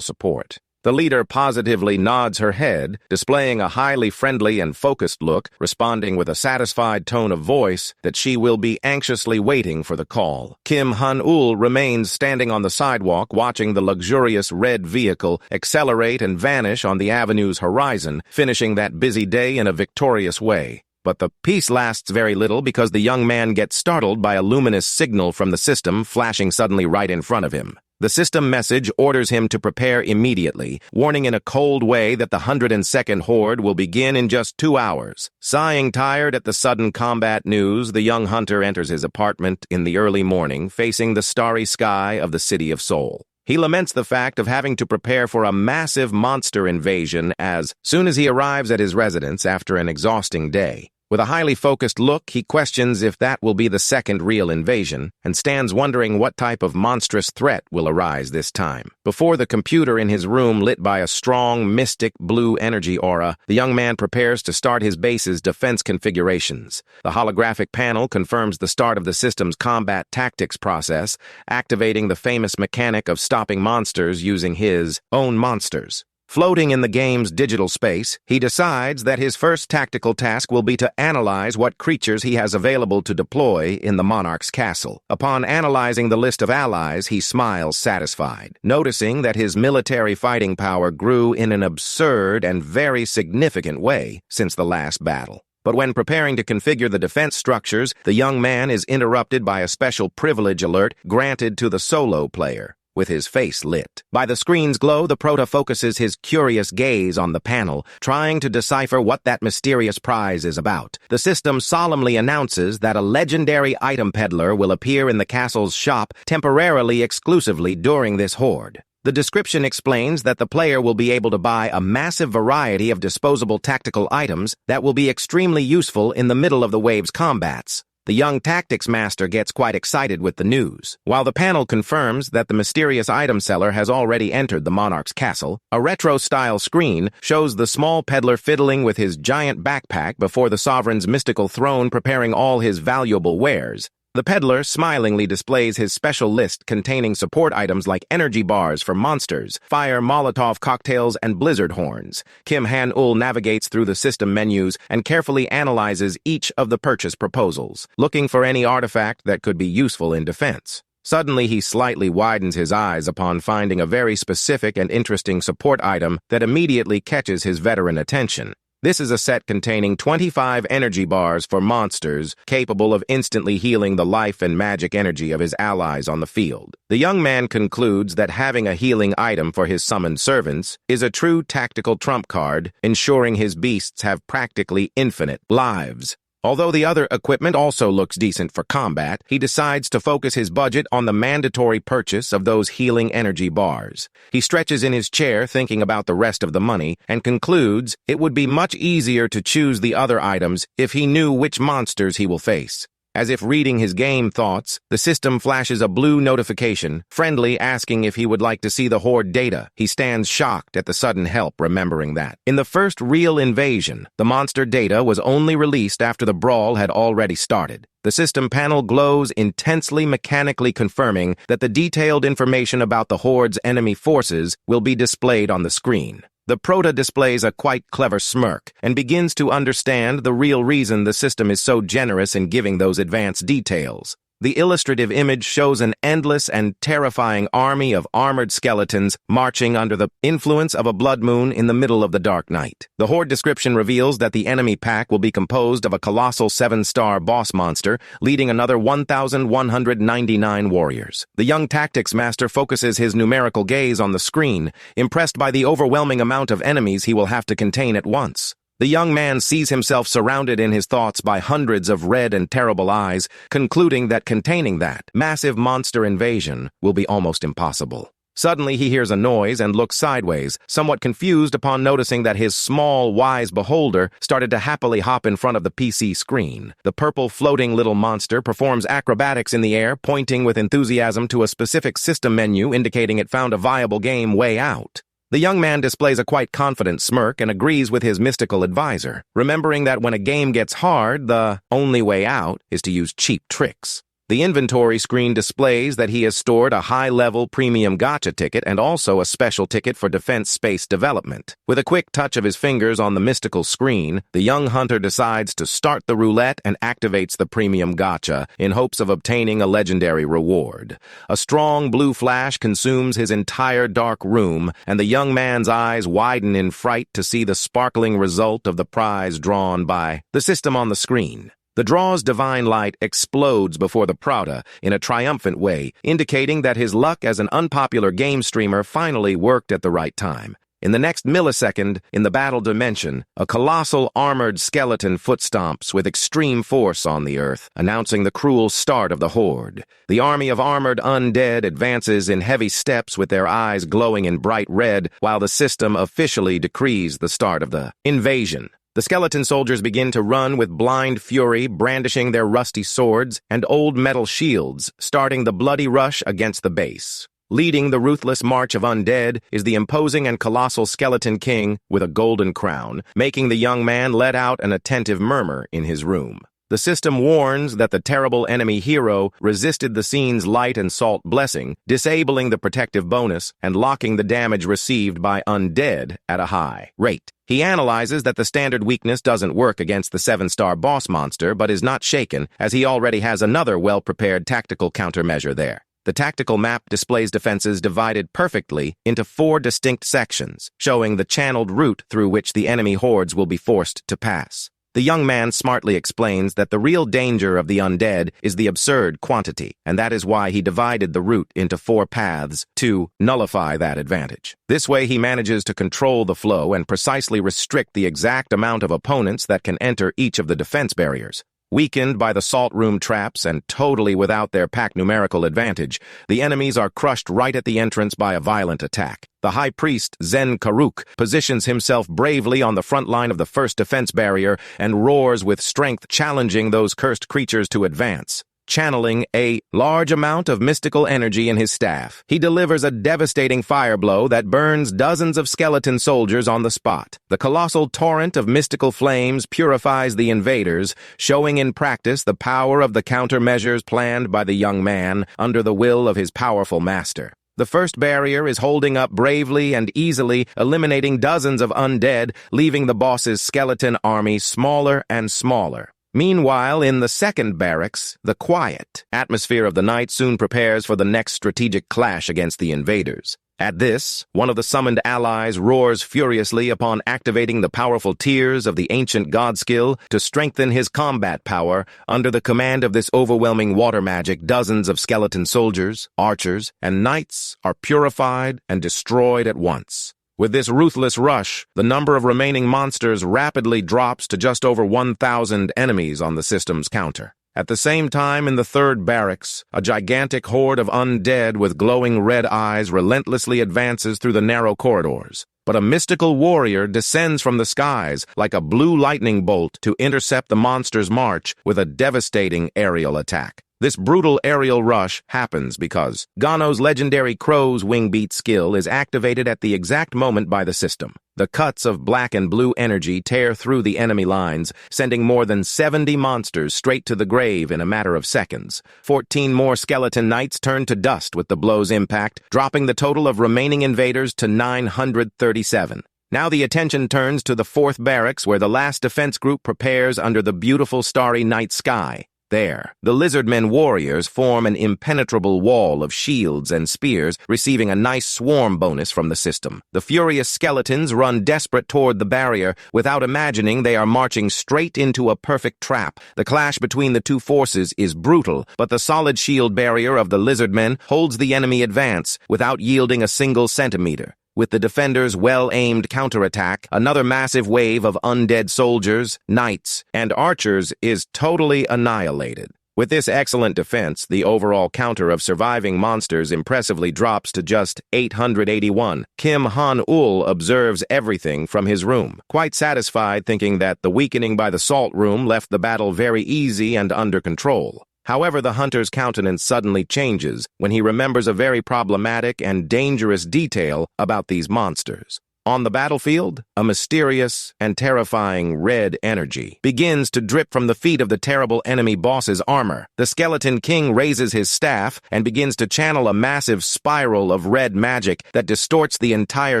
support. The leader positively nods her head, displaying a highly friendly and focused look, responding with a satisfied tone of voice that she will be anxiously waiting for the call. Kim Han-ul remains standing on the sidewalk, watching the luxurious red vehicle accelerate and vanish on the avenue's horizon, finishing that busy day in a victorious way. But the peace lasts very little because the young man gets startled by a luminous signal from the system flashing suddenly right in front of him. The system message orders him to prepare immediately, warning in a cold way that the 102nd Horde will begin in just 2 hours. Sighing tired at the sudden combat news, the young hunter enters his apartment in the early morning, facing the starry sky of the city of Seoul. He laments the fact of having to prepare for a massive monster invasion as soon as he arrives at his residence after an exhausting day. With a highly focused look, he questions if that will be the second real invasion, and stands wondering what type of monstrous threat will arise this time. Before the computer in his room lit by a strong, mystic blue energy aura, the young man prepares to start his base's defense configurations. The holographic panel confirms the start of the system's combat tactics process, activating the famous mechanic of stopping monsters using his own monsters. Floating in the game's digital space, he decides that his first tactical task will be to analyze what creatures he has available to deploy in the monarch's castle. Upon analyzing the list of allies, he smiles satisfied, noticing that his military fighting power grew in an absurd and very significant way since the last battle. But when preparing to configure the defense structures, the young man is interrupted by a special privilege alert granted to the solo player, with his face lit. By the screen's glow, the prota focuses his curious gaze on the panel, trying to decipher what that mysterious prize is about. The system solemnly announces that a legendary item peddler will appear in the castle's shop temporarily exclusively during this horde. The description explains that the player will be able to buy a massive variety of disposable tactical items that will be extremely useful in the middle of the wave's combats. The young tactics master gets quite excited with the news. While the panel confirms that the mysterious item seller has already entered the monarch's castle, a retro-style screen shows the small peddler fiddling with his giant backpack before the sovereign's mystical throne, preparing all his valuable wares. The peddler smilingly displays his special list containing support items like energy bars for monsters, fire Molotov cocktails, and blizzard horns. Kim Han-ul navigates through the system menus and carefully analyzes each of the purchase proposals, looking for any artifact that could be useful in defense. Suddenly, he slightly widens his eyes upon finding a very specific and interesting support item that immediately catches his veteran attention. This is a set containing 25 energy bars for monsters, capable of instantly healing the life and magic energy of his allies on the field. The young man concludes that having a healing item for his summoned servants is a true tactical trump card, ensuring his beasts have practically infinite lives. Although the other equipment also looks decent for combat, he decides to focus his budget on the mandatory purchase of those healing energy bars. He stretches in his chair thinking about the rest of the money and concludes it would be much easier to choose the other items if he knew which monsters he will face. As if reading his game thoughts, the system flashes a blue notification, friendly, asking if he would like to see the horde data. He stands shocked at the sudden help, remembering that in the first real invasion, the monster data was only released after the brawl had already started. The system panel glows intensely, mechanically confirming that the detailed information about the horde's enemy forces will be displayed on the screen. The prota displays a quite clever smirk and begins to understand the real reason the system is so generous in giving those advanced details. The illustrative image shows an endless and terrifying army of armored skeletons marching under the influence of a blood moon in the middle of the dark night. The horde description reveals that the enemy pack will be composed of a colossal 7-star boss monster, leading another 1,199 warriors. The young tactics master focuses his numerical gaze on the screen, impressed by the overwhelming amount of enemies he will have to contain at once. The young man sees himself surrounded in his thoughts by hundreds of red and terrible eyes, concluding that containing that massive monster invasion will be almost impossible. Suddenly, he hears a noise and looks sideways, somewhat confused upon noticing that his small, wise beholder started to happily hop in front of the PC screen. The purple floating little monster performs acrobatics in the air, pointing with enthusiasm to a specific system menu indicating it found a viable game way out. The young man displays a quite confident smirk and agrees with his mystical advisor, remembering that when a game gets hard, the only way out is to use cheap tricks. The inventory screen displays that he has stored a high-level premium gacha ticket and also a special ticket for defense space development. With a quick touch of his fingers on the mystical screen, the young hunter decides to start the roulette and activates the premium gacha in hopes of obtaining a legendary reward. A strong blue flash consumes his entire dark room, and the young man's eyes widen in fright to see the sparkling result of the prize drawn by the system on the screen. The draw's divine light explodes before the prota in a triumphant way, indicating that his luck as an unpopular game streamer finally worked at the right time. In the next millisecond, in the battle dimension, a colossal armored skeleton footstomps with extreme force on the earth, announcing the cruel start of the horde. The army of armored undead advances in heavy steps with their eyes glowing in bright red, while the system officially decrees the start of the invasion. The skeleton soldiers begin to run with blind fury, brandishing their rusty swords and old metal shields, starting the bloody rush against the base. Leading the ruthless march of undead is the imposing and colossal skeleton king with a golden crown, making the young man let out an attentive murmur in his room. The system warns that the terrible enemy hero resisted the scene's light and salt blessing, disabling the protective bonus and locking the damage received by undead at a high rate. He analyzes that the standard weakness doesn't work against the 7-star boss monster, but is not shaken, as he already has another well-prepared tactical countermeasure there. The tactical map displays defenses divided perfectly into 4 distinct sections, showing the channeled route through which the enemy hordes will be forced to pass. The young man smartly explains that the real danger of the undead is the absurd quantity, and that is why he divided the route into 4 paths to nullify that advantage. This way he manages to control the flow and precisely restrict the exact amount of opponents that can enter each of the defense barriers. Weakened by the salt room traps and totally without their pack numerical advantage, the enemies are crushed right at the entrance by a violent attack. The high priest, Zen Karuk, positions himself bravely on the front line of the first defense barrier and roars with strength, challenging those cursed creatures to advance. Channeling a large amount of mystical energy in his staff, he delivers a devastating fire blow that burns dozens of skeleton soldiers on the spot. The colossal torrent of mystical flames purifies the invaders, showing in practice the power of the countermeasures planned by the young man under the will of his powerful master. The first barrier is holding up bravely and easily, eliminating dozens of undead, leaving the boss's skeleton army smaller and smaller. Meanwhile, in the second barracks, the quiet atmosphere of the night soon prepares for the next strategic clash against the invaders. At this, one of the summoned allies roars furiously upon activating the powerful tears of the ancient god skill to strengthen his combat power. Under the command of this overwhelming water magic, dozens of skeleton soldiers, archers, and knights are purified and destroyed at once. With this ruthless rush, the number of remaining monsters rapidly drops to just over 1,000 enemies on the system's counter. At the same time, in the third barracks, a gigantic horde of undead with glowing red eyes relentlessly advances through the narrow corridors. But a mystical warrior descends from the skies like a blue lightning bolt to intercept the monster's march with a devastating aerial attack. This brutal aerial rush happens because Gano's legendary crow's wingbeat skill is activated at the exact moment by the system. The cuts of black and blue energy tear through the enemy lines, sending more than 70 monsters straight to the grave in a matter of seconds. 14 more skeleton knights turn to dust with the blow's impact, dropping the total of remaining invaders to 937. Now the attention turns to the fourth barracks, where the last defense group prepares under the beautiful starry night sky. There, the lizardmen warriors form an impenetrable wall of shields and spears, receiving a nice swarm bonus from the system. The furious skeletons run desperate toward the barrier, without imagining they are marching straight into a perfect trap. The clash between the two forces is brutal, but the solid shield barrier of the lizardmen holds the enemy advance without yielding a single centimeter. With the defenders' well-aimed counterattack, another massive wave of undead soldiers, knights, and archers is totally annihilated. With this excellent defense, the overall counter of surviving monsters impressively drops to just 881. Kim Han-ul observes everything from his room, quite satisfied, thinking that the weakening by the salt room left the battle very easy and under control. However, the hunter's countenance suddenly changes when he remembers a very problematic and dangerous detail about these monsters. On the battlefield, a mysterious and terrifying red energy begins to drip from the feet of the terrible enemy boss's armor. The Skeleton King raises his staff and begins to channel a massive spiral of red magic that distorts the entire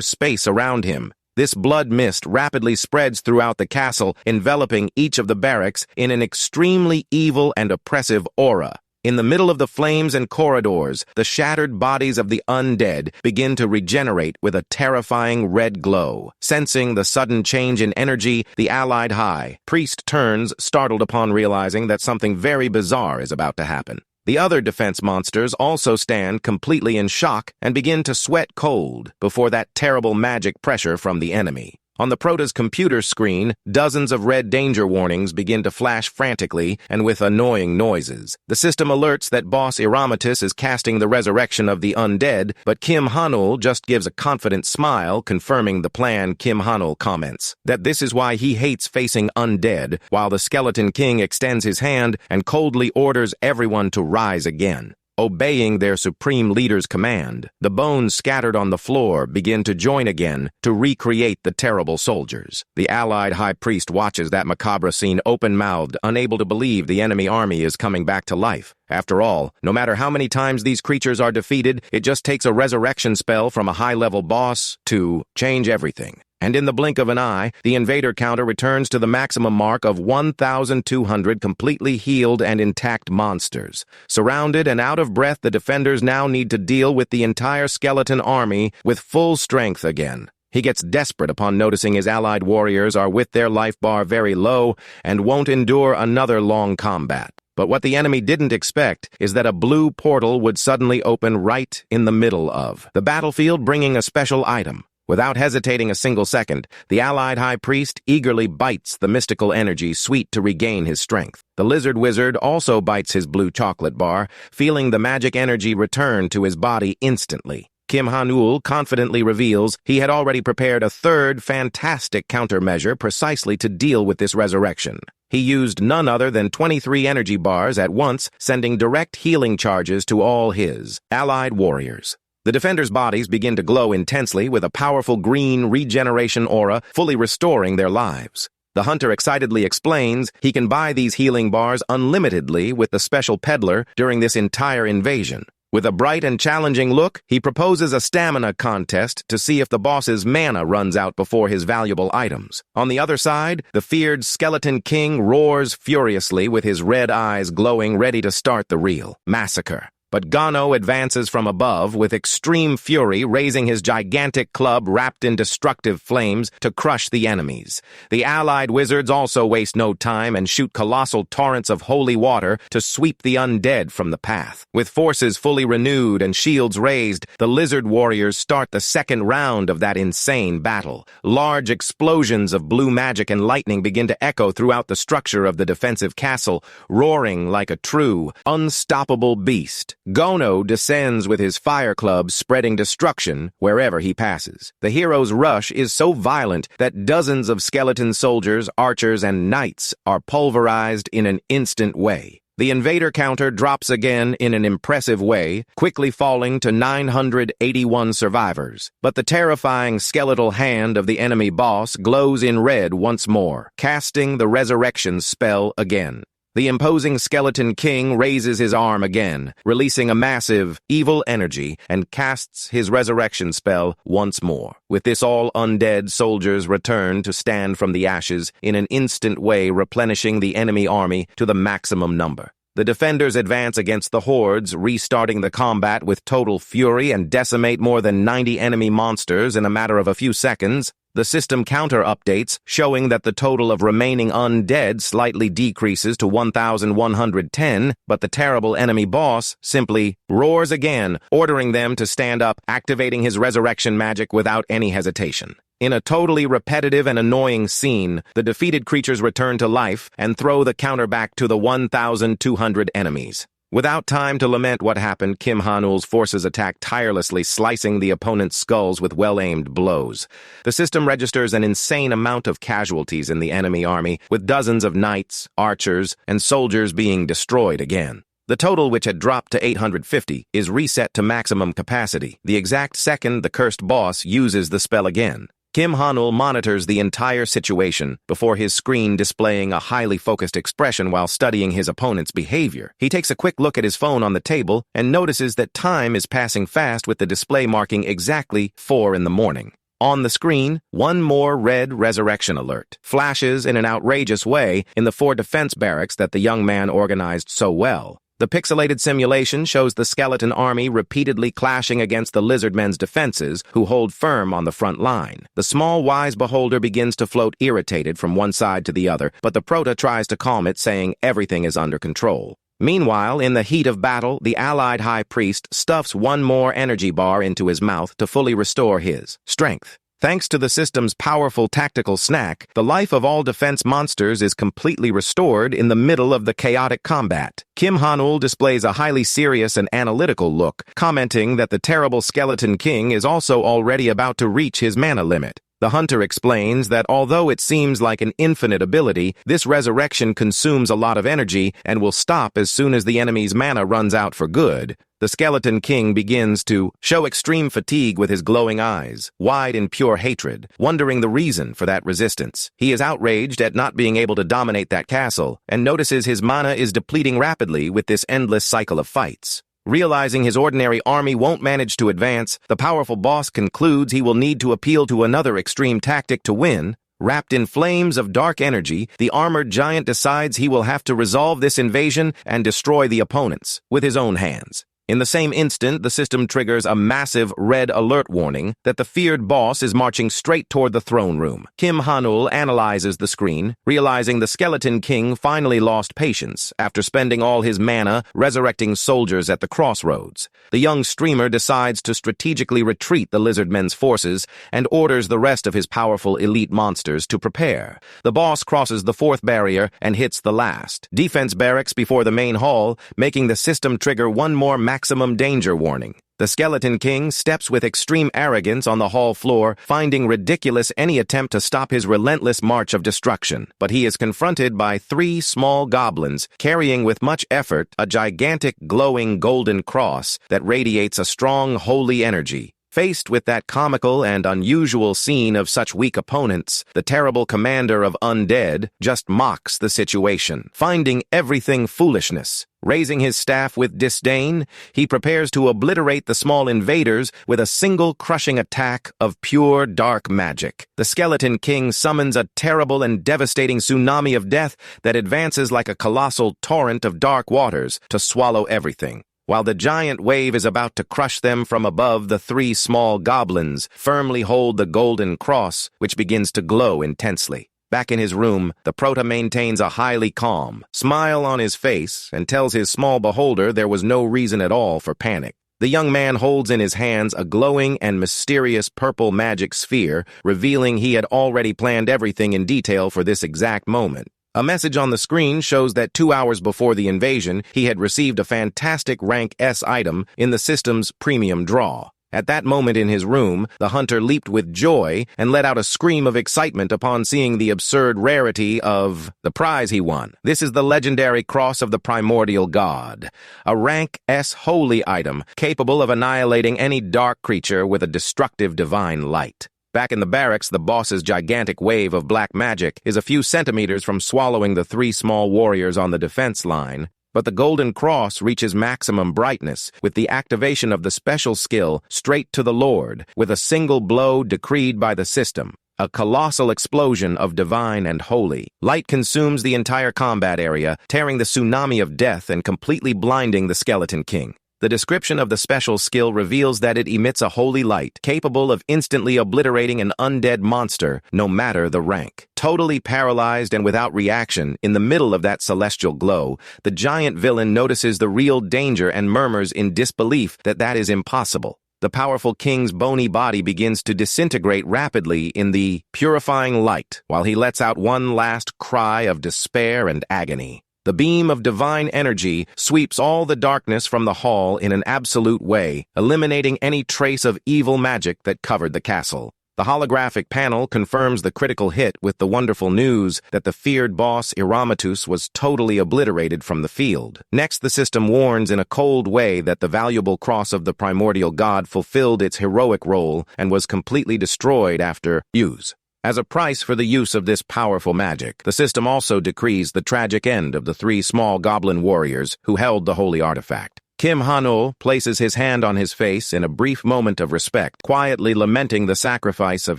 space around him. This blood mist rapidly spreads throughout the castle, enveloping each of the barracks in an extremely evil and oppressive aura. In the middle of the flames and corridors, the shattered bodies of the undead begin to regenerate with a terrifying red glow. Sensing the sudden change in energy, the allied high priest turns, startled upon realizing that something very bizarre is about to happen. The other defense monsters also stand completely in shock and begin to sweat cold before that terrible magic pressure from the enemy. On the Prota's computer screen, dozens of red danger warnings begin to flash frantically and with annoying noises. The system alerts that Boss Iramatus is casting the resurrection of the undead, but Kim Han-ul just gives a confident smile, confirming the plan. Kim Han-ul comments that this is why he hates facing undead, while the Skeleton King extends his hand and coldly orders everyone to rise again. obeying their supreme leader's command. The bones scattered on the floor begin to join again to recreate the terrible soldiers. The allied high priest watches that macabre scene open-mouthed, unable to believe the enemy army is coming back to life. After all, no matter how many times these creatures are defeated, it just takes a resurrection spell from a high-level boss to change everything. And in the blink of an eye, the invader counter returns to the maximum mark of 1,200 completely healed and intact monsters. Surrounded and out of breath, the defenders now need to deal with the entire skeleton army with full strength again. He gets desperate upon noticing his allied warriors are with their life bar very low and won't endure another long combat. But what the enemy didn't expect is that a blue portal would suddenly open right in the middle of the battlefield, bringing a special item. Without hesitating a single second, the allied high priest eagerly bites the mystical energy sweet to regain his strength. The lizard wizard also bites his blue chocolate bar, feeling the magic energy return to his body instantly. Kim Han-ul confidently reveals he had already prepared a third fantastic countermeasure precisely to deal with this resurrection. He used none other than 23 energy bars at once, sending direct healing charges to all his allied warriors. The defenders' bodies begin to glow intensely with a powerful green regeneration aura, fully restoring their lives. The hunter excitedly explains he can buy these healing bars unlimitedly with the special peddler during this entire invasion. With a bright and challenging look, he proposes a stamina contest to see if the boss's mana runs out before his valuable items. On the other side, the feared Skeleton King roars furiously with his red eyes glowing, ready to start the real massacre. But Gano advances from above with extreme fury, raising his gigantic club wrapped in destructive flames to crush the enemies. The allied wizards also waste no time and shoot colossal torrents of holy water to sweep the undead from the path. With forces fully renewed and shields raised, the lizard warriors start the second round of that insane battle. Large explosions of blue magic and lightning begin to echo throughout the structure of the defensive castle, roaring like a true, unstoppable beast. Gono descends with his fire club, spreading destruction wherever he passes. The hero's rush is so violent that dozens of skeleton soldiers, archers, and knights are pulverized in an instant way. The invader counter drops again in an impressive way, quickly falling to 981 survivors. But the terrifying skeletal hand of the enemy boss glows in red once more, casting the resurrection spell again. The imposing Skeleton King raises his arm again, releasing a massive, evil energy, and casts his resurrection spell once more. With this, all undead soldiers return to stand from the ashes in an instant way, replenishing the enemy army to the maximum number. The defenders advance against the hordes, restarting the combat with total fury and decimate more than 90 enemy monsters in a matter of a few seconds. The system counter updates, showing that the total of remaining undead slightly decreases to 1,110, but the terrible enemy boss simply roars again, ordering them to stand up, activating his resurrection magic without any hesitation. In a totally repetitive and annoying scene, the defeated creatures return to life and throw the counter back to the 1,200 enemies. Without time to lament what happened, Kim Han-ul's forces attack tirelessly, slicing the opponent's skulls with well-aimed blows. The system registers an insane amount of casualties in the enemy army, with dozens of knights, archers, and soldiers being destroyed again. The total, which had dropped to 850, is reset to maximum capacity, the exact second the cursed boss uses the spell again. Kim Han-ul monitors the entire situation before his screen displaying a highly focused expression while studying his opponent's behavior. He takes a quick look at his phone on the table and notices that time is passing fast with the display marking exactly 4 in the morning. On the screen, one more red resurrection alert flashes in an outrageous way in the 4 defense barracks that the young man organized so well. The pixelated simulation shows the skeleton army repeatedly clashing against the lizardmen's defenses, who hold firm on the front line. The small wise beholder begins to float irritated from one side to the other, but the Prota tries to calm it, saying everything is under control. Meanwhile, in the heat of battle, the allied high priest stuffs one more energy bar into his mouth to fully restore his strength. Thanks to the system's powerful tactical snack, the life of all defense monsters is completely restored in the middle of the chaotic combat. Kim Han-ul displays a highly serious and analytical look, commenting that the terrible Skeleton King is also already about to reach his mana limit. The hunter explains that although it seems like an infinite ability, this resurrection consumes a lot of energy and will stop as soon as the enemy's mana runs out for good. The Skeleton King begins to show extreme fatigue with his glowing eyes, wide in pure hatred, wondering the reason for that resistance. He is outraged at not being able to dominate that castle, and notices his mana is depleting rapidly with this endless cycle of fights. Realizing his ordinary army won't manage to advance, the powerful boss concludes he will need to appeal to another extreme tactic to win. Wrapped in flames of dark energy, the armored giant decides he will have to resolve this invasion and destroy the opponents with his own hands. In the same instant, the system triggers a massive red alert warning that the feared boss is marching straight toward the throne room. Kim Han-ul analyzes the screen, realizing the Skeleton King finally lost patience after spending all his mana resurrecting soldiers at the crossroads. The young streamer decides to strategically retreat the Lizardmen's forces and orders the rest of his powerful elite monsters to prepare. The boss crosses the fourth barrier and hits the last defense barracks before the main hall, making the system trigger one more maximum danger warning. The Skeleton King steps with extreme arrogance on the hall floor, finding ridiculous any attempt to stop his relentless march of destruction. But he is confronted by 3 small goblins, carrying with much effort a gigantic glowing golden cross that radiates a strong holy energy. Faced with that comical and unusual scene of such weak opponents, the terrible commander of undead just mocks the situation, finding everything foolishness. Raising his staff with disdain, he prepares to obliterate the small invaders with a single crushing attack of pure dark magic. The Skeleton King summons a terrible and devastating tsunami of death that advances like a colossal torrent of dark waters to swallow everything. While the giant wave is about to crush them from above, the 3 small goblins firmly hold the golden cross, which begins to glow intensely. Back in his room, the Prota maintains a highly calm smile on his face and tells his small beholder there was no reason at all for panic. The young man holds in his hands a glowing and mysterious purple magic sphere, revealing he had already planned everything in detail for this exact moment. A message on the screen shows that 2 hours before the invasion, he had received a fantastic Rank S item in the system's premium draw. At that moment in his room, the hunter leaped with joy and let out a scream of excitement upon seeing the absurd rarity of the prize he won. This is the legendary Cross of the Primordial God, a Rank S holy item capable of annihilating any dark creature with a destructive divine light. Back in the barracks, the boss's gigantic wave of black magic is a few centimeters from swallowing the 3 small warriors on the defense line, but the golden cross reaches maximum brightness with the activation of the special skill Straight to the Lord, with a single blow decreed by the system. A colossal explosion of divine and holy light consumes the entire combat area, tearing the tsunami of death and completely blinding the Skeleton King. The description of the special skill reveals that it emits a holy light, capable of instantly obliterating an undead monster, no matter the rank. Totally paralyzed and without reaction, in the middle of that celestial glow, the giant villain notices the real danger and murmurs in disbelief that is impossible. The powerful king's bony body begins to disintegrate rapidly in the purifying light, while he lets out one last cry of despair and agony. The beam of divine energy sweeps all the darkness from the hall in an absolute way, eliminating any trace of evil magic that covered the castle. The holographic panel confirms the critical hit with the wonderful news that the feared boss Iramatus was totally obliterated from the field. Next, the system warns in a cold way that the valuable cross of the primordial god fulfilled its heroic role and was completely destroyed after use. As a price for the use of this powerful magic, the system also decrees the tragic end of the 3 small goblin warriors who held the holy artifact. Kim Han-ul places his hand on his face in a brief moment of respect, quietly lamenting the sacrifice of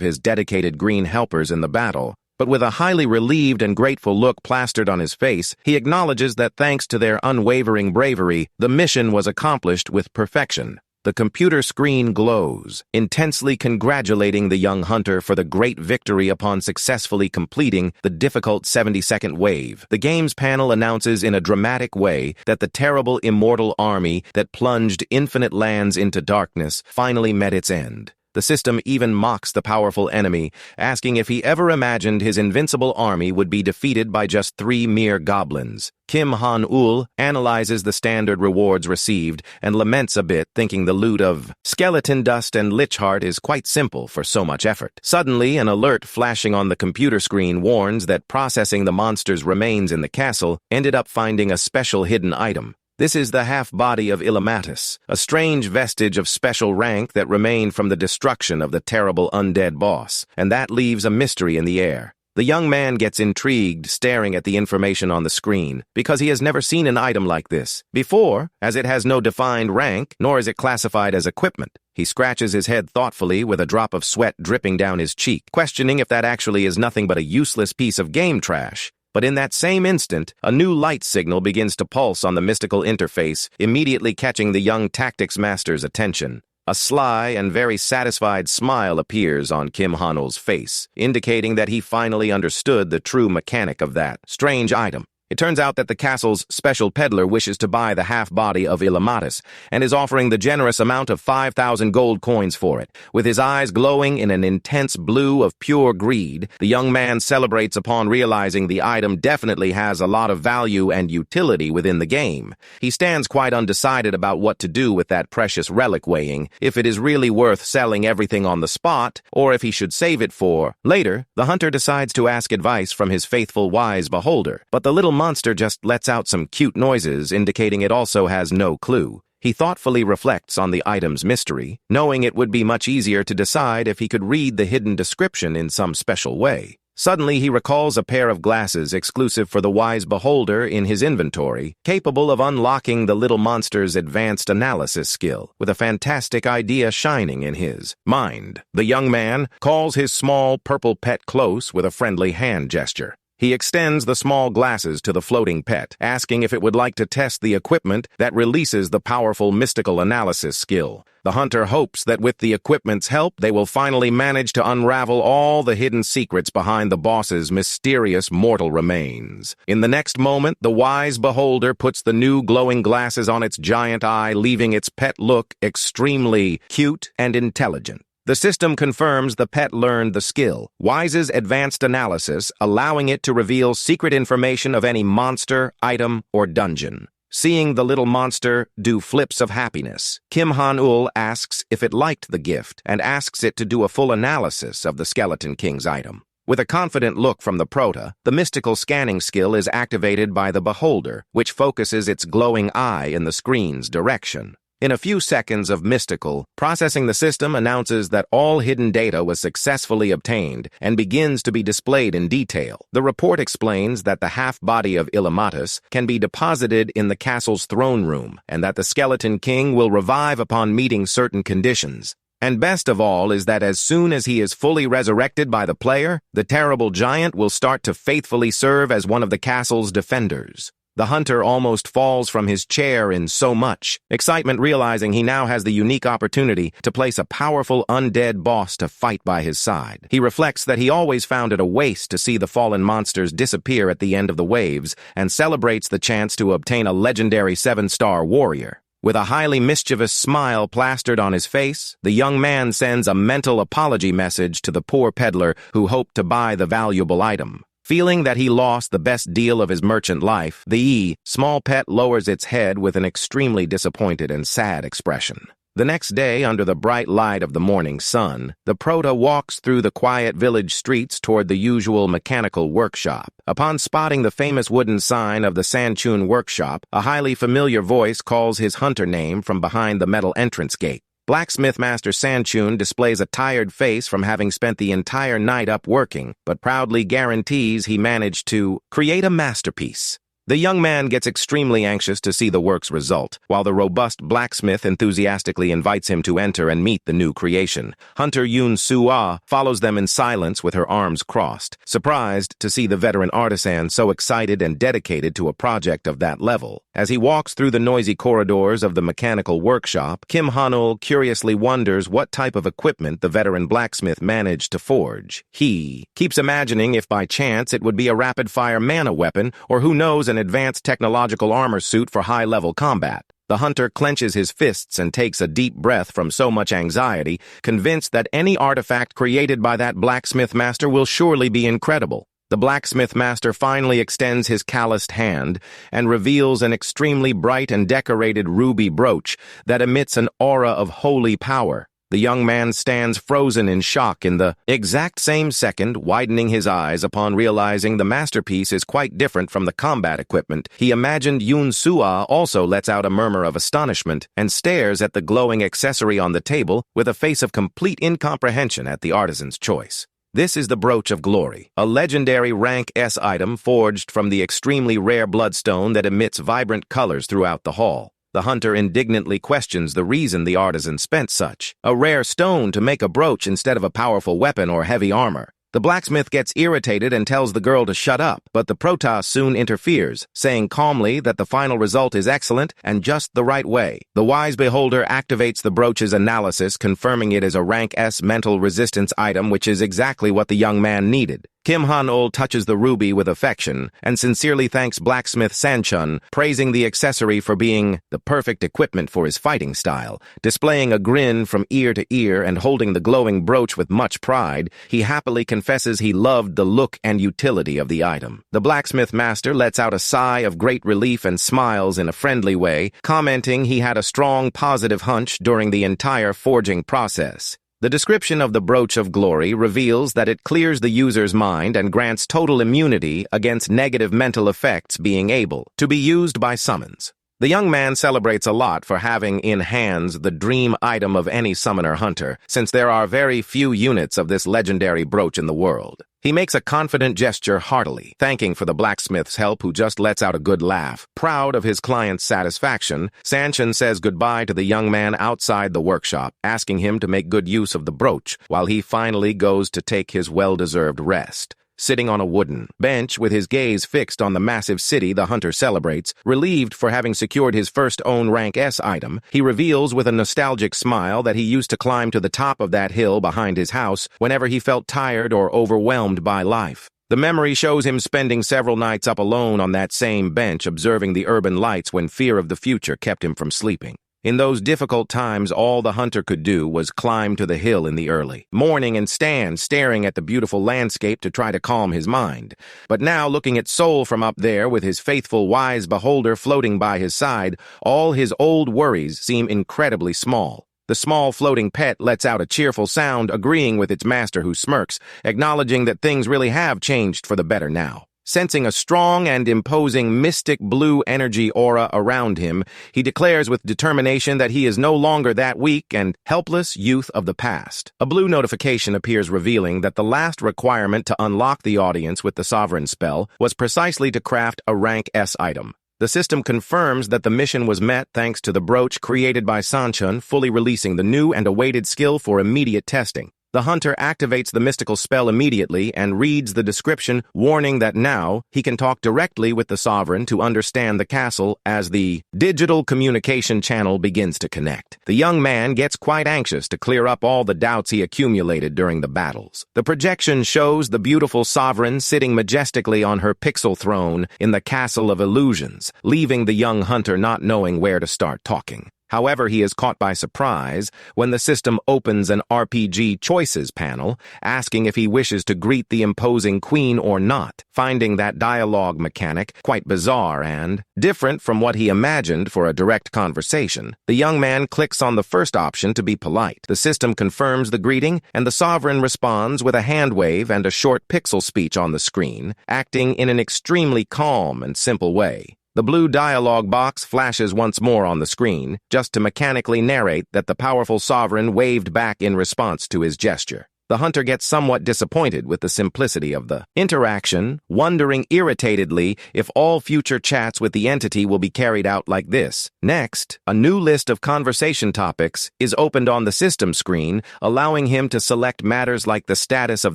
his dedicated green helpers in the battle. But with a highly relieved and grateful look plastered on his face, he acknowledges that thanks to their unwavering bravery, the mission was accomplished with perfection. The computer screen glows, intensely congratulating the young hunter for the great victory upon successfully completing the difficult 70-second wave. The game's panel announces in a dramatic way that the terrible immortal army that plunged infinite lands into darkness finally met its end. The system even mocks the powerful enemy, asking if he ever imagined his invincible army would be defeated by just 3 mere goblins. Kim Han-ul analyzes the standard rewards received and laments a bit, thinking the loot of skeleton dust and lich heart is quite simple for so much effort. Suddenly, an alert flashing on the computer screen warns that processing the monster's remains in the castle ended up finding a special hidden item. This is the half-body of Illimatus, a strange vestige of special rank that remained from the destruction of the terrible undead boss, and that leaves a mystery in the air. The young man gets intrigued staring at the information on the screen because he has never seen an item like this before, as it has no defined rank, nor is it classified as equipment. He scratches his head thoughtfully with a drop of sweat dripping down his cheek, questioning if that actually is nothing but a useless piece of game trash. But in that same instant, a new light signal begins to pulse on the mystical interface, immediately catching the young tactics master's attention. A sly and very satisfied smile appears on Kim Han-ul's face, indicating that he finally understood the true mechanic of that strange item. It turns out that the castle's special peddler wishes to buy the half-body of Illimatus and is offering the generous amount of 5,000 gold coins for it. With his eyes glowing in an intense blue of pure greed, the young man celebrates upon realizing the item definitely has a lot of value and utility within the game. He stands quite undecided about what to do with that precious relic, weighing if it is really worth selling everything on the spot or if he should save it for later. The hunter decides to ask advice from his faithful wise beholder, but the little monster just lets out some cute noises, indicating it also has no clue. He thoughtfully reflects on the item's mystery, knowing it would be much easier to decide if he could read the hidden description in some special way. Suddenly, he recalls a pair of glasses exclusive for the wise beholder in his inventory, capable of unlocking the little monster's advanced analysis skill, with a fantastic idea shining in his mind. The young man calls his small purple pet close with a friendly hand gesture. He extends the small glasses to the floating pet, asking if it would like to test the equipment that releases the powerful mystical analysis skill. The hunter hopes that with the equipment's help, they will finally manage to unravel all the hidden secrets behind the boss's mysterious mortal remains. In the next moment, the wise beholder puts the new glowing glasses on its giant eye, leaving its pet look extremely cute and intelligent. The system confirms the pet learned the skill, Wise's advanced analysis, allowing it to reveal secret information of any monster, item, or dungeon. Seeing the little monster do flips of happiness, Kim Han-ul asks if it liked the gift and asks it to do a full analysis of the Skeleton King's item. With a confident look from the prota, the mystical scanning skill is activated by the beholder, which focuses its glowing eye in the screen's direction. In a few seconds of mystical processing, the system announces that all hidden data was successfully obtained and begins to be displayed in detail. The report explains that the half-body of Illimatus can be deposited in the castle's throne room and that the Skeleton King will revive upon meeting certain conditions. And best of all is that as soon as he is fully resurrected by the player, the terrible giant will start to faithfully serve as one of the castle's defenders. The hunter almost falls from his chair in so much excitement, realizing he now has the unique opportunity to place a powerful undead boss to fight by his side. He reflects that he always found it a waste to see the fallen monsters disappear at the end of the waves and celebrates the chance to obtain a legendary 7-star warrior. With a highly mischievous smile plastered on his face, the young man sends a mental apology message to the poor peddler who hoped to buy the valuable item. Feeling that he lost the best deal of his merchant life, the small pet lowers its head with an extremely disappointed and sad expression. The next day, under the bright light of the morning sun, the prota walks through the quiet village streets toward the usual mechanical workshop. Upon spotting the famous wooden sign of the ActionToon workshop, a highly familiar voice calls his hunter name from behind the metal entrance gate. Blacksmith Master ActionToon displays a tired face from having spent the entire night up working, but proudly guarantees he managed to create a masterpiece. The young man gets extremely anxious to see the work's result, while the robust blacksmith enthusiastically invites him to enter and meet the new creation. Hunter Yoon Soo-ah follows them in silence with her arms crossed, surprised to see the veteran artisan so excited and dedicated to a project of that level. As he walks through the noisy corridors of the mechanical workshop, Kim Han-ul curiously wonders what type of equipment the veteran blacksmith managed to forge. He keeps imagining if by chance it would be a rapid-fire mana weapon, or who knows, an advanced technological armor suit for high-level combat. The hunter clenches his fists and takes a deep breath from so much anxiety, convinced that any artifact created by that blacksmith master will surely be incredible. The blacksmith master finally extends his calloused hand and reveals an extremely bright and decorated ruby brooch that emits an aura of holy power. The young man stands frozen in shock in the exact same second, widening his eyes upon realizing the masterpiece is quite different from the combat equipment he imagined. Yun Sua also lets out a murmur of astonishment and stares at the glowing accessory on the table with a face of complete incomprehension at the artisan's choice. This is the Brooch of Glory, a legendary Rank S item forged from the extremely rare bloodstone that emits vibrant colors throughout the hall. The hunter indignantly questions the reason the artisan spent such a rare stone to make a brooch instead of a powerful weapon or heavy armor. The blacksmith gets irritated and tells the girl to shut up, but the Protoss soon interferes, saying calmly that the final result is excellent and just the right way. The wise beholder activates the brooch's analysis, confirming it is a Rank S mental resistance item, which is exactly what the young man needed. Kim Han-ol touches the ruby with affection and sincerely thanks blacksmith Sanchun, praising the accessory for being the perfect equipment for his fighting style. Displaying a grin from ear to ear and holding the glowing brooch with much pride, he happily confesses he loved the look and utility of the item. The blacksmith master lets out a sigh of great relief and smiles in a friendly way, commenting he had a strong positive hunch during the entire forging process. The description of the Brooch of Glory reveals that it clears the user's mind and grants total immunity against negative mental effects, being able to be used by summons. The young man celebrates a lot for having in hands the dream item of any summoner hunter, since there are very few units of this legendary brooch in the world. He makes a confident gesture heartily, thanking for the blacksmith's help, who just lets out a good laugh. Proud of his client's satisfaction, Sanchun says goodbye to the young man outside the workshop, asking him to make good use of the brooch, while he finally goes to take his well-deserved rest. Sitting on a wooden bench with his gaze fixed on the massive city, the hunter celebrates. Relieved for having secured his first own Rank S item, he reveals with a nostalgic smile that he used to climb to the top of that hill behind his house whenever he felt tired or overwhelmed by life. The memory shows him spending several nights up alone on that same bench, observing the urban lights when fear of the future kept him from sleeping. In those difficult times, all the hunter could do was climb to the hill in the early morning and stand staring at the beautiful landscape to try to calm his mind. But now, looking at Sol from up there with his faithful wise beholder floating by his side, all his old worries seem incredibly small. The small floating pet lets out a cheerful sound, agreeing with its master, who smirks, acknowledging that things really have changed for the better now. Sensing a strong and imposing mystic blue energy aura around him, he declares with determination that he is no longer that weak and helpless youth of the past. A blue notification appears revealing that the last requirement to unlock the audience with the Sovereign spell was precisely to craft a Rank S item. The system confirms that the mission was met thanks to the brooch created by Sanchun, fully releasing the new and awaited skill for immediate testing. The hunter activates the mystical spell immediately and reads the description, warning that now he can talk directly with the Sovereign to understand the castle as the digital communication channel begins to connect. The young man gets quite anxious to clear up all the doubts he accumulated during the battles. The projection shows the beautiful Sovereign sitting majestically on her pixel throne in the Castle of Illusions, leaving the young hunter not knowing where to start talking. However, he is caught by surprise when the system opens an RPG choices panel, asking if he wishes to greet the imposing queen or not, finding that dialogue mechanic quite bizarre and different from what he imagined for a direct conversation. The young man clicks on the first option to be polite. The system confirms the greeting, and the Sovereign responds with a hand wave and a short pixel speech on the screen, acting in an extremely calm and simple way. The blue dialogue box flashes once more on the screen, just to mechanically narrate that the powerful Sovereign waved back in response to his gesture. The hunter gets somewhat disappointed with the simplicity of the interaction, wondering irritatedly if all future chats with the entity will be carried out like this. Next, a new list of conversation topics is opened on the system screen, allowing him to select matters like the status of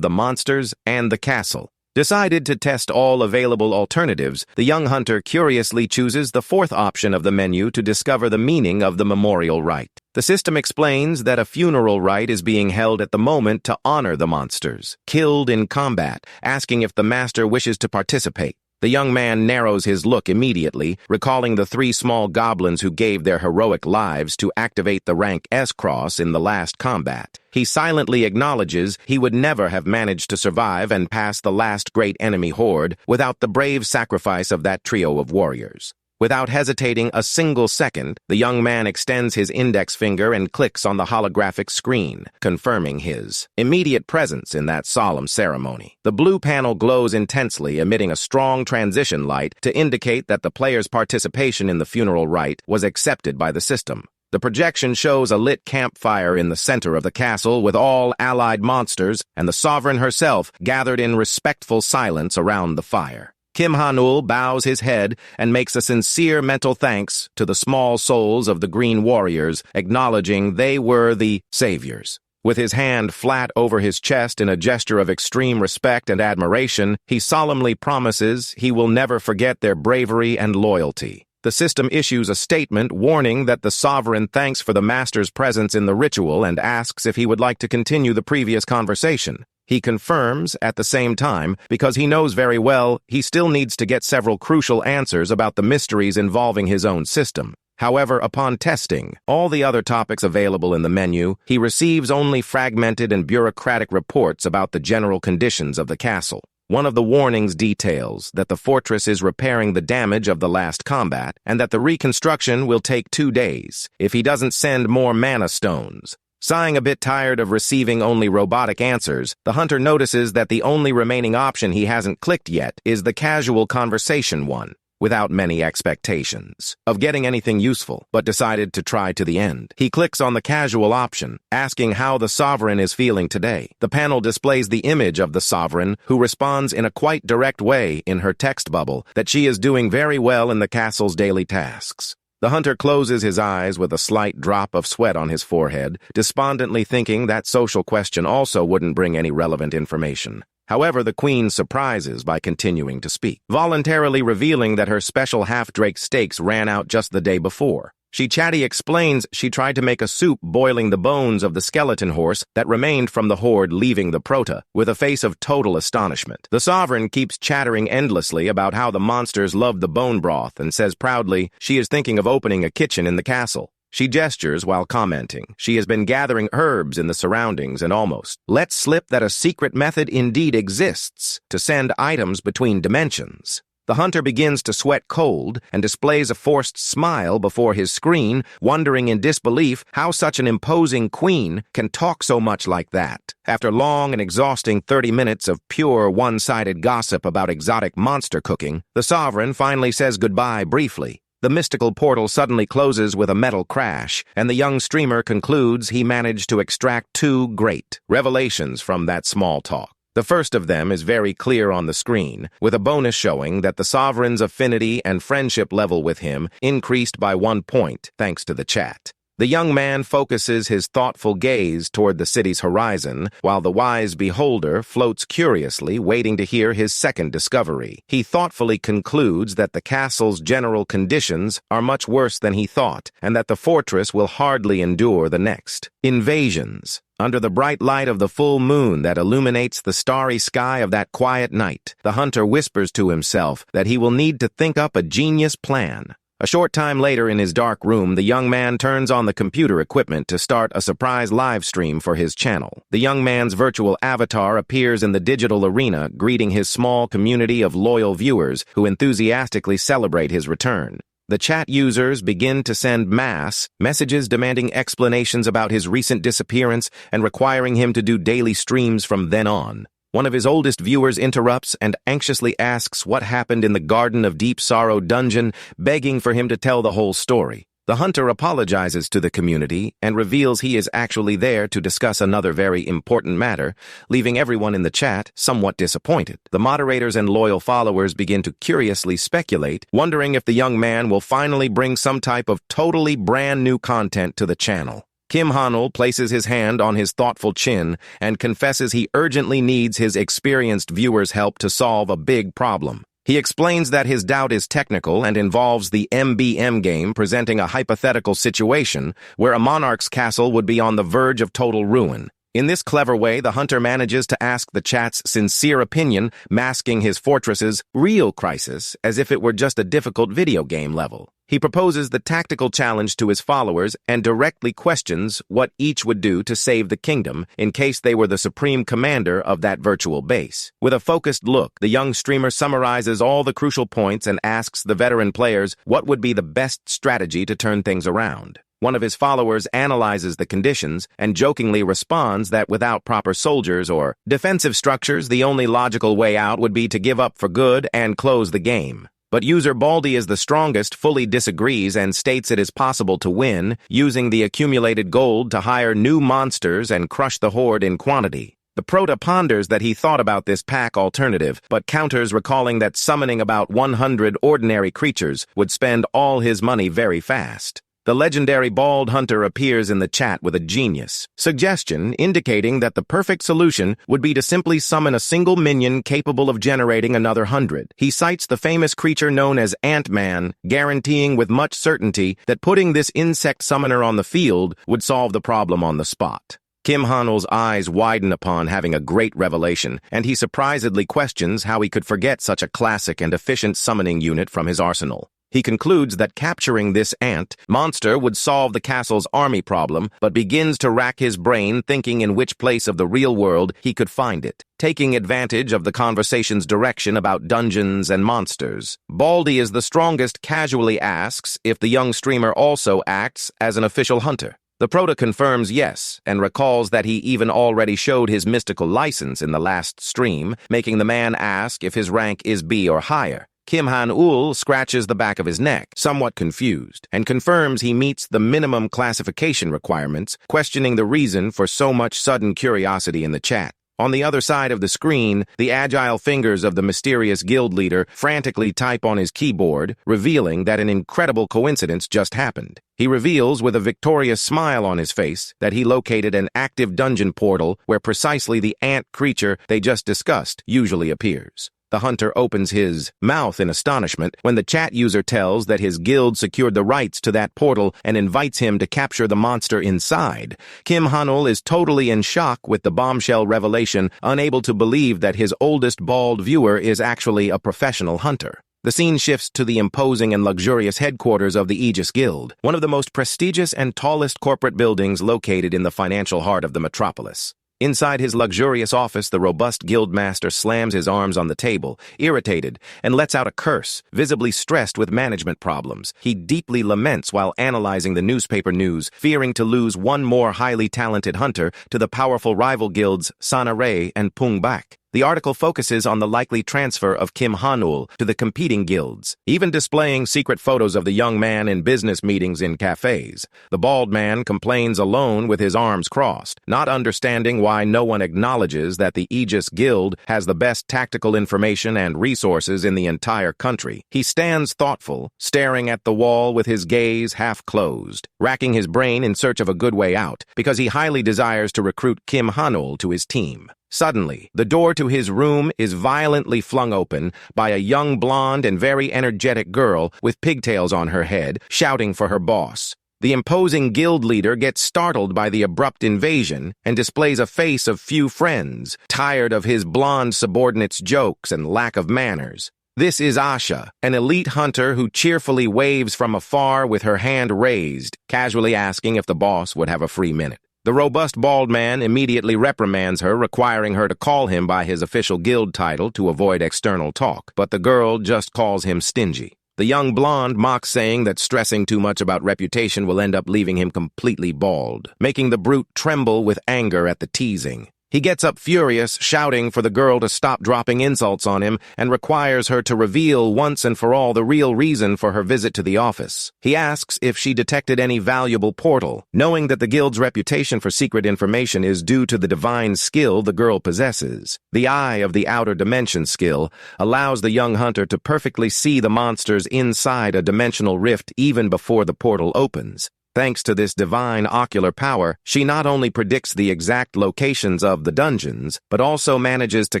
the monsters and the castle. Decided to test all available alternatives, the young hunter curiously chooses the fourth option of the menu to discover the meaning of the memorial rite. The system explains that a funeral rite is being held at the moment to honor the monsters killed in combat, asking if the master wishes to participate. The young man narrows his look immediately, recalling the 3 small goblins who gave their heroic lives to activate the Rank S cross in the last combat. He silently acknowledges he would never have managed to survive and pass the last great enemy horde without the brave sacrifice of that trio of warriors. Without hesitating a single second, the young man extends his index finger and clicks on the holographic screen, confirming his immediate presence in that solemn ceremony. The blue panel glows intensely, emitting a strong transition light to indicate that the player's participation in the funeral rite was accepted by the system. The projection shows a lit campfire in the center of the castle with all allied monsters and the sovereign herself gathered in respectful silence around the fire. Kim Hanul bows his head and makes a sincere mental thanks to the small souls of the Green Warriors, acknowledging they were the saviors. With his hand flat over his chest in a gesture of extreme respect and admiration, he solemnly promises he will never forget their bravery and loyalty. The system issues a statement warning that the sovereign thanks for the master's presence in the ritual and asks if he would like to continue the previous conversation. He confirms at the same time because he knows very well he still needs to get several crucial answers about the mysteries involving his own system. However, upon testing all the other topics available in the menu, he receives only fragmented and bureaucratic reports about the general conditions of the castle. One of the warnings details that the fortress is repairing the damage of the last combat and that the reconstruction will take 2 days if he doesn't send more mana stones. Sighing a bit tired of receiving only robotic answers, the hunter notices that the only remaining option he hasn't clicked yet is the casual conversation one, without many expectations of getting anything useful, but decided to try to the end. He clicks on the casual option, asking how the sovereign is feeling today. The panel displays the image of the sovereign, who responds in a quite direct way in her text bubble that she is doing very well in the castle's daily tasks. The hunter closes his eyes with a slight drop of sweat on his forehead, despondently thinking that social question also wouldn't bring any relevant information. However, the queen surprises by continuing to speak, voluntarily revealing that her special half-drake steaks ran out just the day before. She chatty explains she tried to make a soup boiling the bones of the skeleton horse that remained from the horde leaving the Prota, with a face of total astonishment. The sovereign keeps chattering endlessly about how the monsters love the bone broth and says proudly she is thinking of opening a kitchen in the castle. She gestures while commenting she has been gathering herbs in the surroundings and almost lets slip that a secret method indeed exists to send items between dimensions. The hunter begins to sweat cold and displays a forced smile before his screen, wondering in disbelief how such an imposing queen can talk so much like that. After long and exhausting 30 minutes of pure one-sided gossip about exotic monster cooking, the sovereign finally says goodbye briefly. The mystical portal suddenly closes with a metal crash, and the young streamer concludes he managed to extract 2 great revelations from that small talk. The first of them is very clear on the screen, with a bonus showing that the sovereign's affinity and friendship level with him increased by 1 point thanks to the chat. The young man focuses his thoughtful gaze toward the city's horizon, while the wise beholder floats curiously, waiting to hear his second discovery. He thoughtfully concludes that the castle's general conditions are much worse than he thought, and that the fortress will hardly endure the next invasions. Under the bright light of the full moon that illuminates the starry sky of that quiet night, the hunter whispers to himself that he will need to think up a genius plan. A short time later in his dark room, the young man turns on the computer equipment to start a surprise live stream for his channel. The young man's virtual avatar appears in the digital arena, greeting his small community of loyal viewers who enthusiastically celebrate his return. The chat users begin to send mass messages demanding explanations about his recent disappearance and requiring him to do daily streams from then on. One of his oldest viewers interrupts and anxiously asks what happened in the Garden of Deep Sorrow dungeon, begging for him to tell the whole story. The hunter apologizes to the community and reveals he is actually there to discuss another very important matter, leaving everyone in the chat somewhat disappointed. The moderators and loyal followers begin to curiously speculate, wondering if the young man will finally bring some type of totally brand new content to the channel. Kim Hanul places his hand on his thoughtful chin and confesses he urgently needs his experienced viewers' help to solve a big problem. He explains that his doubt is technical and involves the MBM game presenting a hypothetical situation where a monarch's castle would be on the verge of total ruin. In this clever way, the hunter manages to ask the chat's sincere opinion, masking his fortress's real crisis as if it were just a difficult video game level. He proposes the tactical challenge to his followers and directly questions what each would do to save the kingdom in case they were the supreme commander of that virtual base. With a focused look, the young streamer summarizes all the crucial points and asks the veteran players what would be the best strategy to turn things around. One of his followers analyzes the conditions and jokingly responds that without proper soldiers or defensive structures, the only logical way out would be to give up for good and close the game. But user Baldy is the strongest, fully disagrees and states it is possible to win, using the accumulated gold to hire new monsters and crush the horde in quantity. The Prota ponders that he thought about this pack alternative, but counters recalling that summoning about 100 ordinary creatures would spend all his money very fast. The legendary bald hunter appears in the chat with a genius suggestion indicating that the perfect solution would be to simply summon a single minion capable of generating another 100. He cites the famous creature known as Ant-Man, guaranteeing with much certainty that putting this insect summoner on the field would solve the problem on the spot. Kim Han-ul's eyes widen upon having a great revelation, and he surprisedly questions how he could forget such a classic and efficient summoning unit from his arsenal. He concludes that capturing this ant monster would solve the castle's army problem, but begins to rack his brain thinking in which place of the real world he could find it. Taking advantage of the conversation's direction about dungeons and monsters, Baldy is the strongest casually asks if the young streamer also acts as an official hunter. The Prota confirms yes, and recalls that he even already showed his mystical license in the last stream, making the man ask if his rank is B or higher. Kim Han-ul scratches the back of his neck, somewhat confused, and confirms he meets the minimum classification requirements, questioning the reason for so much sudden curiosity in the chat. On the other side of the screen, the agile fingers of the mysterious guild leader frantically type on his keyboard, revealing that an incredible coincidence just happened. He reveals with a victorious smile on his face that he located an active dungeon portal where precisely the ant creature they just discussed usually appears. The hunter opens his mouth in astonishment when the chat user tells that his guild secured the rights to that portal and invites him to capture the monster inside. Kim Han-ul is totally in shock with the bombshell revelation, unable to believe that his oldest bald viewer is actually a professional hunter. The scene shifts to the imposing and luxurious headquarters of the Aegis Guild, one of the most prestigious and tallest corporate buildings located in the financial heart of the metropolis. Inside his luxurious office, the robust guildmaster slams his arms on the table, irritated, and lets out a curse, visibly stressed with management problems. He deeply laments while analyzing the newspaper news, fearing to lose one more highly talented hunter to the powerful rival guilds Sanare and Pungbak. The article focuses on the likely transfer of Kim Han-ul to the competing guilds, even displaying secret photos of the young man in business meetings in cafes. The bald man complains alone with his arms crossed, not understanding why no one acknowledges that the Aegis Guild has the best tactical information and resources in the entire country. He stands thoughtful, staring at the wall with his gaze half closed, racking his brain in search of a good way out, because he highly desires to recruit Kim Han-ul to his team. Suddenly, the door to his room is violently flung open by a young blonde and very energetic girl with pigtails on her head, shouting for her boss. The imposing guild leader gets startled by the abrupt invasion and displays a face of few friends, tired of his blonde subordinate's jokes and lack of manners. This is Asha, an elite hunter who cheerfully waves from afar with her hand raised, casually asking if the boss would have a free minute. The robust bald man immediately reprimands her, requiring her to call him by his official guild title to avoid external talk, but the girl just calls him stingy. The young blonde mocks, saying that stressing too much about reputation will end up leaving him completely bald, making the brute tremble with anger at the teasing. He gets up furious, shouting for the girl to stop dropping insults on him and requires her to reveal once and for all the real reason for her visit to the office. He asks if she detected any valuable portal, knowing that the guild's reputation for secret information is due to the divine skill the girl possesses. The Eye of the Outer Dimension skill allows the young hunter to perfectly see the monsters inside a dimensional rift even before the portal opens. Thanks to this divine ocular power, she not only predicts the exact locations of the dungeons, but also manages to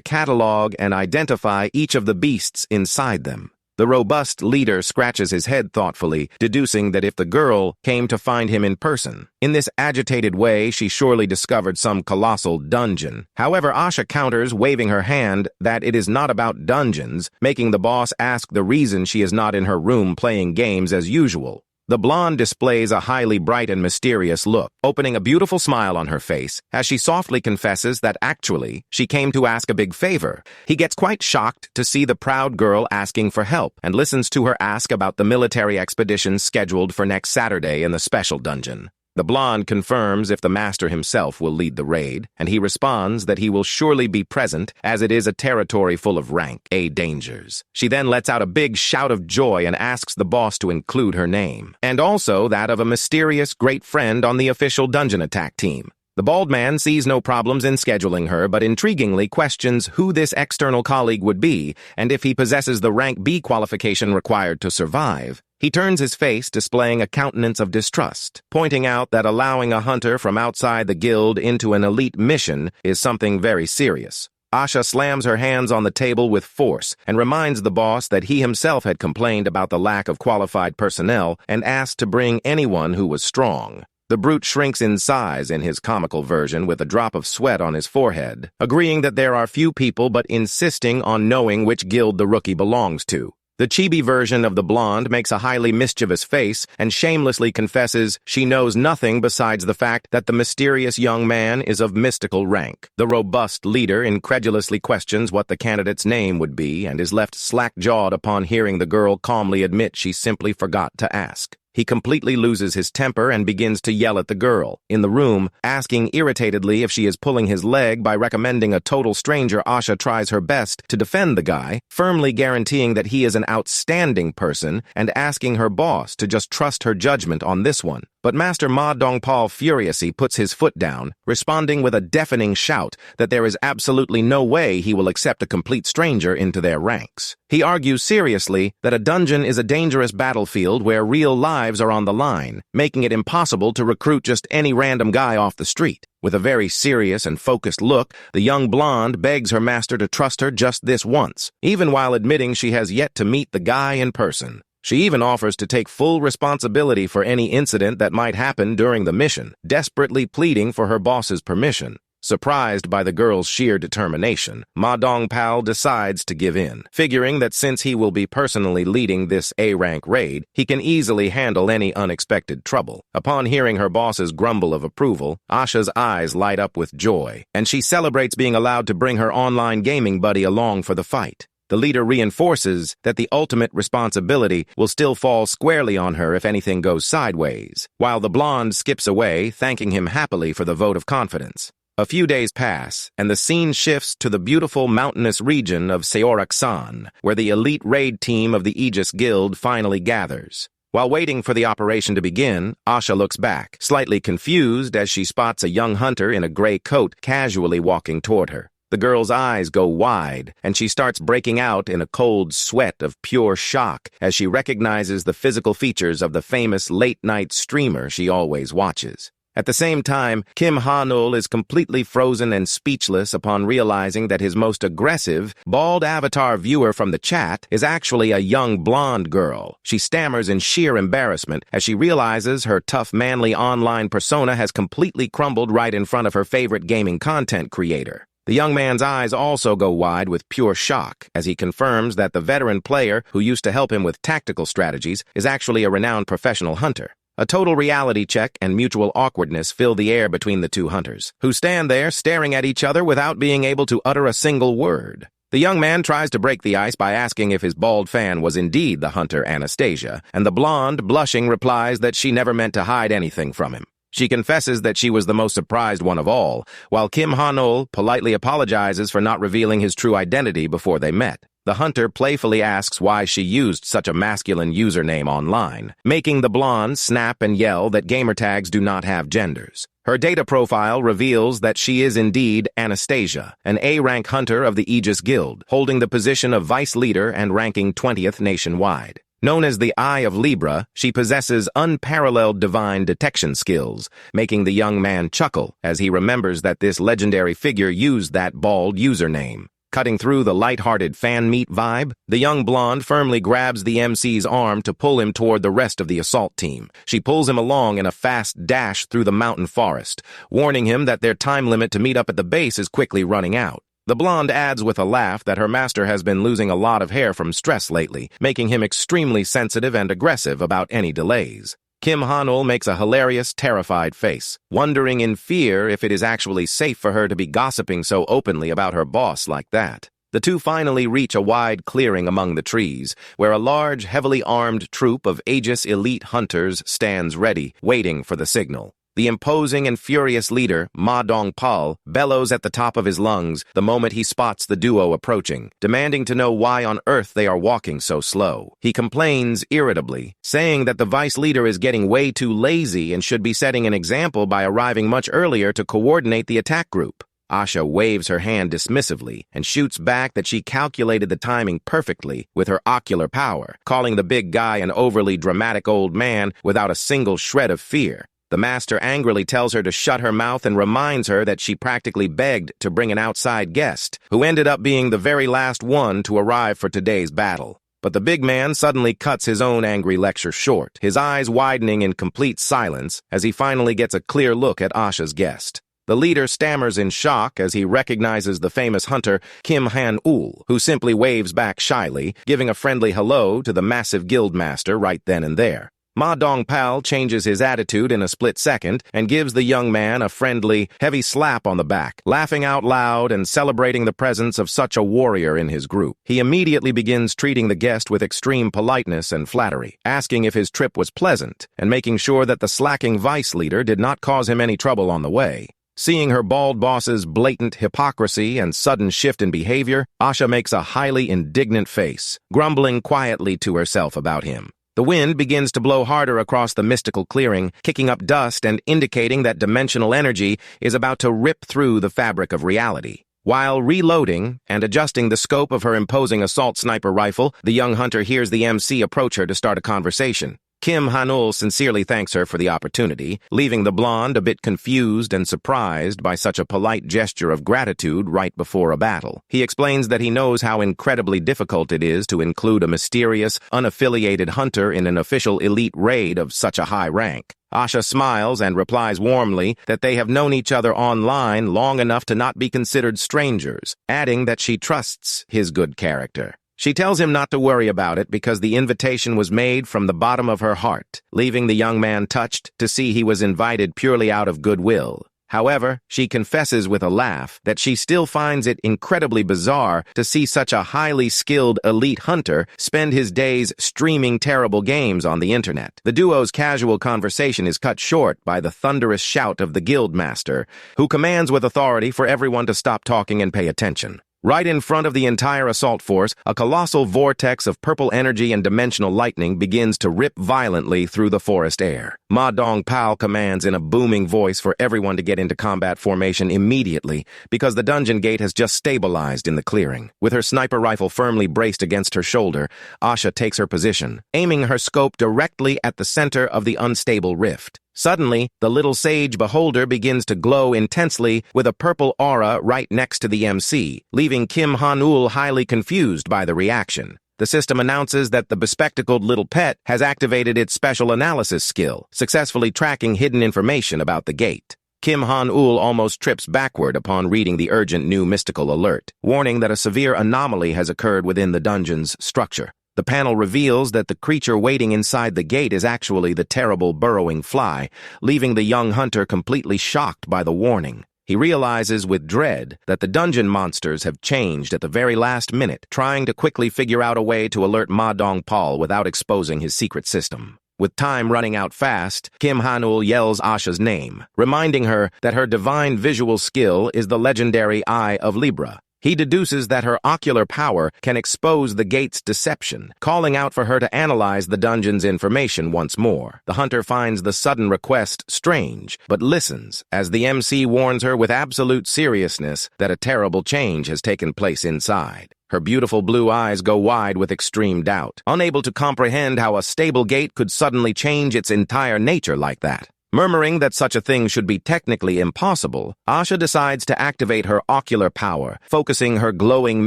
catalog and identify each of the beasts inside them. The robust leader scratches his head thoughtfully, deducing that if the girl came to find him in person, in this agitated way she surely discovered some colossal dungeon. However, Asha counters, waving her hand, that it is not about dungeons, making the boss ask the reason she is not in her room playing games as usual. The blonde displays a highly bright and mysterious look, opening a beautiful smile on her face as she softly confesses that actually she came to ask a big favor. He gets quite shocked to see the proud girl asking for help and listens to her ask about the military expedition scheduled for next Saturday in the special dungeon. The blonde confirms if the master himself will lead the raid, and he responds that he will surely be present as it is a territory full of rank A dangers. She then lets out a big shout of joy and asks the boss to include her name, and also that of a mysterious great friend on the official dungeon attack team. The bald man sees no problems in scheduling her, but intriguingly questions who this external colleague would be and if he possesses the rank B qualification required to survive. He turns his face, displaying a countenance of distrust, pointing out that allowing a hunter from outside the guild into an elite mission is something very serious. Asha slams her hands on the table with force and reminds the boss that he himself had complained about the lack of qualified personnel and asked to bring anyone who was strong. The brute shrinks in size in his comical version with a drop of sweat on his forehead, agreeing that there are few people but insisting on knowing which guild the rookie belongs to. The chibi version of the blonde makes a highly mischievous face and shamelessly confesses she knows nothing besides the fact that the mysterious young man is of mystical rank. The robust leader incredulously questions what the candidate's name would be and is left slack-jawed upon hearing the girl calmly admit she simply forgot to ask. He completely loses his temper and begins to yell at the girl in the room, asking irritatedly if she is pulling his leg by recommending a total stranger. Asha tries her best to defend the guy, firmly guaranteeing that he is an outstanding person and asking her boss to just trust her judgment on this one. But Master Ma Dongpal furiously puts his foot down, responding with a deafening shout that there is absolutely no way he will accept a complete stranger into their ranks. He argues seriously that a dungeon is a dangerous battlefield where real lives are on the line, making it impossible to recruit just any random guy off the street. With a very serious and focused look, the young blonde begs her master to trust her just this once, even while admitting she has yet to meet the guy in person. She even offers to take full responsibility for any incident that might happen during the mission, desperately pleading for her boss's permission. Surprised by the girl's sheer determination, Ma Dongpal decides to give in, figuring that since he will be personally leading this A-rank raid, he can easily handle any unexpected trouble. Upon hearing her boss's grumble of approval, Asha's eyes light up with joy, and she celebrates being allowed to bring her online gaming buddy along for the fight. The leader reinforces that the ultimate responsibility will still fall squarely on her if anything goes sideways, while the blonde skips away, thanking him happily for the vote of confidence. A few days pass, and the scene shifts to the beautiful mountainous region of Seoraksan, where the elite raid team of the Aegis Guild finally gathers. While waiting for the operation to begin, Asha looks back, slightly confused as she spots a young hunter in a gray coat casually walking toward her. The girl's eyes go wide, and she starts breaking out in a cold sweat of pure shock as she recognizes the physical features of the famous late-night streamer she always watches. At the same time, Kim Ha-nul is completely frozen and speechless upon realizing that his most aggressive, bald avatar viewer from the chat is actually a young blonde girl. She stammers in sheer embarrassment as she realizes her tough, manly online persona has completely crumbled right in front of her favorite gaming content creator. The young man's eyes also go wide with pure shock as he confirms that the veteran player who used to help him with tactical strategies is actually a renowned professional hunter. A total reality check and mutual awkwardness fill the air between the two hunters, who stand there staring at each other without being able to utter a single word. The young man tries to break the ice by asking if his bald fan was indeed the hunter Anastasia, and the blonde, blushing, replies that she never meant to hide anything from him. She confesses that she was the most surprised one of all, while Kim Ha-nul politely apologizes for not revealing his true identity before they met. The hunter playfully asks why she used such a masculine username online, making the blonde snap and yell that gamertags do not have genders. Her data profile reveals that she is indeed Anastasia, an A-rank hunter of the Aegis Guild, holding the position of vice leader and ranking 20th nationwide. Known as the Eye of Libra, she possesses unparalleled divine detection skills, making the young man chuckle as he remembers that this legendary figure used that bald username. Cutting through the light-hearted fan meet vibe, the young blonde firmly grabs the MC's arm to pull him toward the rest of the assault team. She pulls him along in a fast dash through the mountain forest, warning him that their time limit to meet up at the base is quickly running out. The blonde adds with a laugh that her master has been losing a lot of hair from stress lately, making him extremely sensitive and aggressive about any delays. Kim Han-ul makes a hilarious, terrified face, wondering in fear if it is actually safe for her to be gossiping so openly about her boss like that. The two finally reach a wide clearing among the trees, where a large, heavily armed troop of Aegis elite hunters stands ready, waiting for the signal. The imposing and furious leader, Ma Dongpal, bellows at the top of his lungs the moment he spots the duo approaching, demanding to know why on earth they are walking so slow. He complains irritably, saying that the vice leader is getting way too lazy and should be setting an example by arriving much earlier to coordinate the attack group. Asha waves her hand dismissively and shoots back that she calculated the timing perfectly with her ocular power, calling the big guy an overly dramatic old man without a single shred of fear. The master angrily tells her to shut her mouth and reminds her that she practically begged to bring an outside guest, who ended up being the very last one to arrive for today's battle. But the big man suddenly cuts his own angry lecture short, his eyes widening in complete silence as he finally gets a clear look at Asha's guest. The leader stammers in shock as he recognizes the famous hunter Kim Han-ul, who simply waves back shyly, giving a friendly hello to the massive guildmaster right then and there. Ma Dongpal changes his attitude in a split second and gives the young man a friendly, heavy slap on the back, laughing out loud and celebrating the presence of such a warrior in his group. He immediately begins treating the guest with extreme politeness and flattery, asking if his trip was pleasant and making sure that the slacking vice leader did not cause him any trouble on the way. Seeing her bald boss's blatant hypocrisy and sudden shift in behavior, Asha makes a highly indignant face, grumbling quietly to herself about him. The wind begins to blow harder across the mystical clearing, kicking up dust and indicating that dimensional energy is about to rip through the fabric of reality. While reloading and adjusting the scope of her imposing assault sniper rifle, the young hunter hears the MC approach her to start a conversation. Kim Han-ul sincerely thanks her for the opportunity, leaving the blonde a bit confused and surprised by such a polite gesture of gratitude right before a battle. He explains that he knows how incredibly difficult it is to include a mysterious, unaffiliated hunter in an official elite raid of such a high rank. Asha smiles and replies warmly that they have known each other online long enough to not be considered strangers, adding that she trusts his good character. She tells him not to worry about it because the invitation was made from the bottom of her heart, leaving the young man touched to see he was invited purely out of goodwill. However, she confesses with a laugh that she still finds it incredibly bizarre to see such a highly skilled elite hunter spend his days streaming terrible games on the internet. The duo's casual conversation is cut short by the thunderous shout of the guildmaster, who commands with authority for everyone to stop talking and pay attention. Right in front of the entire assault force, a colossal vortex of purple energy and dimensional lightning begins to rip violently through the forest air. Ma Dongpal commands in a booming voice for everyone to get into combat formation immediately because the dungeon gate has just stabilized in the clearing. With her sniper rifle firmly braced against her shoulder, Asha takes her position, aiming her scope directly at the center of the unstable rift. Suddenly, the little sage beholder begins to glow intensely with a purple aura right next to the MC, leaving Kim Han-ul highly confused by the reaction. The system announces that the bespectacled little pet has activated its special analysis skill, successfully tracking hidden information about the gate. Kim Han-ul almost trips backward upon reading the urgent new mystical alert, warning that a severe anomaly has occurred within the dungeon's structure. The panel reveals that the creature waiting inside the gate is actually the terrible burrowing fly, leaving the young hunter completely shocked by the warning. He realizes with dread that the dungeon monsters have changed at the very last minute, trying to quickly figure out a way to alert Ma Dongpal without exposing his secret system. With time running out fast, Kim Han-ul yells Asha's name, reminding her that her divine visual skill is the legendary Eye of Libra. He deduces that her ocular power can expose the gate's deception, calling out for her to analyze the dungeon's information once more. The hunter finds the sudden request strange, but listens as the MC warns her with absolute seriousness that a terrible change has taken place inside. Her beautiful blue eyes go wide with extreme doubt, unable to comprehend how a stable gate could suddenly change its entire nature like that. Murmuring that such a thing should be technically impossible, Asha decides to activate her ocular power, focusing her glowing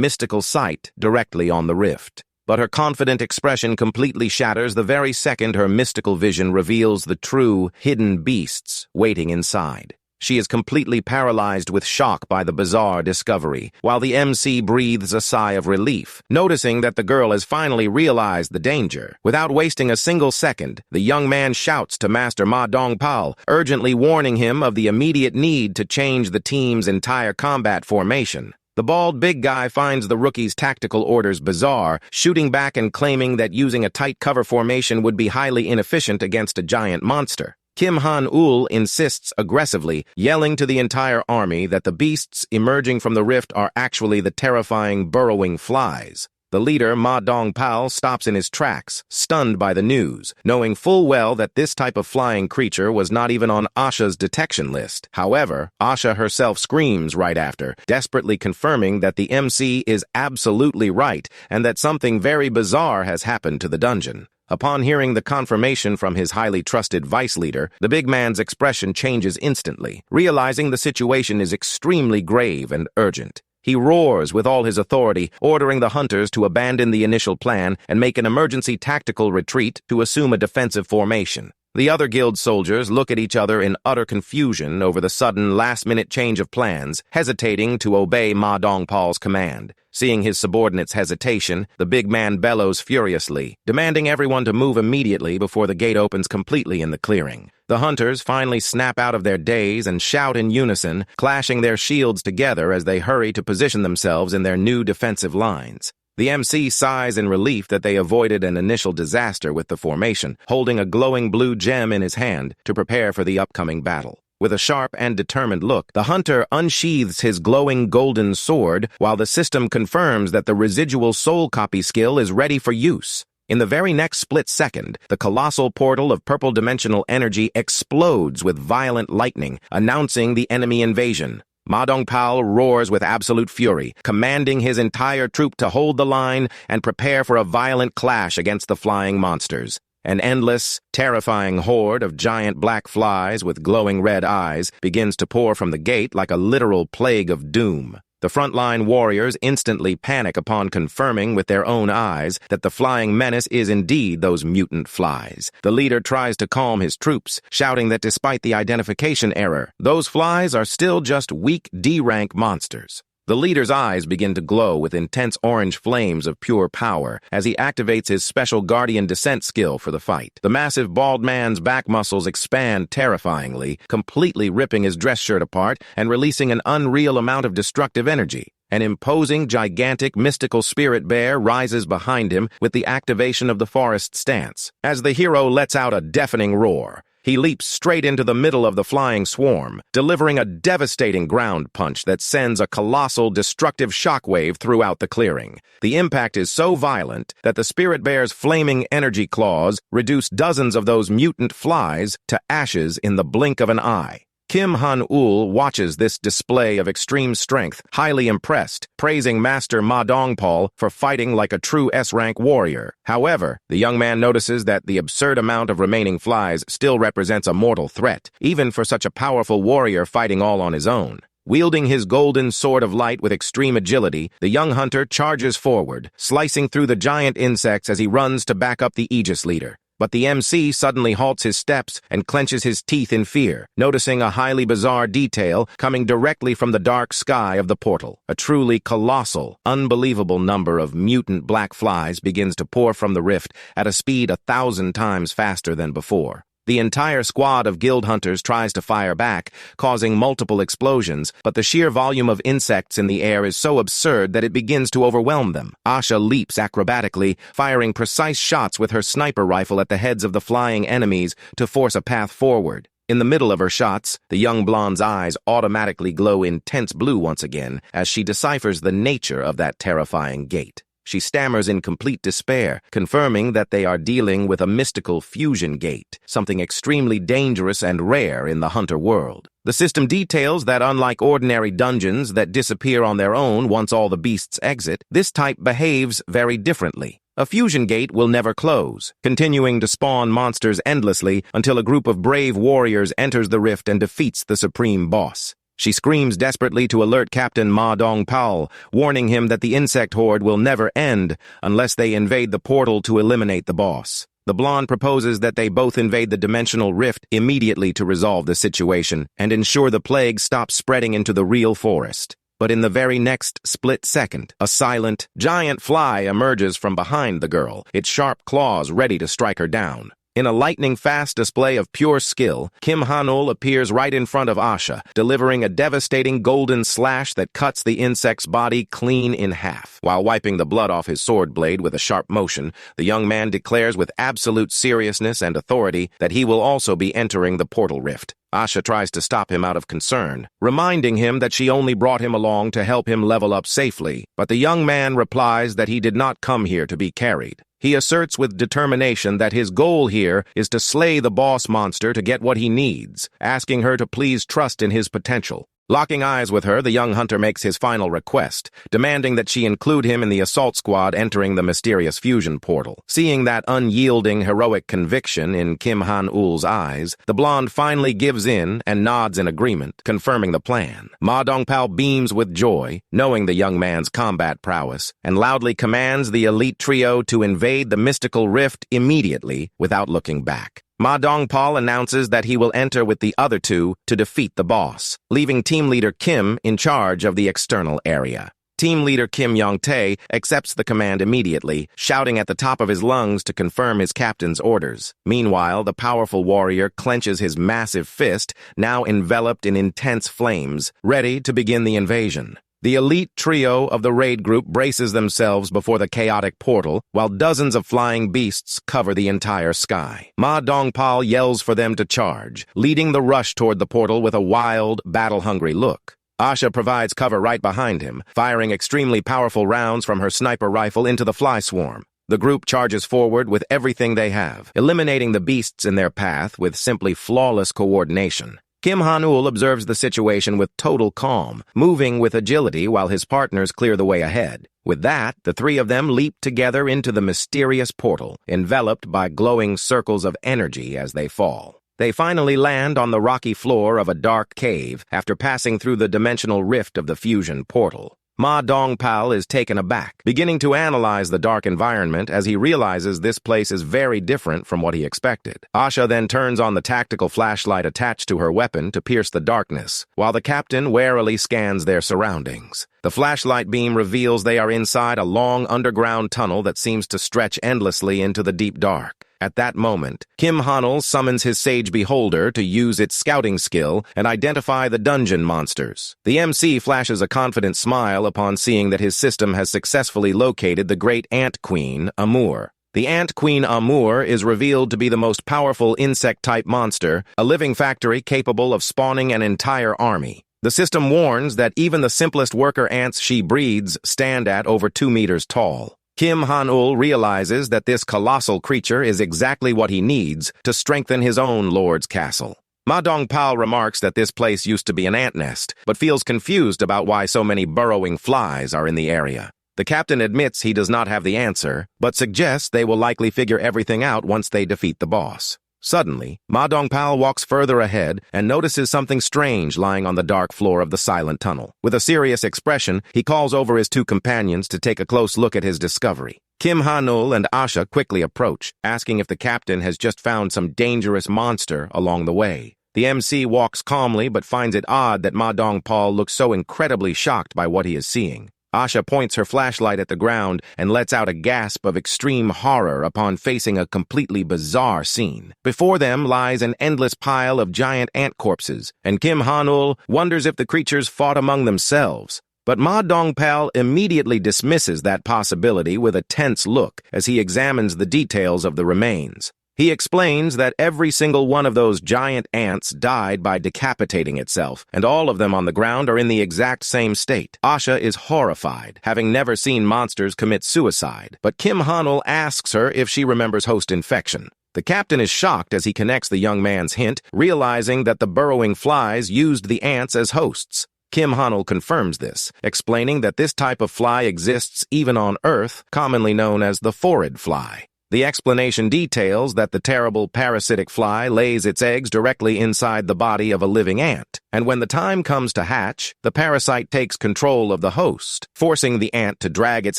mystical sight directly on the rift. But her confident expression completely shatters the very second her mystical vision reveals the true, hidden beasts waiting inside. She is completely paralyzed with shock by the bizarre discovery, while the MC breathes a sigh of relief, noticing that the girl has finally realized the danger. Without wasting a single second, the young man shouts to Master Ma Dongpal, urgently warning him of the immediate need to change the team's entire combat formation. The bald big guy finds the rookie's tactical orders bizarre, shooting back and claiming that using a tight cover formation would be highly inefficient against a giant monster. Kim Han-ul insists aggressively, yelling to the entire army that the beasts emerging from the rift are actually the terrifying burrowing flies. The leader, Ma Dongpal, stops in his tracks, stunned by the news, knowing full well that this type of flying creature was not even on Asha's detection list. However, Asha herself screams right after, desperately confirming that the MC is absolutely right and that something very bizarre has happened to the dungeon. Upon hearing the confirmation from his highly trusted vice leader, the big man's expression changes instantly, realizing the situation is extremely grave and urgent. He roars with all his authority, ordering the hunters to abandon the initial plan and make an emergency tactical retreat to assume a defensive formation. The other guild soldiers look at each other in utter confusion over the sudden last-minute change of plans, hesitating to obey Ma Dongpal's command. Seeing his subordinates' hesitation, the big man bellows furiously, demanding everyone to move immediately before the gate opens completely in the clearing. The hunters finally snap out of their daze and shout in unison, clashing their shields together as they hurry to position themselves in their new defensive lines. The MC sighs in relief that they avoided an initial disaster with the formation, holding a glowing blue gem in his hand to prepare for the upcoming battle. With a sharp and determined look, the hunter unsheathes his glowing golden sword while the system confirms that the residual soul copy skill is ready for use. In the very next split second, the colossal portal of purple dimensional energy explodes with violent lightning, announcing the enemy invasion. Ma Dongpal roars with absolute fury, commanding his entire troop to hold the line and prepare for a violent clash against the flying monsters. An endless, terrifying horde of giant black flies with glowing red eyes begins to pour from the gate like a literal plague of doom. The frontline warriors instantly panic upon confirming with their own eyes that the flying menace is indeed those mutant flies. The leader tries to calm his troops, shouting that despite the identification error, those flies are still just weak D-rank monsters. The leader's eyes begin to glow with intense orange flames of pure power as he activates his special Guardian Descent skill for the fight. The massive bald man's back muscles expand terrifyingly, completely ripping his dress shirt apart and releasing an unreal amount of destructive energy. An imposing, gigantic, mystical spirit bear rises behind him with the activation of the forest stance. As the hero lets out a deafening roar, he leaps straight into the middle of the flying swarm, delivering a devastating ground punch that sends a colossal, destructive shockwave throughout the clearing. The impact is so violent that the spirit bear's flaming energy claws reduce dozens of those mutant flies to ashes in the blink of an eye. Kim Han-ul watches this display of extreme strength, highly impressed, praising Master Ma Dongpal for fighting like a true S-rank warrior. However, the young man notices that the absurd amount of remaining flies still represents a mortal threat, even for such a powerful warrior fighting all on his own. Wielding his golden sword of light with extreme agility, the young hunter charges forward, slicing through the giant insects as he runs to back up the Aegis leader. But the MC suddenly halts his steps and clenches his teeth in fear, noticing a highly bizarre detail coming directly from the dark sky of the portal. A truly colossal, unbelievable number of mutant black flies begins to pour from the rift at a speed 1,000 times faster than before. The entire squad of guild hunters tries to fire back, causing multiple explosions, but the sheer volume of insects in the air is so absurd that it begins to overwhelm them. Asha leaps acrobatically, firing precise shots with her sniper rifle at the heads of the flying enemies to force a path forward. In the middle of her shots, the young blonde's eyes automatically glow intense blue once again as she deciphers the nature of that terrifying gate. She stammers in complete despair, confirming that they are dealing with a mystical fusion gate, something extremely dangerous and rare in the hunter world. The system details that unlike ordinary dungeons that disappear on their own once all the beasts exit, this type behaves very differently. A fusion gate will never close, continuing to spawn monsters endlessly until a group of brave warriors enters the rift and defeats the supreme boss. She screams desperately to alert Captain Ma Dongpal, warning him that the insect horde will never end unless they invade the portal to eliminate the boss. The blonde proposes that they both invade the dimensional rift immediately to resolve the situation and ensure the plague stops spreading into the real forest. But in the very next split second, a silent, giant fly emerges from behind the girl, its sharp claws ready to strike her down. In a lightning-fast display of pure skill, Kim Han-ul appears right in front of Asha, delivering a devastating golden slash that cuts the insect's body clean in half. While wiping the blood off his sword blade with a sharp motion, the young man declares with absolute seriousness and authority that he will also be entering the portal rift. Asha tries to stop him out of concern, reminding him that she only brought him along to help him level up safely, but the young man replies that he did not come here to be carried. He asserts with determination that his goal here is to slay the boss monster to get what he needs, asking her to please trust in his potential. Locking eyes with her, the young hunter makes his final request, demanding that she include him in the assault squad entering the mysterious fusion portal. Seeing that unyielding, heroic conviction in Kim Han-ul's eyes, the blonde finally gives in and nods in agreement, confirming the plan. Ma Dongpal beams with joy, knowing the young man's combat prowess, and loudly commands the elite trio to invade the mystical rift immediately without looking back. Ma Dongpal announces that he will enter with the other two to defeat the boss, leaving team leader Kim in charge of the external area. Team leader Kim Yong-tae accepts the command immediately, shouting at the top of his lungs to confirm his captain's orders. Meanwhile, the powerful warrior clenches his massive fist, now enveloped in intense flames, ready to begin the invasion. The elite trio of the raid group braces themselves before the chaotic portal, while dozens of flying beasts cover the entire sky. Ma Dongpal yells for them to charge, leading the rush toward the portal with a wild, battle-hungry look. Asha provides cover right behind him, firing extremely powerful rounds from her sniper rifle into the fly swarm. The group charges forward with everything they have, eliminating the beasts in their path with simply flawless coordination. Kim Han-ul observes the situation with total calm, moving with agility while his partners clear the way ahead. With that, the three of them leap together into the mysterious portal, enveloped by glowing circles of energy as they fall. They finally land on the rocky floor of a dark cave after passing through the dimensional rift of the fusion portal. Ma Dongpal is taken aback, beginning to analyze the dark environment as he realizes this place is very different from what he expected. Asha then turns on the tactical flashlight attached to her weapon to pierce the darkness, while the captain warily scans their surroundings. The flashlight beam reveals they are inside a long underground tunnel that seems to stretch endlessly into the deep dark. At that moment, Kim Han-ul summons his Sage Beholder to use its scouting skill and identify the dungeon monsters. The MC flashes a confident smile upon seeing that his system has successfully located the great ant queen, Amur. The ant queen Amur is revealed to be the most powerful insect-type monster, a living factory capable of spawning an entire army. The system warns that even the simplest worker ants she breeds stand at over 2 meters tall. Kim Han-ul realizes that this colossal creature is exactly what he needs to strengthen his own lord's castle. Ma Dongpal remarks that this place used to be an ant nest, but feels confused about why so many burrowing flies are in the area. The captain admits he does not have the answer, but suggests they will likely figure everything out once they defeat the boss. Suddenly, Ma Dongpal walks further ahead and notices something strange lying on the dark floor of the silent tunnel. With a serious expression, he calls over his two companions to take a close look at his discovery. Kim Han-ul and Asha quickly approach, asking if the captain has just found some dangerous monster along the way. The MC walks calmly but finds it odd that Ma Dongpal looks so incredibly shocked by what he is seeing. Asha points her flashlight at the ground and lets out a gasp of extreme horror upon facing a completely bizarre scene. Before them lies an endless pile of giant ant corpses, and Kim Han-ul wonders if the creatures fought among themselves. But Ma Dongpal immediately dismisses that possibility with a tense look as he examines the details of the remains. He explains that every single one of those giant ants died by decapitating itself, and all of them on the ground are in the exact same state. Asha is horrified, having never seen monsters commit suicide, but Kim Han-ul asks her if she remembers host infection. The captain is shocked as he connects the young man's hint, realizing that the burrowing flies used the ants as hosts. Kim Han-ul confirms this, explaining that this type of fly exists even on Earth, commonly known as the phorid fly. The explanation details that the terrible parasitic fly lays its eggs directly inside the body of a living ant, and when the time comes to hatch, the parasite takes control of the host, forcing the ant to drag its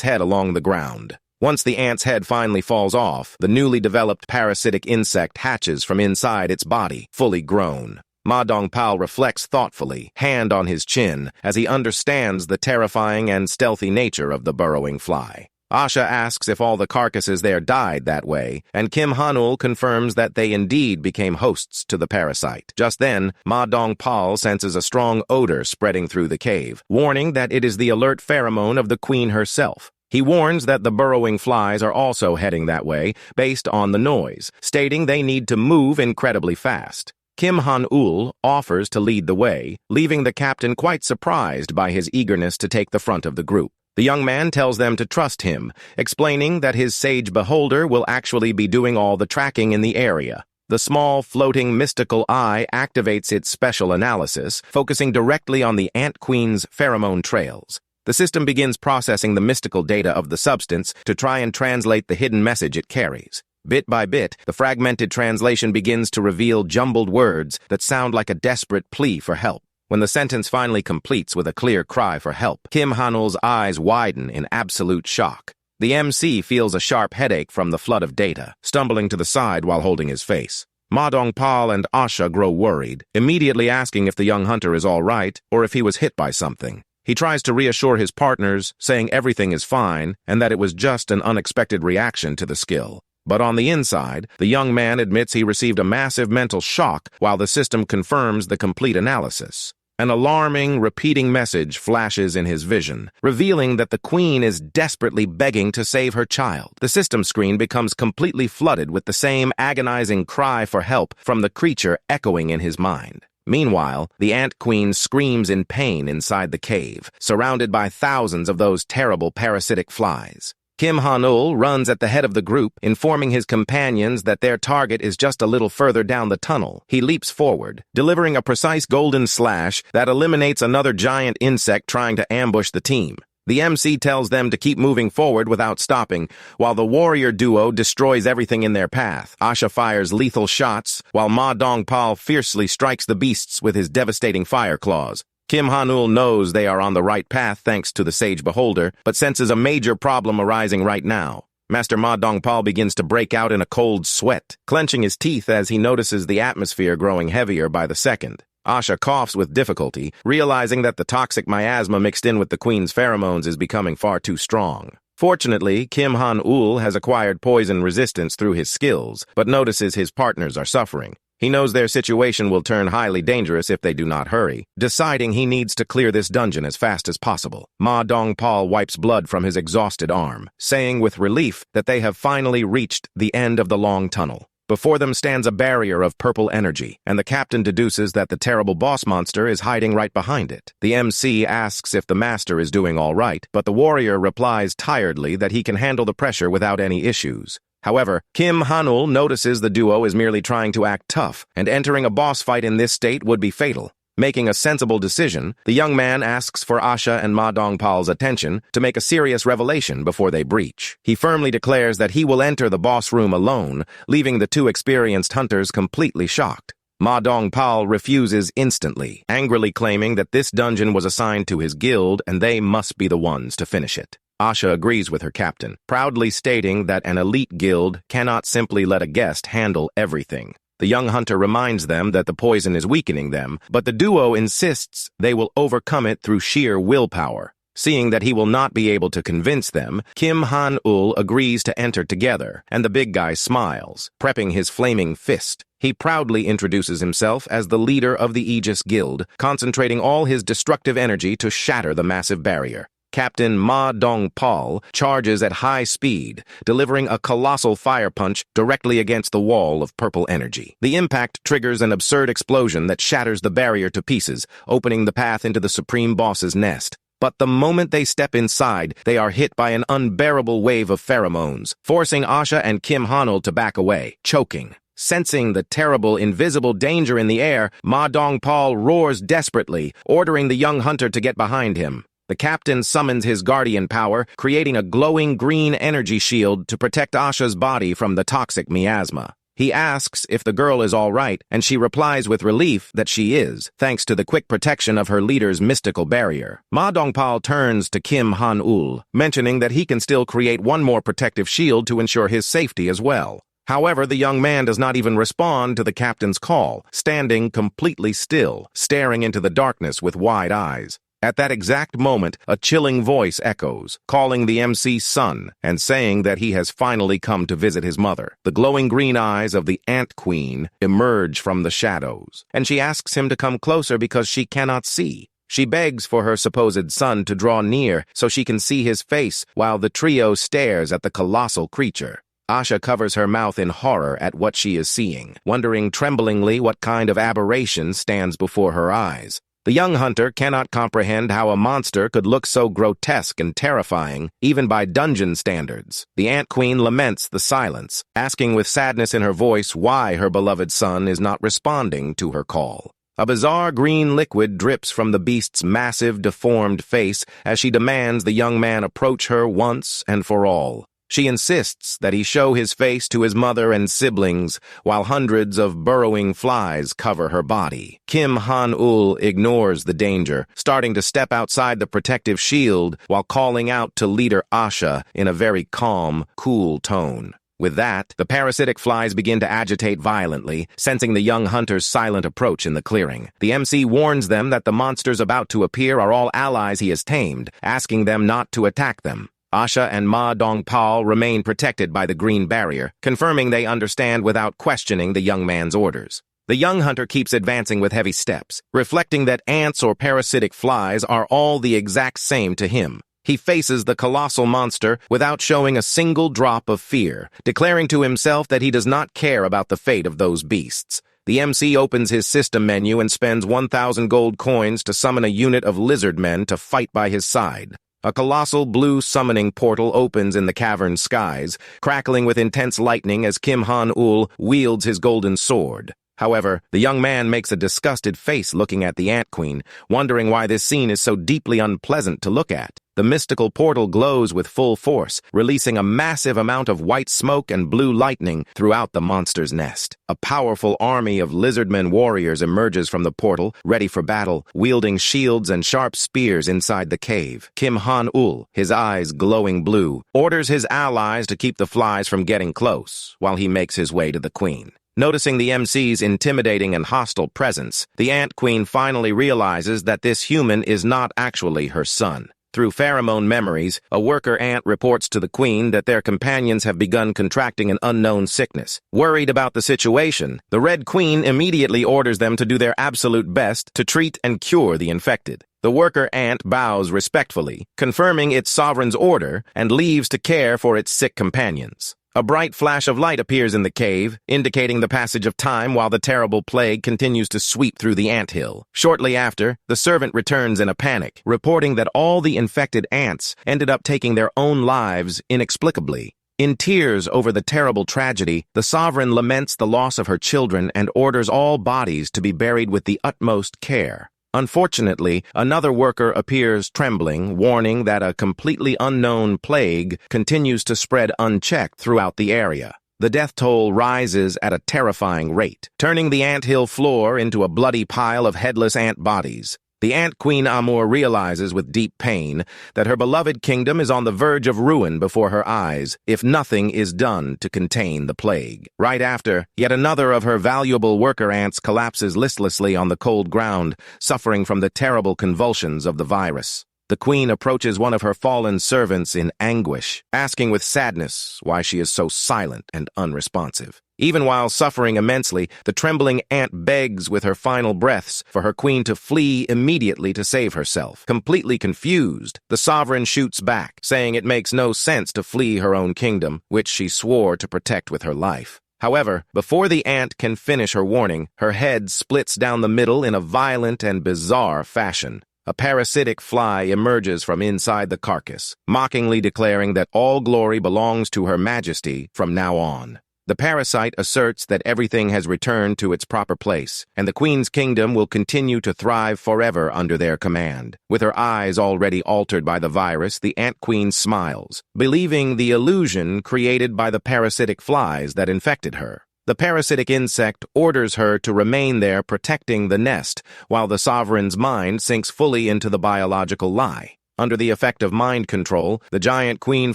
head along the ground. Once the ant's head finally falls off, the newly developed parasitic insect hatches from inside its body, fully grown. Ma Dongpal reflects thoughtfully, hand on his chin, as he understands the terrifying and stealthy nature of the burrowing fly. Asha asks if all the carcasses there died that way, and Kim Han-ul confirms that they indeed became hosts to the parasite. Just then, Ma Dongpal senses a strong odor spreading through the cave, warning that it is the alert pheromone of the queen herself. He warns that the burrowing flies are also heading that way, based on the noise, stating they need to move incredibly fast. Kim Han-ul offers to lead the way, leaving the captain quite surprised by his eagerness to take the front of the group. The young man tells them to trust him, explaining that his sage beholder will actually be doing all the tracking in the area. The small, floating, mystical eye activates its special analysis, focusing directly on the ant queen's pheromone trails. The system begins processing the mystical data of the substance to try and translate the hidden message it carries. Bit by bit, the fragmented translation begins to reveal jumbled words that sound like a desperate plea for help. When the sentence finally completes with a clear cry for help, Kim Han-ul's eyes widen in absolute shock. The MC feels a sharp headache from the flood of data, stumbling to the side while holding his face. Ma Dongpal and Asha grow worried, immediately asking if the young hunter is all right or if he was hit by something. He tries to reassure his partners, saying everything is fine and that it was just an unexpected reaction to the skill. But on the inside, the young man admits he received a massive mental shock while the system confirms the complete analysis. An alarming, repeating message flashes in his vision, revealing that the queen is desperately begging to save her child. The system screen becomes completely flooded with the same agonizing cry for help from the creature echoing in his mind. Meanwhile, the ant queen screams in pain inside the cave, surrounded by thousands of those terrible parasitic flies. Kim Han-ul runs at the head of the group, informing his companions that their target is just a little further down the tunnel. He leaps forward, delivering a precise golden slash that eliminates another giant insect trying to ambush the team. The MC tells them to keep moving forward without stopping, while the warrior duo destroys everything in their path. Asha fires lethal shots, while Ma Dongpal fiercely strikes the beasts with his devastating fire claws. Kim Han-ul knows they are on the right path thanks to the Sage Beholder, but senses a major problem arising right now. Master Ma Dongpal begins to break out in a cold sweat, clenching his teeth as he notices the atmosphere growing heavier by the second. Asha coughs with difficulty, realizing that the toxic miasma mixed in with the queen's pheromones is becoming far too strong. Fortunately, Kim Han-ul has acquired poison resistance through his skills, but notices his partners are suffering. He knows their situation will turn highly dangerous if they do not hurry, deciding he needs to clear this dungeon as fast as possible. Ma Dongpal wipes blood from his exhausted arm, saying with relief that they have finally reached the end of the long tunnel. Before them stands a barrier of purple energy, and the captain deduces that the terrible boss monster is hiding right behind it. The MC asks if the master is doing all right, but the warrior replies tiredly that he can handle the pressure without any issues. However, Kim Han-ul notices the duo is merely trying to act tough, and entering a boss fight in this state would be fatal. Making a sensible decision, the young man asks for Asha and Ma Dongpal's attention to make a serious revelation before they breach. He firmly declares that he will enter the boss room alone, leaving the two experienced hunters completely shocked. Ma Dongpal refuses instantly, angrily claiming that this dungeon was assigned to his guild and they must be the ones to finish it. Asha agrees with her captain, proudly stating that an elite guild cannot simply let a guest handle everything. The young hunter reminds them that the poison is weakening them, but the duo insists they will overcome it through sheer willpower. Seeing that he will not be able to convince them, Kim Han-ul agrees to enter together, and the big guy smiles, prepping his flaming fist. He proudly introduces himself as the leader of the Aegis Guild, concentrating all his destructive energy to shatter the massive barrier. Captain Ma Dongpal charges at high speed, delivering a colossal fire punch directly against the wall of purple energy. The impact triggers an absurd explosion that shatters the barrier to pieces, opening the path into the Supreme Boss's nest. But the moment they step inside, they are hit by an unbearable wave of pheromones, forcing Asha and Kim Han-ul to back away, choking. Sensing the terrible, invisible danger in the air, Ma Dongpal roars desperately, ordering the young hunter to get behind him. The captain summons his guardian power, creating a glowing green energy shield to protect Asha's body from the toxic miasma. He asks if the girl is all right, and she replies with relief that she is, thanks to the quick protection of her leader's mystical barrier. Ma Dongpal turns to Kim Han-ul, mentioning that he can still create one more protective shield to ensure his safety as well. However, the young man does not even respond to the captain's call, standing completely still, staring into the darkness with wide eyes. At that exact moment, a chilling voice echoes, calling the MC's son and saying that he has finally come to visit his mother. The glowing green eyes of the Ant Queen emerge from the shadows, and she asks him to come closer because she cannot see. She begs for her supposed son to draw near so she can see his face while the trio stares at the colossal creature. Asha covers her mouth in horror at what she is seeing, wondering tremblingly what kind of aberration stands before her eyes. The young hunter cannot comprehend how a monster could look so grotesque and terrifying, even by dungeon standards. The Ant Queen laments the silence, asking with sadness in her voice why her beloved son is not responding to her call. A bizarre green liquid drips from the beast's massive, deformed face as she demands the young man approach her once and for all. She insists that he show his face to his mother and siblings, while hundreds of burrowing flies cover her body. Kim Han-ul ignores the danger, starting to step outside the protective shield while calling out to leader Asha in a very calm, cool tone. With that, the parasitic flies begin to agitate violently, sensing the young hunter's silent approach in the clearing. The MC warns them that the monsters about to appear are all allies he has tamed, asking them not to attack them. Asha and Ma Dongpal remain protected by the green barrier, confirming they understand without questioning the young man's orders. The young hunter keeps advancing with heavy steps, reflecting that ants or parasitic flies are all the exact same to him. He faces the colossal monster without showing a single drop of fear, declaring to himself that he does not care about the fate of those beasts. The MC opens his system menu and spends 1,000 gold coins to summon a unit of lizard men to fight by his side. A colossal blue summoning portal opens in the cavern skies, crackling with intense lightning as Kim Han-ul wields his golden sword. However, the young man makes a disgusted face looking at the Ant Queen, wondering why this scene is so deeply unpleasant to look at. The mystical portal glows with full force, releasing a massive amount of white smoke and blue lightning throughout the monster's nest. A powerful army of lizardmen warriors emerges from the portal, ready for battle, wielding shields and sharp spears inside the cave. Kim Han-ul, his eyes glowing blue, orders his allies to keep the flies from getting close, while he makes his way to the queen. Noticing the MC's intimidating and hostile presence, the Ant Queen finally realizes that this human is not actually her son. Through pheromone memories, a worker ant reports to the queen that their companions have begun contracting an unknown sickness. Worried about the situation, the Red Queen immediately orders them to do their absolute best to treat and cure the infected. The worker ant bows respectfully, confirming its sovereign's order, and leaves to care for its sick companions. A bright flash of light appears in the cave, indicating the passage of time while the terrible plague continues to sweep through the anthill. Shortly after, the servant returns in a panic, reporting that all the infected ants ended up taking their own lives inexplicably. In tears over the terrible tragedy, the sovereign laments the loss of her children and orders all bodies to be buried with the utmost care. Unfortunately, another worker appears trembling, warning that a completely unknown plague continues to spread unchecked throughout the area. The death toll rises at a terrifying rate, turning the anthill floor into a bloody pile of headless ant bodies. The Ant Queen Amur realizes with deep pain that her beloved kingdom is on the verge of ruin before her eyes if nothing is done to contain the plague. Right after, yet another of her valuable worker ants collapses listlessly on the cold ground, suffering from the terrible convulsions of the virus. The queen approaches one of her fallen servants in anguish, asking with sadness why she is so silent and unresponsive. Even while suffering immensely, the trembling ant begs with her final breaths for her queen to flee immediately to save herself. Completely confused, the sovereign shoots back, saying it makes no sense to flee her own kingdom, which she swore to protect with her life. However, before the ant can finish her warning, her head splits down the middle in a violent and bizarre fashion. A parasitic fly emerges from inside the carcass, mockingly declaring that all glory belongs to Her Majesty from now on. The parasite asserts that everything has returned to its proper place, and the queen's kingdom will continue to thrive forever under their command. With her eyes already altered by the virus, the ant queen smiles, believing the illusion created by the parasitic flies that infected her. The parasitic insect orders her to remain there protecting the nest, while the sovereign's mind sinks fully into the biological lie. Under the effect of mind control, the giant queen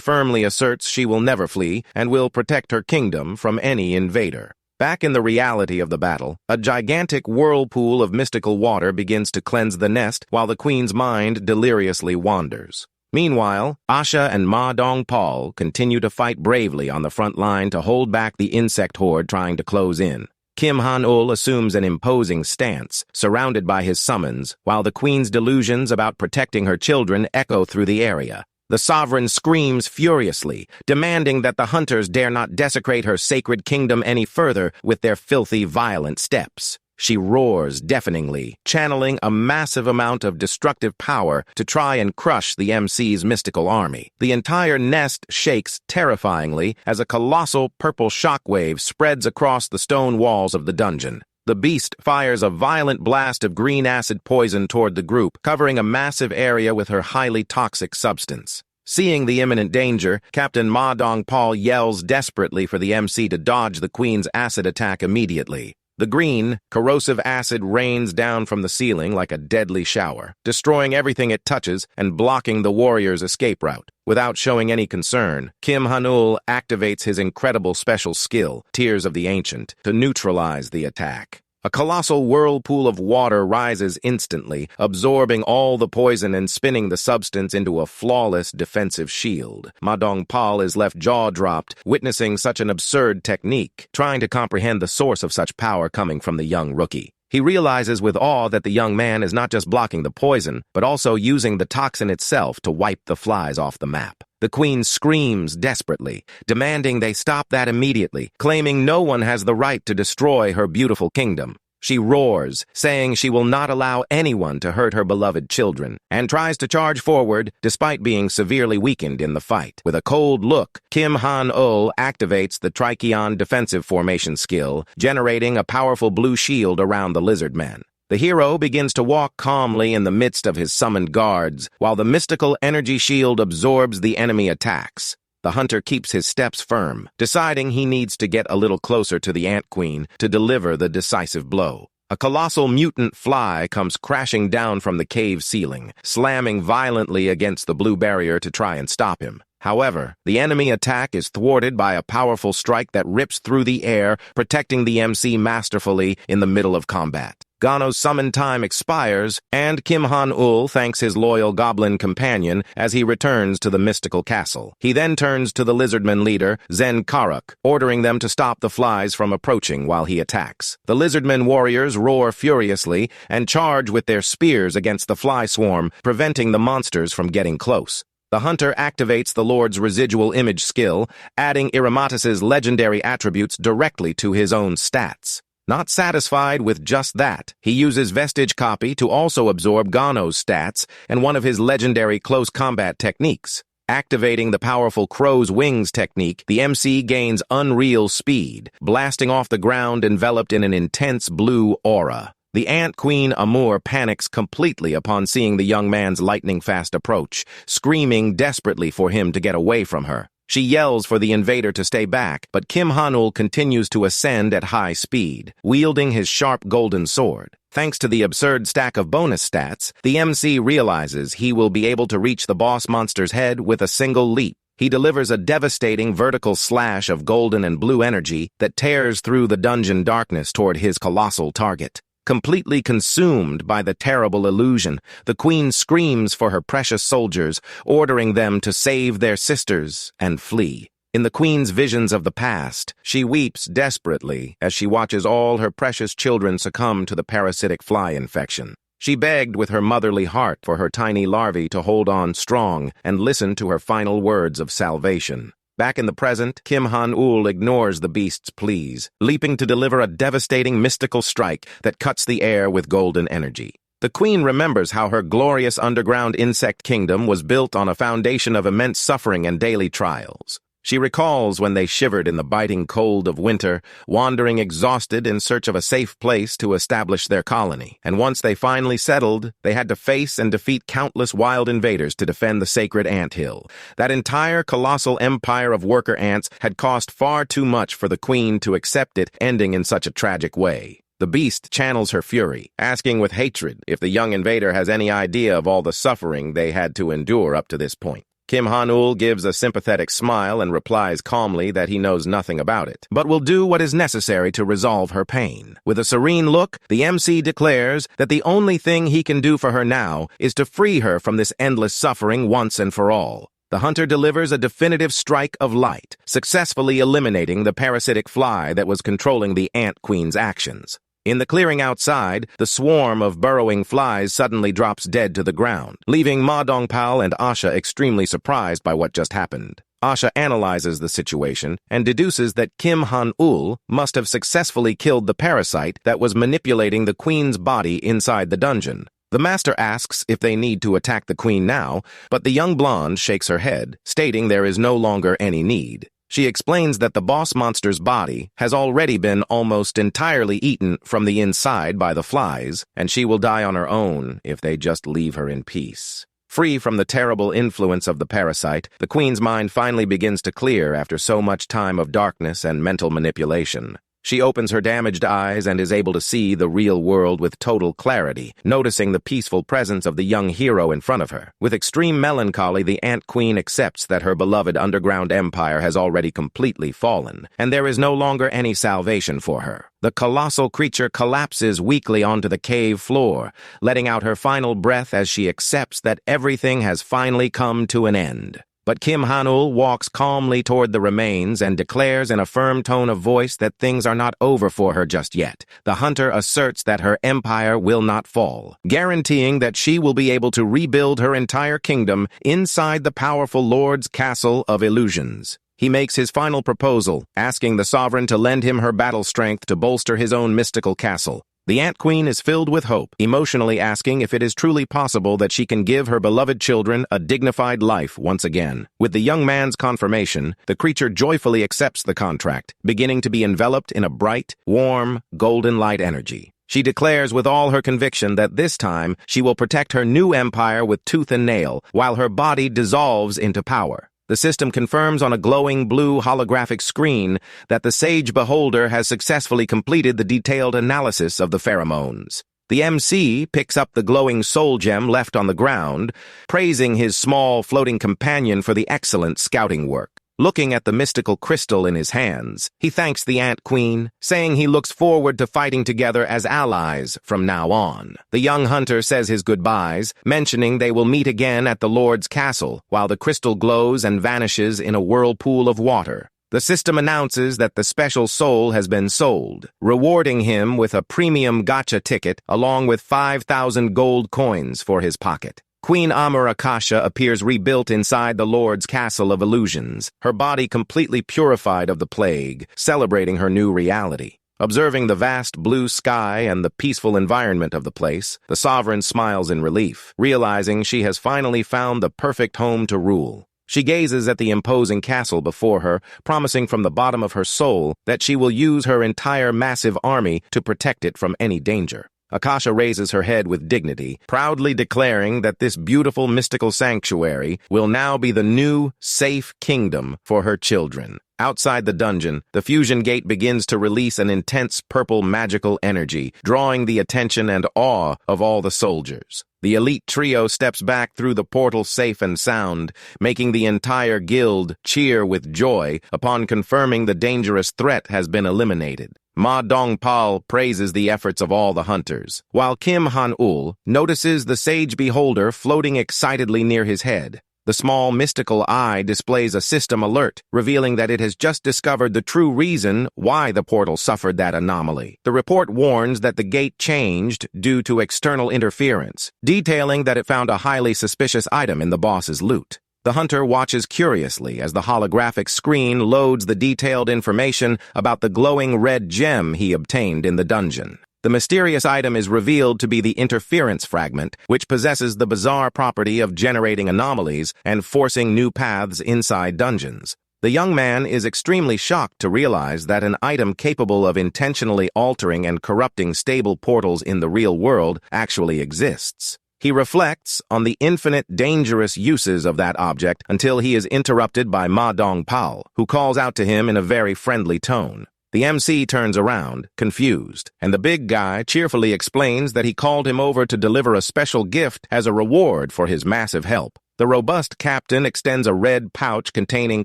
firmly asserts she will never flee and will protect her kingdom from any invader. Back in the reality of the battle, a gigantic whirlpool of mystical water begins to cleanse the nest while the queen's mind deliriously wanders. Meanwhile, Asha and Ma Dongpal continue to fight bravely on the front line to hold back the insect horde trying to close in. Kim Han-ul assumes an imposing stance, surrounded by his summons, while the queen's delusions about protecting her children echo through the area. The sovereign screams furiously, demanding that the hunters dare not desecrate her sacred kingdom any further with their filthy, violent steps. She roars deafeningly, channeling a massive amount of destructive power to try and crush the MC's mystical army. The entire nest shakes terrifyingly as a colossal purple shockwave spreads across the stone walls of the dungeon. The beast fires a violent blast of green acid poison toward the group, covering a massive area with her highly toxic substance. Seeing the imminent danger, Captain Ma Dongpal yells desperately for the MC to dodge the queen's acid attack immediately. The green, corrosive acid rains down from the ceiling like a deadly shower, destroying everything it touches and blocking the warrior's escape route. Without showing any concern, Kim Han-ul activates his incredible special skill, Tears of the Ancient, to neutralize the attack. A colossal whirlpool of water rises instantly, absorbing all the poison and spinning the substance into a flawless defensive shield. Ma Dongpal is left jaw-dropped, witnessing such an absurd technique, trying to comprehend the source of such power coming from the young rookie. He realizes with awe that the young man is not just blocking the poison, but also using the toxin itself to wipe the flies off the map. The queen screams desperately, demanding they stop that immediately, claiming no one has the right to destroy her beautiful kingdom. She roars, saying she will not allow anyone to hurt her beloved children, and tries to charge forward despite being severely weakened in the fight. With a cold look, Kim Han-ul activates the Tricheon defensive formation skill, generating a powerful blue shield around the lizard man. The hero begins to walk calmly in the midst of his summoned guards, while the mystical energy shield absorbs the enemy attacks. The hunter keeps his steps firm, deciding he needs to get a little closer to the ant queen to deliver the decisive blow. A colossal mutant fly comes crashing down from the cave ceiling, slamming violently against the blue barrier to try and stop him. However, the enemy attack is thwarted by a powerful strike that rips through the air, protecting the MC masterfully in the middle of combat. Gano's summon time expires, and Kim Han-ul thanks his loyal goblin companion as he returns to the mystical castle. He then turns to the lizardman leader, Zen Karuk, ordering them to stop the flies from approaching while he attacks. The lizardman warriors roar furiously and charge with their spears against the fly swarm, preventing the monsters from getting close. The hunter activates the Lord's residual image skill, adding Iramatus's legendary attributes directly to his own stats. Not satisfied with just that, he uses Vestige Copy to also absorb Gano's stats and one of his legendary close combat techniques. Activating the powerful Crow's Wings technique, the MC gains unreal speed, blasting off the ground enveloped in an intense blue aura. The Ant Queen Amur panics completely upon seeing the young man's lightning-fast approach, screaming desperately for him to get away from her. She yells for the invader to stay back, but Kim Han-ul continues to ascend at high speed, wielding his sharp golden sword. Thanks to the absurd stack of bonus stats, the MC realizes he will be able to reach the boss monster's head with a single leap. He delivers a devastating vertical slash of golden and blue energy that tears through the dungeon darkness toward his colossal target. Completely consumed by the terrible illusion, the queen screams for her precious soldiers, ordering them to save their sisters and flee. In the queen's visions of the past, she weeps desperately as she watches all her precious children succumb to the parasitic fly infection. She begged with her motherly heart for her tiny larvae to hold on strong and listen to her final words of salvation. Back in the present, Kim Han-ul ignores the beast's pleas, leaping to deliver a devastating mystical strike that cuts the air with golden energy. The queen remembers how her glorious underground insect kingdom was built on a foundation of immense suffering and daily trials. She recalls when they shivered in the biting cold of winter, wandering exhausted in search of a safe place to establish their colony. And once they finally settled, they had to face and defeat countless wild invaders to defend the sacred anthill. That entire colossal empire of worker ants had cost far too much for the queen to accept it, ending in such a tragic way. The beast channels her fury, asking with hatred if the young invader has any idea of all the suffering they had to endure up to this point. Kim Han-ul gives a sympathetic smile and replies calmly that he knows nothing about it, but will do what is necessary to resolve her pain. With a serene look, the MC declares that the only thing he can do for her now is to free her from this endless suffering once and for all. The hunter delivers a definitive strike of light, successfully eliminating the parasitic fly that was controlling the ant queen's actions. In the clearing outside, the swarm of burrowing flies suddenly drops dead to the ground, leaving Ma Dongpal and Asha extremely surprised by what just happened. Asha analyzes the situation and deduces that Kim Han-ul must have successfully killed the parasite that was manipulating the queen's body inside the dungeon. The master asks if they need to attack the queen now, but the young blonde shakes her head, stating there is no longer any need. She explains that the boss monster's body has already been almost entirely eaten from the inside by the flies, and she will die on her own if they just leave her in peace. Free from the terrible influence of the parasite, the queen's mind finally begins to clear after so much time of darkness and mental manipulation. She opens her damaged eyes and is able to see the real world with total clarity, noticing the peaceful presence of the young hero in front of her. With extreme melancholy, the Ant Queen accepts that her beloved underground empire has already completely fallen, and there is no longer any salvation for her. The colossal creature collapses weakly onto the cave floor, letting out her final breath as she accepts that everything has finally come to an end. But Kim Han-ul walks calmly toward the remains and declares in a firm tone of voice that things are not over for her just yet. The hunter asserts that her empire will not fall, guaranteeing that she will be able to rebuild her entire kingdom inside the powerful Lord's Castle of Illusions. He makes his final proposal, asking the sovereign to lend him her battle strength to bolster his own mystical castle. The Ant Queen is filled with hope, emotionally asking if it is truly possible that she can give her beloved children a dignified life once again. With the young man's confirmation, the creature joyfully accepts the contract, beginning to be enveloped in a bright, warm, golden light energy. She declares with all her conviction that this time she will protect her new empire with tooth and nail, while her body dissolves into power. The system confirms on a glowing blue holographic screen that the sage beholder has successfully completed the detailed analysis of the pheromones. The MC picks up the glowing soul gem left on the ground, praising his small floating companion for the excellent scouting work. Looking at the mystical crystal in his hands, he thanks the Ant Queen, saying he looks forward to fighting together as allies from now on. The young hunter says his goodbyes, mentioning they will meet again at the Lord's castle, while the crystal glows and vanishes in a whirlpool of water. The system announces that the special soul has been sold, rewarding him with a premium gacha ticket along with 5,000 gold coins for his pocket. Queen Amurakasha appears rebuilt inside the Lord's Castle of Illusions, her body completely purified of the plague, celebrating her new reality. Observing the vast blue sky and the peaceful environment of the place, the sovereign smiles in relief, realizing she has finally found the perfect home to rule. She gazes at the imposing castle before her, promising from the bottom of her soul that she will use her entire massive army to protect it from any danger. Akasha raises her head with dignity, proudly declaring that this beautiful mystical sanctuary will now be the new, safe kingdom for her children. Outside the dungeon, the fusion gate begins to release an intense purple magical energy, drawing the attention and awe of all the soldiers. The elite trio steps back through the portal safe and sound, making the entire guild cheer with joy upon confirming the dangerous threat has been eliminated. Ma Dongpal praises the efforts of all the hunters, while Kim Han-ul notices the sage beholder floating excitedly near his head. The small mystical eye displays a system alert, revealing that it has just discovered the true reason why the portal suffered that anomaly. The report warns that the gate changed due to external interference, detailing that it found a highly suspicious item in the boss's loot. The hunter watches curiously as the holographic screen loads the detailed information about the glowing red gem he obtained in the dungeon. The mysterious item is revealed to be the interference fragment, which possesses the bizarre property of generating anomalies and forcing new paths inside dungeons. The young man is extremely shocked to realize that an item capable of intentionally altering and corrupting stable portals in the real world actually exists. He reflects on the infinite dangerous uses of that object until he is interrupted by Ma Dongpao, who calls out to him in a very friendly tone. The MC turns around, confused, and the big guy cheerfully explains that he called him over to deliver a special gift as a reward for his massive help. The robust captain extends a red pouch containing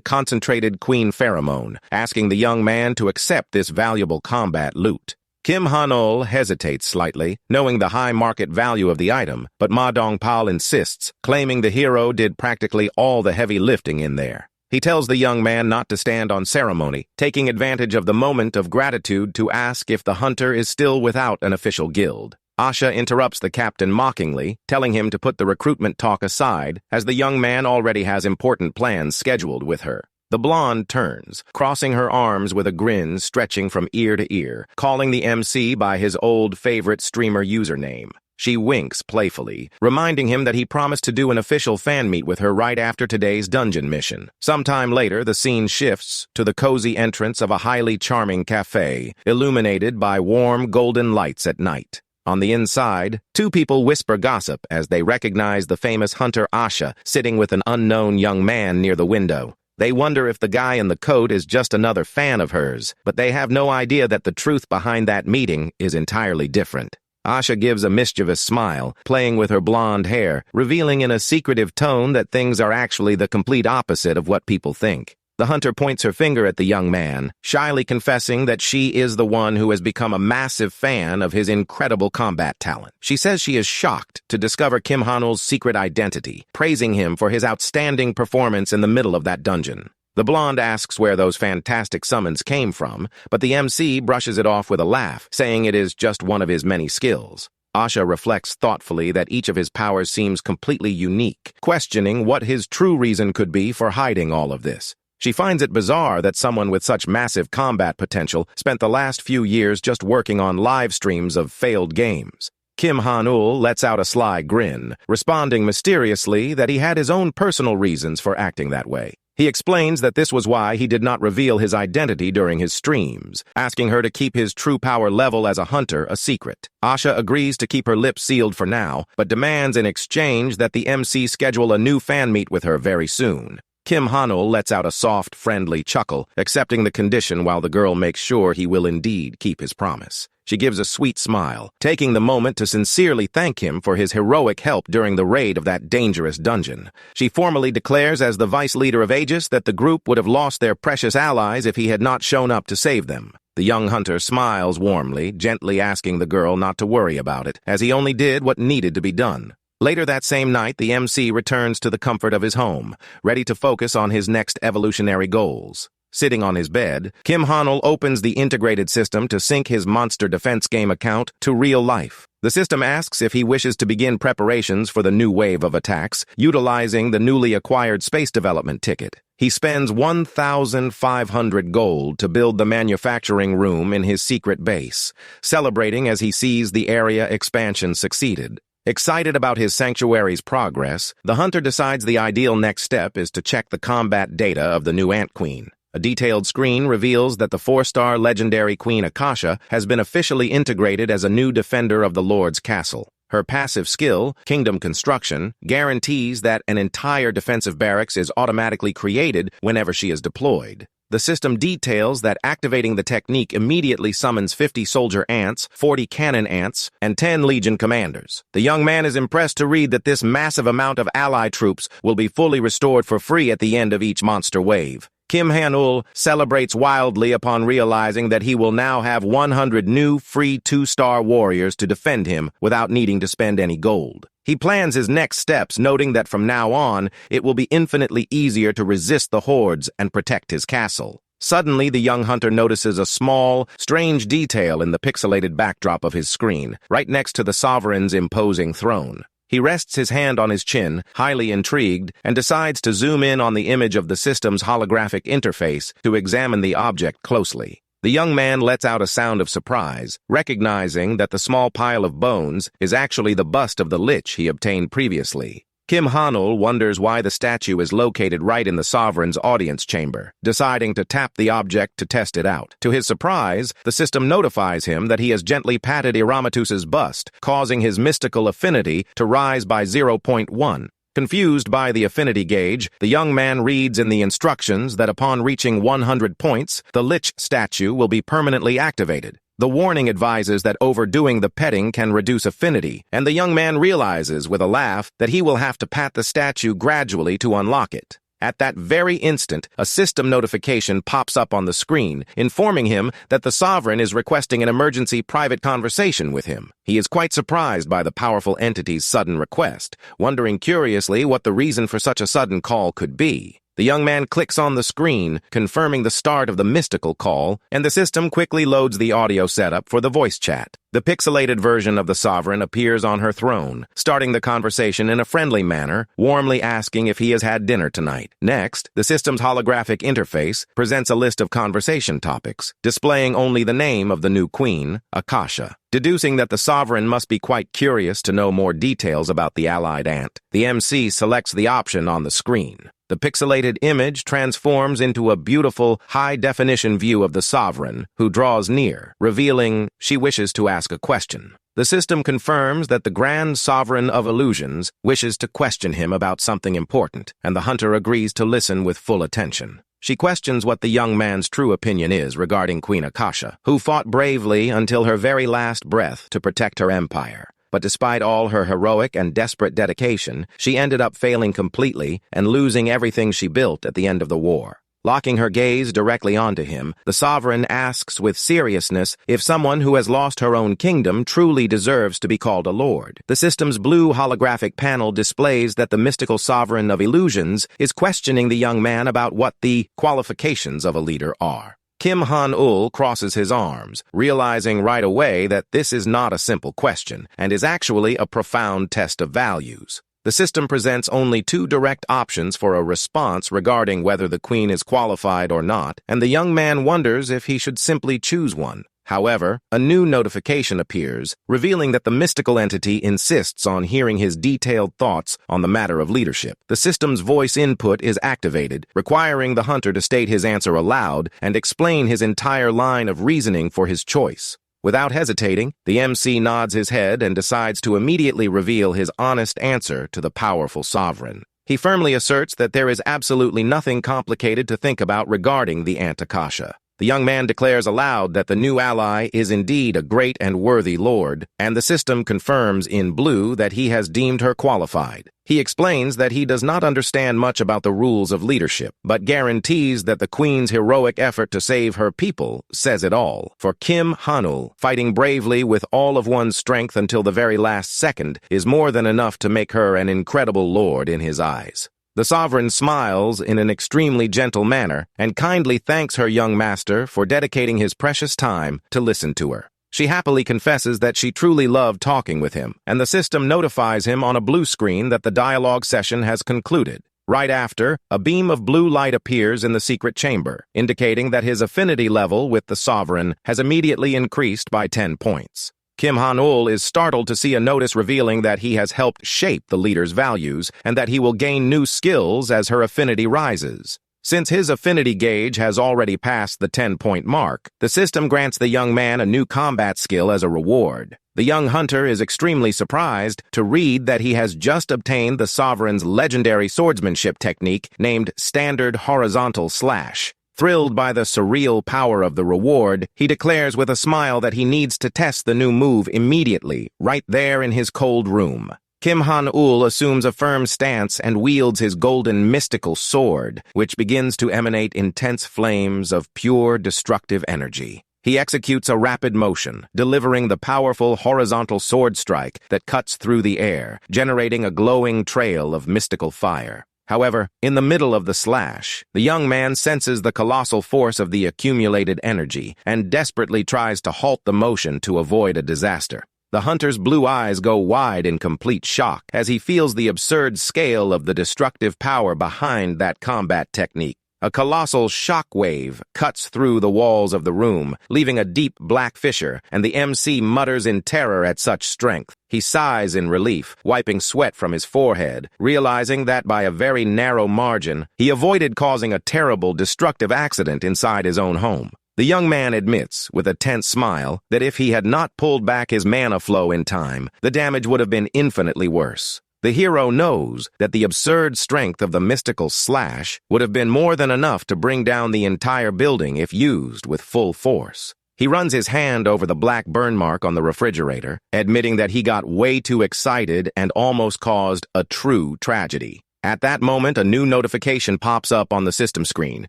concentrated queen pheromone, asking the young man to accept this valuable combat loot. Kim Han-ul hesitates slightly, knowing the high market value of the item, but Ma Dongpao insists, claiming the hero did practically all the heavy lifting in there. He tells the young man not to stand on ceremony, taking advantage of the moment of gratitude to ask if the hunter is still without an official guild. Asha interrupts the captain mockingly, telling him to put the recruitment talk aside, as the young man already has important plans scheduled with her. The blonde turns, crossing her arms with a grin stretching from ear to ear, calling the MC by his old favorite streamer username. She winks playfully, reminding him that he promised to do an official fan meet with her right after today's dungeon mission. Sometime later, the scene shifts to the cozy entrance of a highly charming cafe, illuminated by warm golden lights at night. On the inside, two people whisper gossip as they recognize the famous hunter Asha sitting with an unknown young man near the window. They wonder if the guy in the coat is just another fan of hers, but they have no idea that the truth behind that meeting is entirely different. Asha gives a mischievous smile, playing with her blonde hair, revealing in a secretive tone that things are actually the complete opposite of what people think. The hunter points her finger at the young man, shyly confessing that she is the one who has become a massive fan of his incredible combat talent. She says she is shocked to discover Kim Han-ul's secret identity, praising him for his outstanding performance in the middle of that dungeon. The blonde asks where those fantastic summons came from, but the MC brushes it off with a laugh, saying it is just one of his many skills. Asha reflects thoughtfully that each of his powers seems completely unique, questioning what his true reason could be for hiding all of this. She finds it bizarre that someone with such massive combat potential spent the last few years just working on live streams of failed games. Kim Han-ul lets out a sly grin, responding mysteriously that he had his own personal reasons for acting that way. He explains that this was why he did not reveal his identity during his streams, asking her to keep his true power level as a hunter a secret. Asha agrees to keep her lips sealed for now, but demands in exchange that the MC schedule a new fan meet with her very soon. Kim Han-ul lets out a soft, friendly chuckle, accepting the condition while the girl makes sure he will indeed keep his promise. She gives a sweet smile, taking the moment to sincerely thank him for his heroic help during the raid of that dangerous dungeon. She formally declares as the vice leader of Aegis that the group would have lost their precious allies if he had not shown up to save them. The young hunter smiles warmly, gently asking the girl not to worry about it, as he only did what needed to be done. Later that same night, the MC returns to the comfort of his home, ready to focus on his next evolutionary goals. Sitting on his bed, Kim Han-ul opens the integrated system to sync his monster defense game account to real life. The system asks if he wishes to begin preparations for the new wave of attacks, utilizing the newly acquired space development ticket. He spends 1,500 gold to build the manufacturing room in his secret base, celebrating as he sees the area expansion succeeded. Excited about his sanctuary's progress, the hunter decides the ideal next step is to check the combat data of the new Ant Queen. A detailed screen reveals that the 4-star legendary Queen Akasha has been officially integrated as a new defender of the Lord's castle. Her passive skill, Kingdom Construction, guarantees that an entire defensive barracks is automatically created whenever she is deployed. The system details that activating the technique immediately summons 50 soldier ants, 40 cannon ants, and 10 legion commanders. The young man is impressed to read that this massive amount of ally troops will be fully restored for free at the end of each monster wave. Kim Han-ul celebrates wildly upon realizing that he will now have 100 new free 2-star warriors to defend him without needing to spend any gold. He plans his next steps, noting that from now on, it will be infinitely easier to resist the hordes and protect his castle. Suddenly, the young hunter notices a small, strange detail in the pixelated backdrop of his screen, right next to the sovereign's imposing throne. He rests his hand on his chin, highly intrigued, and decides to zoom in on the image of the system's holographic interface to examine the object closely. The young man lets out a sound of surprise, recognizing that the small pile of bones is actually the bust of the lich he obtained previously. Kim Han-ul wonders why the statue is located right in the sovereign's audience chamber, deciding to tap the object to test it out. To his surprise, the system notifies him that he has gently patted Iramatus's bust, causing his mystical affinity to rise by 0.1. Confused by the affinity gauge, the young man reads in the instructions that upon reaching 100 points, the Lich statue will be permanently activated. The warning advises that overdoing the petting can reduce affinity, and the young man realizes with a laugh that he will have to pat the statue gradually to unlock it. At that very instant, a system notification pops up on the screen, informing him that the sovereign is requesting an emergency private conversation with him. He is quite surprised by the powerful entity's sudden request, wondering curiously what the reason for such a sudden call could be. The young man clicks on the screen, confirming the start of the mystical call, and the system quickly loads the audio setup for the voice chat. The pixelated version of the sovereign appears on her throne, starting the conversation in a friendly manner, warmly asking if he has had dinner tonight. Next, the system's holographic interface presents a list of conversation topics, displaying only the name of the new queen, Akasha. Deducing that the sovereign must be quite curious to know more details about the allied ant, the MC selects the option on the screen. The pixelated image transforms into a beautiful, high-definition view of the sovereign, who draws near, revealing she wishes to ask a question. The system confirms that the Grand Sovereign of Illusions wishes to question him about something important, and the hunter agrees to listen with full attention. She questions what the young man's true opinion is regarding Queen Akasha, who fought bravely until her very last breath to protect her empire. But despite all her heroic and desperate dedication, she ended up failing completely and losing everything she built at the end of the war. Locking her gaze directly onto him, the sovereign asks with seriousness if someone who has lost her own kingdom truly deserves to be called a lord. The system's blue holographic panel displays that the mystical sovereign of illusions is questioning the young man about what the qualifications of a leader are. Kim Han-ul crosses his arms, realizing right away that this is not a simple question and is actually a profound test of values. The system presents only two direct options for a response regarding whether the queen is qualified or not, and the young man wonders if he should simply choose one. However, a new notification appears, revealing that the mystical entity insists on hearing his detailed thoughts on the matter of leadership. The system's voice input is activated, requiring the hunter to state his answer aloud and explain his entire line of reasoning for his choice. Without hesitating, the MC nods his head and decides to immediately reveal his honest answer to the powerful sovereign. He firmly asserts that there is absolutely nothing complicated to think about regarding the Ant Akasha. The young man declares aloud that the new ally is indeed a great and worthy lord, and the system confirms in blue that he has deemed her qualified. He explains that he does not understand much about the rules of leadership, but guarantees that the queen's heroic effort to save her people says it all. For Kim Han-ul, fighting bravely with all of one's strength until the very last second is more than enough to make her an incredible lord in his eyes. The sovereign smiles in an extremely gentle manner and kindly thanks her young master for dedicating his precious time to listen to her. She happily confesses that she truly loved talking with him, and the system notifies him on a blue screen that the dialogue session has concluded. Right after, a beam of blue light appears in the secret chamber, indicating that his affinity level with the sovereign has immediately increased by 10 points. Kim Han-ul is startled to see a notice revealing that he has helped shape the leader's values and that he will gain new skills as her affinity rises. Since his affinity gauge has already passed the 10-point mark, the system grants the young man a new combat skill as a reward. The young hunter is extremely surprised to read that he has just obtained the sovereign's legendary swordsmanship technique named Standard Horizontal Slash. Thrilled by the surreal power of the reward, he declares with a smile that he needs to test the new move immediately, right there in his cold room. Kim Han-ul assumes a firm stance and wields his golden mystical sword, which begins to emanate intense flames of pure destructive energy. He executes a rapid motion, delivering the powerful horizontal sword strike that cuts through the air, generating a glowing trail of mystical fire. However, in the middle of the slash, the young man senses the colossal force of the accumulated energy and desperately tries to halt the motion to avoid a disaster. The hunter's blue eyes go wide in complete shock as he feels the absurd scale of the destructive power behind that combat technique. A colossal shockwave cuts through the walls of the room, leaving a deep black fissure, and the MC mutters in terror at such strength. He sighs in relief, wiping sweat from his forehead, realizing that by a very narrow margin, he avoided causing a terrible, destructive accident inside his own home. The young man admits, with a tense smile, that if he had not pulled back his mana flow in time, the damage would have been infinitely worse. The hero knows that the absurd strength of the mystical slash would have been more than enough to bring down the entire building if used with full force. He runs his hand over the black burn mark on the refrigerator, admitting that he got way too excited and almost caused a true tragedy. At that moment, a new notification pops up on the system screen,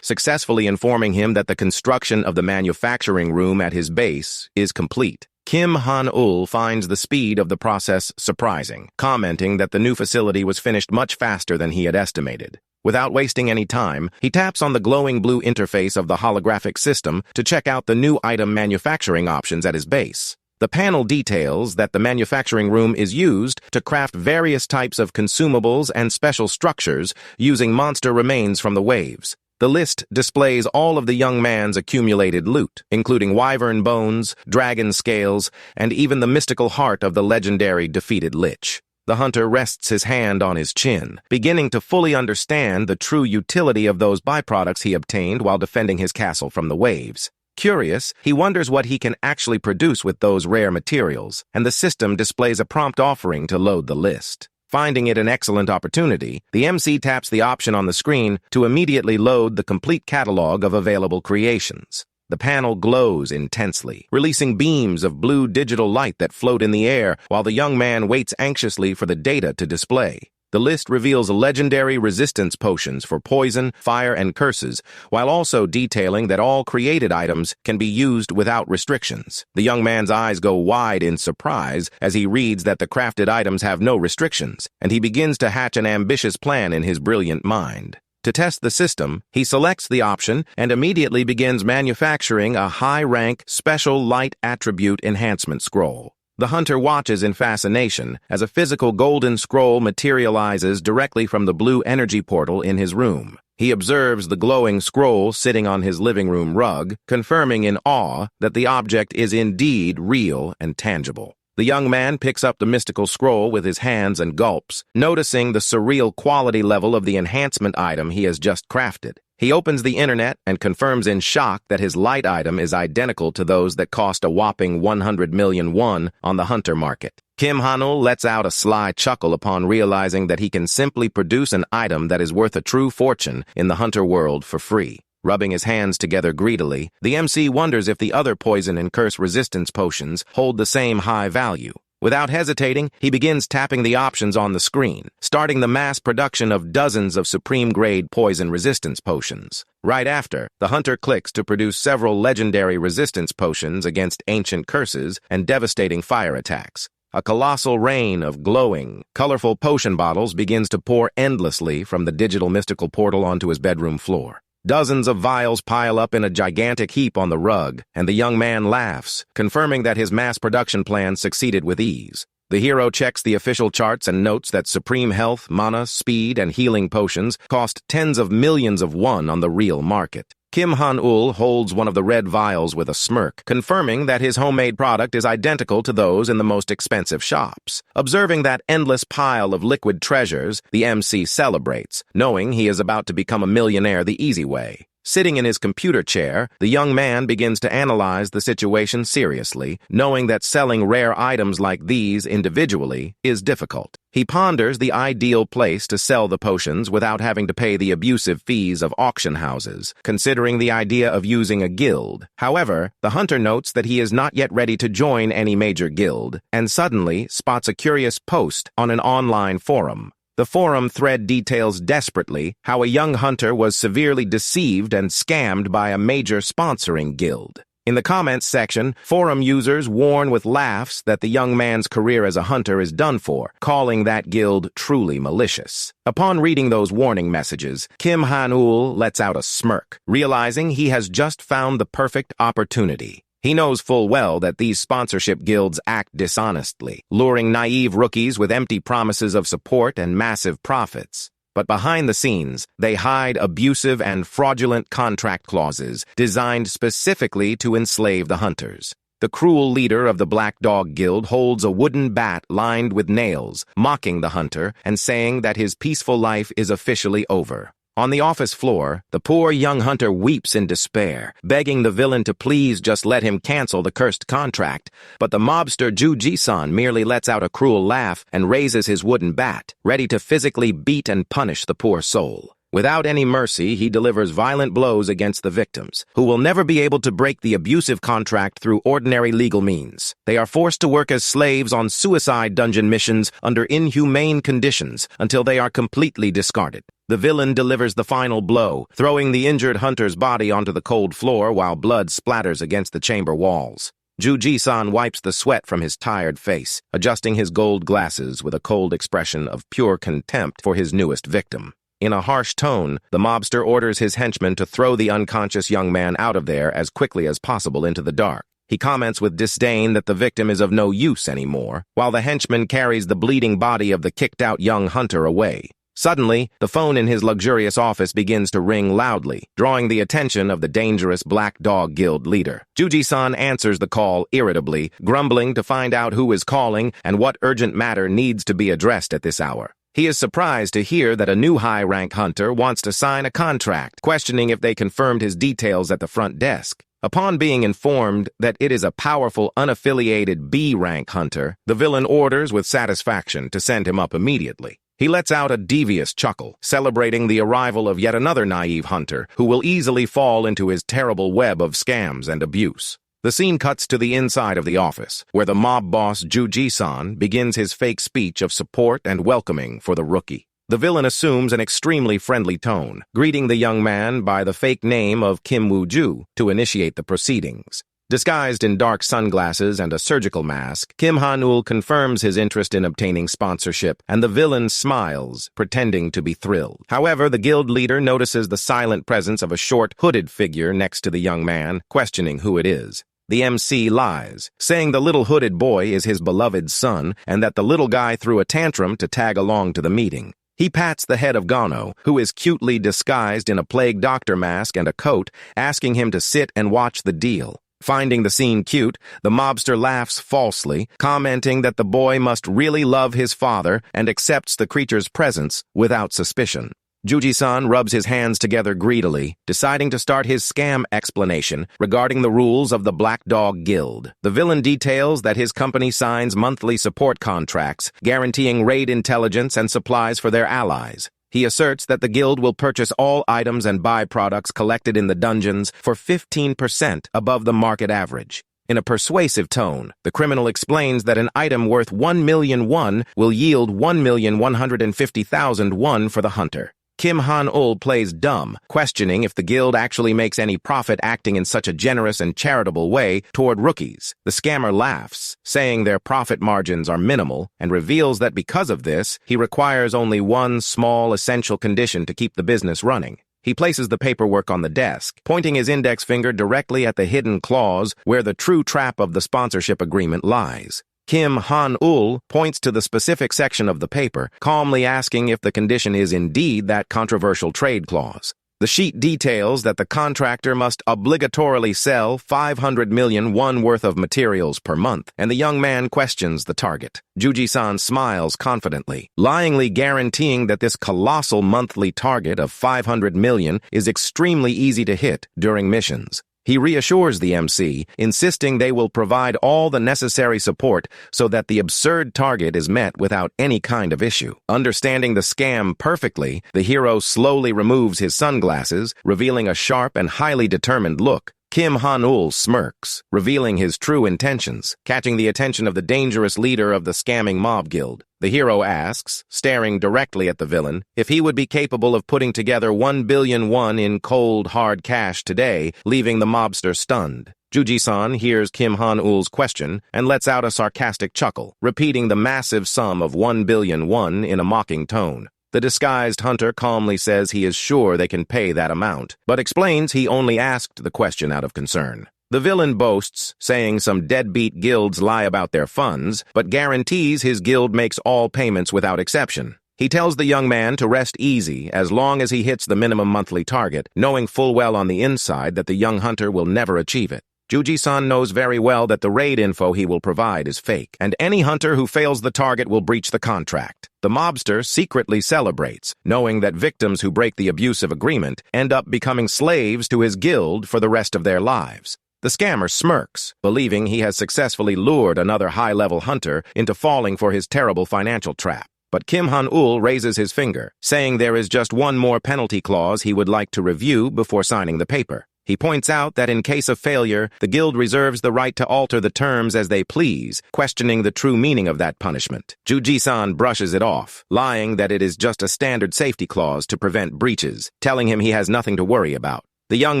successfully informing him that the construction of the manufacturing room at his base is complete. Kim Han-ul finds the speed of the process surprising, commenting that the new facility was finished much faster than he had estimated. Without wasting any time, he taps on the glowing blue interface of the holographic system to check out the new item manufacturing options at his base. The panel details that the manufacturing room is used to craft various types of consumables and special structures using monster remains from the waves. The list displays all of the young man's accumulated loot, including wyvern bones, dragon scales, and even the mystical heart of the legendary defeated lich. The hunter rests his hand on his chin, beginning to fully understand the true utility of those byproducts he obtained while defending his castle from the waves. Curious, he wonders what he can actually produce with those rare materials, and the system displays a prompt offering to load the list. Finding it an excellent opportunity, the MC taps the option on the screen to immediately load the complete catalog of available creations. The panel glows intensely, releasing beams of blue digital light that float in the air while the young man waits anxiously for the data to display. The list reveals legendary resistance potions for poison, fire, and curses, while also detailing that all created items can be used without restrictions. The young man's eyes go wide in surprise as he reads that the crafted items have no restrictions, and he begins to hatch an ambitious plan in his brilliant mind. To test the system, he selects the option and immediately begins manufacturing a high-rank special light attribute enhancement scroll. The hunter watches in fascination as a physical golden scroll materializes directly from the blue energy portal in his room. He observes the glowing scroll sitting on his living room rug, confirming in awe that the object is indeed real and tangible. The young man picks up the mystical scroll with his hands and gulps, noticing the surreal quality level of the enhancement item he has just crafted. He opens the internet and confirms in shock that his light item is identical to those that cost a whopping 100 million won on the hunter market. Kim Han-ul lets out a sly chuckle upon realizing that he can simply produce an item that is worth a true fortune in the hunter world for free. Rubbing his hands together greedily, the MC wonders if the other poison and curse resistance potions hold the same high value. Without hesitating, he begins tapping the options on the screen, starting the mass production of dozens of supreme-grade poison resistance potions. Right after, the hunter clicks to produce several legendary resistance potions against ancient curses and devastating fire attacks. A colossal rain of glowing, colorful potion bottles begins to pour endlessly from the digital mystical portal onto his bedroom floor. Dozens of vials pile up in a gigantic heap on the rug, and the young man laughs, confirming that his mass production plan succeeded with ease. The hero checks the official charts and notes that supreme health, mana, speed, and healing potions cost tens of millions of won on the real market. Kim Han-ul holds one of the red vials with a smirk, confirming that his homemade product is identical to those in the most expensive shops. Observing that endless pile of liquid treasures, the MC celebrates, knowing he is about to become a millionaire the easy way. Sitting in his computer chair, the young man begins to analyze the situation seriously, knowing that selling rare items like these individually is difficult. He ponders the ideal place to sell the potions without having to pay the abusive fees of auction houses, considering the idea of using a guild. However, the hunter notes that he is not yet ready to join any major guild, and suddenly spots a curious post on an online forum. The forum thread details desperately how a young hunter was severely deceived and scammed by a major sponsoring guild. In the comments section, forum users warn with laughs that the young man's career as a hunter is done for, calling that guild truly malicious. Upon reading those warning messages, Kim Han-ul lets out a smirk, realizing he has just found the perfect opportunity. He knows full well that these sponsorship guilds act dishonestly, luring naive rookies with empty promises of support and massive profits. but behind the scenes, they hide abusive and fraudulent contract clauses designed specifically to enslave the hunters. The cruel leader of the Black Dog Guild holds a wooden bat lined with nails, mocking the hunter and saying that his peaceful life is officially over. On the office floor, the poor young hunter weeps in despair, begging the villain to please just let him cancel the cursed contract, but the mobster Juji-san merely lets out a cruel laugh and raises his wooden bat, ready to physically beat and punish the poor soul. Without any mercy, he delivers violent blows against the victims, who will never be able to break the abusive contract through ordinary legal means. They are forced to work as slaves on suicide dungeon missions under inhumane conditions until they are completely discarded. The villain delivers the final blow, throwing the injured hunter's body onto the cold floor while blood splatters against the chamber walls. Juji-san wipes the sweat from his tired face, adjusting his gold glasses with a cold expression of pure contempt for his newest victim. In a harsh tone, the mobster orders his henchmen to throw the unconscious young man out of there as quickly as possible into the dark. He comments with disdain that the victim is of no use anymore, while the henchman carries the bleeding body of the kicked-out young hunter away. Suddenly, the phone in his luxurious office begins to ring loudly, drawing the attention of the dangerous Black Dog Guild leader. Juji-san answers the call irritably, grumbling to find out who is calling and what urgent matter needs to be addressed at this hour. He is surprised to hear that a new high-rank hunter wants to sign a contract, questioning if they confirmed his details at the front desk. Upon being informed that it is a powerful, unaffiliated B-rank hunter, the villain orders with satisfaction to send him up immediately. He lets out a devious chuckle, celebrating the arrival of yet another naive hunter who will easily fall into his terrible web of scams and abuse. The scene cuts to the inside of the office, where the mob boss Juji-san begins his fake speech of support and welcoming for the rookie. The villain assumes an extremely friendly tone, greeting the young man by the fake name of Kim Woo-ju to initiate the proceedings. Disguised in dark sunglasses and a surgical mask, Kim Han-ul confirms his interest in obtaining sponsorship, and the villain smiles, pretending to be thrilled. However, the guild leader notices the silent presence of a short, hooded figure next to the young man, questioning who it is. The MC lies, saying the little hooded boy is his beloved son and that the little guy threw a tantrum to tag along to the meeting. He pats the head of Gano, who is cutely disguised in a plague doctor mask and a coat, asking him to sit and watch the deal. Finding the scene cute, the mobster laughs falsely, commenting that the boy must really love his father and accepts the creature's presence without suspicion. Juji-san rubs his hands together greedily, deciding to start his scam explanation regarding the rules of the Black Dog Guild. The villain details that his company signs monthly support contracts, guaranteeing raid intelligence and supplies for their allies. He asserts that the guild will purchase all items and byproducts collected in the dungeons for 15% above the market average. In a persuasive tone, the criminal explains that an item worth 1 million won will yield 1,150,000 won for the hunter. Kim Han-ul plays dumb, questioning if the guild actually makes any profit acting in such a generous and charitable way toward rookies. The scammer laughs, saying their profit margins are minimal, and reveals that because of this, he requires only one small essential condition to keep the business running. He places the paperwork on the desk, pointing his index finger directly at the hidden clause where the true trap of the sponsorship agreement lies. Kim Han-ul points to the specific section of the paper, calmly asking if the condition is indeed that controversial trade clause. The sheet details that the contractor must obligatorily sell 500 million won worth of materials per month, and the young man questions the target. Juji-san smiles confidently, lyingly guaranteeing that this colossal monthly target of 500 million is extremely easy to hit during missions. He reassures the MC, insisting they will provide all the necessary support so that the absurd target is met without any kind of issue. Understanding the scam perfectly, the hero slowly removes his sunglasses, revealing a sharp and highly determined look. Kim Han-ul smirks, revealing his true intentions, catching the attention of the dangerous leader of the scamming mob guild. The hero asks, staring directly at the villain, if he would be capable of putting together 1 billion won in cold, hard cash today, leaving the mobster stunned. Juji-san hears Kim Han-ul's question and lets out a sarcastic chuckle, repeating the massive sum of 1 billion won in a mocking tone. The disguised hunter calmly says he is sure they can pay that amount, but explains he only asked the question out of concern. The villain boasts, saying some deadbeat guilds lie about their funds, but guarantees his guild makes all payments without exception. He tells the young man to rest easy as long as he hits the minimum monthly target, knowing full well on the inside that the young hunter will never achieve it. Juji-san knows very well that the raid info he will provide is fake, and any hunter who fails the target will breach the contract. The mobster secretly celebrates, knowing that victims who break the abusive agreement end up becoming slaves to his guild for the rest of their lives. The scammer smirks, believing he has successfully lured another high-level hunter into falling for his terrible financial trap. But Kim Han-ul raises his finger, saying there is just one more penalty clause he would like to review before signing the paper. He points out that in case of failure, the guild reserves the right to alter the terms as they please, questioning the true meaning of that punishment. Juji-san brushes it off, lying that it is just a standard safety clause to prevent breaches, telling him he has nothing to worry about. The young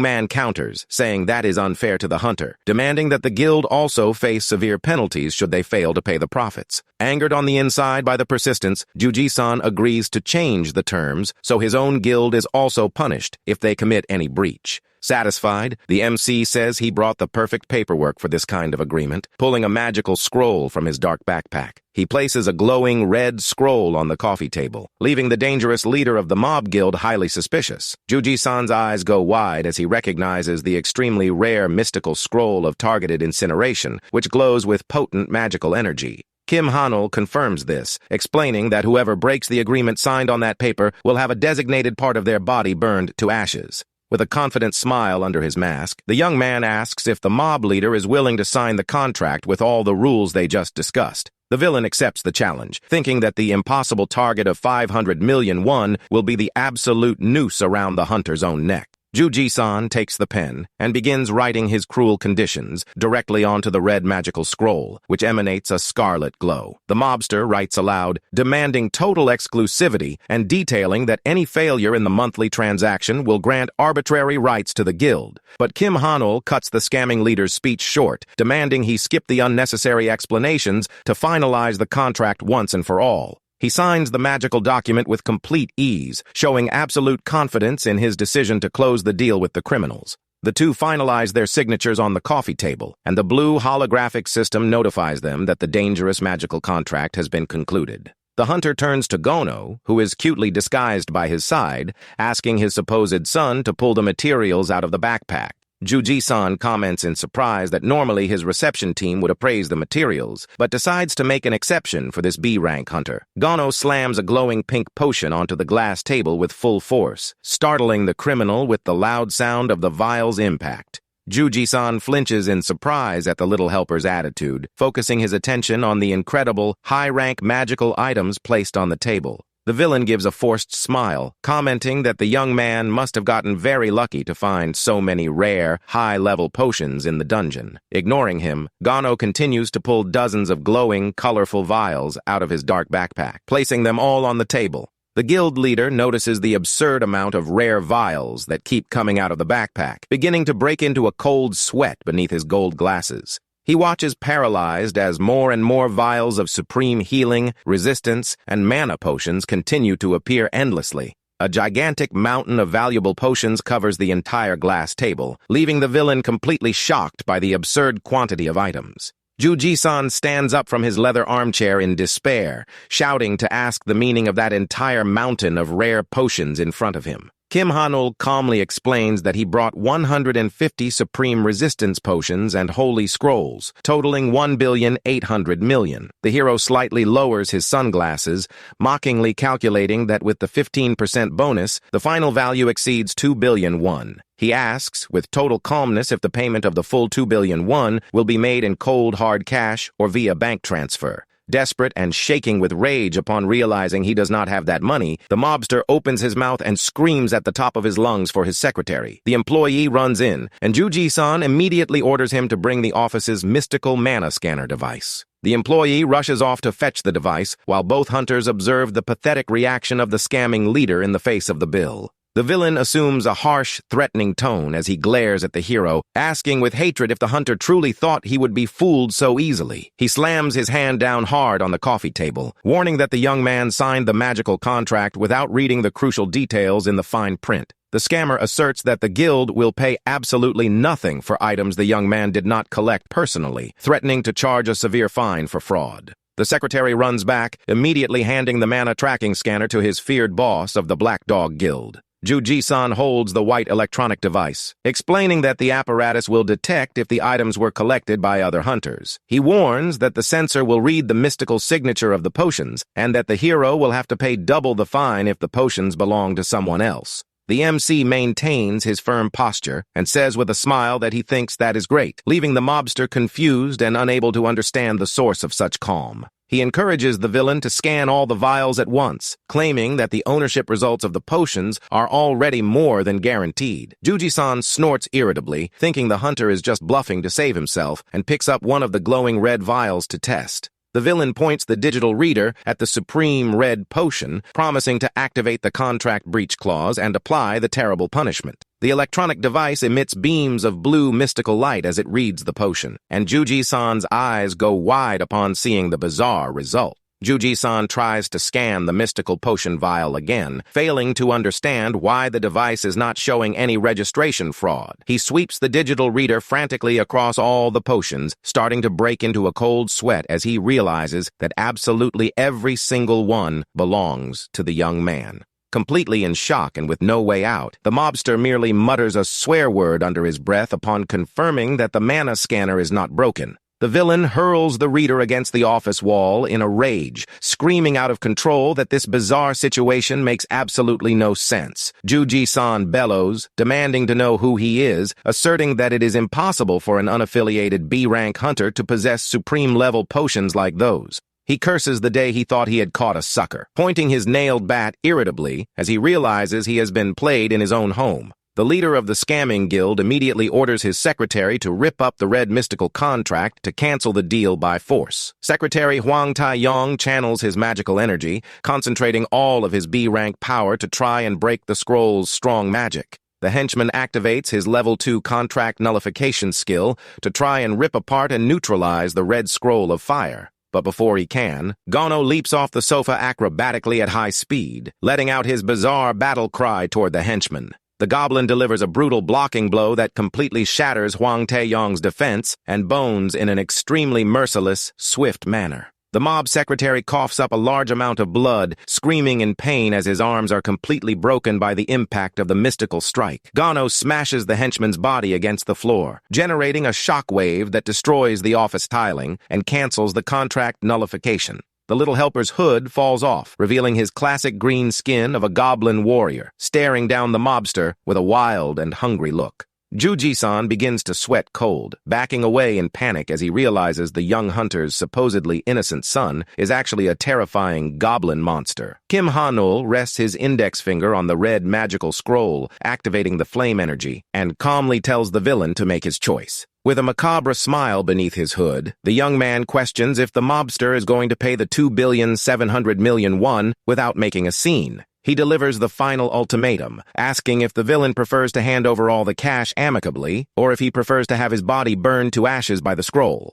man counters, saying that is unfair to the hunter, demanding that the guild also face severe penalties should they fail to pay the profits. Angered on the inside by the persistence, Juji-san agrees to change the terms so his own guild is also punished if they commit any breach. Satisfied, the MC says he brought the perfect paperwork for this kind of agreement, pulling a magical scroll from his dark backpack. He places a glowing red scroll on the coffee table, leaving the dangerous leader of the mob guild highly suspicious. Juji-san's eyes go wide as he recognizes the extremely rare mystical scroll of targeted incineration, which glows with potent magical energy. Kim Han-ul confirms this, explaining that whoever breaks the agreement signed on that paper will have a designated part of their body burned to ashes. With a confident smile under his mask, the young man asks if the mob leader is willing to sign the contract with all the rules they just discussed. The villain accepts the challenge, thinking that the impossible target of 500 million won will be the absolute noose around the hunter's own neck. Juji-san takes the pen and begins writing his cruel conditions directly onto the red magical scroll, which emanates a scarlet glow. The mobster writes aloud, demanding total exclusivity and detailing that any failure in the monthly transaction will grant arbitrary rights to the guild. But Kim Han-ul cuts the scamming leader's speech short, demanding he skip the unnecessary explanations to finalize the contract once and for all. He signs the magical document with complete ease, showing absolute confidence in his decision to close the deal with the criminals. The two finalize their signatures on the coffee table, and the blue holographic system notifies them that the dangerous magical contract has been concluded. The hunter turns to Gono, who is cutely disguised by his side, asking his supposed son to pull the materials out of the backpack. Juji-san comments in surprise that normally his reception team would appraise the materials, but decides to make an exception for this B-rank hunter. Gono slams a glowing pink potion onto the glass table with full force, startling the criminal with the loud sound of the vial's impact. Juji-san flinches in surprise at the little helper's attitude, focusing his attention on the incredible, high-rank magical items placed on the table. The villain gives a forced smile, commenting that the young man must have gotten very lucky to find so many rare, high-level potions in the dungeon. Ignoring him, Gono continues to pull dozens of glowing, colorful vials out of his dark backpack, placing them all on the table. The guild leader notices the absurd amount of rare vials that keep coming out of the backpack, beginning to break into a cold sweat beneath his gold glasses. He watches paralyzed as more and more vials of supreme healing, resistance, and mana potions continue to appear endlessly. A gigantic mountain of valuable potions covers the entire glass table, leaving the villain completely shocked by the absurd quantity of items. Juji-san stands up from his leather armchair in despair, shouting to ask the meaning of that entire mountain of rare potions in front of him. Kim Han-ul calmly explains that he brought 150 supreme resistance potions and holy scrolls, totaling 1,800,000,000. The hero slightly lowers his sunglasses, mockingly calculating that with the 15% bonus, the final value exceeds 2 billion won. He asks, with total calmness, if the payment of the full 2 billion won will be made in cold hard cash or via bank transfer. Desperate and shaking with rage upon realizing he does not have that money, the mobster opens his mouth and screams at the top of his lungs for his secretary. The employee runs in, and Juji-san immediately orders him to bring the office's mystical mana scanner device. The employee rushes off to fetch the device, while both hunters observe the pathetic reaction of the scamming leader in the face of the bill. The villain assumes a harsh, threatening tone as he glares at the hero, asking with hatred if the hunter truly thought he would be fooled so easily. He slams his hand down hard on the coffee table, warning that the young man signed the magical contract without reading the crucial details in the fine print. The scammer asserts that the guild will pay absolutely nothing for items the young man did not collect personally, threatening to charge a severe fine for fraud. The secretary runs back, immediately handing the mana tracking scanner to his feared boss of the Black Dog Guild. Juji-san holds the white electronic device, explaining that the apparatus will detect if the items were collected by other hunters. He warns that the sensor will read the mystical signature of the potions, and that the hero will have to pay double the fine if the potions belong to someone else. The MC maintains his firm posture and says with a smile that he thinks that is great, leaving the mobster confused and unable to understand the source of such calm. He encourages the villain to scan all the vials at once, claiming that the ownership results of the potions are already more than guaranteed. Juji-san snorts irritably, thinking the hunter is just bluffing to save himself, and picks up one of the glowing red vials to test. The villain points the digital reader at the supreme red potion, promising to activate the contract breach clause and apply the terrible punishment. The electronic device emits beams of blue mystical light as it reads the potion, and Juji-san's eyes go wide upon seeing the bizarre result. Juji-san tries to scan the mystical potion vial again, failing to understand why the device is not showing any registration fraud. He sweeps the digital reader frantically across all the potions, starting to break into a cold sweat as he realizes that absolutely every single one belongs to the young man. Completely in shock and with no way out, the mobster merely mutters a swear word under his breath upon confirming that the mana scanner is not broken. The villain hurls the reader against the office wall in a rage, screaming out of control that this bizarre situation makes absolutely no sense. Juji-san bellows, demanding to know who he is, asserting that it is impossible for an unaffiliated B-rank hunter to possess supreme-level potions like those. He curses the day he thought he had caught a sucker, pointing his nailed bat irritably as he realizes he has been played in his own home. The leader of the scamming guild immediately orders his secretary to rip up the red mystical contract to cancel the deal by force. Secretary Huang Tai-yong channels his magical energy, concentrating all of his B-rank power to try and break the scroll's strong magic. The henchman activates his level 2 contract nullification skill to try and rip apart and neutralize the red scroll of fire. But before he can, Gono leaps off the sofa acrobatically at high speed, letting out his bizarre battle cry toward the henchman. The goblin delivers a brutal blocking blow that completely shatters Huang Taeyong's defense and bones in an extremely merciless, swift manner. The mob secretary coughs up a large amount of blood, screaming in pain as his arms are completely broken by the impact of the mystical strike. Gono smashes the henchman's body against the floor, generating a shock wave that destroys the office tiling and cancels the contract nullification. The little helper's hood falls off, revealing his classic green skin of a goblin warrior, staring down the mobster with a wild and hungry look. Juji-san begins to sweat cold, backing away in panic as he realizes the young hunter's supposedly innocent son is actually a terrifying goblin monster. Kim Hanul rests his index finger on the red magical scroll, activating the flame energy, and calmly tells the villain to make his choice. With a macabre smile beneath his hood, the young man questions if the mobster is going to pay the 2,700,000,000 won without making a scene. He delivers the final ultimatum, asking if the villain prefers to hand over all the cash amicably, or if he prefers to have his body burned to ashes by the scroll.